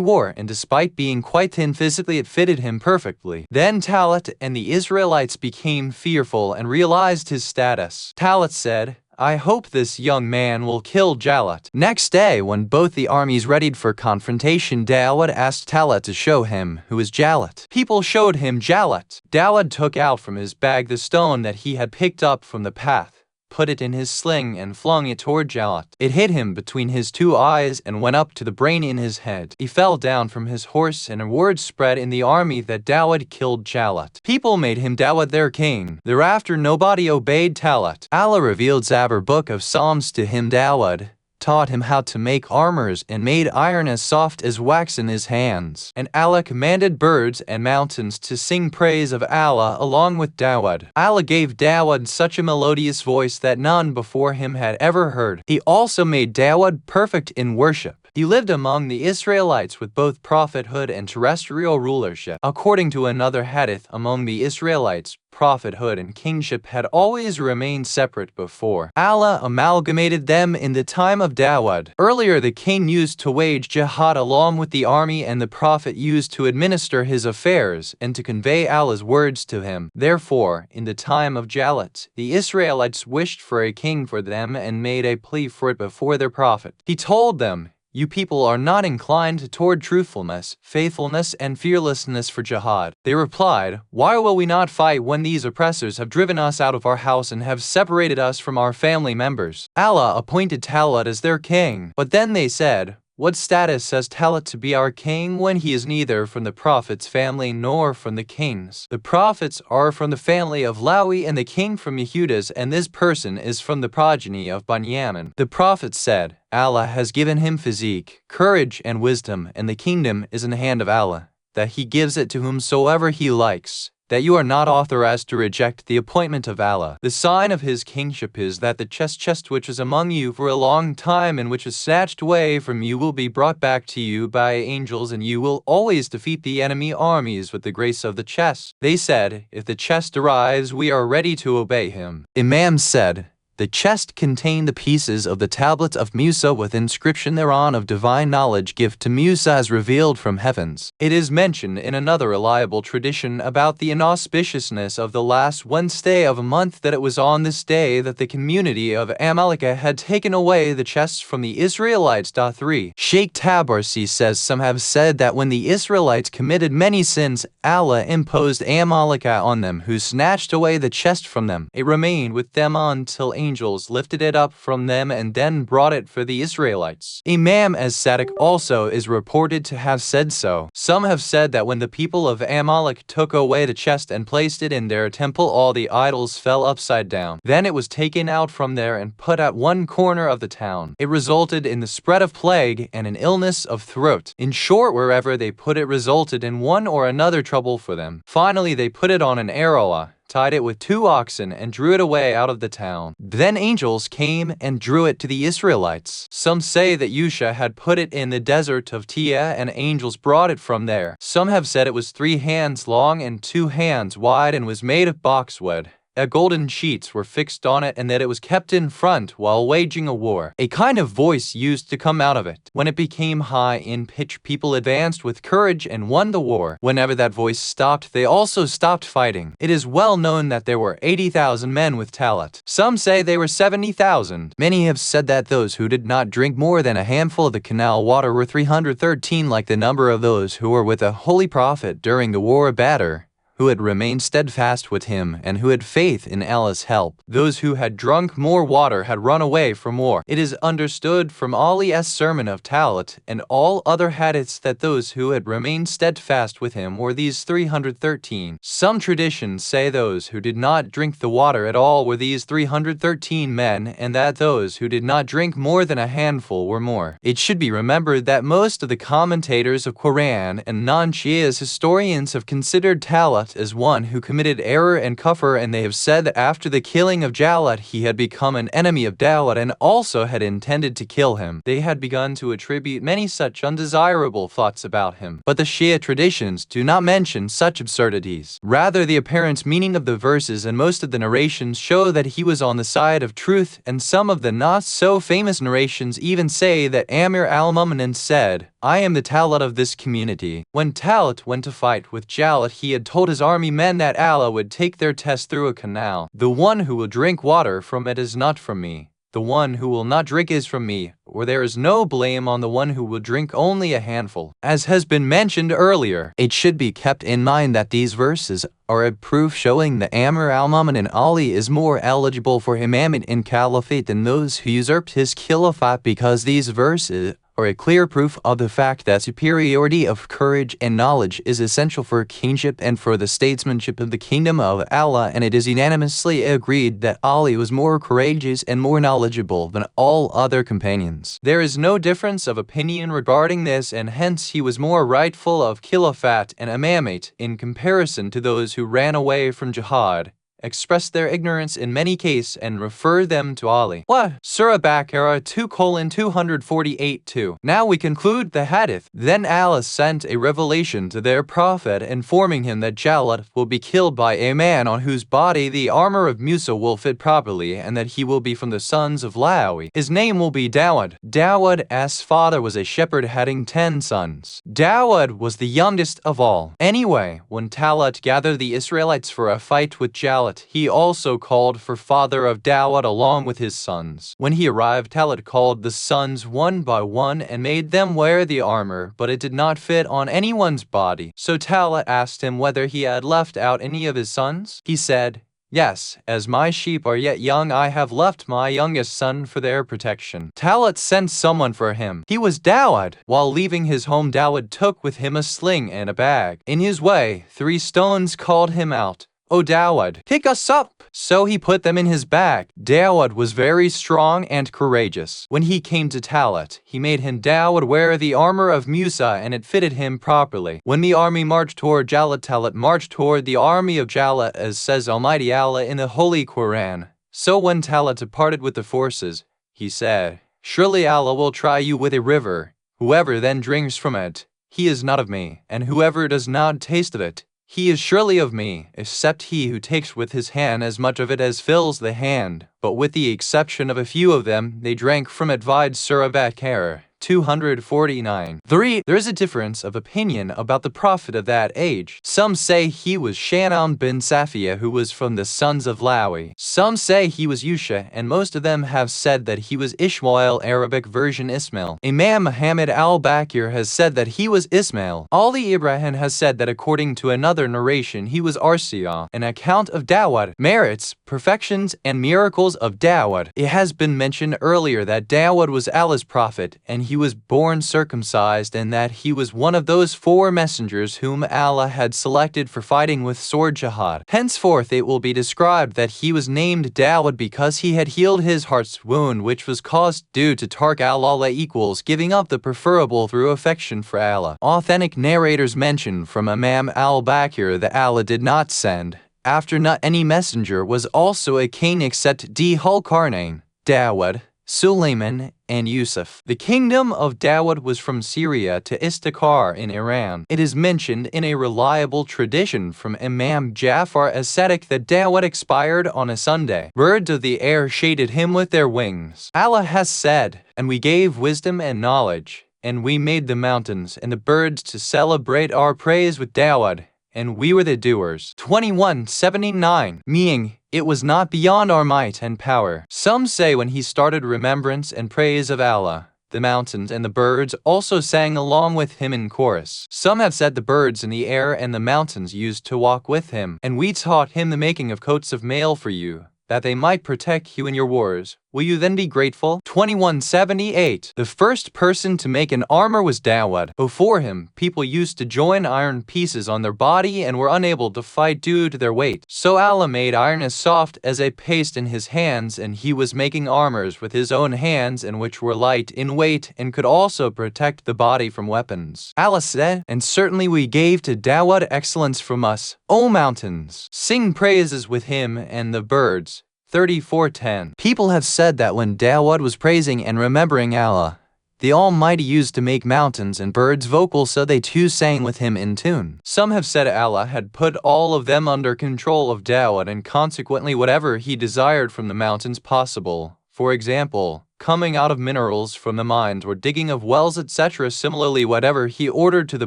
wore, and despite being quite thin physically, it fitted him perfectly. Then Talut and the Israelites became fearful and realized his status. Talut said, "I hope this young man will kill Jalut." Next day, when both the armies readied for confrontation, Dawud asked Talut to show him who is Jalut. People showed him Jalut. Dawud took out from his bag the stone that he had picked up from the path, put it in his sling and flung it toward Jalut. It hit him between his 2 eyes and went up to the brain in his head. He fell down from his horse and a word spread in the army that Dawud killed Jalut. People made him Dawud their king. Thereafter nobody obeyed Talut. Allah revealed Zabur book of Psalms to him. Dawud taught him how to make armors and made iron as soft as wax in his hands. And Allah commanded birds and mountains to sing praise of Allah along with Dawud. Allah gave Dawud such a melodious voice that none before him had ever heard. He also made Dawud perfect in worship. He lived among the Israelites with both prophethood and terrestrial rulership. According to another hadith, among the Israelites, prophethood and kingship had always remained separate before. Allah amalgamated them in the time of Dawud. Earlier, the king used to wage jihad along with the army, and the prophet used to administer his affairs and to convey Allah's words to him. Therefore, in the time of Jalut, the Israelites wished for a king for them and made a plea for it before their prophet. He told them, "You people are not inclined toward truthfulness, faithfulness, and fearlessness for jihad." They replied, "Why will we not fight when these oppressors have driven us out of our house and have separated us from our family members?" Allah appointed Talut as their king. But then they said, "What status has Talut to be our king when he is neither from the prophet's family nor from the king's? The prophets are from the family of Lawi and the king from Yehuda's, and this person is from the progeny of Binyamin." The prophet said, "Allah has given him physique, courage, and wisdom, and the kingdom is in the hand of Allah, that he gives it to whomsoever he likes. that you are not authorized to reject the appointment of Allah. The sign of his kingship is that the chest which was among you for a long time and which was snatched away from you will be brought back to you by angels, and you will always defeat the enemy armies with the grace of the chest. They said, if the chest arrives, we are ready to obey him. Imam said, the chest contained the pieces of the tablet of Musa with inscription thereon of divine knowledge gift to Musa as revealed from heavens. It is mentioned in another reliable tradition about the inauspiciousness of the last Wednesday of a month that it was on this day that the community of Amalekah had taken away the chests from the Israelites. 3. Sheikh Tabarsi says some have said that when the Israelites committed many sins, Allah imposed Amalekah on them, who snatched away the chest from them. It remained with them until angels lifted it up from them and then brought it for the Israelites. Imam as-Sadiq also is reported to have said so. Some have said that when the people of Amalek took away the chest and placed it in their temple, all the idols fell upside down. Then it was taken out from there and put at one corner of the town. It resulted in the spread of plague and an illness of throat. In short, wherever they put it resulted in one or another trouble for them. Finally, they put it on an arrow, tied it with 2 oxen, and drew it away out of the town. Then angels came and drew it to the Israelites. Some say that Yusha had put it in the desert of Tia, and angels brought it from there. Some have said it was 3 hands long and 2 hands wide, and was made of boxwood. Golden sheets were fixed on it, and that it was kept in front while waging a war. A kind of voice used to come out of it. When it became high in pitch, people advanced with courage and won the war. Whenever that voice stopped, they also stopped fighting. It is well known that there were 80,000 men with Talat. Some say they were 70,000. Many have said that those who did not drink more than a handful of the canal water were 313, like the number of those who were with the Holy Prophet during the war of Badr, who had remained steadfast with him and who had faith in Allah's help. Those who had drunk more water had run away from war. It is understood from Ali's sermon of Talat and all other hadiths that those who had remained steadfast with him were these 313. Some traditions say those who did not drink the water at all were these 313 men, and that those who did not drink more than a handful were more. It should be remembered that most of the commentators of Qur'an and non-Shias historians have considered Talat as one who committed error and kufr, and they have said that after the killing of Jalut he had become an enemy of Dawud and also had intended to kill him. They had begun to attribute many such undesirable thoughts about him. But the Shia traditions do not mention such absurdities. Rather, the apparent meaning of the verses and most of the narrations show that he was on the side of truth, and some of the not so famous narrations even say that Amir al-Mu'minin said, I am the Talat of this community. When Talat went to fight with Jalut, he had told his army men that Allah would take their test through a canal. The one who will drink water from it is not from me. The one who will not drink is from me, or there is no blame on the one who will drink only a handful. As has been mentioned earlier, it should be kept in mind that these verses are a proof showing that Amir al-Mu'minin Ali is more eligible for imamate in caliphate than those who usurped his caliphate, because these verses are a clear proof of the fact that superiority of courage and knowledge is essential for kingship and for the statesmanship of the kingdom of Allah, and it is unanimously agreed that Ali was more courageous and more knowledgeable than all other companions. There is no difference of opinion regarding this, and hence he was more rightful of khilafat and imamate in comparison to those who ran away from jihad, expressed their ignorance in many cases, and refer them to Ali. What? Surah Baqir 2:248-2. Now we conclude the hadith. Then Allah sent a revelation to their prophet, informing him that Jalut will be killed by a man on whose body the armor of Musa will fit properly, and that he will be from the sons of Lawi. His name will be Dawud. Dawud's father was a shepherd having 10 sons. Dawud was the youngest of all. Anyway, when Talat gathered the Israelites for a fight with Jalut, he also called for father of Dawud along with his sons. When he arrived, Talat called the sons one by one and made them wear the armor, but it did not fit on anyone's body. So Talat asked him whether he had left out any of his sons. He said, Yes, as my sheep are yet young, I have left my youngest son for their protection. Talat sent someone for him. He was Dawud. While leaving his home, Dawud took with him a sling and a bag. In his way, 3 stones called him out. "O Dawood, pick us up!" So he put them in his bag. Dawood was very strong and courageous. When he came to Talat, he made him Dawood wear the armor of Musa, and it fitted him properly. When the army marched toward Jala, Talat marched toward the army of Jala, as says Almighty Allah in the Holy Qur'an. So when Talat departed with the forces, he said, "Surely Allah will try you with a river. Whoever then drinks from it, he is not of me, and whoever does not taste of it, he is surely of me, except he who takes with his hand as much of it as fills the hand." But with the exception of a few of them, they drank from it. Vide Surah Baqir 249. 3. There is a difference of opinion about the prophet of that age. Some say he was Shannon bin Safiya, who was from the sons of Lawi. Some say he was Yusha, and most of them have said that he was Ishmael, Arabic version Ismail. Imam Muhammad al-Baqir has said that he was Ismail. Ali Ibrahim has said that according to another narration he was Arsiya. An account of Dawood, merits, perfections, and miracles of Dawood. It has been mentioned earlier that Dawood was Allah's prophet, and he was born circumcised, and that he was one of those 4 messengers whom Allah had selected for fighting with sword jihad. Henceforth it will be described that he was named Dawood because he had healed his heart's wound, which was caused due to Tark Allah equals giving up the preferable through affection for Allah. Authentic narrators mention from Imam al-Baqir that Allah did not send, after not any messenger, was also a king except Dhul-Qarnayn, Dawood, Suleiman, and Yusuf. The kingdom of Dawood was from Syria to Istakar in Iran. It is mentioned in a reliable tradition from Imam Jafar as-Sadiq that Dawood expired on a Sunday. Birds of the air shaded him with their wings. Allah has said, "And we gave wisdom and knowledge, and we made the mountains and the birds to celebrate our praise with Dawood, and we were the doers." 21:79, meaning it was not beyond our might and power. Some say when he started remembrance and praise of Allah, the mountains and the birds also sang along with him in chorus. Some have said the birds in the air and the mountains used to walk with him, and we taught him the making of coats of mail for you, that they might protect you in your wars. Will you then be grateful? 21:78. The first person to make an armor was Dawood. Before him, people used to join iron pieces on their body and were unable to fight due to their weight. So Allah made iron as soft as a paste in his hands, and he was making armors with his own hands, and which were light in weight and could also protect the body from weapons. Allah said, "And certainly we gave to Dawood excellence from us, O mountains. Sing praises with him and the birds." 34:10. People have said that when Dawood was praising and remembering Allah, the Almighty used to make mountains and birds vocal, so they too sang with him in tune. Some have said Allah had put all of them under control of Dawood, and consequently whatever he desired from the mountains possible, for example, coming out of minerals from the mines or digging of wells, etc. Similarly, whatever he ordered to the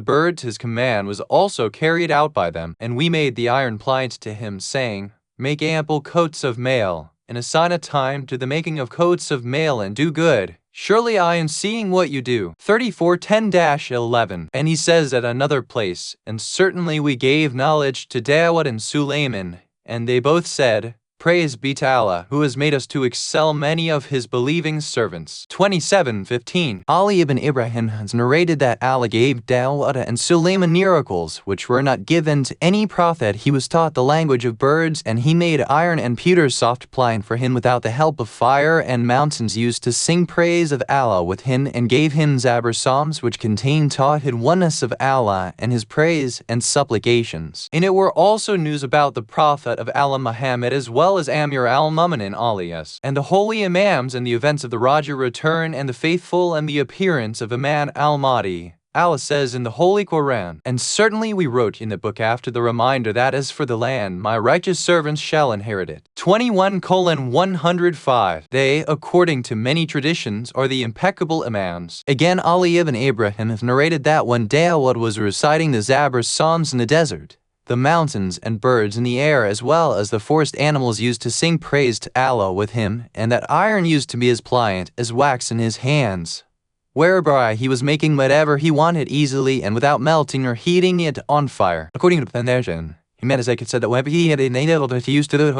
birds, his command was also carried out by them. And we made the iron pliant to him, saying, "Make ample coats of mail, and assign a time to the making of coats of mail, and do good. Surely I am seeing what you do." 34:10-11. And he says at another place, "And certainly we gave knowledge to Dawood and Suleiman, and they both said, Praise be to Allah, who has made us to excel many of his believing servants." 27:15. Ali ibn Ibrahim has narrated that Allah gave Dawood and Suleiman miracles which were not given to any prophet. He was taught the language of birds, and he made iron and pewter soft pliant for him without the help of fire, and mountains used to sing praise of Allah with him, and gave him Zabur psalms which contain taught oneness of Allah and his praise and supplications. In it were also news about the prophet of Allah Muhammad, as well as Amir al-Mu'minin alias, and the holy Imams, and the events of the Raja return, and the faithful, and the appearance of Imam al-Mahdi. Allah says in the Holy Qur'an, "And certainly we wrote in the book after the reminder that as for the land, my righteous servants shall inherit it." 21:105. They, according to many traditions, are the impeccable Imams. Again, Ali ibn Ibrahim has narrated that when Dawood was reciting the Zabur psalms in the desert, the mountains and birds in the air, as well as the forest animals, used to sing praise to Allah with him, and that iron used to be as pliant as wax in his hands, whereby he was making whatever he wanted easily and without melting or heating it on fire. According to Pantheon, he meant, as I could say, that when he had a native that he used to do it,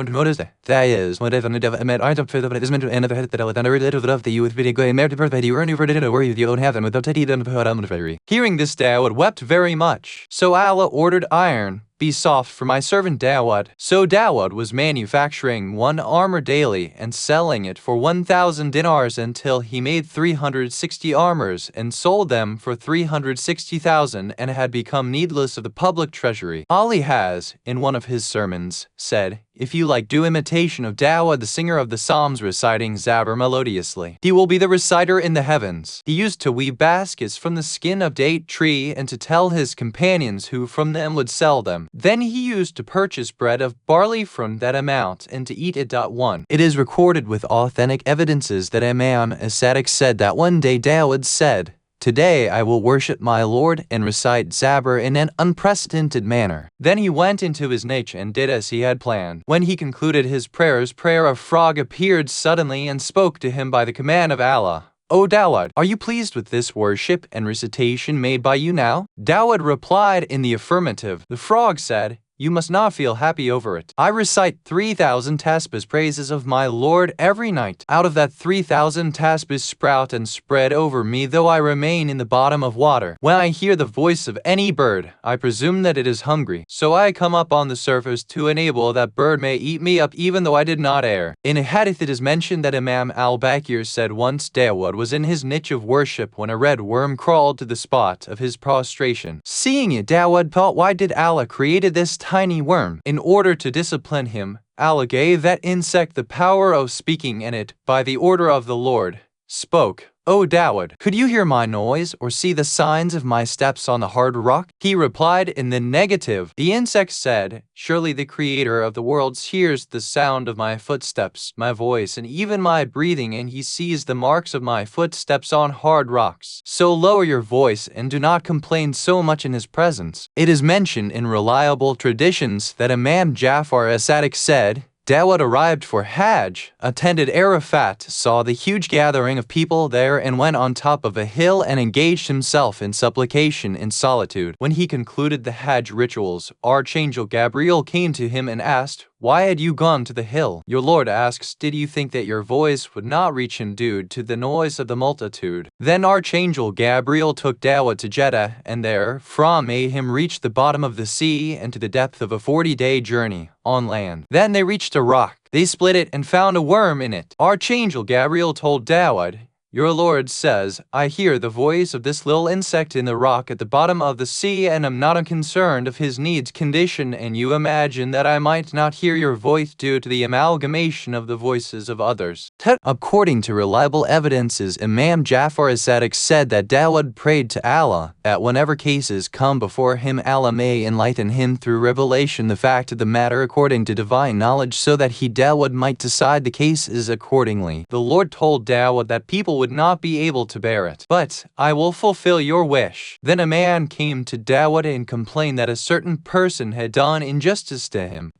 that is, when I've met I don't feel that it is meant to end of it that I would under it of the youth video going married birthday you earn over dinner where you don't have them without taking them. Hearing this, Dawood wept very much. So Allah ordered iron, be soft for my servant Dawood. So Dawood was manufacturing one armor daily and selling it for 1,000 dinars until he made 360 armors and sold them for 360,000 and had become needless of the public treasury. Ali has, in one of his sermons, said, "If you like, do imitation of Dawood, the singer of the Psalms, reciting Zabur melodiously. He will be the reciter in the heavens." He used to weave baskets from the skin of date tree and to tell his companions who from them would sell them. Then he used to purchase bread of barley from that amount and to eat it. 1. It is recorded with authentic evidences that Imam As-Sadiq said that one day Dawood said, "Today I will worship my Lord and recite Zabur in an unprecedented manner." Then he went into his niche and did as he had planned. When he concluded his prayers, a frog appeared suddenly and spoke to him by the command of Allah. "O Dawood, are you pleased with this worship and recitation made by you now?" Dawood replied in the affirmative. The frog said, "You must not feel happy over it. I recite 3,000 tasbihs praises of my Lord every night. Out of that 3,000 tasbihs sprout and spread over me, though I remain in the bottom of water. When I hear the voice of any bird, I presume that it is hungry. So I come up on the surface to enable that bird may eat me up even though I did not err." In a hadith it is mentioned that Imam Al-Baqir said once Dawood was in his niche of worship when a red worm crawled to the spot of his prostration. Seeing it, Dawood thought, why did Allah create this tiny worm? In order to discipline him, Allah gave that insect the power of speaking, and it, by the order of the Lord, spoke. "O Dawood, could you hear my noise or see the signs of my steps on the hard rock?" He replied in the negative. The insect said, "Surely the Creator of the worlds hears the sound of my footsteps, my voice, and even my breathing, and he sees the marks of my footsteps on hard rocks. So lower your voice and do not complain so much in his presence." It is mentioned in reliable traditions that Imam Jafar as-Sadiq said, Dawood arrived for Hajj, attended Arafat, saw the huge gathering of people there, and went on top of a hill and engaged himself in supplication in solitude. When he concluded the Hajj rituals, Archangel Gabriel came to him and asked, "Why had you gone to the hill?" Your Lord asks, "Did you think that your voice would not reach him due to the noise of the multitude?" Then Archangel Gabriel took Dawood to Jeddah, and there from made him reach the bottom of the sea and to the depth of a 40-day journey on land. Then they reached a rock. They split it and found a worm in it. Archangel Gabriel told Dawood, "Your Lord says, I hear the voice of this little insect in the rock at the bottom of the sea and am not unconcerned of his needs condition, and you imagine that I might not hear your voice due to the amalgamation of the voices of others." According to reliable evidences, Imam Jafar as-Sadiq said that Dawood prayed to Allah that whenever cases come before him, Allah may enlighten him through revelation the fact of the matter according to divine knowledge, so that he Dawood might decide the cases accordingly. The Lord told Dawood that people would not be able to bear it. "But I will fulfill your wish." Then a man came to Dawood and complained that a certain person had done injustice to him.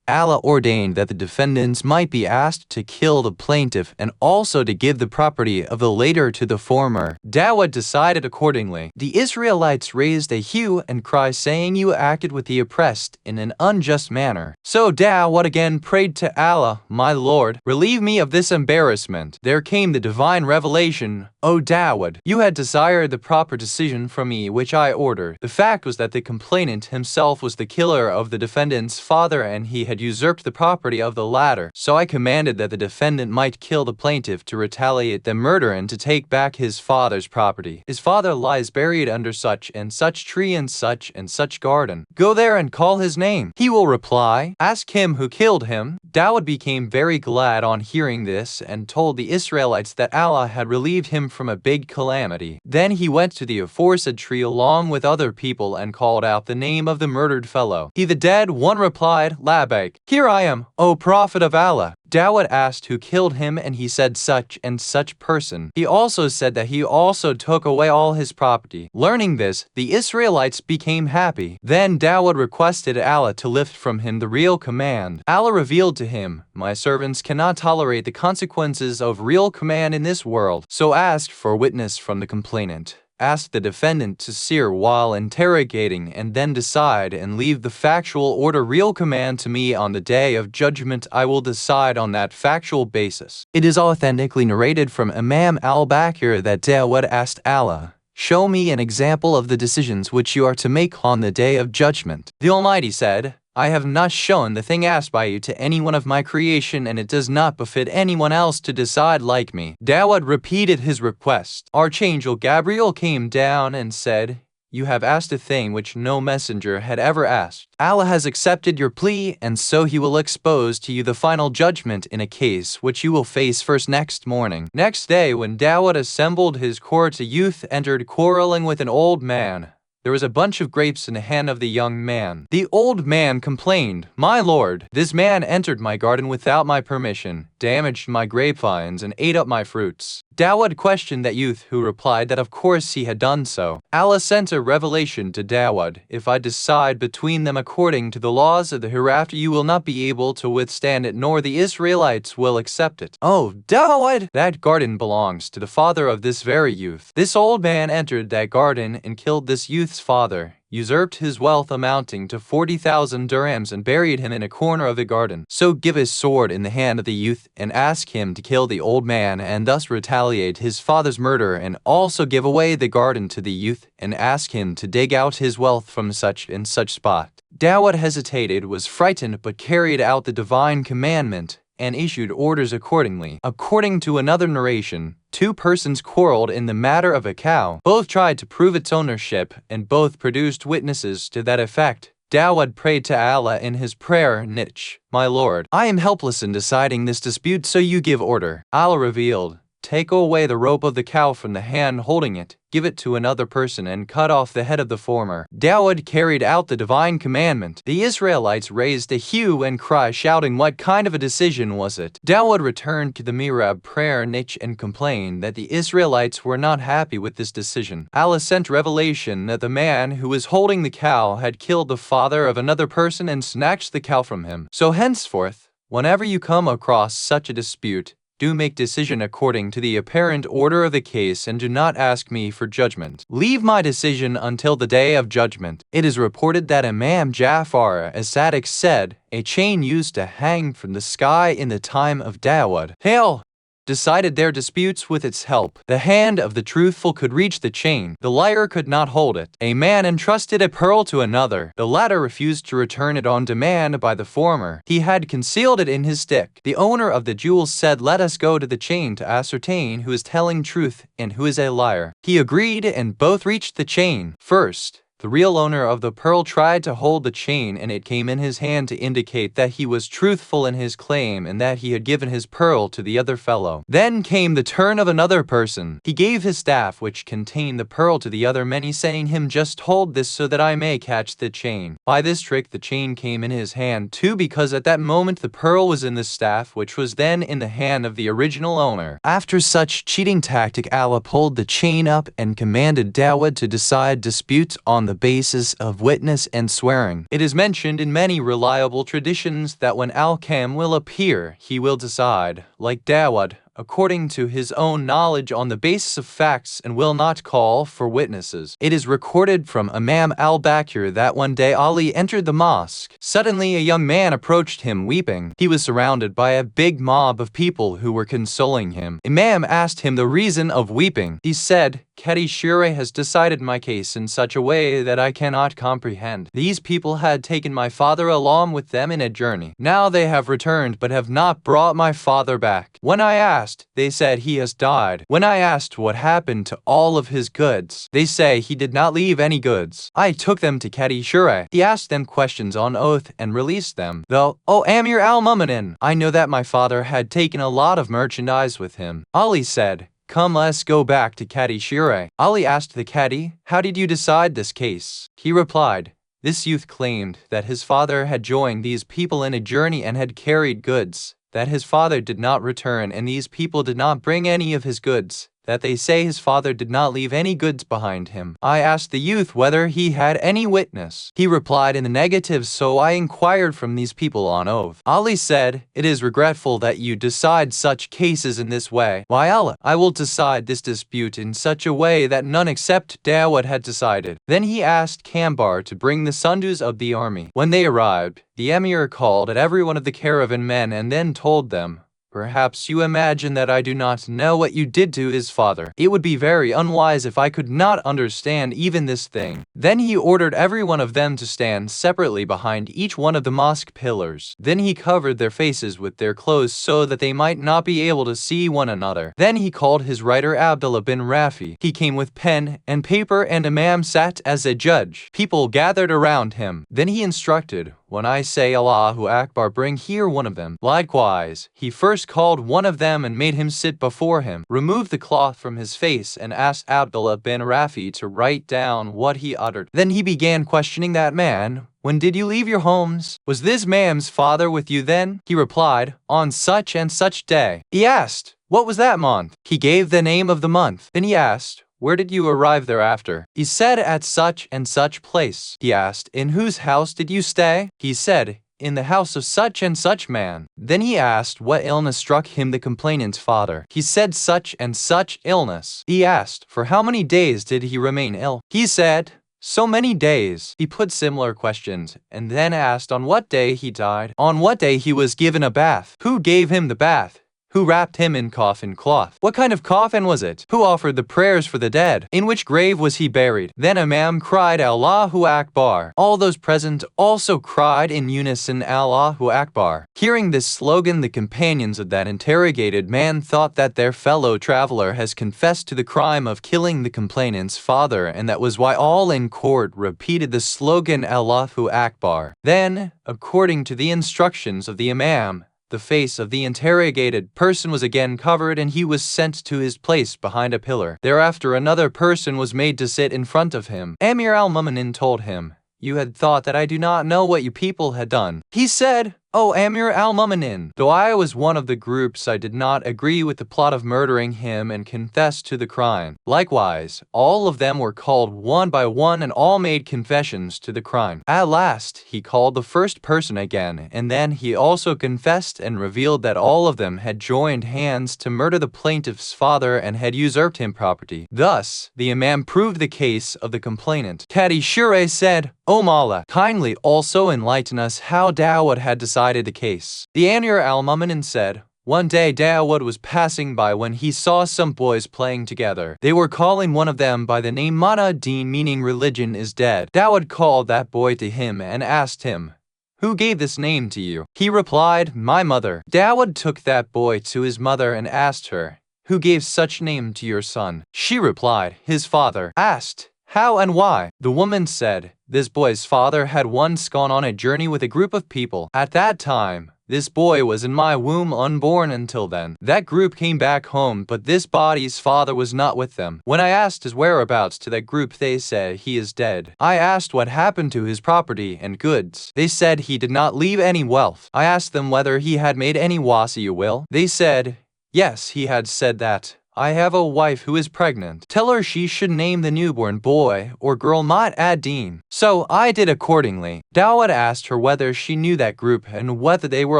Allah ordained that the defendants might be asked to kill the plaintiff and also to give the property of the latter to the former. Dawood decided accordingly. The Israelites raised a hue and cry, saying, "You acted with the oppressed in an unjust manner." So Dawood again prayed to Allah, "My Lord, relieve me of this embarrassment." There came the divine revelation, "O Dawood, you had desired the proper decision from me which I ordered." The fact was that the complainant himself was the killer of the defendant's father, and he had usurped the property of the latter. So I commanded that the defendant might kill the plaintiff to retaliate the murder and to take back his father's property. His father lies buried under such and such tree and such garden. Go there and call his name. He will reply. Ask him who killed him. Dawood became very glad on hearing this and told the Israelites that Allah had relieved him from a big calamity. Then he went to the aforesaid tree along with other people and called out the name of the murdered fellow. He the dead one replied, "Labbaik, here I am, O Prophet of Allah." Dawood asked who killed him, and he said such and such person. He also said that he also took away all his property. Learning this, the Israelites became happy. Then Dawood requested Allah to lift from him the real command. Allah revealed to him, "My servants cannot tolerate the consequences of real command in this world, so ask for witness from the complainant. Ask the defendant to sear while interrogating, and then decide and leave the factual order real command to me on the day of judgment. I will decide on that factual basis." It is authentically narrated from Imam Al-Baqir that Dawood asked Allah, show me an example of the decisions which you are to make on the day of judgment. The Almighty said, I have not shown the thing asked by you to any one of my creation, and it does not befit anyone else to decide like me. Dawud repeated his request. Archangel Gabriel came down and said, You have asked a thing which no messenger had ever asked. Allah has accepted your plea, and so He will expose to you the final judgment in a case which you will face first next morning. Next day, when Dawud assembled his court, a youth entered quarreling with an old man. There was a bunch of grapes in the hand of the young man. The old man complained, My lord, this man entered my garden without my permission, damaged my grapevines, and ate up my fruits. Dawud questioned that youth, who replied that of course he had done so. Allah sent a revelation to Dawud, If I decide between them according to the laws of the hereafter, you will not be able to withstand it, nor the Israelites will accept it. Oh, Dawud! That garden belongs to the father of this very youth. This old man entered that garden and killed this youth's father, usurped his wealth amounting to 40,000 dirhams, and buried him in a corner of the garden. So give his sword in the hand of the youth and ask him to kill the old man and thus retaliate his father's murder, and also give away the garden to the youth and ask him to dig out his wealth from such and such spot. Dawud hesitated, was frightened, but carried out the divine commandment and issued orders accordingly. According to another narration, two persons quarreled in the matter of a cow. Both tried to prove its ownership, and both produced witnesses to that effect. Dawud prayed to Allah in his prayer niche, My Lord, I am helpless in deciding this dispute, so you give order. Allah revealed, Take away the rope of the cow from the hand holding it, give it to another person, and cut off the head of the former. Dawud carried out the divine commandment. The Israelites raised a hue and cry, shouting, What kind of a decision was it? Dawud returned to the mihrab prayer niche and complained that the Israelites were not happy with this decision. Allah sent revelation that the man who was holding the cow had killed the father of another person and snatched the cow from him. So henceforth, whenever you come across such a dispute, do make decision according to the apparent order of the case, and do not ask me for judgment. Leave my decision until the day of judgment. It is reported that Imam Ja'far as-Sadiq said, A chain used to hang from the sky in the time of Dawud. Hail! Decided their disputes with its help. The hand of the truthful could reach the chain. The liar could not hold it. A man entrusted a pearl to another. The latter refused to return it on demand by the former. He had concealed it in his stick. The owner of the jewels said, Let us go to the chain to ascertain who is telling truth and who is a liar. He agreed, and both reached the chain. First, the real owner of the pearl tried to hold the chain, and it came in his hand to indicate that he was truthful in his claim and that he had given his pearl to the other fellow. Then came the turn of another person. He gave his staff, which contained the pearl, to the other many, saying him, Just hold this so that I may catch the chain. By this trick the chain came in his hand too, because at that moment the pearl was in the staff, which was then in the hand of the original owner. After such cheating tactic, Allah pulled the chain up and commanded Dawud to decide disputes on the basis of witness and swearing. It is mentioned in many reliable traditions that when Al-Qam will appear, he will decide, like Dawud, according to his own knowledge on the basis of facts, and will not call for witnesses. It is recorded from Imam Al-Baqir that one day Ali entered the mosque. Suddenly a young man approached him weeping. He was surrounded by a big mob of people who were consoling him. Imam asked him the reason of weeping. He said, Qadi Shure has decided my case in such a way that I cannot comprehend. These people had taken my father along with them in a journey. Now they have returned but have not brought my father back. When I asked, they said he has died. When I asked what happened to all of his goods, they say he did not leave any goods. I took them to Qadi Shure. He asked them questions on oath and released them. Though, O Amir al-Mu'minin, I know that my father had taken a lot of merchandise with him. Ali said, Come, let's go back to Qadi Shure. Ali asked the Qadi, How did you decide this case? He replied, This youth claimed that his father had joined these people in a journey and had carried goods, that his father did not return and these people did not bring any of his goods, that they say his father did not leave any goods behind him. I asked the youth whether he had any witness. He replied in the negative, so I inquired from these people on oath. Ali said, It is regretful that you decide such cases in this way. By Allah, I will decide this dispute in such a way that none except Dawud had decided. Then he asked Kambar to bring the sundus of the army. When they arrived, the emir called at every one of the caravan men and then told them, Perhaps you imagine that I do not know what you did to his father. It would be very unwise if I could not understand even this thing." Then he ordered every one of them to stand separately behind each one of the mosque pillars. Then he covered their faces with their clothes so that they might not be able to see one another. Then he called his writer Abdullah bin Rafi. He came with pen and paper, and Imam sat as a judge. People gathered around him. Then he instructed, "When I say Allahu Akbar, bring here one of them." Likewise, he first called one of them and made him sit before him, removed the cloth from his face, and asked Abdullah bin Rafi to write down what he uttered. Then he began questioning that man. "When did you leave your homes? Was this man's father with you then?" He replied, "On such and such day." He asked, "What was that month?" He gave the name of the month. Then he asked, "Where did you arrive thereafter?" He said, "At such and such place." He asked, "In whose house did you stay?" He said, "In the house of such and such man." Then he asked what illness struck him, the complainant's father. He said, "Such and such illness." He asked, "For how many days did he remain ill?" He said, "So many days." He put similar questions, and then asked on what day he died, on what day he was given a bath, who gave him the bath, who wrapped him in coffin cloth, what kind of coffin was it, who offered the prayers for the dead, in which grave was he buried. Then Imam cried, "Allahu Akbar." All those present also cried in unison, "Allahu Akbar." Hearing this slogan, the companions of that interrogated man thought that their fellow traveler has confessed to the crime of killing the complainant's father, and that was why all in court repeated the slogan, "Allahu Akbar." Then, according to the instructions of the Imam, the face of the interrogated person was again covered, and he was sent to his place behind a pillar. Thereafter another person was made to sit in front of him. Amir al-Mu'minin told him, "You had thought that I do not know what you people had done." He said, "O Amir al-Mu'minin, though I was one of the groups, I did not agree with the plot of murdering him and confessed to the crime." Likewise, all of them were called one by one, and all made confessions to the crime. At last, he called the first person again, and then he also confessed and revealed that all of them had joined hands to murder the plaintiff's father and had usurped him property. Thus, the Imam proved the case of the complainant. Qadi Shure said, "O Mawla, kindly also enlighten us how Dawood had decided the case." The Amir al-Mu'minin said, "One day Dawood was passing by when he saw some boys playing together. They were calling one of them by the name Mana Deen, meaning religion is dead. Dawood called that boy to him and asked him, 'Who gave this name to you?' He replied, 'My mother.' Dawood took that boy to his mother and asked her, 'Who gave such name to your son?' She replied, 'His father.' Asked, 'How and why?' The woman said, 'This boy's father had once gone on a journey with a group of people. At that time, this boy was in my womb unborn until then. That group came back home, but this body's father was not with them. When I asked his whereabouts to that group, they said he is dead. I asked what happened to his property and goods. They said he did not leave any wealth. I asked them whether he had made any wasiya will. They said, yes, he had said that. I have a wife who is pregnant. Tell her she should name the newborn boy or girl Mat ad-Din.' So I did accordingly. Dawood asked her whether she knew that group and whether they were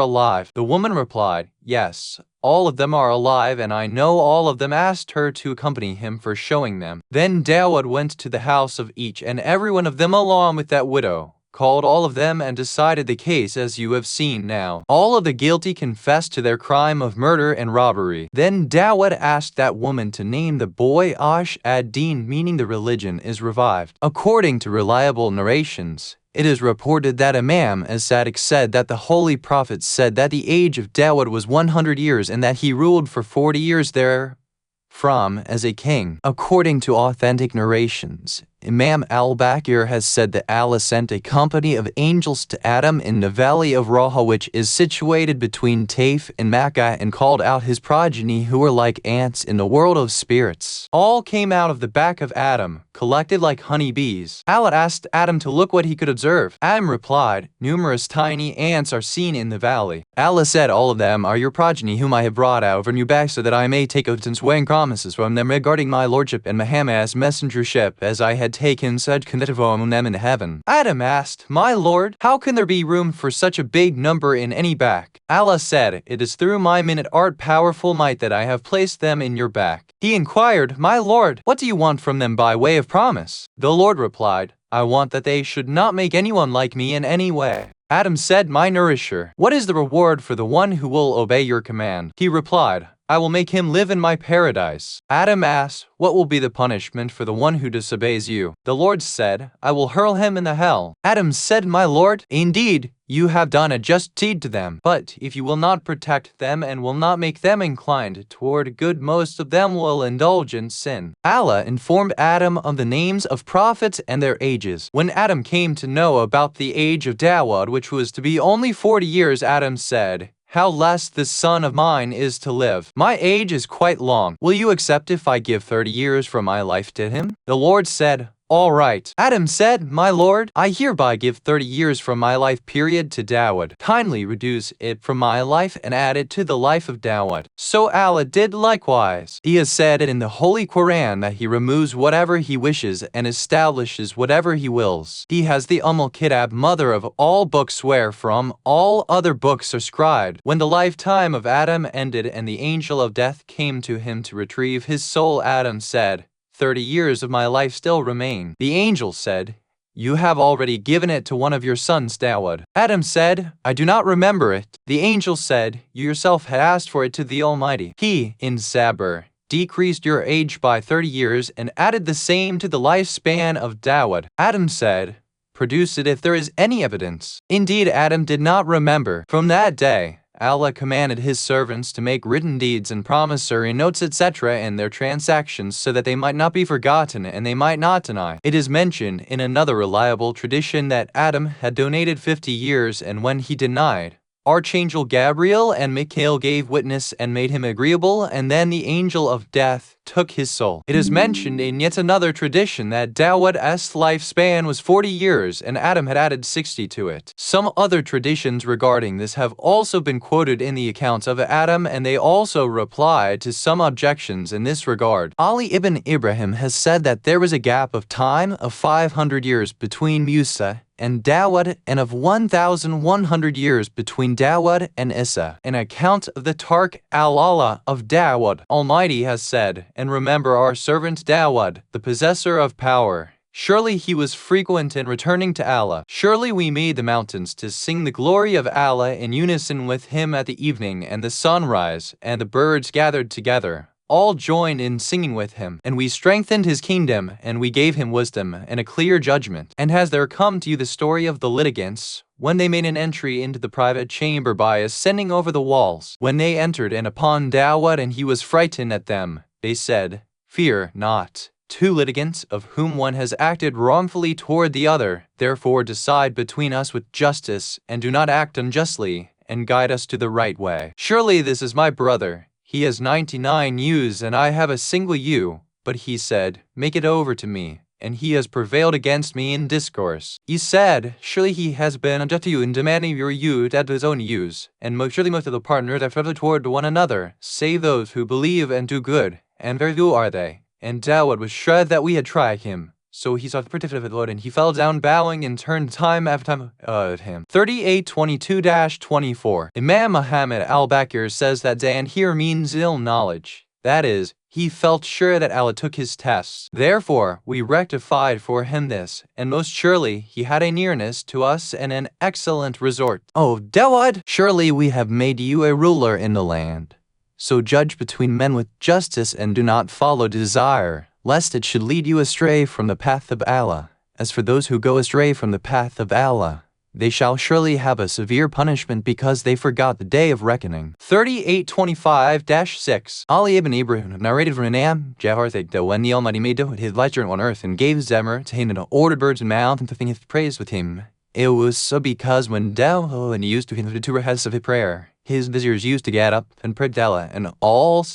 alive. The woman replied, 'Yes, all of them are alive, and I know all of them.' Asked her to accompany him for showing them. Then Dawood went to the house of each and every one of them along with that widow, called all of them, and decided the case as you have seen now. All of the guilty confessed to their crime of murder and robbery. Then Dawood asked that woman to name the boy Ash ad-Din, meaning the religion is revived. According to reliable narrations, it is reported that Imam as-Sadiq said that the Holy Prophet said that the age of Dawood was 100 years and that he ruled for 40 years therefrom as a king. According to authentic narrations, Imam al-Baqir has said that Allah sent a company of angels to Adam in the valley of Raha, which is situated between Taif and Makkah, and called out his progeny who were like ants in the world of spirits. All came out of the back of Adam, collected like honey bees. Allah asked Adam to look what he could observe. Adam replied, "Numerous tiny ants are seen in the valley." Allah said, "All of them are your progeny whom I have brought out from you back so that I may take oaths and swearing promises from them regarding my lordship and Muhammad's messengership, as I had taken such covenant among them in heaven." Adam asked, "My Lord, how can there be room for such a big number in any back?" Allah said, "It is through my minute art powerful might that I have placed them in your back." He inquired, "My Lord, what do you want from them by way of promise?" The Lord replied, "I want that they should not make anyone like me in any way." Adam said, "My nourisher, what is the reward for the one who will obey your command?" He replied, "I will make him live in my paradise." Adam asked, "What will be the punishment for the one who disobeys you?" The Lord said, "I will hurl him in the hell." Adam said, "My Lord, indeed, you have done a just deed to them. But if you will not protect them and will not make them inclined toward good, most of them will indulge in sin." Allah informed Adam of the names of prophets and their ages. When Adam came to know about the age of Dawud, which was to be only 40 years, Adam said, "How less this son of mine is to live. My age is quite long. Will you accept if I give 30 years from my life to him?" The Lord said, "All right." Adam said, "My Lord, I hereby give 30 years from my life period to Dawud. Kindly reduce it from my life and add it to the life of Dawud." So Allah did likewise. He has said it in the Holy Qur'an that He removes whatever He wishes and establishes whatever He wills. He has the Kitab, mother of all books, wherefrom all other books are scribed. When the lifetime of Adam ended and the angel of death came to him to retrieve his soul, Adam said, 30 years of my life still remain. The angel said, "You have already given it to one of your sons, Dawud." Adam said, "I do not remember it." The angel said, "You yourself had asked for it to the Almighty. He, in Sabr, decreased your age by 30 years and added the same to the lifespan of Dawud." Adam said, "Produce it if there is any evidence." Indeed, Adam did not remember. From that day, Allah commanded His servants to make written deeds and promissory notes, etc. in their transactions so that they might not be forgotten and they might not deny. It is mentioned in another reliable tradition that Adam had donated 50 years, and when he denied, Archangel Gabriel and Michael gave witness and made him agreeable, and then the angel of death took his soul. It is mentioned in yet another tradition that Dawud's lifespan was 40 years and Adam had added 60 to it. Some other traditions regarding this have also been quoted in the accounts of Adam, and they also replied to some objections in this regard. Ali ibn Ibrahim has said that there was a gap of time of 500 years between Musa and Dawud, and of 1,100 years between Dawud and Isa. An account of the Tark al-Allah of Dawud. Almighty has said, "And remember our servant Dawud, the possessor of power. Surely he was frequent in returning to Allah. Surely we made the mountains to sing the glory of Allah in unison with him at the evening and the sunrise, and the birds gathered together. All joined in singing with him, and we strengthened his kingdom, and we gave him wisdom and a clear judgment. And has there come to you the story of the litigants, when they made an entry into the private chamber by ascending over the walls? When they entered and upon Dawud, and he was frightened at them, they said, 'Fear not. Two litigants, of whom one has acted wrongfully toward the other, therefore decide between us with justice, and do not act unjustly, and guide us to the right way. Surely this is my brother. He has 99 ewes and I have a single ewe.' But he said, 'Make it over to me,' and he has prevailed against me in discourse. He said, 'Surely he has been unjust to you in demanding your ewe to add to his own ewes, and surely most of the partners are friendly toward one another, save those who believe and do good, and very few are they.' And Dawud was shred that we had tried him. So he sought the protection of the Lord, and he fell down bowing and turned time after time at him." 38:22-24. Imam Muhammad al-Baqir says that Dan here means ill knowledge. That is, he felt sure that Allah took his tests. Therefore, we rectified for him this, and most surely he had a nearness to us and an excellent resort. "O Dawud, surely we have made you a ruler in the land. So judge between men with justice and do not follow desire, lest it should lead you astray from the path of Allah. As for those who go astray from the path of Allah, they shall surely have a severe punishment because they forgot the day of reckoning." 38:25-6. Ali ibn Ibrahim narrated from Anam Jafar that when the Almighty made his lights on earth and gave Zemmer to him and ordered birds and mountains to sing his praise with him, it was so because when Dawud and he used to him the two heads of his prayer, his viziers used to get up and pray to Allah, and all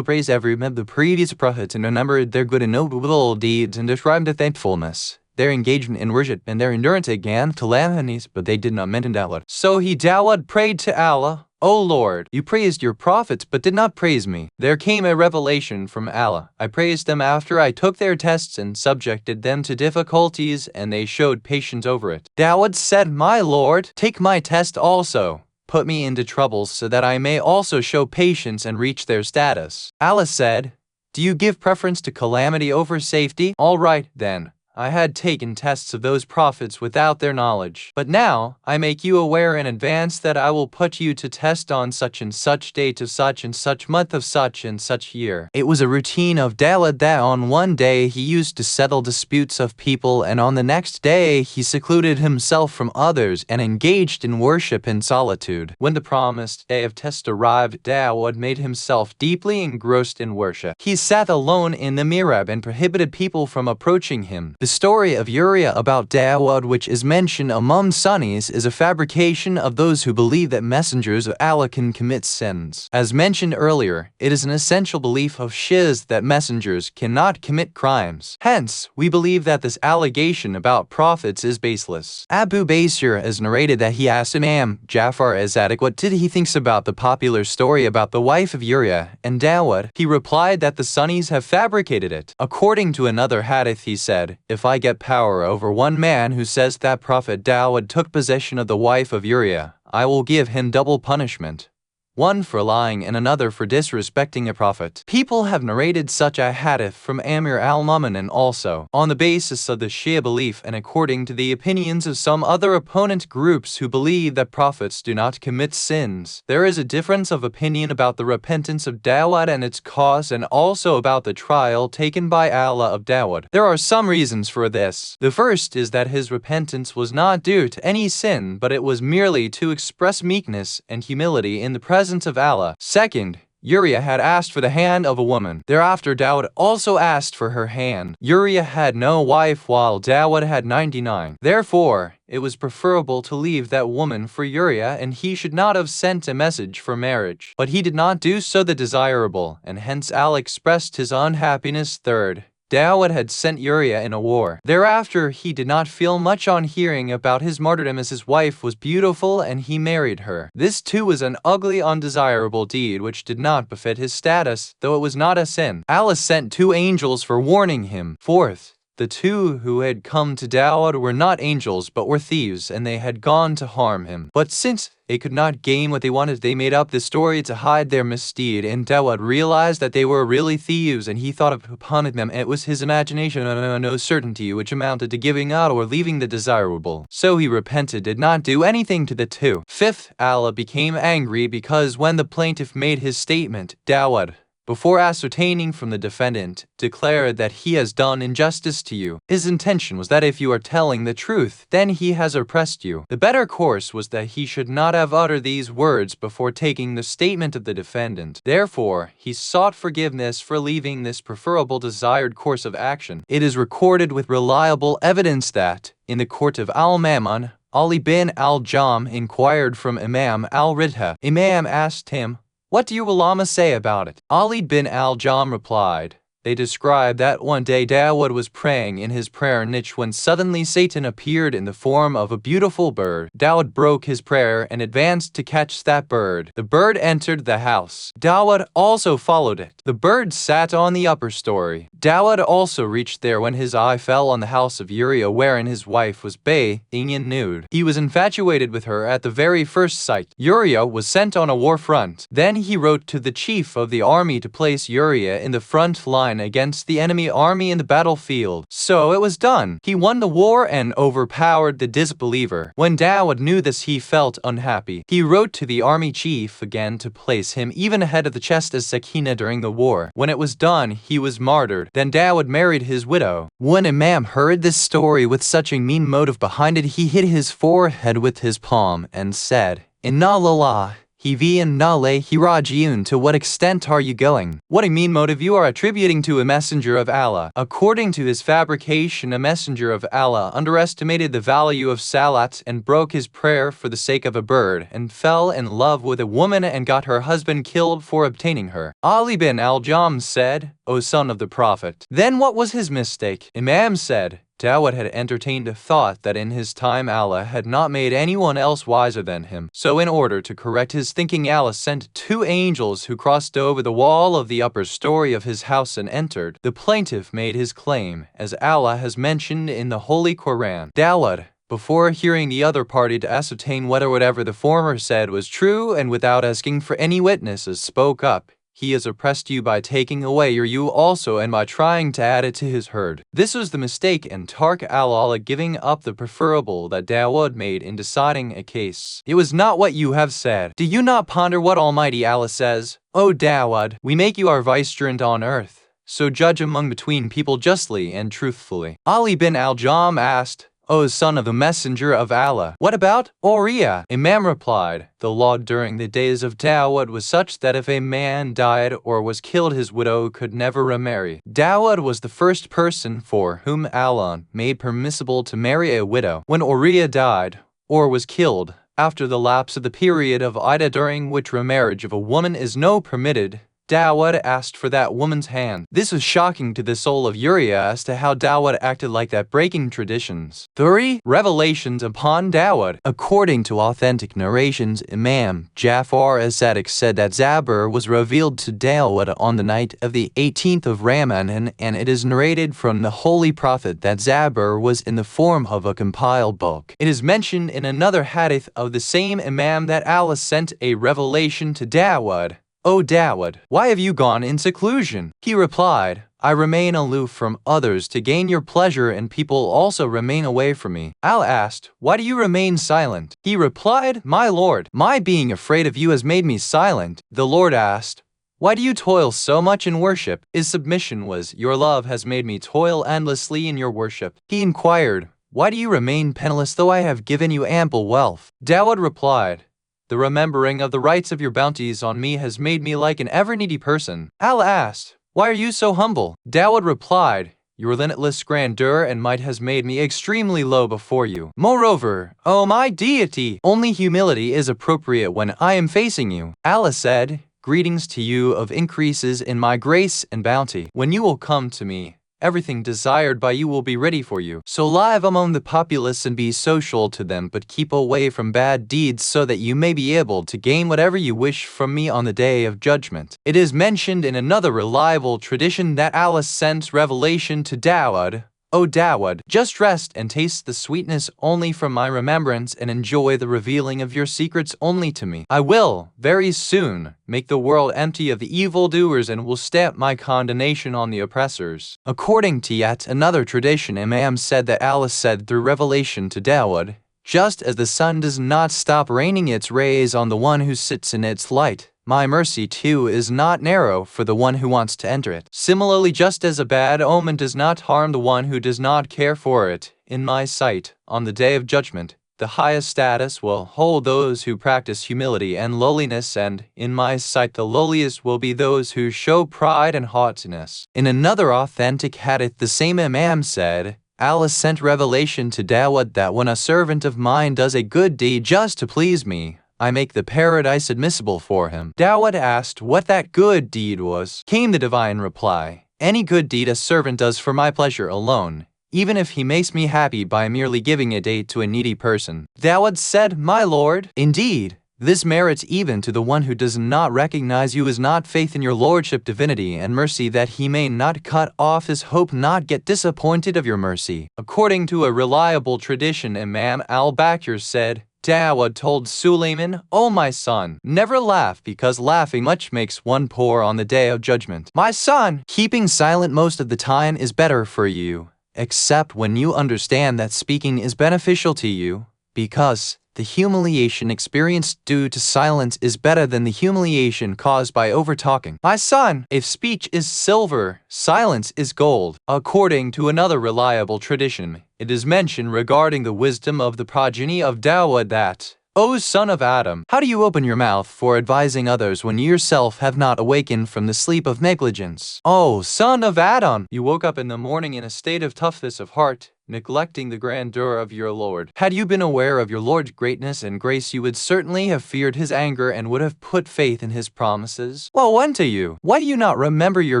praise every man of the previous prophets and remembered their good and noble deeds and described their thankfulness, their engagement in worship, and their endurance against calamities, but they did not mention Dawud. So Dawud prayed to Allah, "O Lord, you praised your prophets but did not praise me. There came a revelation from Allah. I praised them after I took their tests and subjected them to difficulties, and they showed patience over it." Dawud said, "My Lord, take my test also. Put me into troubles so that I may also show patience and reach their status." Allah said, "Do you give preference to calamity over safety? All right, then. I had taken tests of those prophets without their knowledge. But now, I make you aware in advance that I will put you to test on such and such date of such and such month of such and such year. It was a routine of Dawud that on one day he used to settle disputes of people, and on the next day he secluded himself from others and engaged in worship in solitude. When the promised day of test arrived, Dawud made himself deeply engrossed in worship. He sat alone in the mihrab and prohibited people from approaching him. The story of Uriah about Dawud, which is mentioned among Sunnis, is a fabrication of those who believe that messengers of Allah can commit sins. As mentioned earlier, it is an essential belief of Shias that messengers cannot commit crimes. Hence, we believe that this allegation about prophets is baseless. Abu Basir has narrated that he asked Imam Jafar as-Sadiq what did he thinks about the popular story about the wife of Uriah and Dawud. He replied that the Sunnis have fabricated it. According to another hadith, he said, "If I get power over one man who says that Prophet Dawud took possession of the wife of Uriah, I will give him double punishment. One for lying and another for disrespecting a prophet." People have narrated such a hadith from Amir al-Mu'minin also, on the basis of the Shia belief and according to the opinions of some other opponent groups who believe that prophets do not commit sins. There is a difference of opinion about the repentance of Dawud and its cause, and also about the trial taken by Allah of Dawud. There are some reasons for this. The first is that his repentance was not due to any sin, but it was merely to express meekness and humility in the presence of Allah. Second, Uriah had asked for the hand of a woman. Thereafter, Dawud also asked for her hand. Uriah had no wife while Dawud had 99. Therefore, it was preferable to leave that woman for Uriah, and he should not have sent a message for marriage. But he did not do so the desirable, and hence Allah expressed his unhappiness. Third, Dawud had sent Uriah in a war. Thereafter, he did not feel much on hearing about his martyrdom, as his wife was beautiful and he married her. This too was an ugly, undesirable deed which did not befit his status, though it was not a sin. Allah sent 2 angels for warning him. Fourth, the 2 who had come to Dawud were not angels but were thieves, and they had gone to harm him. But since they could not gain what they wanted, they made up this story to hide their misdeed, and Dawud realized that they were really thieves, and he thought of punishing them. It was his imagination and no certainty which amounted to giving out or leaving the desirable. So he repented, did not do anything to the 2. Fifth, Allah became angry because when the plaintiff made his statement, Dawud, before ascertaining from the defendant, declared that he has done injustice to you. His intention was that if you are telling the truth, then he has oppressed you. The better course was that he should not have uttered these words before taking the statement of the defendant. Therefore, he sought forgiveness for leaving this preferable desired course of action. It is recorded with reliable evidence that, in the court of Al-Mamun, Ali bin al-Jam inquired from Imam al-Ridha. Imam asked him, "What do your ulama say about it?" Ali bin al-Jam replied, They describe that one day Dawud was praying in his prayer niche when suddenly Satan appeared in the form of a beautiful bird. Dawud broke his prayer and advanced to catch that bird. The bird entered the house. Dawud also followed it. The bird sat on the upper story. Dawud also reached there when his eye fell on the house of Uriah wherein his wife was bathing in nude. He was infatuated with her at the very first sight. Uriah was sent on a war front. Then he wrote to the chief of the army to place Uriah in the front line against the enemy army in the battlefield. So it was done. He won the war and overpowered the disbeliever. When Dawud knew this, he felt unhappy. He wrote to the army chief again to place him even ahead of the chest as Sakina during the war. When it was done, he was martyred. Then Dawud married his widow. When Imam heard this story with such a mean motive behind it, he hit his forehead with his palm and said, "Inna lillahi wa inna ilayhi raji'un. To what extent are you going? What a mean motive you are attributing to a messenger of Allah." According to his fabrication, a messenger of Allah underestimated the value of salat and broke his prayer for the sake of a bird, and fell in love with a woman and got her husband killed for obtaining her. Ali bin al-Jam said, "O son of the Prophet, then what was his mistake?" Imam said, Dawud had entertained a thought that in his time Allah had not made anyone else wiser than him. So in order to correct his thinking, Allah sent 2 angels who crossed over the wall of the upper story of his house and entered. The plaintiff made his claim, as Allah has mentioned in the Holy Qur'an. Dawud, before hearing the other party to ascertain whether whatever the former said was true and without asking for any witnesses, spoke up. He has oppressed you by taking away your you also and by trying to add it to his herd. This was the mistake in Tark al-Allah giving up the preferable that Dawood made in deciding a case. It was not what you have said. Do you not ponder what Almighty Allah says? O Dawood, we make you our vicegerent on earth, so judge among between people justly and truthfully. Ali bin al-Jam asked, O son of the messenger of Allah, what about Uriah? Imam replied, the law during the days of Dawood was such that if a man died or was killed, his widow could never remarry. Dawood was the first person for whom Allah made permissible to marry a widow. When Uriah died or was killed, after the lapse of the period of Iddah during which remarriage of a woman is no permitted, Dawood asked for that woman's hand. This was shocking to the soul of Uriah as to how Dawood acted like that, breaking traditions. 3. Revelations upon Dawood. According to authentic narrations, Imam Jafar as-Sadiq said that Zabur was revealed to Dawood on the night of the 18th of Ramadan, and it is narrated from the Holy Prophet that Zabur was in the form of a compiled book. It is mentioned in another hadith of the same Imam that Allah sent a revelation to Dawood. O Dawood, why have you gone in seclusion? He replied, I remain aloof from others to gain your pleasure, and people also remain away from me. Allah asked, why do you remain silent? He replied, my Lord, my being afraid of you has made me silent. The Lord asked, why do you toil so much in worship? His submission was, your love has made me toil endlessly in your worship. He inquired, why do you remain penniless though I have given you ample wealth? Dawood replied, the remembering of the rights of your bounties on me has made me like an ever-needy person. Allah asked, why are you so humble? Dawood replied, your limitless grandeur and might has made me extremely low before you. Moreover, O my deity, only humility is appropriate when I am facing you. Allah said, greetings to you of increases in my grace and bounty. When you will come to me, everything desired by you will be ready for you. So live among the populace and be social to them, but keep away from bad deeds so that you may be able to gain whatever you wish from me on the day of judgment. It is mentioned in another reliable tradition that Allah sent revelation to Dawood. O Dawood, just rest and taste the sweetness only from my remembrance and enjoy the revealing of your secrets only to me. I will, very soon, make the world empty of the evildoers and will stamp my condemnation on the oppressors. According to yet another tradition, Imam said that Allah said through revelation to Dawood, just as the sun does not stop raining its rays on the one who sits in its light, my mercy too is not narrow for the one who wants to enter it. Similarly, just as a bad omen does not harm the one who does not care for it, in my sight, on the day of judgment, the highest status will hold those who practice humility and lowliness, and, in my sight, the lowliest will be those who show pride and haughtiness. In another authentic hadith, the same Imam said, Allah sent revelation to Dawood that when a servant of mine does a good deed just to please me, I make the paradise admissible for him. Dawood asked what that good deed was. Came the divine reply, any good deed a servant does for my pleasure alone, even if he makes me happy by merely giving a date to a needy person. Dawood said, my Lord, indeed, this merits even to the one who does not recognize you as not faith in your lordship, divinity, and mercy, that he may not cut off his hope, not get disappointed of your mercy. According to a reliable tradition, Imam Al-Baqir said, Dawood told Suleiman, O my son, never laugh, because laughing much makes one poor on the day of judgment. My son, keeping silent most of the time is better for you, except when you understand that speaking is beneficial to you, because the humiliation experienced due to silence is better than the humiliation caused by over-talking. My son, if speech is silver, silence is gold. According to another reliable tradition, it is mentioned regarding the wisdom of the progeny of Dawood that, O son of Adam, how do you open your mouth for advising others when you yourself have not awakened from the sleep of negligence? O son of Adam, you woke up in the morning in a state of toughness of heart, neglecting the grandeur of your Lord. Had you been aware of your Lord's greatness and grace, you would certainly have feared his anger and would have put faith in his promises. Woe unto you! Why do you not remember your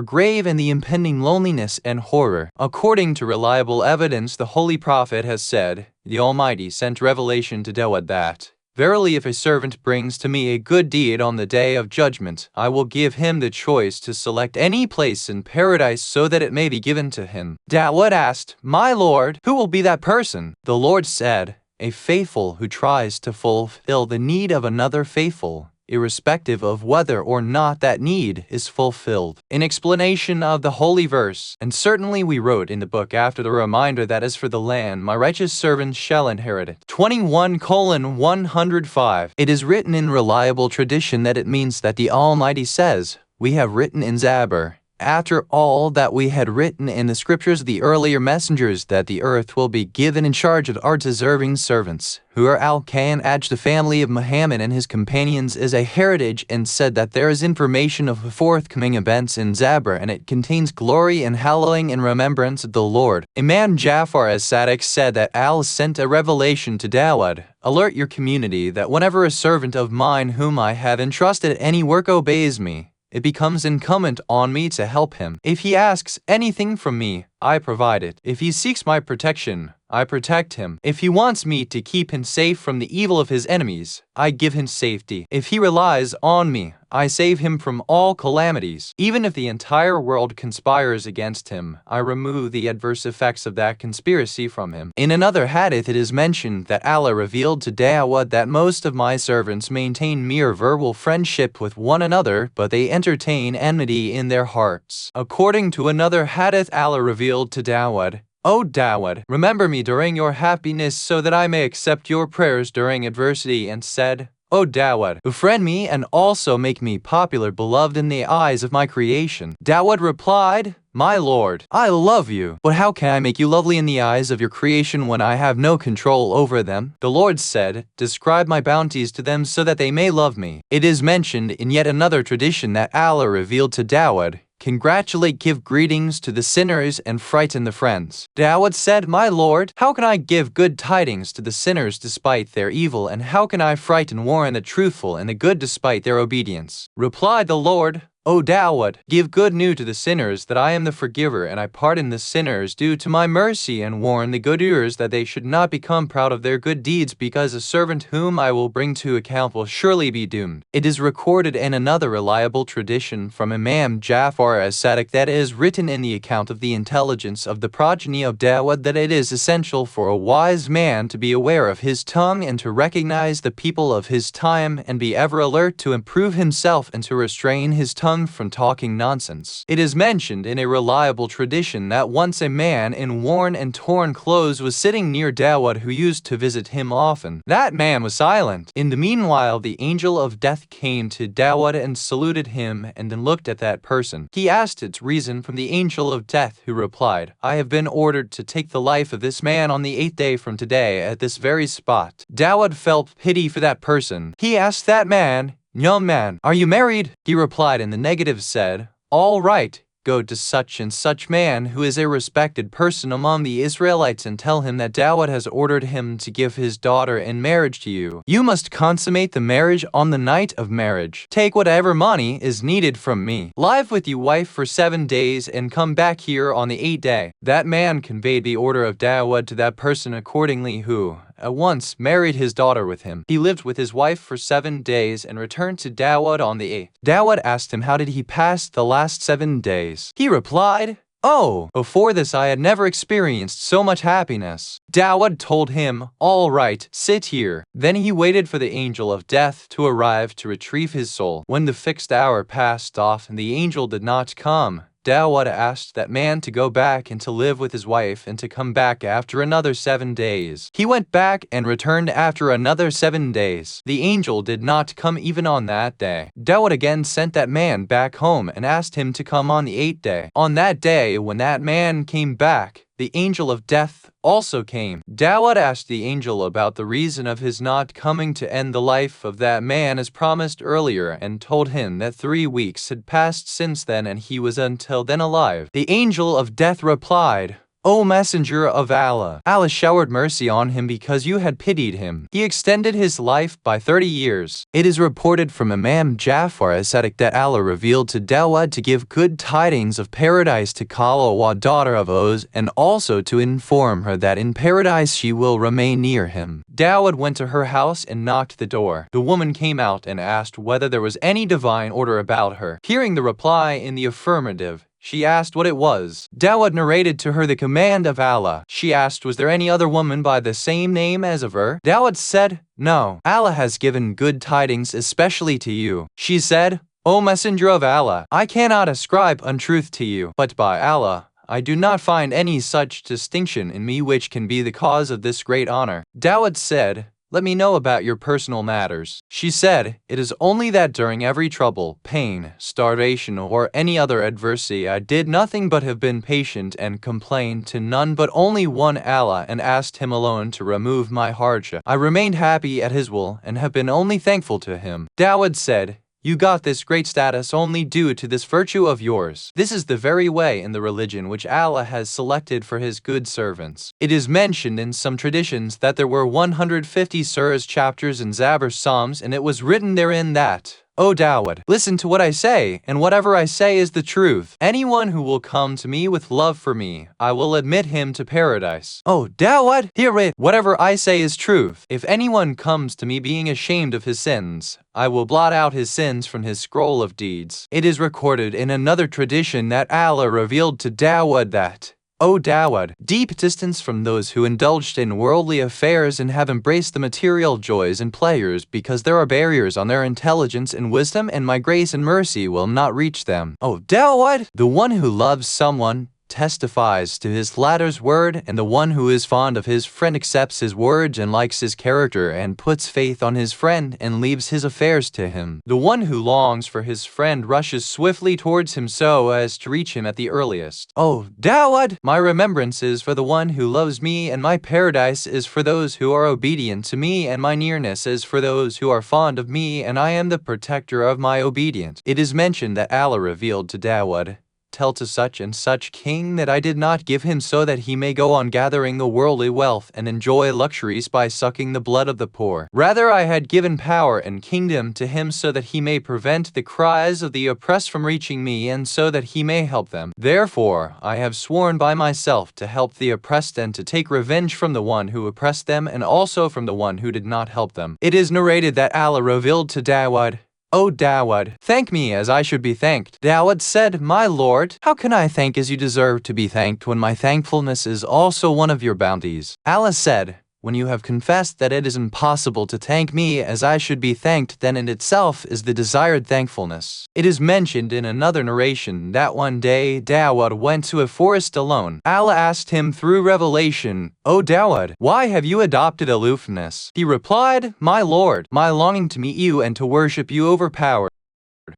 grave and the impending loneliness and horror? According to reliable evidence, the Holy Prophet has said, the Almighty sent revelation to Dawood that, verily, if a servant brings to me a good deed on the day of judgment, I will give him the choice to select any place in paradise so that it may be given to him. Dawood asked, my Lord, who will be that person? The Lord said, a faithful who tries to fulfill the need of another faithful. irrespective of whether or not that need is fulfilled. In explanation of the holy verse, and certainly we wrote in the book after the reminder that as for the land, my righteous servants shall inherit it. 21:105. It is written in reliable tradition that it means that the Almighty says, "We have written in Zabur, after all that we had written in the scriptures of the earlier messengers, that the earth will be given in charge of our deserving servants, who are Al-Qan'aj, the family of Muhammad and his companions, is a heritage," and said that there is information of the forthcoming events in Zabur, and it contains glory and hallowing and remembrance of the Lord. Imam Jafar as-Sadiq said that Allah sent a revelation to Dawud, "Alert your community that whenever a servant of mine whom I have entrusted any work obeys me, it becomes incumbent on me to help him. If he asks anything from me, I provide it. If he seeks my protection, I protect him. If he wants me to keep him safe from the evil of his enemies, I give him safety. If he relies on me, I save him from all calamities. Even if the entire world conspires against him, I remove the adverse effects of that conspiracy from him." In another hadith, it is mentioned that Allah revealed to Dawud that most of my servants maintain mere verbal friendship with one another, but they entertain enmity in their hearts. According to another hadith, Allah revealed to Dawud, "O Dawud, remember me during your happiness so that I may accept your prayers during adversity," and said, "O Dawud, befriend me and also make me popular, beloved in the eyes of my creation." Dawud replied, "My Lord, I love you, but how can I make you lovely in the eyes of your creation when I have no control over them?" The Lord said, "Describe my bounties to them so that they may love me." It is mentioned in yet another tradition that Allah revealed to Dawud, "Congratulate, give greetings to the sinners and frighten the friends." Dawud said, "My Lord, how can I give good tidings to the sinners despite their evil, and how can I frighten and warn the truthful and the good despite their obedience?" Replied the Lord, "O Dawud, give good news to the sinners that I am the forgiver, and I pardon the sinners due to my mercy, and warn the good doers that they should not become proud of their good deeds, because a servant whom I will bring to account will surely be doomed." It is recorded in another reliable tradition from Imam Jafar as-Sadiq that it is written in the account of the intelligence of the progeny of Dawud that it is essential for a wise man to be aware of his tongue and to recognize the people of his time and be ever alert to improve himself and to restrain his tongue from talking nonsense. It is mentioned in a reliable tradition that once a man in worn and torn clothes was sitting near Dawud, who used to visit him often. That man was silent. In the meanwhile, the angel of death came to Dawud and saluted him, and then looked at that person. He asked its reason from the angel of death, who replied, "I have been ordered to take the life of this man on the 8th day from today at this very spot." Dawud felt pity for that person. He asked that man, "Young man, are you married?" He replied in the negative, said, "All right, go to such and such man who is a respected person among the Israelites and tell him that Dawud has ordered him to give his daughter in marriage to you. You must consummate the marriage on the night of marriage. Take whatever money is needed from me. Live with your wife for 7 days and come back here on the 8th day." That man conveyed the order of Dawud to that person accordingly, who at once married his daughter with him. He lived with his wife for 7 days and returned to Dawud on the 8th. Dawud asked him how did he pass the last 7 days. He replied, "Oh, before this I had never experienced so much happiness." Dawud told him, "All right, sit here." Then he waited for the angel of death to arrive to retrieve his soul. When the fixed hour passed off and the angel did not come, Dawud asked that man to go back and to live with his wife and to come back after another 7 days. He went back and returned after another 7 days. The angel did not come even on that day. Dawud again sent that man back home and asked him to come on the 8th day. On that day, when that man came back, the angel of death also came. Dawud asked the angel about the reason of his not coming to end the life of that man as promised earlier, and told him that 3 weeks had passed since then and he was until then alive. The angel of death replied, "O Messenger of Allah, Allah showered mercy on him because you had pitied him. He extended his life by 30 years. It is reported from Imam Jafar as-Sadiq that Allah revealed to Dawud to give good tidings of paradise to Kalawa, daughter of Oz, and also to inform her that in paradise she will remain near him. Dawud went to her house and knocked the door. The woman came out and asked whether there was any divine order about her. Hearing the reply in the affirmative, She asked what it was. Dawud narrated to her the command of Allah. She asked, was there any other woman by the same name as of her? Dawud said, no. Allah has given good tidings especially to you. She said, O Messenger of Allah, I cannot ascribe untruth to you, but by Allah, I do not find any such distinction in me which can be the cause of this great honor. Dawud said, let me know about your personal matters. She said, it is only that during every trouble, pain, starvation, or any other adversity I did nothing but have been patient and complained to none but only one Allah and asked Him alone to remove my hardship. I remained happy at His will and have been only thankful to Him. Dawud said, you got this great status only due to this virtue of yours. This is the very way in the religion which Allah has selected for His good servants. It is mentioned in some traditions that there were 150 surahs, chapters, and Zabur psalms, and it was written therein that, O Dawud, listen to what I say, and whatever I say is the truth. Anyone who will come to me with love for me, I will admit him to paradise. O Dawud, hear it, whatever I say is truth. If anyone comes to me being ashamed of his sins, I will blot out his sins from his scroll of deeds. It is recorded in another tradition that Allah revealed to Dawud that, O Dawud, deep distance from those who indulged in worldly affairs and have embraced the material joys and pleasures because there are barriers on their intelligence and wisdom, and my grace and mercy will not reach them. O Dawud, the one who loves someone testifies to his latter's word, and the one who is fond of his friend accepts his words and likes his character and puts faith on his friend and leaves his affairs to him. The one who longs for his friend rushes swiftly towards him so as to reach him at the earliest. O Dawud, my remembrance is for the one who loves me, and my paradise is for those who are obedient to me, and my nearness is for those who are fond of me, and I am the protector of my obedient. It is mentioned that Allah revealed to Dawud, tell to such and such king that I did not give him so that he may go on gathering the worldly wealth and enjoy luxuries by sucking the blood of the poor. Rather, I had given power and kingdom to him so that he may prevent the cries of the oppressed from reaching me, and so that he may help them. Therefore, I have sworn by myself to help the oppressed and to take revenge from the one who oppressed them and also from the one who did not help them. It is narrated that Allah revealed to Dawud, O Dawud, thank me as I should be thanked. Dawud said, my Lord, how can I thank as you deserve to be thanked when my thankfulness is also one of your bounties? Allah said, when you have confessed that it is impossible to thank me as I should be thanked, then in itself is the desired thankfulness. It is mentioned in another narration that one day Dawud went to a forest alone. Allah asked him through revelation, O Dawud, why have you adopted aloofness? He replied, my Lord, my longing to meet you and to worship you overpowered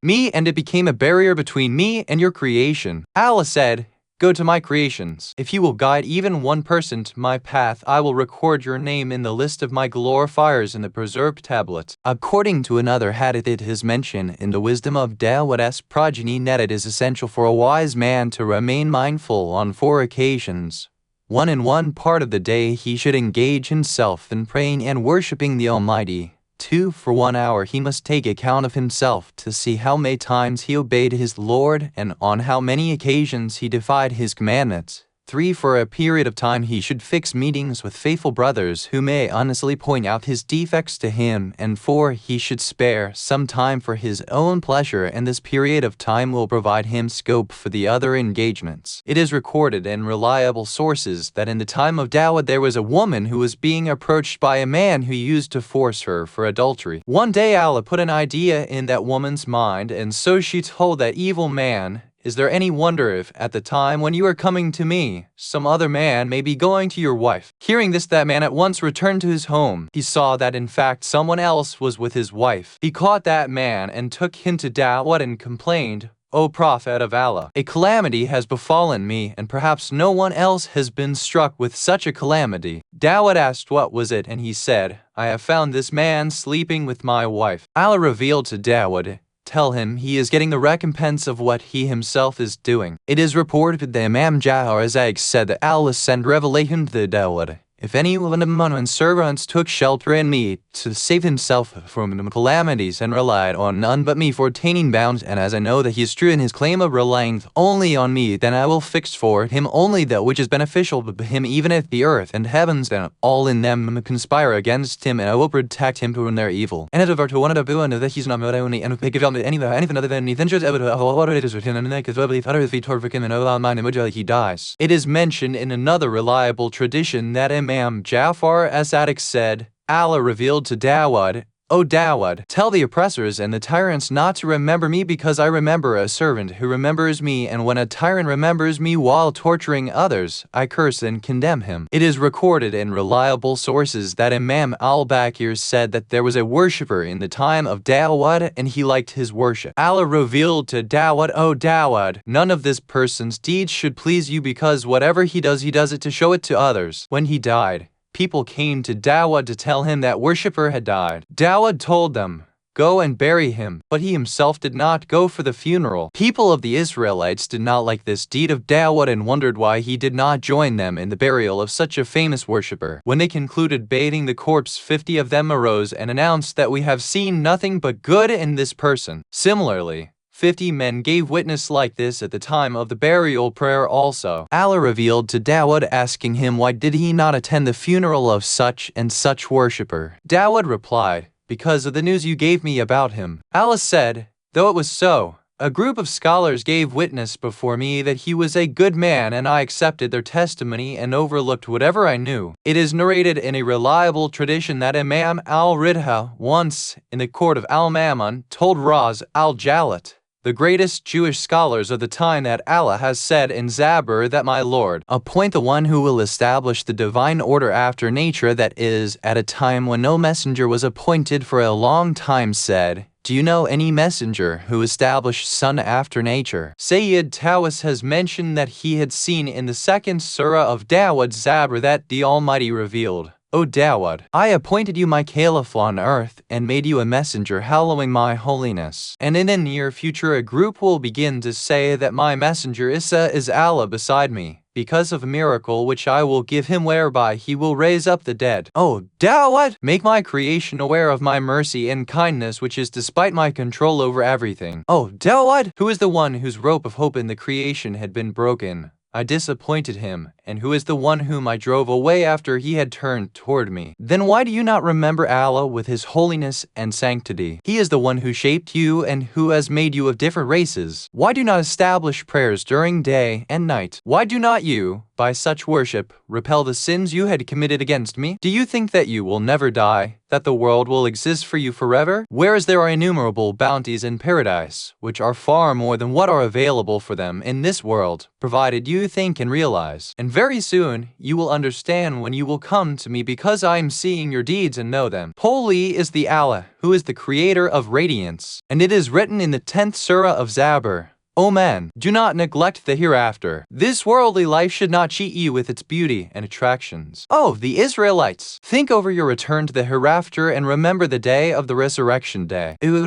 me, and it became a barrier between me and your creation. Allah said, go to my creations. If you will guide even one person to my path, I will record your name in the list of my glorifiers in the preserved tablet. According to another hadith, it is mentioned in the wisdom of Dawud's progeny that it is essential for a wise man to remain mindful on 4 occasions. 1 in one part of the day he should engage himself in praying and worshipping the Almighty. 2, for 1 hour he must take account of himself to see how many times he obeyed his Lord and on how many occasions he defied his commandments. 3, for a period of time he should fix meetings with faithful brothers who may honestly point out his defects to him. And 4, he should spare some time for his own pleasure, and this period of time will provide him scope for the other engagements. It is recorded in reliable sources that in the time of Dawud there was a woman who was being approached by a man who used to force her for adultery. One day Allah put an idea in that woman's mind, and so she told that evil man, is there any wonder if, at the time when you are coming to me, some other man may be going to your wife? Hearing this, that man at once returned to his home. He saw that in fact someone else was with his wife. He caught that man and took him to Dawud and complained, O Prophet of Allah, a calamity has befallen me, and perhaps no one else has been struck with such a calamity. Dawud asked what was it, and he said, I have found this man sleeping with my wife. Allah revealed to Dawud, tell him he is getting the recompense of what he himself is doing. It is reported that Imam Ja'far said that Allah sent revelation to Dawud. If any one of my servants took shelter in me to save himself from calamities and relied on none but me for attaining bounds, and as I know that he is true in his claim of relying only on me, then I will fix for him only that which is beneficial to him, even if the earth and heavens and all in them conspire against him, and I will protect him from their evil. And it over to one of the one that he's not only and give anything other than anything just what it is written and because he dies. It is mentioned in another reliable tradition that Imam Ja'far as-Sadiq said, Allah revealed to Dawud, O Dawud, tell the oppressors and the tyrants not to remember me, because I remember a servant who remembers me, and when a tyrant remembers me while torturing others, I curse and condemn him. It is recorded in reliable sources that Imam Al-Baqir said that there was a worshipper in the time of Dawud and he liked his worship. Allah revealed to Dawud, O Dawud, none of this person's deeds should please you, because whatever he does it to show it to others. When he died, people came to Dawud to tell him that worshipper had died. Dawud told them, go and bury him, but he himself did not go for the funeral. People of the Israelites did not like this deed of Dawud and wondered why he did not join them in the burial of such a famous worshipper. When they concluded bathing the corpse, 50 of them arose and announced that we have seen nothing but good in this person. Similarly, 50 men gave witness like this at the time of the burial prayer also. Allah revealed to Dawud, asking him why did he not attend the funeral of such and such worshipper. Dawud replied, because of the news you gave me about him. Allah said, though it was so, a group of scholars gave witness before me that he was a good man, and I accepted their testimony and overlooked whatever I knew. It is narrated in a reliable tradition that Imam al-Ridha once, in the court of Al-Mamun, told Raz al-Jalat, the greatest Jewish scholars of the time, that Allah has said in Zabur that my Lord, appoint the one who will establish the divine order after nature, that is, at a time when no messenger was appointed for a long time, said, do you know any messenger who established sun after nature? Sayyid Tawas has mentioned that he had seen in the second surah of Dawud Zabur that the Almighty revealed, O Dawud, I appointed you my caliph on earth and made you a messenger hallowing my holiness. And in the near future a group will begin to say that my messenger Isa is Allah beside me, because of a miracle which I will give him whereby he will raise up the dead. O Dawud, make my creation aware of my mercy and kindness which is despite my control over everything. O Dawud, who is the one whose rope of hope in the creation had been broken? I disappointed him, and who is the one whom I drove away after he had turned toward me? Then why do you not remember Allah with his holiness and sanctity? He is the one who shaped you and who has made you of different races. Why do not establish prayers during day and night? Why do not you, by such worship, repel the sins you had committed against me? Do you think that you will never die, that the world will exist for you forever? Whereas there are innumerable bounties in paradise, which are far more than what are available for them in this world, provided you think and realize. And very soon you will understand when you will come to me, because I am seeing your deeds and know them. Holy is the Allah, who is the creator of radiance. And it is written in the 10th surah of Zabur, O man, do not neglect the hereafter. This worldly life should not cheat you with its beauty and attractions. Oh, the Israelites, think over your return to the hereafter and remember the day of the resurrection day. Oh,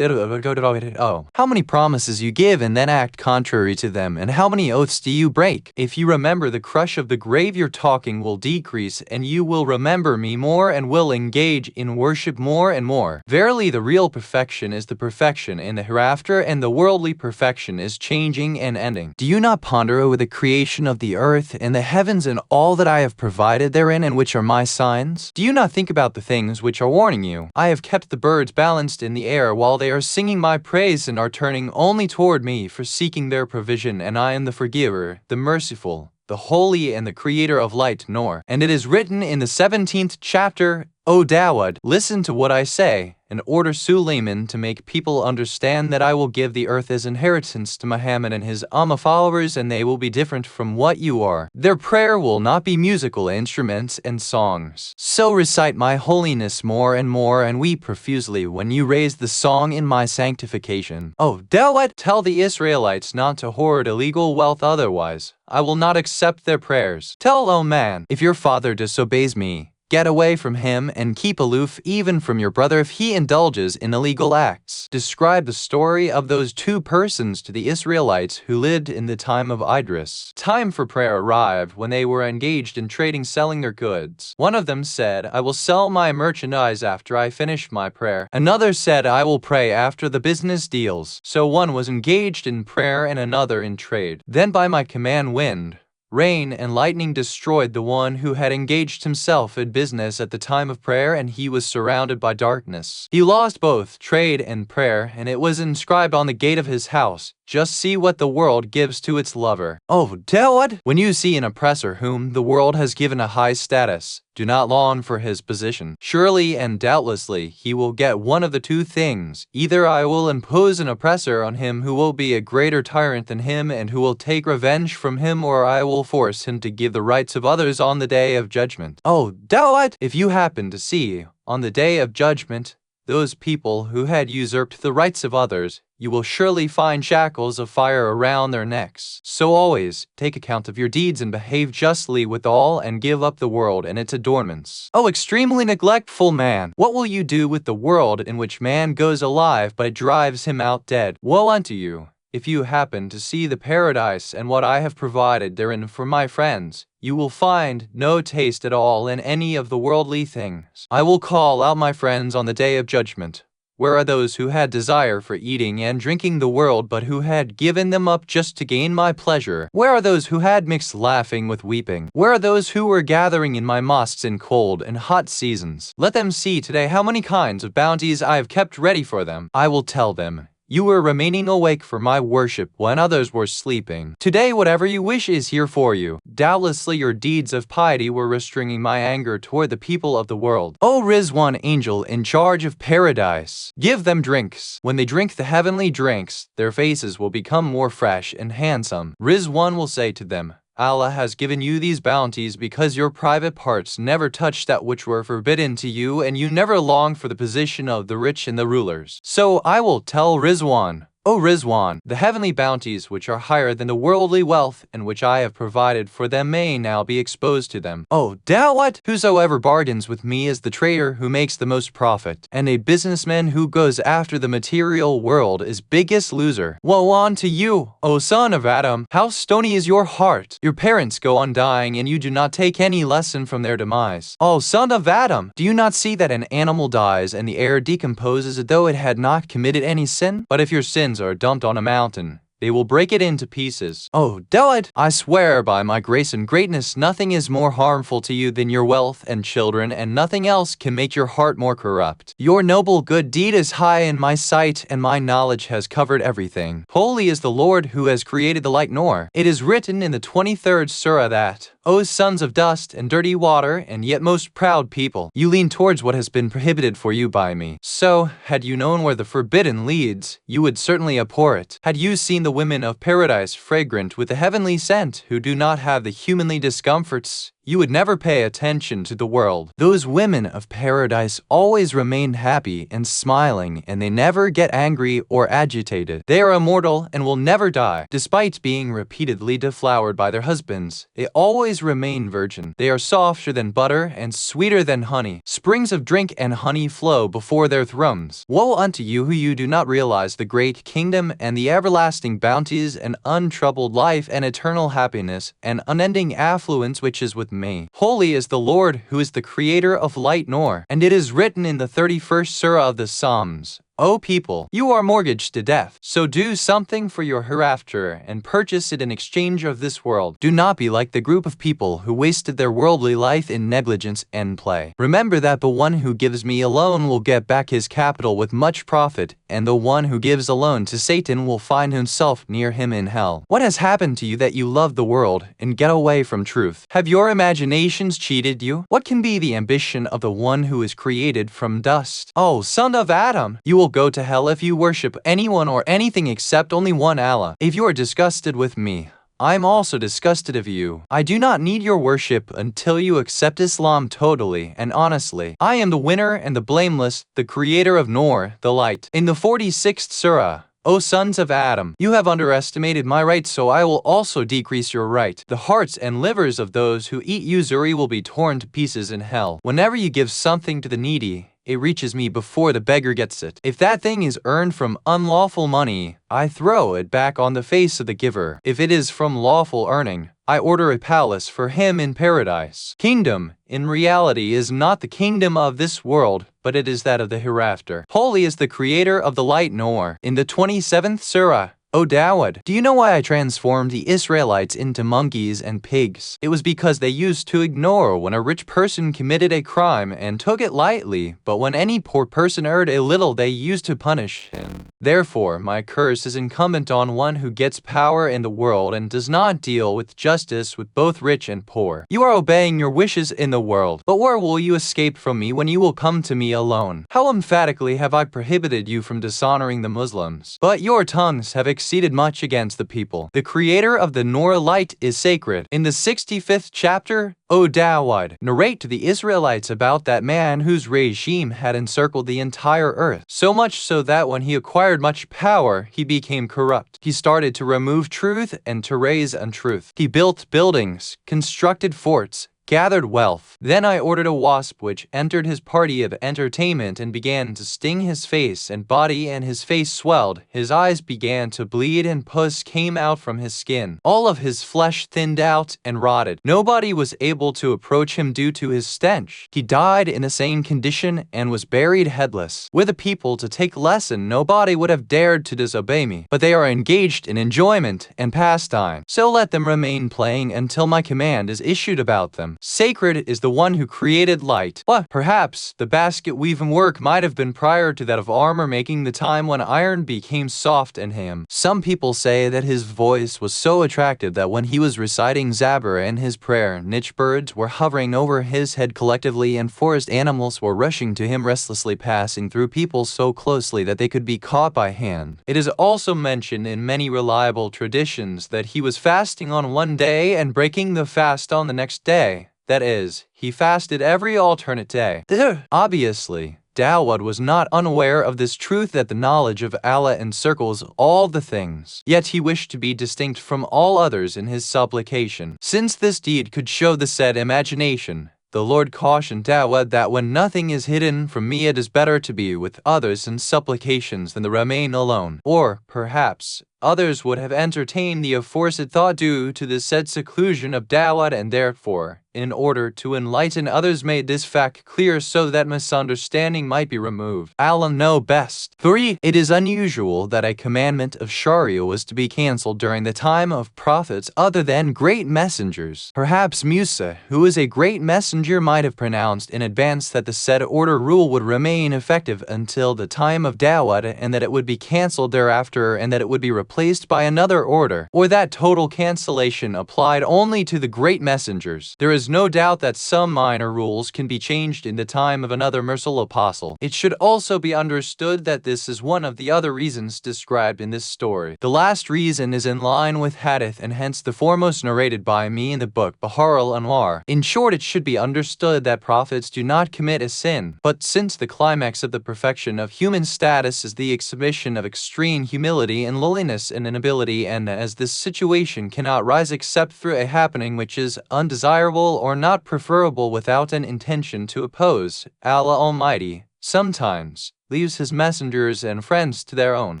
how many promises you give and then act contrary to them, and how many oaths do you break? If you remember the crush of the grave, your talking will decrease, and you will remember me more and will engage in worship more and more. Verily, the real perfection is the perfection in the hereafter, and the worldly perfection is changing and ending. Do you not ponder over the creation of the earth and the heavens and all that I have provided therein, and which are my signs? Do you not think about the things which are warning you? I have kept the birds balanced in the air while they are singing my praise and are turning only toward me for seeking their provision, and I am the forgiver, the merciful, the holy, and the creator of light. Nor. And it is written in the 17th chapter, O Dawud, listen to what I say, and order Suleiman to make people understand that I will give the earth as inheritance to Muhammad and his Ummah followers, and they will be different from what you are. Their prayer will not be musical instruments and songs. So recite my holiness more and weep profusely when you raise the song in my sanctification. O Dawud, tell the Israelites not to hoard illegal wealth, otherwise I will not accept their prayers. Tell, O man, if your father disobeys me, Get away from him and keep aloof even from your brother if he indulges in illegal acts. Describe the story of those two persons to the Israelites who lived in the time of Idris. Time for prayer arrived when they were engaged in trading, selling their goods. One of them said, "I will sell my merchandise after I finish my prayer." Another said, "I will pray after the business deals." So one was engaged in prayer and another in trade. Then by my command, wind, rain, and lightning destroyed the one who had engaged himself in business at the time of prayer, and he was surrounded by darkness. He lost both trade and prayer, and it was inscribed on the gate of his house, "Just see what the world gives to its lover." Oh, Dawad! When you see an oppressor whom the world has given a high status, do not long for his position. Surely and doubtlessly he will get one of the two things. Either I will impose an oppressor on him who will be a greater tyrant than him and who will take revenge from him, or I will force him to give the rights of others on the day of judgment. Oh, Dawad! If you happen to see, on the day of judgment, those people who had usurped the rights of others, you will surely find shackles of fire around their necks. So always take account of your deeds and behave justly with all, and give up the world and its adornments. O extremely neglectful man! What will you do with the world in which man goes alive but it drives him out dead? Woe unto you! If you happen to see the paradise and what I have provided therein for my friends, you will find no taste at all in any of the worldly things. I will call out my friends on the day of judgment. Where are those who had desire for eating and drinking the world, but who had given them up just to gain my pleasure? Where are those who had mixed laughing with weeping? Where are those who were gathering in my mosques in cold and hot seasons? Let them see today how many kinds of bounties I have kept ready for them. I will tell them, you were remaining awake for my worship when others were sleeping. Today whatever you wish is here for you. Doubtlessly your deeds of piety were restraining my anger toward the people of the world. O Rizwan, angel in charge of paradise, give them drinks. When they drink the heavenly drinks, their faces will become more fresh and handsome. Rizwan will say to them, Allah has given you these bounties because your private parts never touched that which were forbidden to you, and you never longed for the position of the rich and the rulers. So I will tell Rizwan, O Rizwan, the heavenly bounties which are higher than the worldly wealth and which I have provided for them may now be exposed to them. Oh, Dawat! Whosoever bargains with me is the trader who makes the most profit, and a businessman who goes after the material world is biggest loser. Woe unto you, O son of Adam! How stony is your heart! Your parents go on dying and you do not take any lesson from their demise. O son of Adam! Do you not see that an animal dies and the air decomposes as though it had not committed any sin? But if your sins are dumped on a mountain, they will break it into pieces. Oh, Dawad! I swear by my grace and greatness, nothing is more harmful to you than your wealth and children, and nothing else can make your heart more corrupt. Your noble good deed is high in my sight, and my knowledge has covered everything. Holy is the Lord who has created the light Noor. It is written in the 23rd surah that, O sons of dust and dirty water, and yet most proud people, you lean towards what has been prohibited for you by me. So, had you known where the forbidden leads, you would certainly abhor it. Had you seen the women of paradise fragrant with the heavenly scent, who do not have the humanly discomforts, you would never pay attention to the world. Those women of paradise always remain happy and smiling, and they never get angry or agitated. They are immortal and will never die. Despite being repeatedly deflowered by their husbands, they always remain virgin. They are softer than butter and sweeter than honey. Springs of drink and honey flow before their thrones. Woe unto you who you do not realize the great kingdom and the everlasting bounties and untroubled life and eternal happiness and unending affluence which is with me. Holy is the Lord who is the creator of light Noor, and it is written in the 31st surah of the Psalms, O people, you are mortgaged to death, so do something for your hereafter and purchase it in exchange of this world. Do not be like the group of people who wasted their worldly life in negligence and play. Remember that the one who gives me a loan will get back his capital with much profit, and the one who gives a loan to Satan will find himself near him in hell. What has happened to you that you love the world and get away from truth? Have your imaginations cheated you? What can be the ambition of the one who is created from dust? Oh, son of Adam, you will go to hell if you worship anyone or anything except only one Allah. If you are disgusted with me, I am also disgusted of you. I do not need your worship until you accept Islam totally and honestly. I am the winner and the blameless, the creator of Noor, the light. In the 46th surah, O sons of Adam, you have underestimated my right, so I will also decrease your right. The hearts and livers of those who eat usury will be torn to pieces in hell. Whenever you give something to the needy, it reaches me before the beggar gets it. If that thing is earned from unlawful money, I throw it back on the face of the giver. If it is from lawful earning, I order a palace for him in paradise. Kingdom, in reality, is not the kingdom of this world, but it is that of the hereafter. Holy is the creator of the light Noor. In the 27th surah, O Dawud, do you know why I transformed the Israelites into monkeys and pigs? It was because they used to ignore when a rich person committed a crime and took it lightly, but when any poor person erred a little, they used to punish him. Therefore, my curse is incumbent on one who gets power in the world and does not deal with justice with both rich and poor. You are obeying your wishes in the world, but where will you escape from me when you will come to me alone? How emphatically have I prohibited you from dishonoring the Muslims? But your tongues have exceeded much against the people. The creator of the Noor light is sacred. In the 65th chapter, O Dawud, narrate to the Israelites about that man whose regime had encircled the entire earth, so much so that when he acquired much power, he became corrupt. He started to remove truth and to raise untruth. He built buildings, constructed forts, gathered wealth. Then I ordered a wasp which entered his party of entertainment and began to sting his face and body, and his face swelled, his eyes began to bleed, and pus came out from his skin. All of his flesh thinned out and rotted. Nobody was able to approach him due to his stench. He died in the same condition and was buried headless. Were the people to take lesson, nobody would have dared to disobey me. But they are engaged in enjoyment and pastime, so let them remain playing until my command is issued about them. Sacred is the one who created light. But perhaps the basket weaving work might have been prior to that of armor making, the time when iron became soft in him. Some people say that his voice was so attractive that when he was reciting Zabur in his prayer, niche birds were hovering over his head collectively, and forest animals were rushing to him restlessly, passing through people so closely that they could be caught by hand. It is also mentioned in many reliable traditions that he was fasting on one day and breaking the fast on the next day. That is, he fasted every alternate day. Obviously, Dawud was not unaware of this truth, that the knowledge of Allah encircles all the things. Yet he wished to be distinct from all others in his supplication. Since this deed could show the said imagination, the Lord cautioned Dawud that when nothing is hidden from me, it is better to be with others in supplications than to remain alone. Or, perhaps, others would have entertained the aforesaid thought due to the said seclusion of Dawud, and therefore, in order to enlighten others, made this fact clear so that misunderstanding might be removed. Allah know best. 3. It is unusual that a commandment of Sharia was to be cancelled during the time of prophets other than great messengers. Perhaps Musa, who is a great messenger, might have pronounced in advance that the said order rule would remain effective until the time of Dawud, and that it would be cancelled thereafter, and that it would be replaced by another order, or that total cancellation applied only to the great messengers. There is no doubt that some minor rules can be changed in the time of another merciful apostle. It should also be understood that this is one of the other reasons described in this story. The last reason is in line with hadith, and hence the foremost narrated by me in the book Baqir Al-Anwar. In short, it should be understood that prophets do not commit a sin, but since the climax of the perfection of human status is the exhibition of extreme humility and lowliness and inability, and as this situation cannot rise except through a happening which is undesirable or not preferable without an intention to oppose, Allah Almighty sometimes leaves his messengers and friends to their own.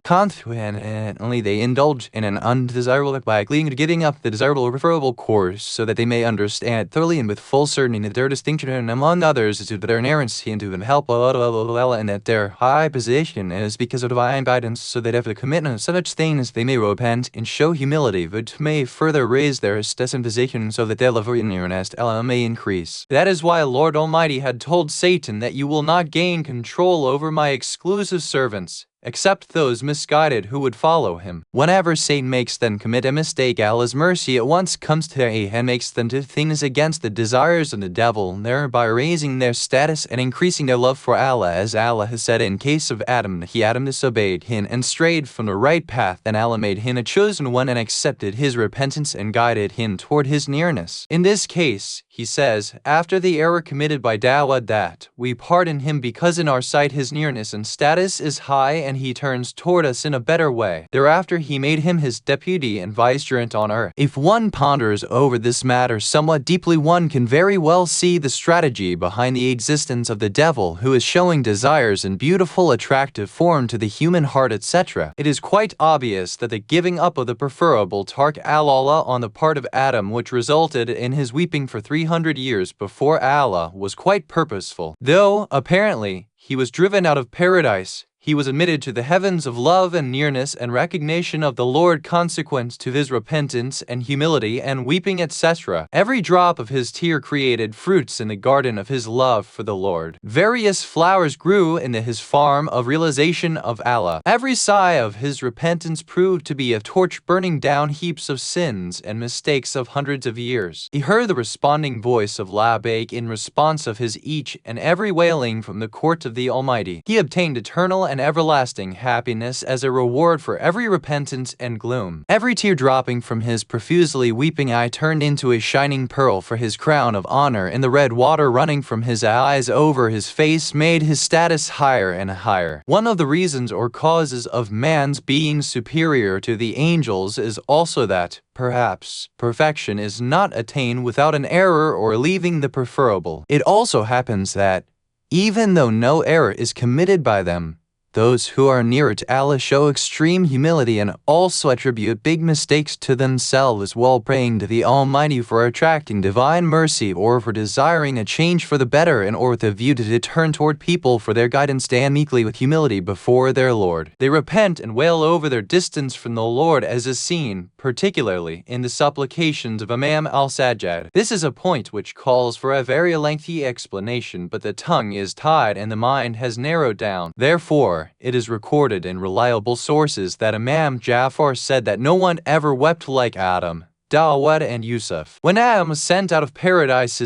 Consequently, they indulge in an undesirable by giving up the desirable or preferable course, so that they may understand thoroughly and with full certainty that their distinction among others is to their inerrancy and to them help, and that their high position is because of divine guidance, so that if the commitment of such things they may repent and show humility, which may further raise their status and position, so that their love in earnest Allah may increase. That is why Lord Almighty had told Satan that you will not gain control over my exclusive servants, except those misguided who would follow him. Whenever Satan makes them commit a mistake, Allah's mercy at once comes to their aid and makes them do things against the desires of the devil, thereby raising their status and increasing their love for Allah. As Allah has said in case of Adam disobeyed him and strayed from the right path, and Allah made him a chosen one and accepted his repentance and guided him toward his nearness. In this case, he says, after the error committed by Dawud, that we pardon him because in our sight his nearness and status is high, and he turns toward us in a better way. Thereafter he made him his deputy and vicegerent on earth. If one ponders over this matter somewhat deeply, one can very well see the strategy behind the existence of the devil, who is showing desires in beautiful attractive form to the human heart, etc. It is quite obvious that the giving up of the preferable Tark al-Allah on the part of Adam, which resulted in his weeping for 300 years before Allah, was quite purposeful. Though, apparently, he was driven out of paradise, he was admitted to the heavens of love and nearness and recognition of the Lord consequent to his repentance and humility and weeping, etc. Every drop of his tear created fruits in the garden of his love for the Lord. Various flowers grew in his farm of realization of Allah. Every sigh of his repentance proved to be a torch burning down heaps of sins and mistakes of hundreds of years. He heard the responding voice of Labbaik in response of his each and every wailing from the court of the Almighty. He obtained eternal and everlasting happiness as a reward for every repentance and gloom. Every tear dropping from his profusely weeping eye turned into a shining pearl for his crown of honor, and the red water running from his eyes over his face made his status higher and higher. One of the reasons or causes of man's being superior to the angels is also that, perhaps, perfection is not attained without an error or leaving the preferable. It also happens that, even though no error is committed by them, those who are nearer to Allah show extreme humility and also attribute big mistakes to themselves while praying to the Almighty for attracting divine mercy or for desiring a change for the better, and or with a view to turn toward people for their guidance, stand meekly with humility before their Lord. They repent and wail over their distance from the Lord, as is seen, particularly, in the supplications of Imam al-Sajjad. This is a point which calls for a very lengthy explanation, but the tongue is tied and the mind has narrowed down. Therefore, it is recorded in reliable sources that Imam Jafar said that no one ever wept like Adam, Dawud, and Yusuf. When Adam was sent out of paradise,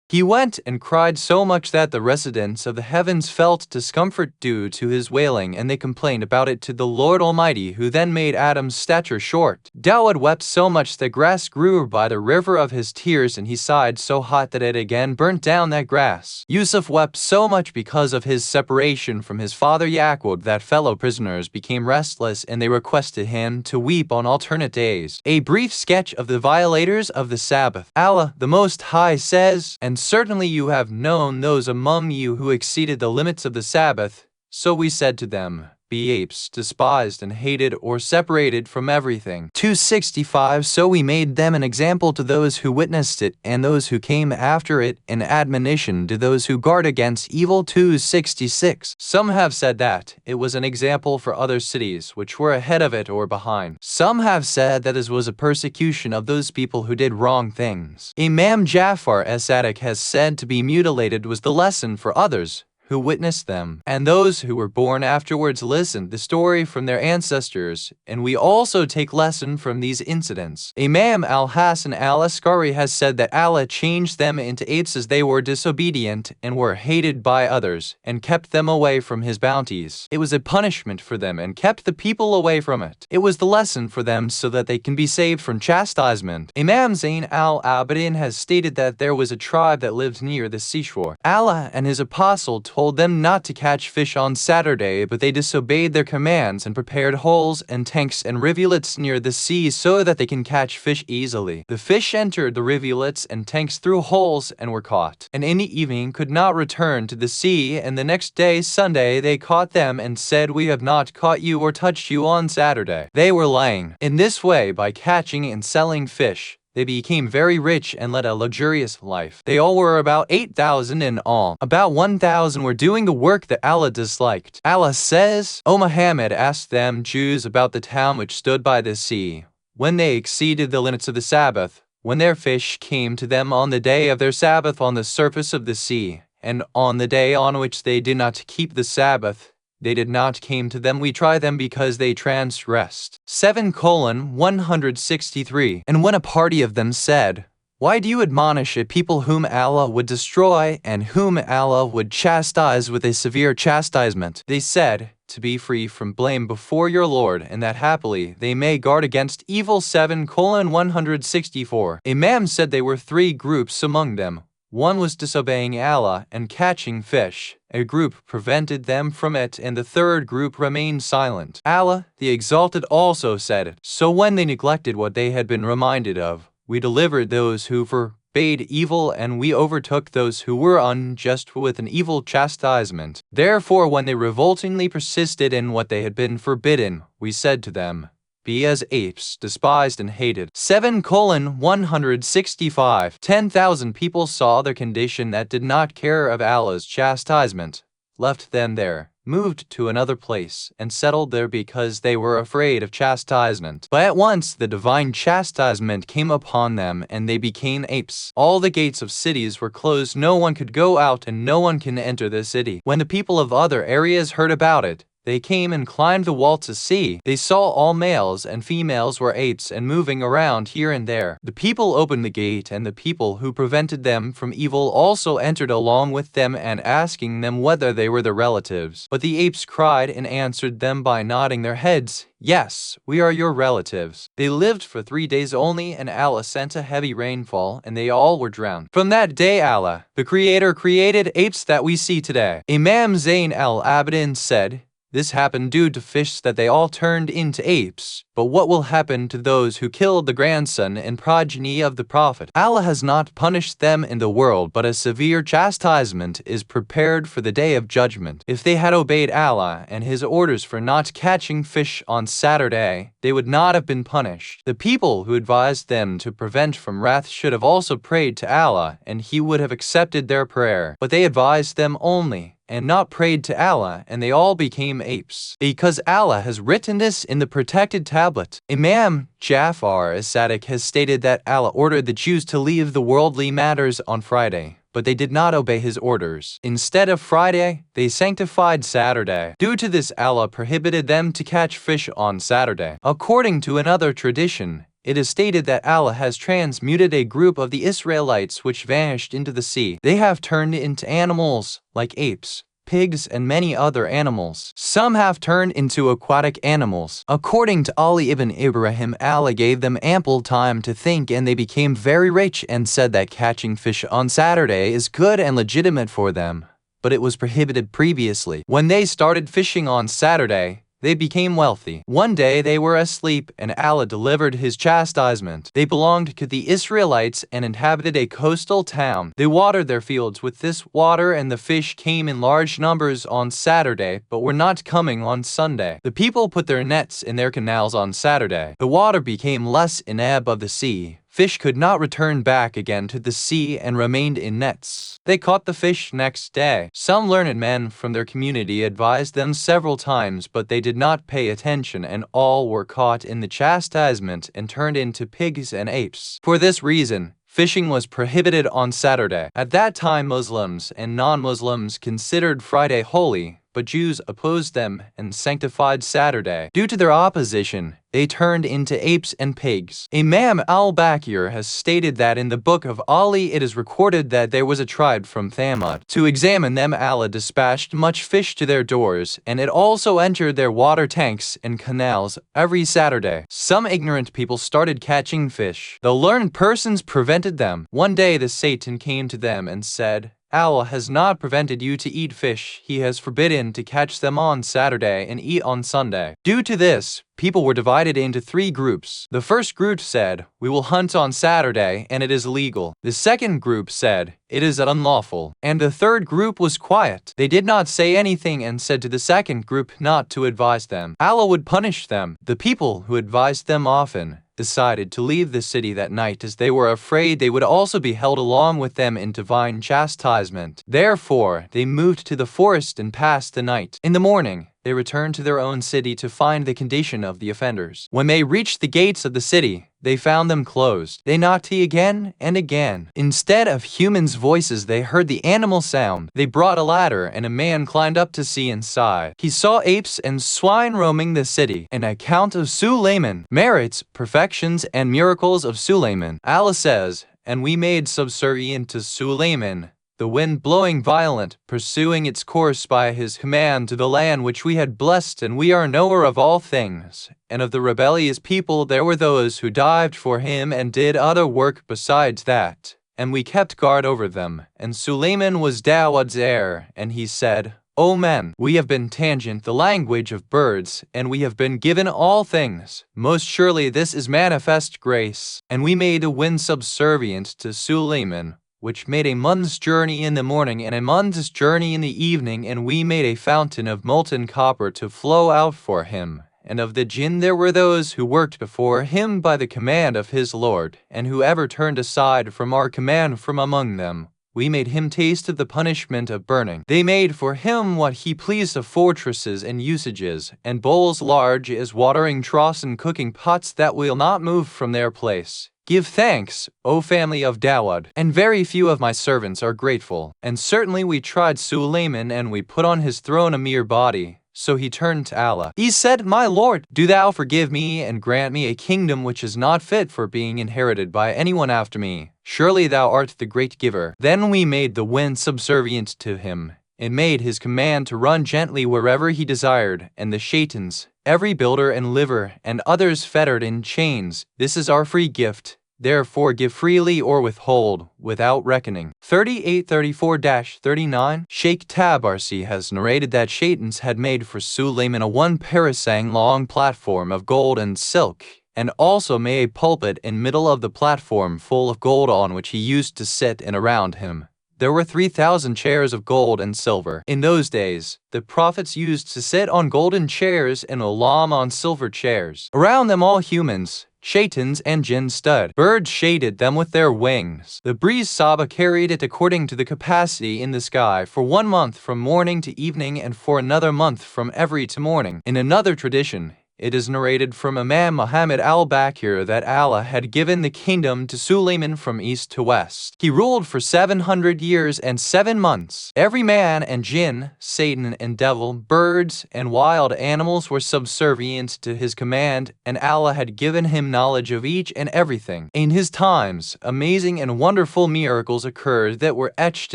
he went and cried so much that the residents of the heavens felt discomfort due to his wailing, and they complained about it to the Lord Almighty, who then made Adam's stature short. Dawud wept so much that grass grew by the river of his tears, and he sighed so hot that it again burnt down that grass. Yusuf wept so much because of his separation from his father Yaqub that fellow prisoners became restless, and they requested him to weep on alternate days. A brief sketch of the violators of the Sabbath. Allah the Most High says, "And certainly you have known those among you who exceeded the limits of the Sabbath. So we said to them, be apes, despised and hated or separated from everything." 265 So we made them an example to those who witnessed it and those who came after it, an admonition to those who guard against evil. 266 Some have said that it was an example for other cities which were ahead of it or behind. Some have said that it was a persecution of those people who did wrong things. Imam Jafar as-Sadiq has said to be mutilated was the lesson for others who witnessed them, and those who were born afterwards listened the story from their ancestors, and we also take lesson from these incidents. Imam al-Hasan al-Askari has said that Allah changed them into apes as they were disobedient and were hated by others, and kept them away from his bounties. It was a punishment for them and kept the people away from it. It was the lesson for them so that they can be saved from chastisement. Imam Zayn al-Abidin has stated that there was a tribe that lived near the seashore. Allah and his apostle told them not to catch fish on Saturday, but they disobeyed their commands and prepared holes and tanks and rivulets near the sea so that they can catch fish easily. The fish entered the rivulets and tanks through holes and were caught, and in the evening could not return to the sea, and the next day, Sunday, they caught them and said, "We have not caught you or touched you on Saturday." They were lying. In this way, by catching and selling fish, they became very rich and led a luxurious life. They all were about 8,000 in all. About 1,000 were doing the work that Allah disliked. Allah says, "O Muhammad, ask them Jews about the town which stood by the sea, when they exceeded the limits of the Sabbath, when their fish came to them on the day of their Sabbath on the surface of the sea, and on the day on which they did not keep the Sabbath, they did not came to them. We try them because they transgressed." 7:163 And when a party of them said, "Why do you admonish a people whom Allah would destroy and whom Allah would chastise with a severe chastisement?" They said, "To be free from blame before your Lord, and that happily they may guard against evil." 7:164 Imam said they were three groups among them. One was disobeying Allah and catching fish. A group prevented them from it, and the third group remained silent. Allah, the Exalted, also said, "So when they neglected what they had been reminded of, we delivered those who forbade evil, and we overtook those who were unjust with an evil chastisement. Therefore, when they revoltingly persisted in what they had been forbidden, we said to them, be as apes, despised and hated." 7:165 10,000 people saw their condition that did not care of Allah's chastisement, left them there, moved to another place, and settled there because they were afraid of chastisement. But at once the divine chastisement came upon them, and they became apes. All the gates of cities were closed, no one could go out and no one can enter the city. When the people of other areas heard about it, they came and climbed the wall to see. They saw all males and females were apes and moving around here and there. The people opened the gate, and the people who prevented them from evil also entered along with them, and asking them whether they were their relatives. But the apes cried and answered them by nodding their heads, "Yes, we are your relatives." They lived for 3 days only, and Allah sent a heavy rainfall, and they all were drowned. From that day Allah, the Creator, created apes that we see today. Imam Zayn al-Abidin said, "This happened due to fish that they all turned into apes. But what will happen to those who killed the grandson and progeny of the Prophet? Allah has not punished them in the world, but a severe chastisement is prepared for the day of judgment. If they had obeyed Allah and His orders for not catching fish on Saturday, they would not have been punished. The people who advised them to prevent from wrath should have also prayed to Allah, and He would have accepted their prayer. But they advised them only, and not prayed to Allah, and they all became apes. Because Allah has written this in the protected tablet." Imam Jafar as-Sadiq has stated that Allah ordered the Jews to leave the worldly matters on Friday, but they did not obey His orders. Instead of Friday, they sanctified Saturday. Due to this, Allah prohibited them to catch fish on Saturday. According to another tradition, it is stated that Allah has transmuted a group of the Israelites which vanished into the sea. They have turned into animals, like apes, pigs, and many other animals. Some have turned into aquatic animals. According to Ali ibn Ibrahim, Allah gave them ample time to think, and they became very rich and said that catching fish on Saturday is good and legitimate for them, but it was prohibited previously. When they started fishing on Saturday, they became wealthy. One day they were asleep, and Allah delivered His chastisement. They belonged to the Israelites and inhabited a coastal town. They watered their fields with this water, and the fish came in large numbers on Saturday, but were not coming on Sunday. The people put their nets in their canals on Saturday. The water became less in ebb of the sea. Fish could not return back again to the sea and remained in nets. They caught the fish next day. Some learned men from their community advised them several times, but they did not pay attention, and all were caught in the chastisement and turned into pigs and apes. For this reason, fishing was prohibited on Saturday. At that time, Muslims and non-Muslims considered Friday holy, but Jews opposed them and sanctified Saturday. Due to their opposition, they turned into apes and pigs. Imam Al-Baqir has stated that in the book of Ali it is recorded that there was a tribe from Thamud. To examine them, Allah dispatched much fish to their doors, and it also entered their water tanks and canals every Saturday. Some ignorant people started catching fish. The learned persons prevented them. One day the Satan came to them and said, "Allah has not prevented you to eat fish. He has forbidden to catch them on Saturday and eat on Sunday." Due to this, people were divided into 3 groups. The first group said, "We will hunt on Saturday and it is illegal." The second group said, "It is unlawful." And the third group was quiet. They did not say anything and said to the second group not to advise them. Allah would punish them. The people who advised them often decided to leave the city that night, as they were afraid they would also be held along with them in divine chastisement. Therefore, they moved to the forest and passed the night. In the morning, they returned to their own city to find the condition of the offenders. When they reached the gates of the city, they found them closed. They knocked again and again. Instead of humans' voices, they heard the animal sound. They brought a ladder, and a man climbed up to see inside. He saw apes and swine roaming the city. An account of Sulayman. Merits, perfections, and miracles of Sulayman. Allah says, "And we made subservient to Sulayman the wind blowing violent, pursuing its course by His command to the land which we had blessed, and we are knower of all things. And of the rebellious people there were those who dived for him and did other work besides that, and we kept guard over them. And Sulayman was Dawood's heir, and he said, O men, we have been tangent the language of birds, and we have been given all things. Most surely this is manifest grace. And we made a wind subservient to Sulayman, which made a month's journey in the morning and a month's journey in the evening, and we made a fountain of molten copper to flow out for him. And of the jinn there were those who worked before him by the command of his Lord, and whoever turned aside from our command from among them, we made him taste of the punishment of burning. They made for him what he pleased of fortresses and usages, and bowls large as watering troughs and cooking pots that will not move from their place. Give thanks, O family of Dawood, and very few of my servants are grateful. And certainly we tried Sulayman, and we put on his throne a mere body. So he turned to Allah. He said, My Lord, do thou forgive me and grant me a kingdom which is not fit for being inherited by anyone after me. Surely thou art the great giver. Then we made the wind subservient to him, and made his command to run gently wherever he desired, and the shaitans, every builder and liver, and others fettered in chains. This is our free gift. Therefore give freely or withhold, without reckoning. 3834-39 Sheikh Tabarsi has narrated that shaitans had made for Sulayman a 1 parasang long platform of gold and silk, and also made a pulpit in middle of the platform full of gold on which he used to sit, and around him there were 3,000 chairs of gold and silver. In those days, the prophets used to sit on golden chairs and ulama on silver chairs. Around them all humans, shaitans and jinn stood. Birds shaded them with their wings. The breeze Saba carried it according to the capacity in the sky for 1 month from morning to evening, and for another month from every to morning. In another tradition, it is narrated from Imam Muhammad al-Baqir that Allah had given the kingdom to Sulayman from east to west. He ruled for 700 years and 7 months. Every man and jinn, Satan and devil, birds and wild animals were subservient to his command, and Allah had given him knowledge of each and everything. In his times, amazing and wonderful miracles occurred that were etched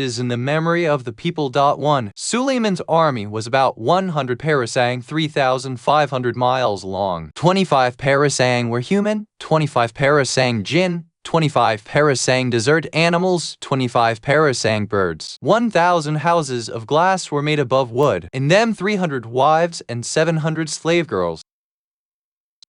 as in the memory of the people. 1. Sulayman's army was about 100 parasang, 3,500 miles long. 25 parasang were human, 25 parasang jinn, 25 parasang desert animals, 25 parasang birds. 1,000 houses of glass were made above wood, in them 300 wives and 700 slave girls.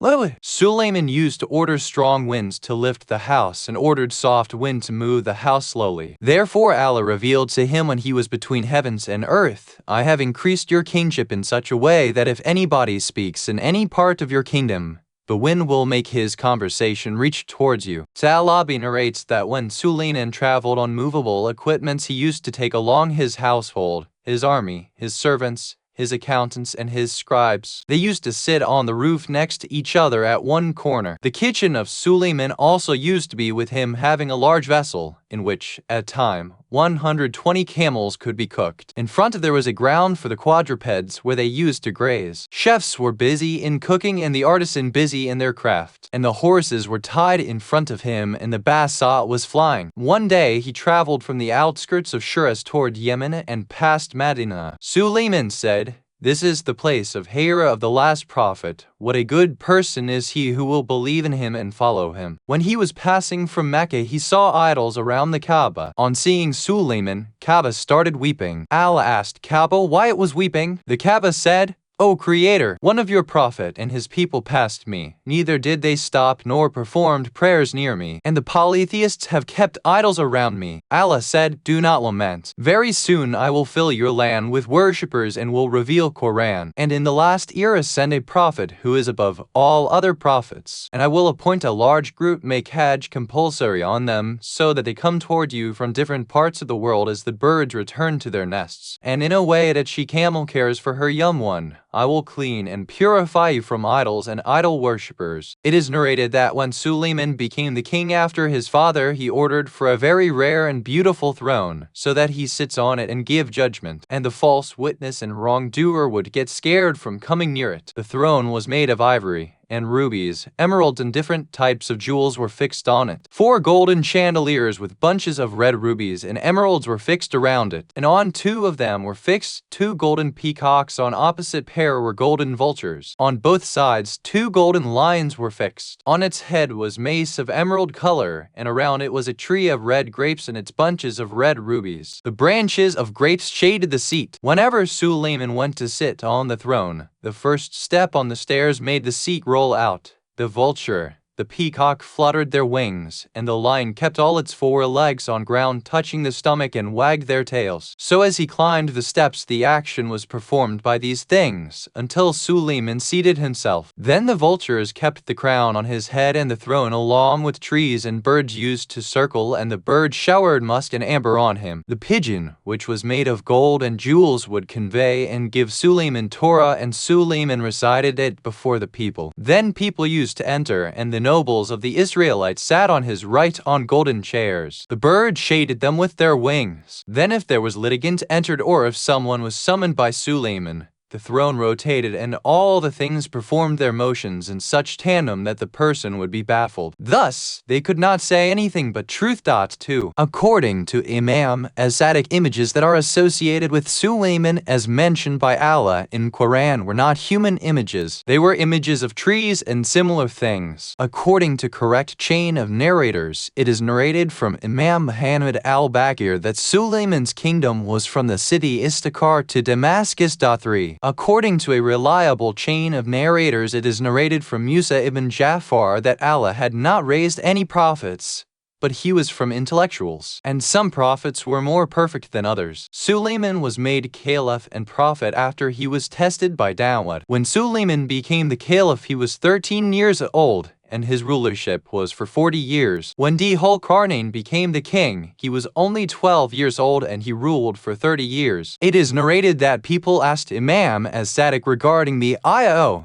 Sulayman used to order strong winds to lift the house, and ordered soft wind to move the house slowly. Therefore Allah revealed to him when he was between heavens and earth, I have increased your kingship in such a way that if anybody speaks in any part of your kingdom, the wind will make his conversation reach towards you. Talabi narrates that when Sulayman traveled on movable equipments, he used to take along his household, his army, his servants, his accountants, and his scribes. They used to sit on the roof next to each other at one corner. The kitchen of Sulayman also used to be with him, having a large vessel, in which, at a time, 120 camels could be cooked. In front there was a ground for the quadrupeds where they used to graze. Chefs were busy in cooking and the artisan busy in their craft. And the horses were tied in front of him, and the basa was flying. One day he traveled from the outskirts of Shiraz toward Yemen and passed Medina. Sulayman said, This is the place of Hira of the last prophet. What a good person is he who will believe in him and follow him. When he was passing from Mecca, he saw idols around the Kaaba. On seeing Sulayman, Kaaba started weeping. Allah asked Kaaba why it was weeping. The Kaaba said, O Creator, one of your prophet and his people passed me. Neither did they stop nor performed prayers near me, and the polytheists have kept idols around me. Allah said, Do not lament. Very soon I will fill your land with worshippers and will reveal Qur'an. And in the last era send a prophet who is above all other prophets. And I will appoint a large group, make Hajj compulsory on them, so that they come toward you from different parts of the world as the birds return to their nests. And in a way that she camel cares for her young one. I will clean and purify you from idols and idol worshippers. It is narrated that when Sulayman became the king after his father, he ordered for a very rare and beautiful throne, so that he sits on it and give judgment, and the false witness and wrongdoer would get scared from coming near it. The throne was made of ivory, and rubies, emeralds, and different types of jewels were fixed on it. 4 golden chandeliers with bunches of red rubies and emeralds were fixed around it, and on 2 of them were fixed 2 golden peacocks. On opposite pair were golden vultures. On both sides 2 golden lions were fixed. On its head was mace of emerald color, and around it was a tree of red grapes and its bunches of red rubies. The branches of grapes shaded the seat. Whenever Suleiman went to sit on the throne, the first step on the stairs made the seat roll out. The vulture, the peacock fluttered their wings, and the lion kept all its 4 legs on ground, touching the stomach, and wagged their tails. So as he climbed the steps, the action was performed by these things, until Suleiman seated himself. Then the vultures kept the crown on his head and the throne, along with trees and birds used to circle, and the bird showered musk and amber on him. The pigeon, which was made of gold and jewels, would convey and give Suleiman Torah, and Suleiman recited it before the people. Then people used to enter, and the nobles of the Israelites sat on his right on golden chairs. The birds shaded them with their wings. Then if there was litigant entered, or if someone was summoned by Suleiman, the throne rotated, and all the things performed their motions in such tandem that the person would be baffled. Thus, they could not say anything but truth. 2. According to Imam As-Sadiq, images that are associated with Suleiman as mentioned by Allah in Qur'an were not human images. They were images of trees and similar things. According to correct chain of narrators, it is narrated from Imam Muhammad al-Baqir that Suleiman's kingdom was from the city Istakar to Damascus. 3. According to a reliable chain of narrators, it is narrated from Musa ibn Ja'far that Allah had not raised any prophets, but he was from intellectuals, and some prophets were more perfect than others. Suleiman was made caliph and prophet after he was tested by Dawud. When Suleiman became the caliph, he was 13 years old, and his rulership was for 40 years. When Dhul-Qarnayn became the king, he was only 12 years old, and he ruled for 30 years. It is narrated that people asked Imam As-Sadiq regarding the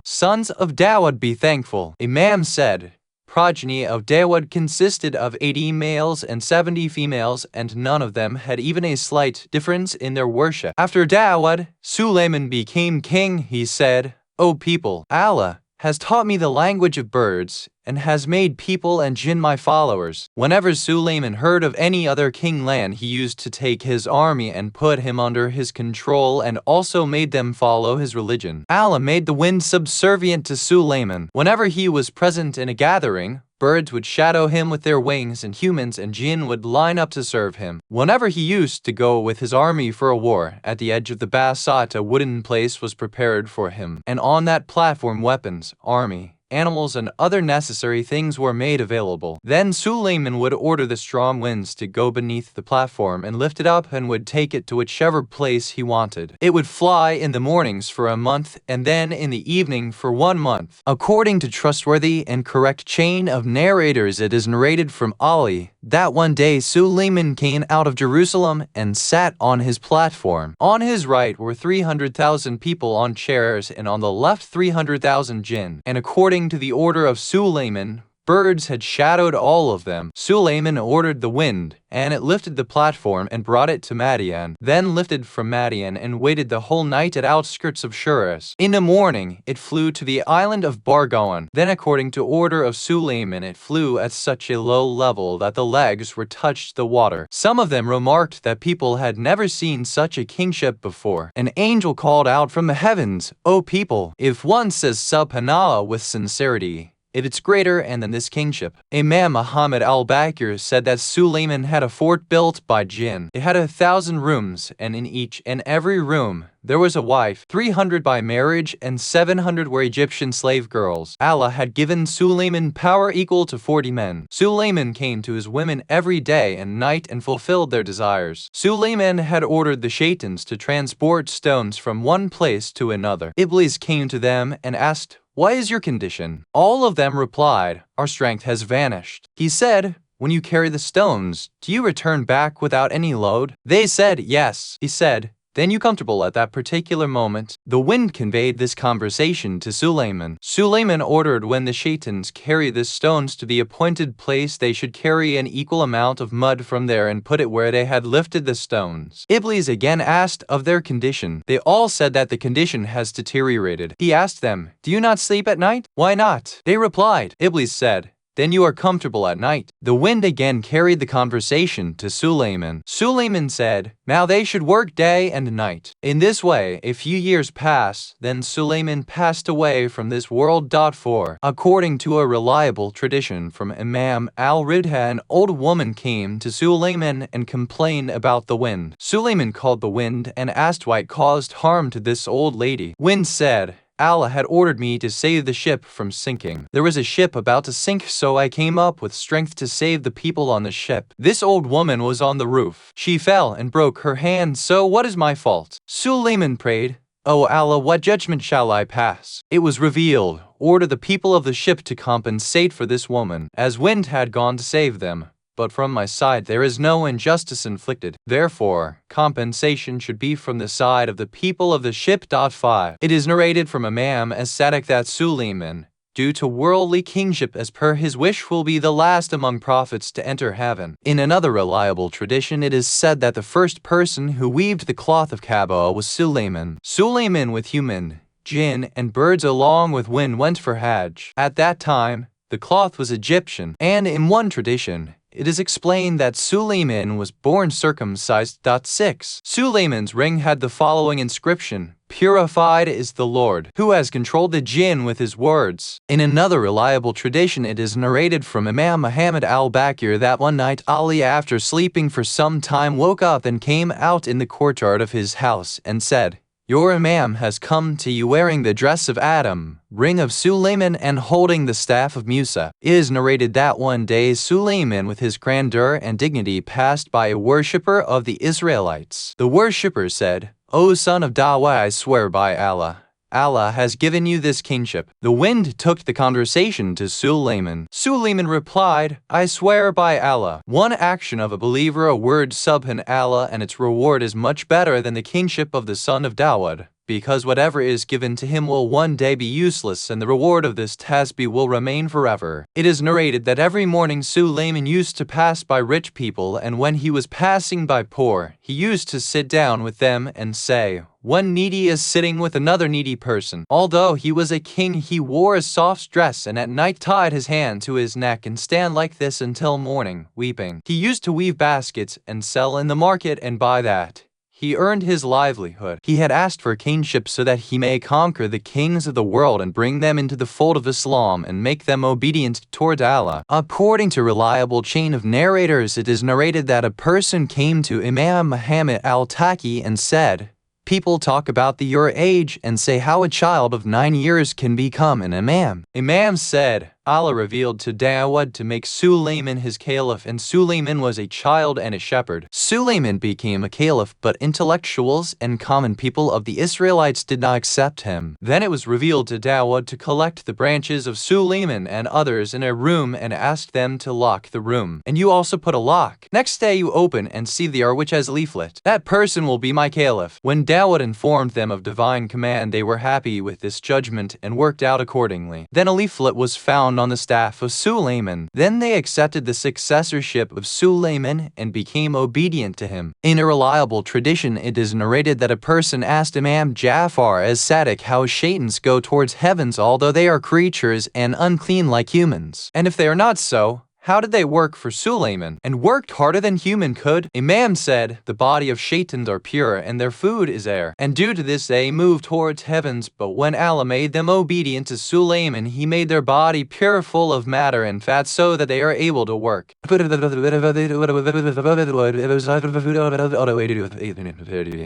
sons of Dawud, be thankful. Imam said, progeny of Dawud consisted of 80 males and 70 females, and none of them had even a slight difference in their worship. After Dawud, Suleiman became king. He said, O people, Allah has taught me the language of birds, and has made people and jinn my followers. Whenever Suleiman heard of any other king land, he used to take his army and put him under his control, and also made them follow his religion. Allah made the wind subservient to Suleiman. Whenever he was present in a gathering, birds would shadow him with their wings, and humans and jinn would line up to serve him. Whenever he used to go with his army for a war, at the edge of the Basat a wooden place was prepared for him, and on that platform weapons, army, animals, and other necessary things were made available. Then Suleiman would order the strong winds to go beneath the platform and lift it up, and would take it to whichever place he wanted. It would fly in the mornings for a month, and then in the evening for 1 month. According to trustworthy and correct chain of narrators, it is narrated from Ali that one day Suleiman came out of Jerusalem and sat on his platform. On his right were 300,000 people on chairs, and on the left 300,000 jinn. And according to the order of Suleiman, birds had shadowed all of them. Suleiman ordered the wind, and it lifted the platform and brought it to Madian, then lifted from Madian and waited the whole night at outskirts of Shuras. In the morning, it flew to the island of Bargawan. Then according to order of Suleiman, it flew at such a low level that the legs were touched the water. Some of them remarked that people had never seen such a kingship before. An angel called out from the heavens, O people, if one says Subhanallah with sincerity, it's greater and than this kingship. Imam Muhammad al-Baqir said that Suleiman had a fort built by jinn. It had 1,000 rooms, and in each and every room there was a wife, 300 by marriage, and 700 were Egyptian slave girls. Allah had given Suleiman power equal to 40 men. Suleiman came to his women every day and night and fulfilled their desires. Suleiman had ordered the shaitans to transport stones from one place to another. Iblis came to them and asked, what is your condition? All of them replied, our strength has vanished. He said, when you carry the stones, do you return back without any load? They said, yes. He said, Then you comfortable at that particular moment. The wind conveyed this conversation to Sulayman. Sulayman ordered when the shaitans carry the stones to the appointed place, they should carry an equal amount of mud from there and put it where they had lifted the stones. Iblis again asked of their condition. They all said that the condition has deteriorated. He asked them, "Do you not sleep at night?" "Why not?" They replied. Iblis said, "Then you are comfortable at night." The wind again carried the conversation to Sulayman. Sulayman said, "Now they should work day and night." In this way, a few years passed, then Sulayman passed away from this world. 4. According to a reliable tradition from Imam al-Ridha, an old woman came to Sulayman and complained about the wind. Sulayman called the wind and asked why it caused harm to this old lady. Wind said, "Allah had ordered me to save the ship from sinking. There was a ship about to sink, so I came up with strength to save the people on the ship. This old woman was on the roof. She fell and broke her hand, so what is my fault?" Sulayman prayed, "O Allah, what judgment shall I pass?" It was revealed, "Order the people of the ship to compensate for this woman, as wind had gone to save them. But from my side there is no injustice inflicted. Therefore, compensation should be from the side of the people of the ship. 5. It is narrated from Imam as-Sadiq that Sulayman, due to worldly kingship as per his wish, will be the last among prophets to enter heaven. In another reliable tradition, it is said that the first person who weaved the cloth of Kaaba was Sulayman. Sulayman with human, jinn, and birds along with wind went for Hajj. At that time, the cloth was Egyptian, and in one tradition, it is explained that Sulayman was born circumcised. 6. Sulayman's ring had the following inscription: "Purified is the Lord, who has controlled the jinn with his words." In another reliable tradition, it is narrated from Imam Muhammad al-Baqir that one night Ali, after sleeping for some time, woke up and came out in the courtyard of his house and said, "Your Imam has come to you wearing the dress of Adam, ring of Sulayman, and holding the staff of Musa." It is narrated that one day Sulayman with his grandeur and dignity passed by a worshipper of the Israelites. The worshipper said, "O son of Dawah, I swear by Allah, Allah has given you this kingship." The wind took the conversation to Sulayman. Sulayman replied, "I swear by Allah, one action of a believer, a word subhan Allah, and its reward is much better than the kingship of the son of Dawud, because whatever is given to him will one day be useless, and the reward of this tasbih will remain forever." It is narrated that every morning Sulayman used to pass by rich people, and when he was passing by poor, he used to sit down with them and say, "One needy is sitting with another needy person." Although he was a king, he wore a soft dress and at night tied his hand to his neck and stand like this until morning, weeping. He used to weave baskets and sell in the market, and by that he earned his livelihood. He had asked for kingship so that he may conquer the kings of the world and bring them into the fold of Islam and make them obedient toward Allah. According to reliable chain of narrators, it is narrated that a person came to Imam Muhammad al-Taqi and said, "People talk about your age and say how a child of 9 years can become an imam." Imam said, Allah revealed to Dawud to make Sulayman his caliph, and Sulayman was a child and a shepherd. Sulayman became a caliph, but intellectuals and common people of the Israelites did not accept him. Then it was revealed to Dawud to collect the branches of Sulayman and others in a room and ask them to lock the room. And you also put a lock. Next day you open and see the which has a leaflet. That person will be my caliph. When Dawud informed them of divine command, they were happy with this judgment and worked out accordingly. Then a leaflet was found on the staff of Sulayman. Then they accepted the successorship of Sulayman and became obedient to him. In a reliable tradition, it is narrated that a person asked Imam Ja'far as-Sadiq how shaitans go towards heavens although they are creatures and unclean like humans. And if they are not so, how did they work for Sulayman and worked harder than human could? Imam said, the body of shaitans are pure and their food is air, and due to this they move towards heavens, but when Allah made them obedient to Sulayman, he made their body pure, full of matter and fat, so that they are able to work.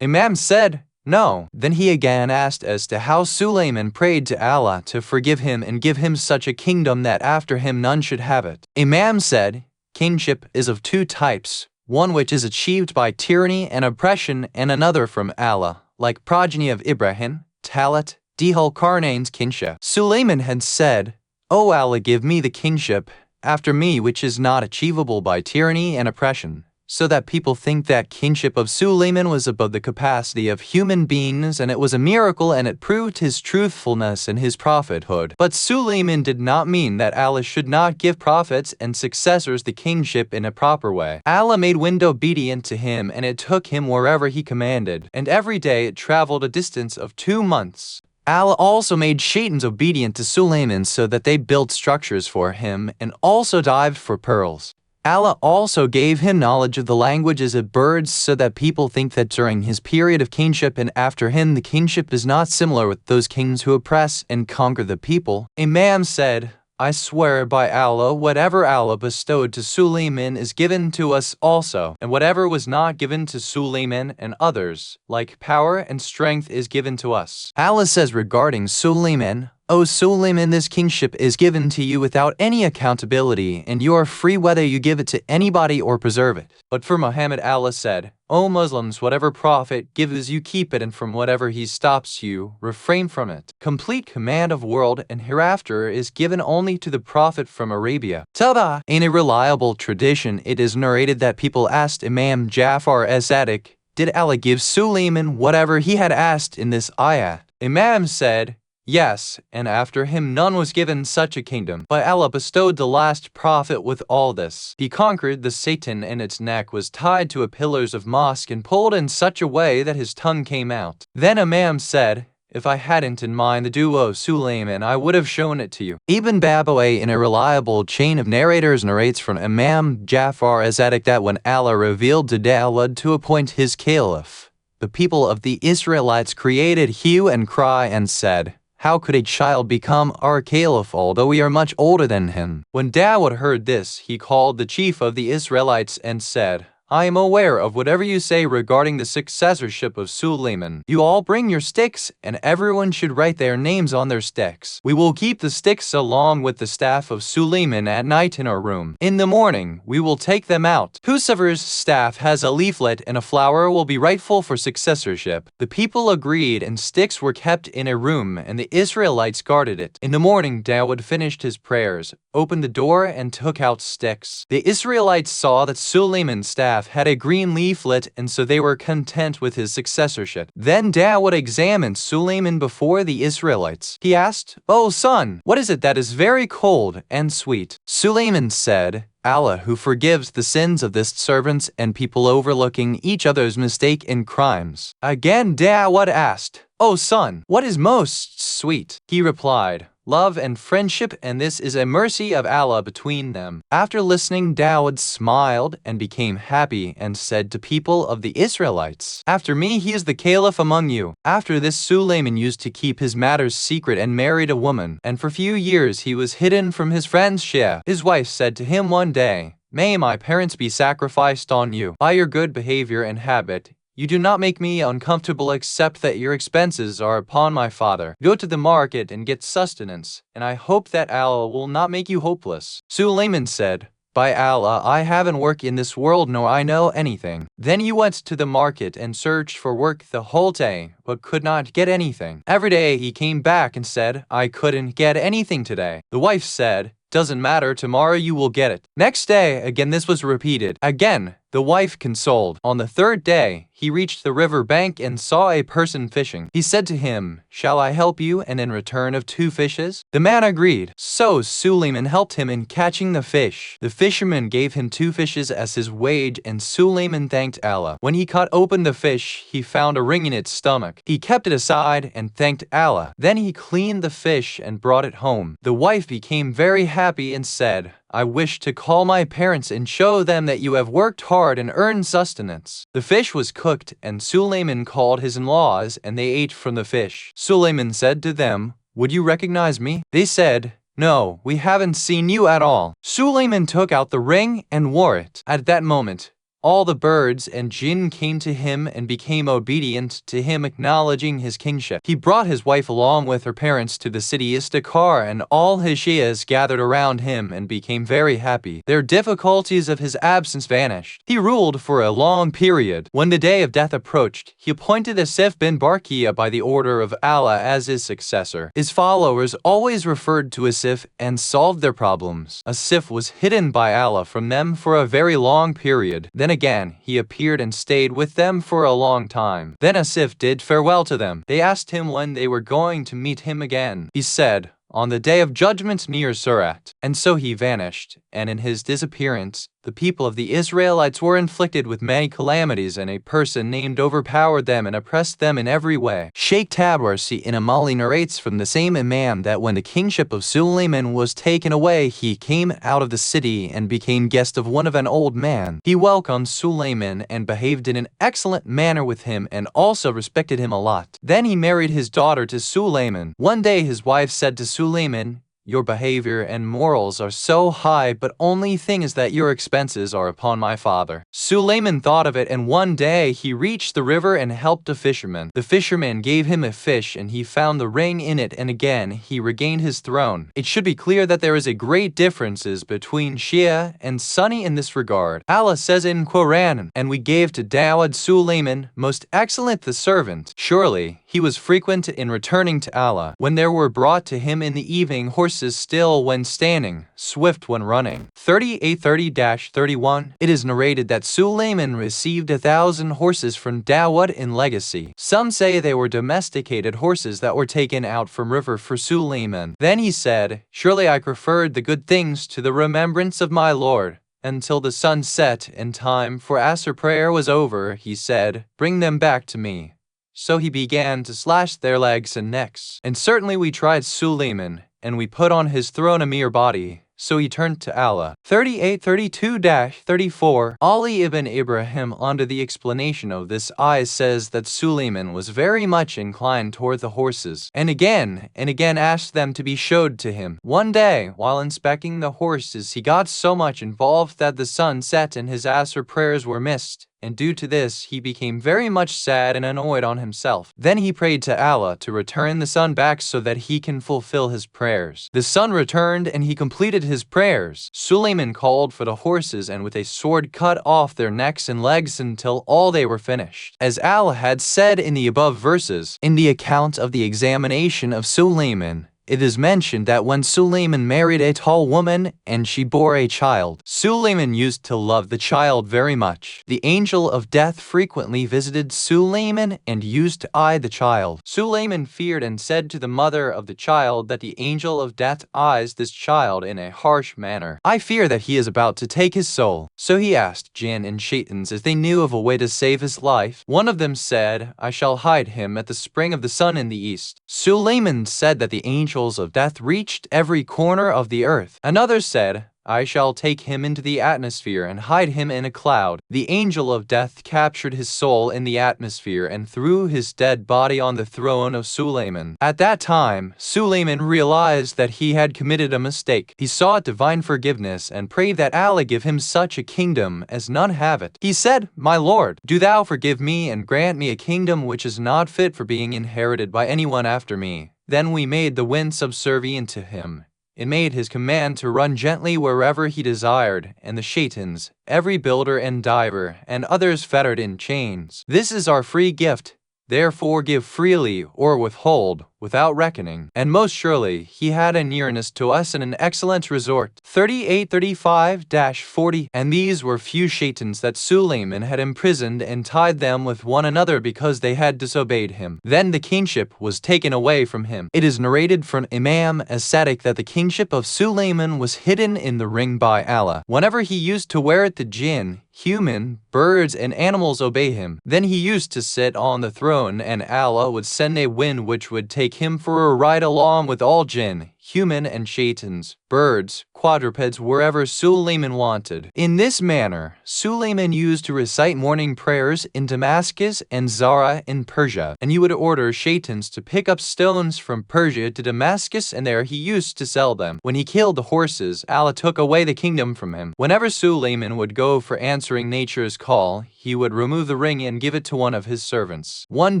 Imam said, no. Then he again asked as to how Sulayman prayed to Allah to forgive him and give him such a kingdom that after him none should have it. Imam said, kingship is of two types, one which is achieved by tyranny and oppression, and another from Allah, like progeny of Ibrahim, Talat, Dhul-Qarnayn's kingship. Sulayman had said, O Allah, give me the kingship after me which is not achievable by tyranny and oppression. so that people think that kingship of Suleiman was above the capacity of human beings, and it was a miracle, and it proved his truthfulness and his prophethood. But Suleiman did not mean that Allah should not give prophets and successors the kingship in a proper way. Allah made wind obedient to him, and it took him wherever he commanded, and every day it traveled a distance of 2 months. Allah also made Shaitans obedient to Suleiman so that they built structures for him and also dived for pearls. Allah also gave him knowledge of the languages of birds so that people think that during his period of kingship and after him the kingship is not similar with those kings who oppress and conquer the people. Imam said, I swear by Allah, whatever Allah bestowed to Suleiman is given to us also, and whatever was not given to Suleiman and others, like power and strength, is given to us. Allah says regarding Suleiman, O Suleiman, this kingship is given to you without any accountability, and you are free whether you give it to anybody or preserve it. But for Muhammad, Allah said, O Muslims, whatever prophet gives you keep it, and from whatever he stops you, refrain from it. Complete command of world and hereafter is given only to the prophet from Arabia. Taba. In a reliable tradition, it is narrated that people asked Imam Jafar as-Sadiq, did Allah give Suleiman whatever he had asked in this ayah? Imam said, yes, and after him none was given such a kingdom. But Allah bestowed the last prophet with all this. He conquered the Satan, and its neck was tied to a pillars of mosque and pulled in such a way that his tongue came out. Then Imam said, if I hadn't in mind the duo of Suleiman, I would have shown it to you. Ibn Babawayh, in a reliable chain of narrators, narrates from Imam Jafar as-Sadiq that when Allah revealed to Dawud to appoint his caliph, the people of the Israelites created hue and cry and said, how could a child become our caliph although we are much older than him? When Dawud heard this, he called the chief of the Israelites and said, I am aware of whatever you say regarding the successorship of Suleiman. You all bring your sticks, and everyone should write their names on their sticks. We will keep the sticks along with the staff of Suleiman at night in our room. In the morning, we will take them out. Whosoever's staff has a leaflet and a flower will be rightful for successorship. The people agreed, and sticks were kept in a room, and the Israelites guarded it. In the morning, Dawud finished his prayers, opened the door, and took out sticks. The Israelites saw that Suleiman's staff had a green leaflet, and so they were content with his successorship. Then Dawud examined Suleiman before the Israelites. He asked, O son, what is it that is very cold and sweet? Suleiman said, Allah, who forgives the sins of his servants and people, overlooking each other's mistake and crimes. Again Dawud asked, O son, what is most sweet? He replied, love and friendship, and this is a mercy of Allah between them. After listening, Dawud smiled and became happy and said to people of the Israelites, after me he is the caliph among you. After this, Suleiman used to keep his matters secret and married a woman, and for few years he was hidden from his friend Shia. His wife said to him one day, may my parents be sacrificed on you. By your good behavior and habit, you do not make me uncomfortable except that your expenses are upon my father. Go to the market and get sustenance, and I hope that Allah will not make you hopeless. Suleiman said, by Allah, I haven't work in this world nor I know anything. Then he went to the market and searched for work the whole day, but could not get anything. Every day he came back and said, I couldn't get anything today. The wife said, doesn't matter, tomorrow you will get it. Next day, again this was repeated. Again, the wife consoled. On the third day, he reached the river bank and saw a person fishing. He said to him, shall I help you, and in return of 2 fishes? The man agreed. So Suleiman helped him in catching the fish. The fisherman gave him 2 fishes as his wage, and Suleiman thanked Allah. When he cut open the fish, he found a ring in its stomach. He kept it aside and thanked Allah. Then he cleaned the fish and brought it home. The wife became very happy and said, I wish to call my parents and show them that you have worked hard and earned sustenance. The fish was cooked, and Suleiman called his in-laws, and they ate from the fish. Suleiman said to them, would you recognize me? They said, no, we haven't seen you at all. Suleiman took out the ring and wore it. At that moment, all the birds and jinn came to him and became obedient to him, acknowledging his kingship. He brought his wife along with her parents to the city Istakar, and all his Shias gathered around him and became very happy. Their difficulties of his absence vanished. He ruled for a long period. When the day of death approached, he appointed Asif bin Barkia by the order of Allah as his successor. His followers always referred to Asif and solved their problems. Asif was hidden by Allah from them for a very long period. Then again he appeared and stayed with them for a long time. Then Asif did farewell to them. They asked him when they were going to meet him again. He said, "On the day of judgment near Surat." And so he vanished, and in his disappearance, the people of the Israelites were inflicted with many calamities, and a person named overpowered them and oppressed them in every way. Sheikh Tabarsi in Amali narrates from the same Imam that when the kingship of Sulayman was taken away, he came out of the city and became guest of one of an old man. He welcomed Sulayman and behaved in an excellent manner with him and also respected him a lot. Then he married his daughter to Sulayman. One day his wife said to Sulayman, "Your behavior and morals are so high, but only thing is that your expenses are upon my father." Sulayman thought of it, and one day he reached the river and helped a fisherman. The fisherman gave him a fish, and he found the ring in it, and again he regained his throne. It should be clear that there is a great differences between Shia and Sunni in this regard. Allah says in Qur'an, "And we gave to Dawud Sulayman, most excellent the servant. Surely he was frequent in returning to Allah. When there were brought to him in the evening horses still when standing, swift when running." 3830-31. It is narrated that Sulayman received 1,000 horses from Dawud in legacy. Some say they were domesticated horses that were taken out from river for Sulayman. Then he said, "Surely I preferred the good things to the remembrance of my Lord." Until the sun set and time for Asr prayer was over, he said, "Bring them back to me." So he began to slash their legs and necks. And certainly we tried Sulayman, and we put on his throne a mere body. So he turned to Allah. 3832-34. Ali ibn Ibrahim, under the explanation of this ayah, says that Sulayman was very much inclined toward the horses, and again asked them to be showed to him. One day, while inspecting the horses, he got so much involved that the sun set and his Asr prayers were missed. And due to this, he became very much sad and annoyed on himself. Then he prayed to Allah to return the sun back so that he can fulfill his prayers. The sun returned and he completed his prayers. Sulayman called for the horses and with a sword cut off their necks and legs until all they were finished. As Allah had said in the above verses, in the account of the examination of Sulayman, it is mentioned that when Sulayman married a tall woman and she bore a child, Sulayman used to love the child very much. The angel of death frequently visited Sulayman and used to eye the child. Sulayman feared and said to the mother of the child that the angel of death eyes this child in a harsh manner. "I fear that he is about to take his soul." So he asked jinn and shaitans if they knew of a way to save his life. One of them said, "I shall hide him at the spring of the sun in the east." Sulayman said that the angel of death reached every corner of the earth. Another said, "I shall take him into the atmosphere and hide him in a cloud." The angel of death captured his soul in the atmosphere and threw his dead body on the throne of Sulayman. At that time, Sulayman realized that he had committed a mistake. He sought divine forgiveness and prayed that Allah give him such a kingdom as none have it. He said, "My Lord, do thou forgive me and grant me a kingdom which is not fit for being inherited by anyone after me." Then we made the wind subservient to him. It made his command to run gently wherever he desired, and the shaitans, every builder and diver, and others fettered in chains. This is our free gift. Therefore give freely or withhold, without reckoning. And most surely he had a nearness to us and an excellent resort. 3835-40. And these were few shaitans that Sulayman had imprisoned and tied them with one another because they had disobeyed him. Then the kingship was taken away from him. It is narrated from Imam as-Sadiq that the kingship of Sulayman was hidden in the ring by Allah. Whenever he used to wear it, the jinn, human, birds, and animals obey him. Then he used to sit on the throne, and Allah would send a wind which would take him for a ride along with all jinn, human, and shaitans, birds, quadrupeds, wherever Sulayman wanted. In this manner, Sulayman used to recite morning prayers in Damascus and Zara in Persia, and he would order shaitans to pick up stones from Persia to Damascus, and there he used to sell them. When he killed the horses, Allah took away the kingdom from him. Whenever Sulayman would go for answering nature's call, he would remove the ring and give it to one of his servants. One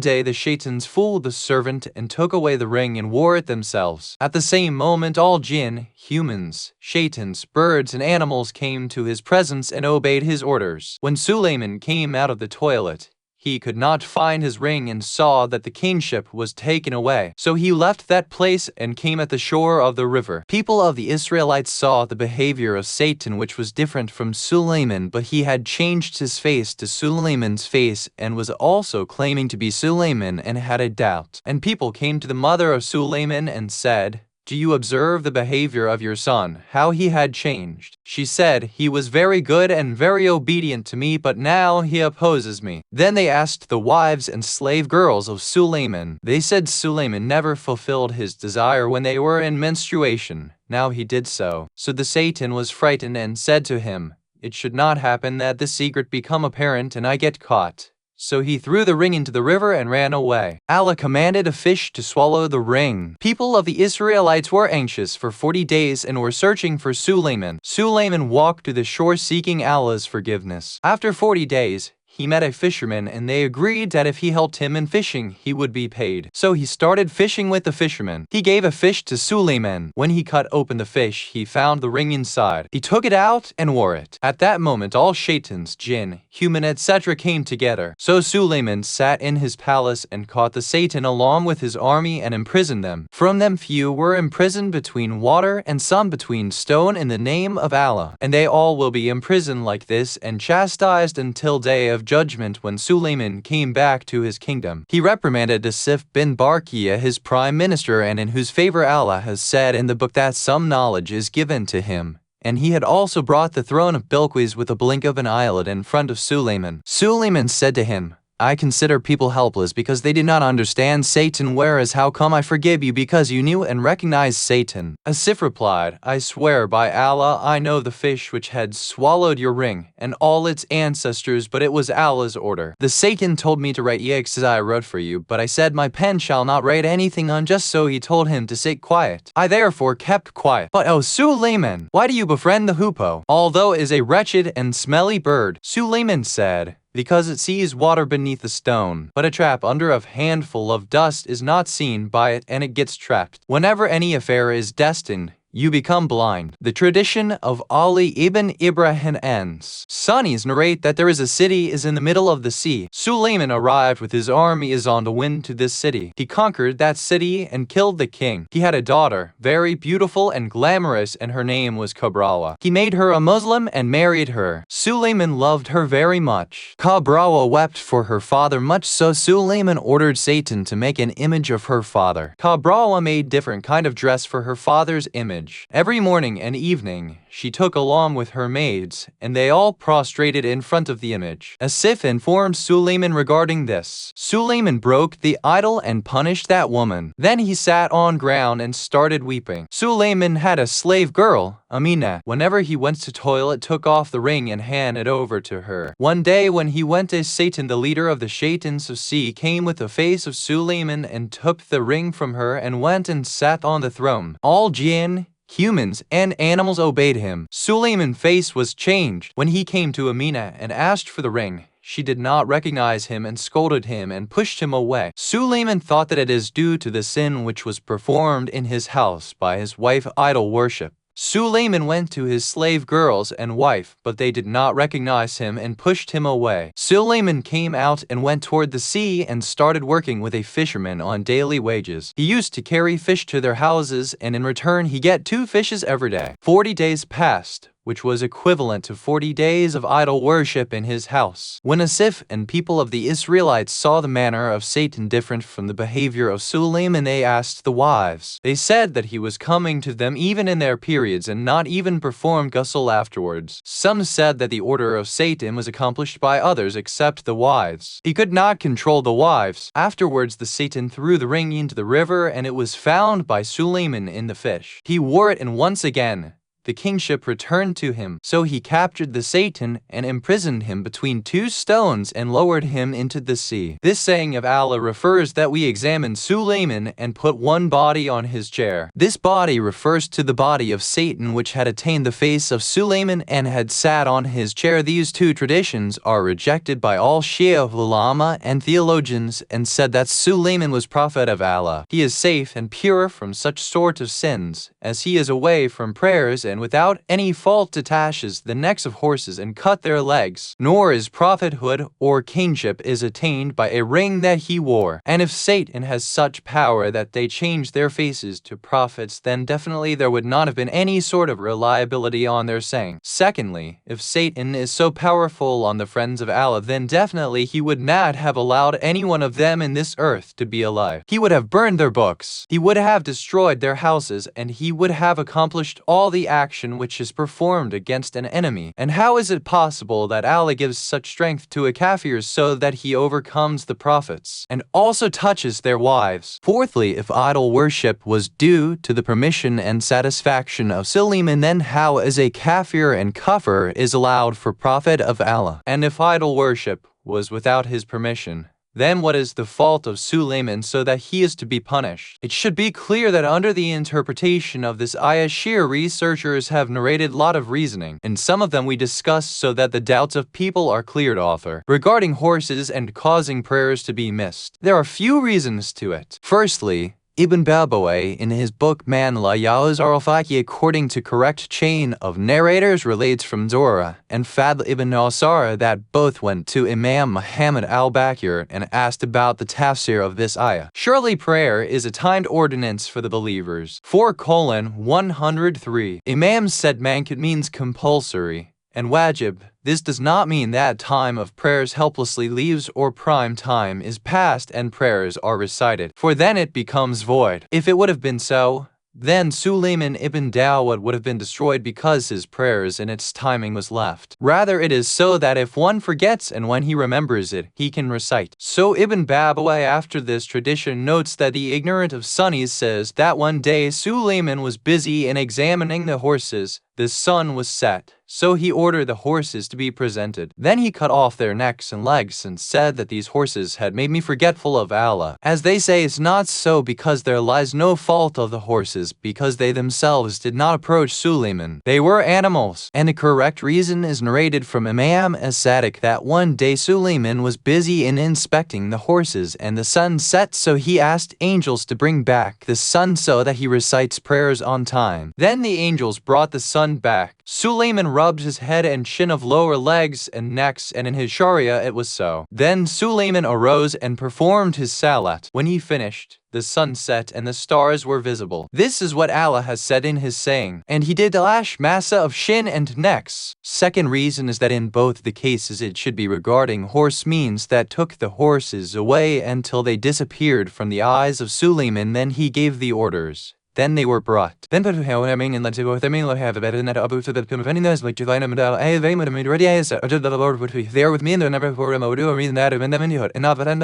day the shaitans fooled the servant and took away the ring and wore it themselves. At the same moment all jinn, humans, shaitans, birds, and animals came to his presence and obeyed his orders. When Sulayman came out of the toilet, he could not find his ring and saw that the kingship was taken away. So he left that place and came at the shore of the river. People of the Israelites saw the behavior of Satan, which was different from Suleiman, but he had changed his face to Suleiman's face and was also claiming to be Suleiman and had a doubt. And people came to the mother of Suleiman and said, "Do you observe the behavior of your son, how he had changed?" She said, "He was very good and very obedient to me, but now he opposes me." Then they asked the wives and slave girls of Suleiman. They said Suleiman never fulfilled his desire when they were in menstruation. Now he did so. So the Satan was frightened and said to him, "It should not happen that the secret become apparent and I get caught." So he threw the ring into the river and ran away. Allah commanded a fish to swallow the ring. People of the Israelites were anxious for 40 days and were searching for Suleiman. Suleiman walked to the shore seeking Allah's forgiveness. After 40 days, he met a fisherman and they agreed that if he helped him in fishing, he would be paid. So he started fishing with the fisherman. He gave a fish to Suleiman. When he cut open the fish, he found the ring inside. He took it out and wore it. At that moment, all shaitans, jinn, human, etc. came together. So Suleiman sat in his palace and caught the Satan along with his army and imprisoned them. From them few were imprisoned between water and some between stone in the name of Allah. And they all will be imprisoned like this and chastised until day of judgment when Suleiman came back to his kingdom. He reprimanded Asif bin Baqir, his prime minister, and in whose favor Allah has said in the book that some knowledge is given to him. And he had also brought the throne of Bilqis with a blink of an eyelid in front of Suleiman. Suleiman said to him, "I consider people helpless because they did not understand Satan, whereas how come I forgive you because you knew and recognized Satan?" Asif replied, "I swear by Allah, I know the fish which had swallowed your ring and all its ancestors, but it was Allah's order. The Satan told me to write as I wrote for you, but I said my pen shall not write anything unjust, so he told him to sit quiet. I therefore kept quiet. But O Suleiman, why do you befriend the hoopoe, although it is a wretched and smelly bird?" Suleiman said, "Because it sees water beneath a stone, but a trap under a handful of dust is not seen by it and it gets trapped. Whenever any affair is destined, you become blind." The tradition of Ali ibn Ibrahim ends. Sunnis narrate that there is a city is in the middle of the sea. Suleiman arrived with his army is on the wind to this city. He conquered that city and killed the king. He had a daughter, very beautiful and glamorous, and her name was Kabrawa. He made her a Muslim and married her. Suleiman loved her very much. Kabrawa wept for her father much, so Suleiman ordered Satan to make an image of her father. Kabrawa made different kind of dress for her father's image. Every morning and evening, she took along with her maids, and they all prostrated in front of the image. Asif informed Suleiman regarding this. Suleiman broke the idol and punished that woman. Then he sat on ground and started weeping. Suleiman had a slave girl, Amina. Whenever he went to toilet, took off the ring and handed it over to her. One day when he went to Satan, the leader of the Shaitans of sea, came with the face of Suleiman and took the ring from her and went and sat on the throne. All jinn, humans, and animals obeyed him. Suleiman's face was changed. When he came to Amina and asked for the ring, she did not recognize him and scolded him and pushed him away. Suleiman thought that it is due to the sin which was performed in his house by his wife idol worship. Suleiman went to his slave girls and wife, but they did not recognize him and pushed him away. Suleiman came out and went toward the sea and started working with a fisherman on daily wages. He used to carry fish to their houses, and in return he get 2 fishes every day. 40 days passed, which was equivalent to 40 days of idol worship in his house. When Asif and people of the Israelites saw the manner of Satan different from the behavior of Suleiman, they asked the wives. They said that he was coming to them even in their periods and not even performed ghusl afterwards. Some said that the order of Satan was accomplished by others except the wives. He could not control the wives. Afterwards the Satan threw the ring into the river, and it was found by Suleiman in the fish. He wore it, and once again the kingship returned to him. So he captured the Satan and imprisoned him between 2 stones and lowered him into the sea. This saying of Allah refers that we examined Suleiman and put one body on his chair. This body refers to the body of Satan, which had attained the face of Suleiman and had sat on his chair. These 2 traditions are rejected by all Shia ulama and theologians and said that Suleiman was prophet of Allah. He is safe and pure from such sort of sins, as he is away from prayers and Suleiman without any fault detaches the necks of horses and cut their legs, nor is prophethood or kingship is attained by a ring that he wore. And if Satan has such power that they change their faces to prophets, then definitely there would not have been any sort of reliability on their saying. Secondly, if Satan is so powerful on the friends of Allah, then definitely he would not have allowed any one of them in this earth to be alive. He would have burned their books, he would have destroyed their houses, and he would have accomplished all the action which is performed against an enemy. And how is it possible that Allah gives such strength to a kafir so that he overcomes the prophets, and also touches their wives? Fourthly, if idol worship was due to the permission and satisfaction of Suleiman, then how is a kafir and kufr is allowed for prophet of Allah? And if idol worship was without his permission, then what is the fault of Suleiman so that he is to be punished? It should be clear that under the interpretation of this ayah, Shia researchers have narrated a lot of reasoning, and some of them we discussed so that the doubts of people are cleared. Author, regarding horses and causing prayers to be missed, there are few reasons to it. Firstly, Ibn Babawayh in his book Man la Yauz Arafaki, according to correct chain of narrators, relates from Zora and Fadl ibn Nasara that both went to Imam Muhammad al-Baqir and asked about the tafsir of this ayah. Surely prayer is a timed ordinance for the believers. 4:103. Imam said mankut means compulsory, and wajib. This does not mean that time of prayers helplessly leaves or prime time is past and prayers are recited, for then it becomes void. If it would have been so, then Suleiman ibn Dawud would have been destroyed because his prayers and its timing was left. Rather, it is so that if one forgets and when he remembers it, he can recite. So Ibn Babawayh after this tradition notes that the ignorant of Sunnis says that one day Suleiman was busy in examining the horses. The sun was set, so he ordered the horses to be presented. Then he cut off their necks and legs and said that these horses had made me forgetful of Allah. As they say, it's not so, because there lies no fault of the horses, because they themselves did not approach Suleiman. They were animals. And the correct reason is narrated from Imam as-Sadiq that one day Suleiman was busy in inspecting the horses and the sun set, so he asked angels to bring back the sun so that he recites prayers on time. Then the angels brought the sun back. Suleiman rubbed his head and chin of lower legs and necks, and in his sharia it was so. Then Suleiman arose and performed his salat. When he finished, the sun set and the stars were visible. This is what Allah has said in his saying, and he did lash massa of shin and necks. Second reason is that in both the cases it should be regarding horse means that took the horses away until they disappeared from the eyes of Suleiman. Then he gave the orders. Then they were brought. Then but how I mean and let's go them have a better than that abu to the pim of any those like July and I they would have ready as the Lord would be there with me and never for a modu or reason that and them in the hood. And not but I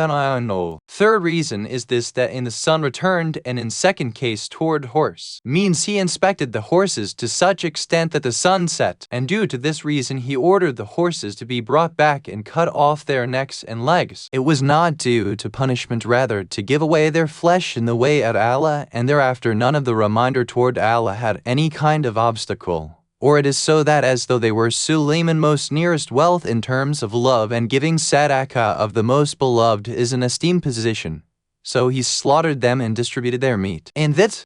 know. Third reason is this, that in the sun returned, and in second case toward horse means he inspected the horses to such extent that the sun set, and due to this reason he ordered the horses to be brought back and cut off their necks and legs. It was not due to punishment, rather to give away their flesh in the way of Allah, and thereafter none of the reminder toward Allah had any kind of obstacle. Or it is so that as though they were Suleiman most nearest wealth in terms of love, and giving sadaqah of the most beloved is an esteemed position. So he slaughtered them and distributed their meat. And that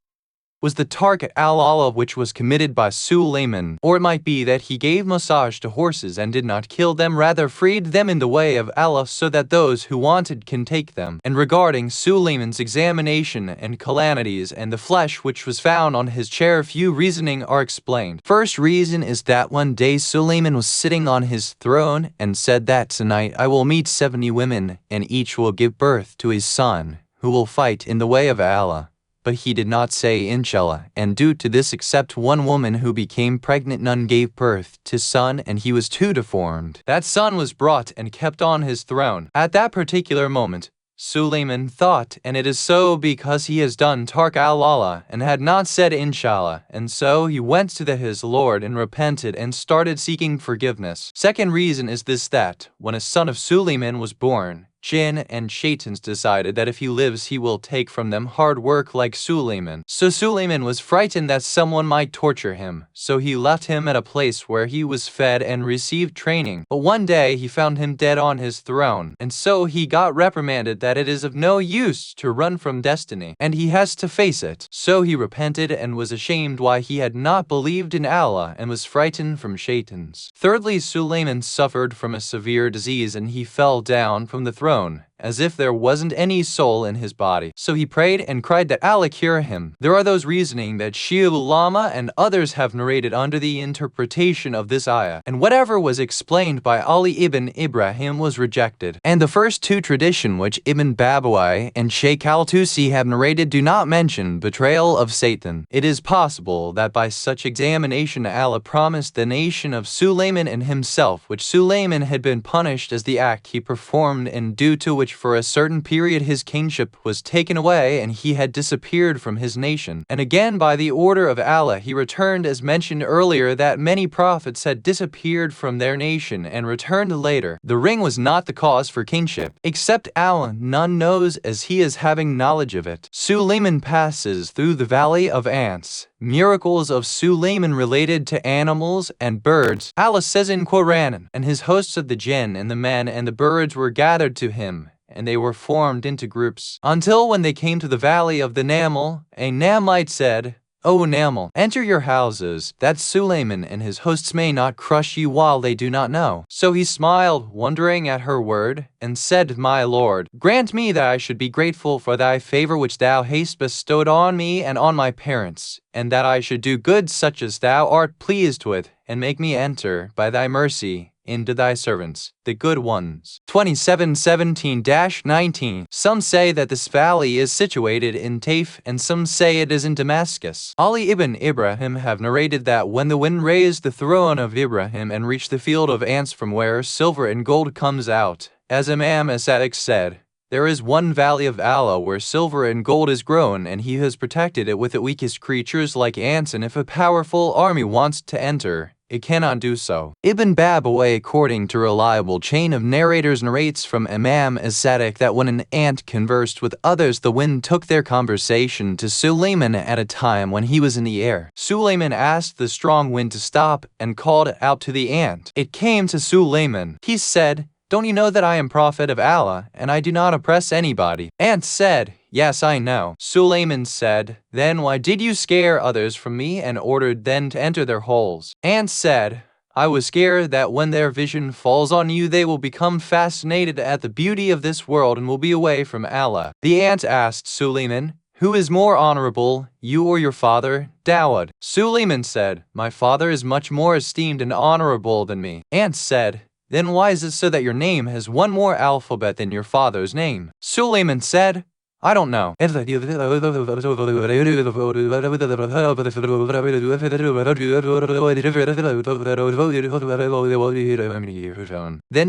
was the tark al-Allah which was committed by Suleiman. Or it might be that he gave massage to horses and did not kill them, rather freed them in the way of Allah so that those who wanted can take them. And regarding Suleiman's examination and calamities and the flesh which was found on his chair, few reasoning are explained. First reason is that one day Suleiman was sitting on his throne and said that tonight I will meet 70 women and each will give birth to his son who will fight in the way of Allah. But he did not say Inshallah, and due to this except one woman who became pregnant, none gave birth to son, and he was too deformed. That son was brought and kept on his throne. At that particular moment, Suleiman thought, and it is so because he has done Tark al-Allah and had not said Inshallah, and so he went to his Lord and repented and started seeking forgiveness. Second reason is this, that when a son of Suleiman was born, jinn and shaitans decided that if he lives he will take from them hard work like Suleiman. So Suleiman was frightened that someone might torture him, so he left him at a place where he was fed and received training. But one day he found him dead on his throne, and so he got reprimanded that it is of no use to run from destiny, and he has to face it. So he repented and was ashamed why he had not believed in Allah and was frightened from shaitans. Thirdly, Suleiman suffered from a severe disease and he fell down from the throne, as if there wasn't any soul in his body. So he prayed and cried that Allah cure him. There are those reasoning that Shia Ulama and others have narrated under the interpretation of this ayah, and whatever was explained by Ali ibn Ibrahim was rejected. And the first two tradition which Ibn Babawai and Sheikh al-Tusi have narrated do not mention betrayal of Satan. It is possible that by such examination Allah promised the nation of Suleiman and himself, which Suleiman had been punished as the act he performed and due to which for a certain period his kingship was taken away and he had disappeared from his nation. And again by the order of Allah he returned, as mentioned earlier that many prophets had disappeared from their nation and returned later. The ring was not the cause for kingship. Except Allah, none knows as he is having knowledge of it. Suleiman passes through the valley of ants. Miracles of Suleiman related to animals and birds. Allah says in Qur'an, and his hosts of the jinn and the men and the birds were gathered to him, and they were formed into groups, until when they came to the valley of the Naml, a Namlite said, O Naml, enter your houses, that Suleiman and his hosts may not crush you while they do not know. So he smiled, wondering at her word, and said, My Lord, grant me that I should be grateful for thy favor which thou hast bestowed on me and on my parents, and that I should do good such as thou art pleased with, and make me enter, by thy mercy, into thy servants, the good ones. 27:17-19. Some say that this valley is situated in Taif, and some say it is in Damascus. Ali ibn Ibrahim have narrated that when the wind raised the throne of Ibrahim and reached the field of ants from where silver and gold comes out, as Imam As-Sadiq said, there is one valley of Allah where silver and gold is grown, and he has protected it with the weakest creatures like ants, and if a powerful army wants to enter, it cannot do so. Ibn Babawai, according to reliable chain of narrators, narrates from Imam As-Sadiq that when an ant conversed with others, the wind took their conversation to Suleiman at a time when he was in the air. Suleiman asked the strong wind to stop and called out to the ant. It came to Suleiman. He said, Don't you know that I am prophet of Allah, and I do not oppress anybody? Ant said, Yes, I know. Suleiman said, Then why did you scare others from me and ordered them to enter their holes? Ant said, I was scared that when their vision falls on you, they will become fascinated at the beauty of this world and will be away from Allah. The ant asked Suleiman, Who is more honorable, you or your father, Dawud? Suleiman said, My father is much more esteemed and honorable than me. Ant said, Then why is it so that your name has one more alphabet than your father's name? Suleiman said, I don't know. Then the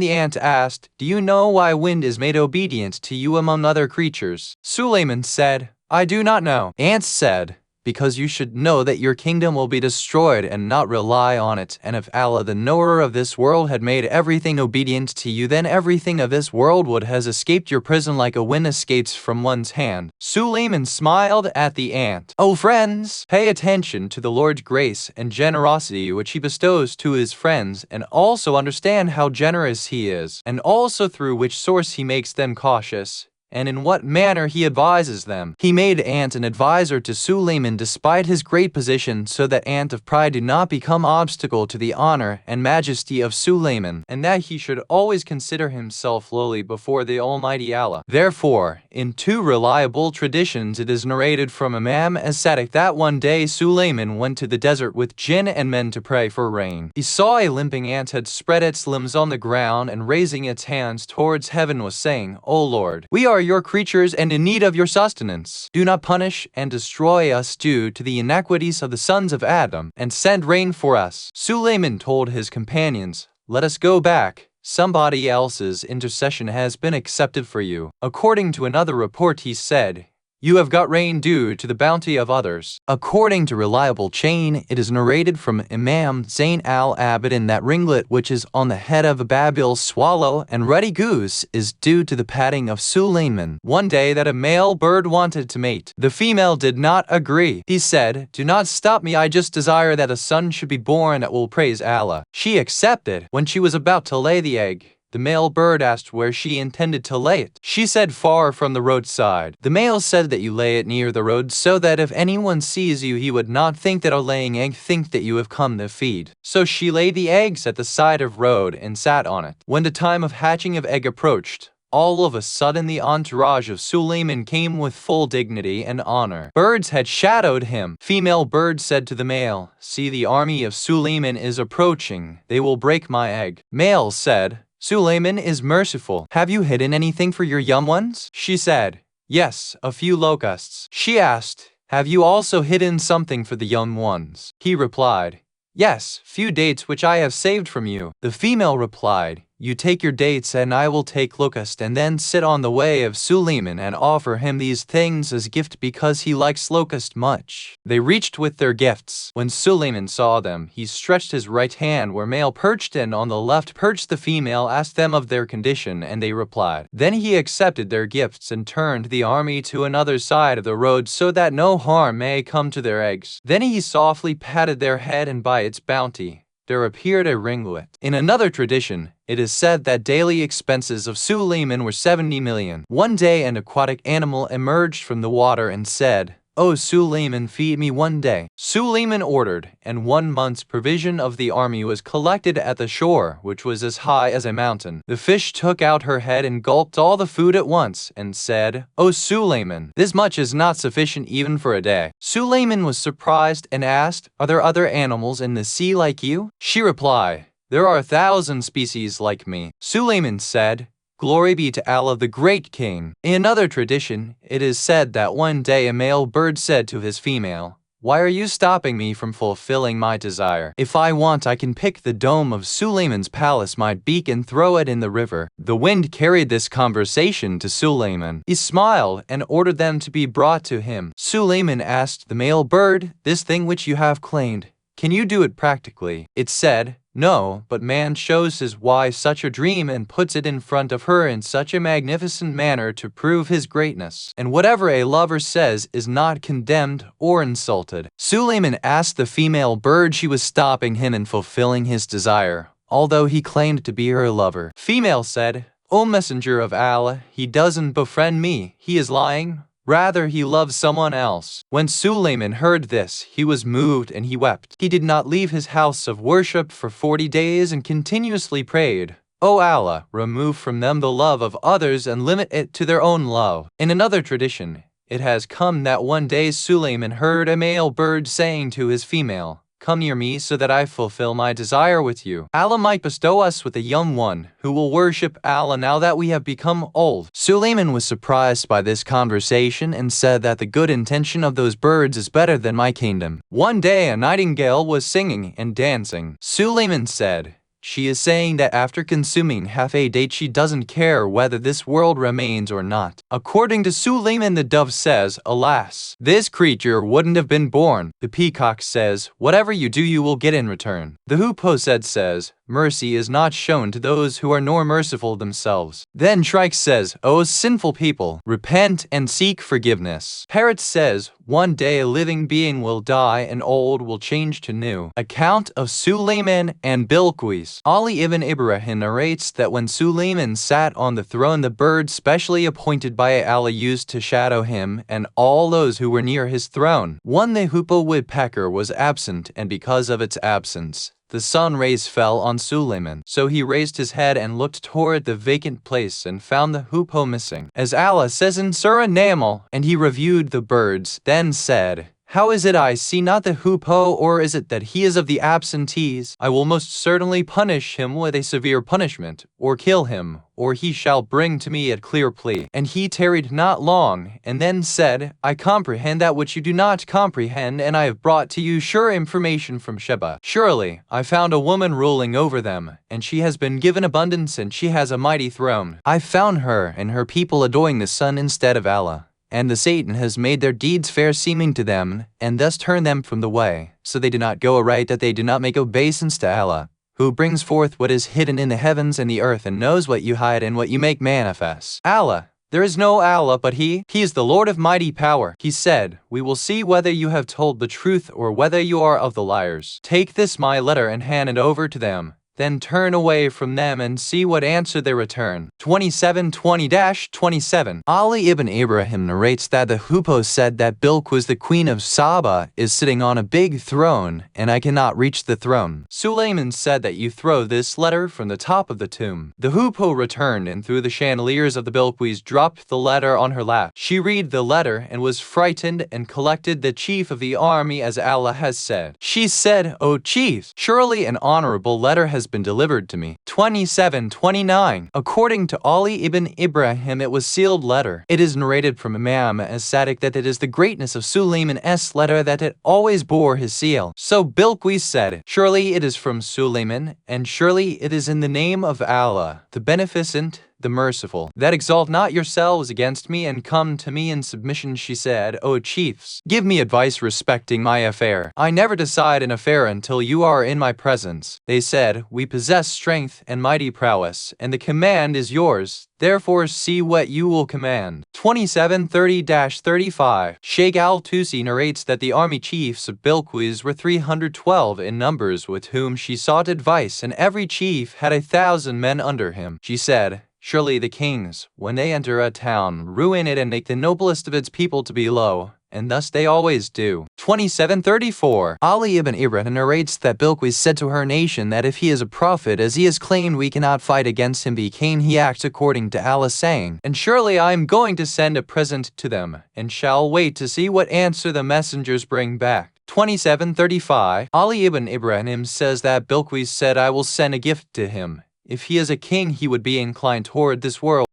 ant asked, Do you know why wind is made obedient to you among other creatures? Suleiman said, I do not know. Ants said, Because you should know that your kingdom will be destroyed and not rely on it. And if Allah, the knower of this world, had made everything obedient to you, then everything of this world would have escaped your prison like a wind escapes from one's hand. Suleiman smiled at the ant. O friends, pay attention to the Lord's grace and generosity which he bestows to his friends, and also understand how generous he is, and also through which source he makes them cautious, and in what manner he advises them. He made Ant an advisor to Suleiman despite his great position, so that Ant of pride did not become obstacle to the honor and majesty of Suleiman, and that he should always consider himself lowly before the Almighty Allah. Therefore, in two reliable traditions it is narrated from Imam As-Sadiq that one day Suleiman went to the desert with jinn and men to pray for rain. He saw a limping ant had spread its limbs on the ground, and raising its hands towards heaven was saying, O Lord, we are your creatures and in need of your sustenance. Do not punish and destroy us due to the iniquities of the sons of Adam, and send rain for us. Suleiman told his companions, Let us go back. Somebody else's intercession has been accepted for you. According to another report, he said, You have got rain due to the bounty of others. According to reliable chain, it is narrated from Imam Zayn al-Abidin that ringlet which is on the head of a Babil swallow and ruddy goose is due to the patting of Sulayman. One day that a male bird wanted to mate. The female did not agree. He said, "Do not stop me, I just desire that a son should be born that will praise Allah." She accepted. When she was about to lay the egg, the male bird asked where she intended to lay it. She said far from the roadside. The male said that you lay it near the road so that if anyone sees you he would not think that a laying egg think that you have come to feed. So she laid the eggs at the side of road and sat on it. When the time of hatching of egg approached, all of a sudden the entourage of Sulayman came with full dignity and honor. Birds had shadowed him. Female bird said to the male, "See, the army of Sulayman is approaching. They will break my egg." Male said, "Sulayman is merciful. Have you hidden anything for your young ones?" She said, "Yes, a few locusts." She asked, "Have you also hidden something for the young ones?" He replied, "Yes, few dates which I have saved from you." The female replied, "You take your dates and I will take locust and then sit on the way of Sulayman and offer him these things as gift because he likes locust much." They reached with their gifts. When Sulayman saw them, he stretched his right hand where male perched and on the left perched the female, asked them of their condition and they replied. Then he accepted their gifts and turned the army to another side of the road so that no harm may come to their eggs. Then he softly patted their head and by its bounty there appeared a ringlet. In another tradition, it is said that daily expenses of Sulayman were 70 million. One day an aquatic animal emerged from the water and said, "O Sulayman, feed me one day." Sulayman ordered, and 1 month's provision of the army was collected at the shore, which was as high as a mountain. The fish took out her head and gulped all the food at once, and said, "O Sulayman, this much is not sufficient even for a day." Sulayman was surprised and asked, "Are there other animals in the sea like you?" She replied, "There are 1,000 species like me." Sulayman said, "Glory be to Allah the Great King." In another tradition, it is said that one day a male bird said to his female, "Why are you stopping me from fulfilling my desire? If I want, I can pick the dome of Sulayman's palace, my beak, and throw it in the river." The wind carried this conversation to Sulayman. He smiled and ordered them to be brought to him. Sulayman asked the male bird, "This thing which you have claimed, can you do it practically?" It said, "No, but man shows his wife such a dream and puts it in front of her in such a magnificent manner to prove his greatness. And whatever a lover says is not condemned or insulted." Sulayman asked the female bird she was stopping him in fulfilling his desire, although he claimed to be her lover. Female said, "O Messenger of Allah, he doesn't befriend me, he is lying. Rather, he loves someone else." When Sulayman heard this, he was moved and he wept. He did not leave his house of worship for 40 days and continuously prayed, "O Allah, remove from them the love of others and limit it to their own love." In another tradition, it has come that one day Sulayman heard a male bird saying to his female, "Come near me so that I fulfill my desire with you. Allah might bestow us with a young one who will worship Allah now that we have become old." Sulayman was surprised by this conversation and said that the good intention of those birds is better than my kingdom. One day a nightingale was singing and dancing. Sulayman said, "She is saying that after consuming half a date she doesn't care whether this world remains or not." According to Sulayman, the dove says, "Alas, this creature wouldn't have been born." The peacock says, "Whatever you do you will get in return." The hoopoe says, "Mercy is not shown to those who are nor merciful themselves." Then Shrike says, "O sinful people, repent and seek forgiveness." Parrot says, "One day a living being will die and old will change to new." Account of Sulayman and Bilqis. Ali ibn Ibrahim narrates that when Sulayman sat on the throne, the bird specially appointed by Allah used to shadow him and all those who were near his throne. One the hoopoe woodpecker was absent, and because of its absence, the sun rays fell on Sulayman. So he raised his head and looked toward the vacant place and found the hoopoe missing. As Allah says in Surah Naml, and he reviewed the birds, then said, "How is it I see not the hoopoe, or is it that he is of the absentees? I will most certainly punish him with a severe punishment, or kill him, or he shall bring to me a clear plea." And he tarried not long, and then said, "I comprehend that which you do not comprehend, and I have brought to you sure information from Sheba. Surely, I found a woman ruling over them, and she has been given abundance and she has a mighty throne. I found her and her people adoring the sun instead of Allah. and the Satan has made their deeds fair seeming to them, and thus turned them from the way, so they do not go aright, that they do not make obeisance to Allah, who brings forth what is hidden in the heavens and the earth, and knows what you hide and what you make manifest. Allah, there is no Allah but He is the Lord of mighty power. He said, we will see whether you have told the truth or whether you are of the liars. Take this my letter and hand it over to them. Then turn away from them and see what answer they return. 27:20-27. Ali ibn Ibrahim narrates that the Hoopoe said that Bilqis, the queen of Saba, is sitting on a big throne, and I cannot reach the throne. Sulayman said that you throw this letter from the top of the tomb. The Hoopoe returned, and through the chandeliers of the Bilqis dropped the letter on her lap. She read the letter and was frightened and collected the chief of the army as Allah has said. She said, O chief, surely an honorable letter has been delivered to me. 27:29. According to Ali ibn Ibrahim, it was sealed letter. It is narrated from Imam as-Sadiq that it is the greatness of Sulayman's letter that it always bore his seal. So Bilqis said, surely it is from Sulayman, and surely it is in the name of Allah, the Beneficent, the Merciful, that exalt not yourselves against me and come to me in submission. She said, O chiefs, give me advice respecting my affair. I never decide an affair until you are in my presence. They said, we possess strength and mighty prowess, and the command is yours. Therefore see what you will command. 27:30-35. Sheikh al-Tusi narrates that the army chiefs of Bilqis were 312 in numbers, with whom she sought advice, and every chief had 1,000 men under him. She said, surely the kings, when they enter a town, ruin it and make the noblest of its people to be low, and thus they always do. 27:34. Ali ibn Ibrahim narrates that Bilqis said to her nation that if he is a prophet, as he has claimed, we cannot fight against him, because he acts according to Allah, saying, and surely I am going to send a present to them, and shall wait to see what answer the messengers bring back. 27:35. Ali ibn Ibrahim says that Bilqis said, I will send a gift to him. If he is a king, he would be inclined toward this world.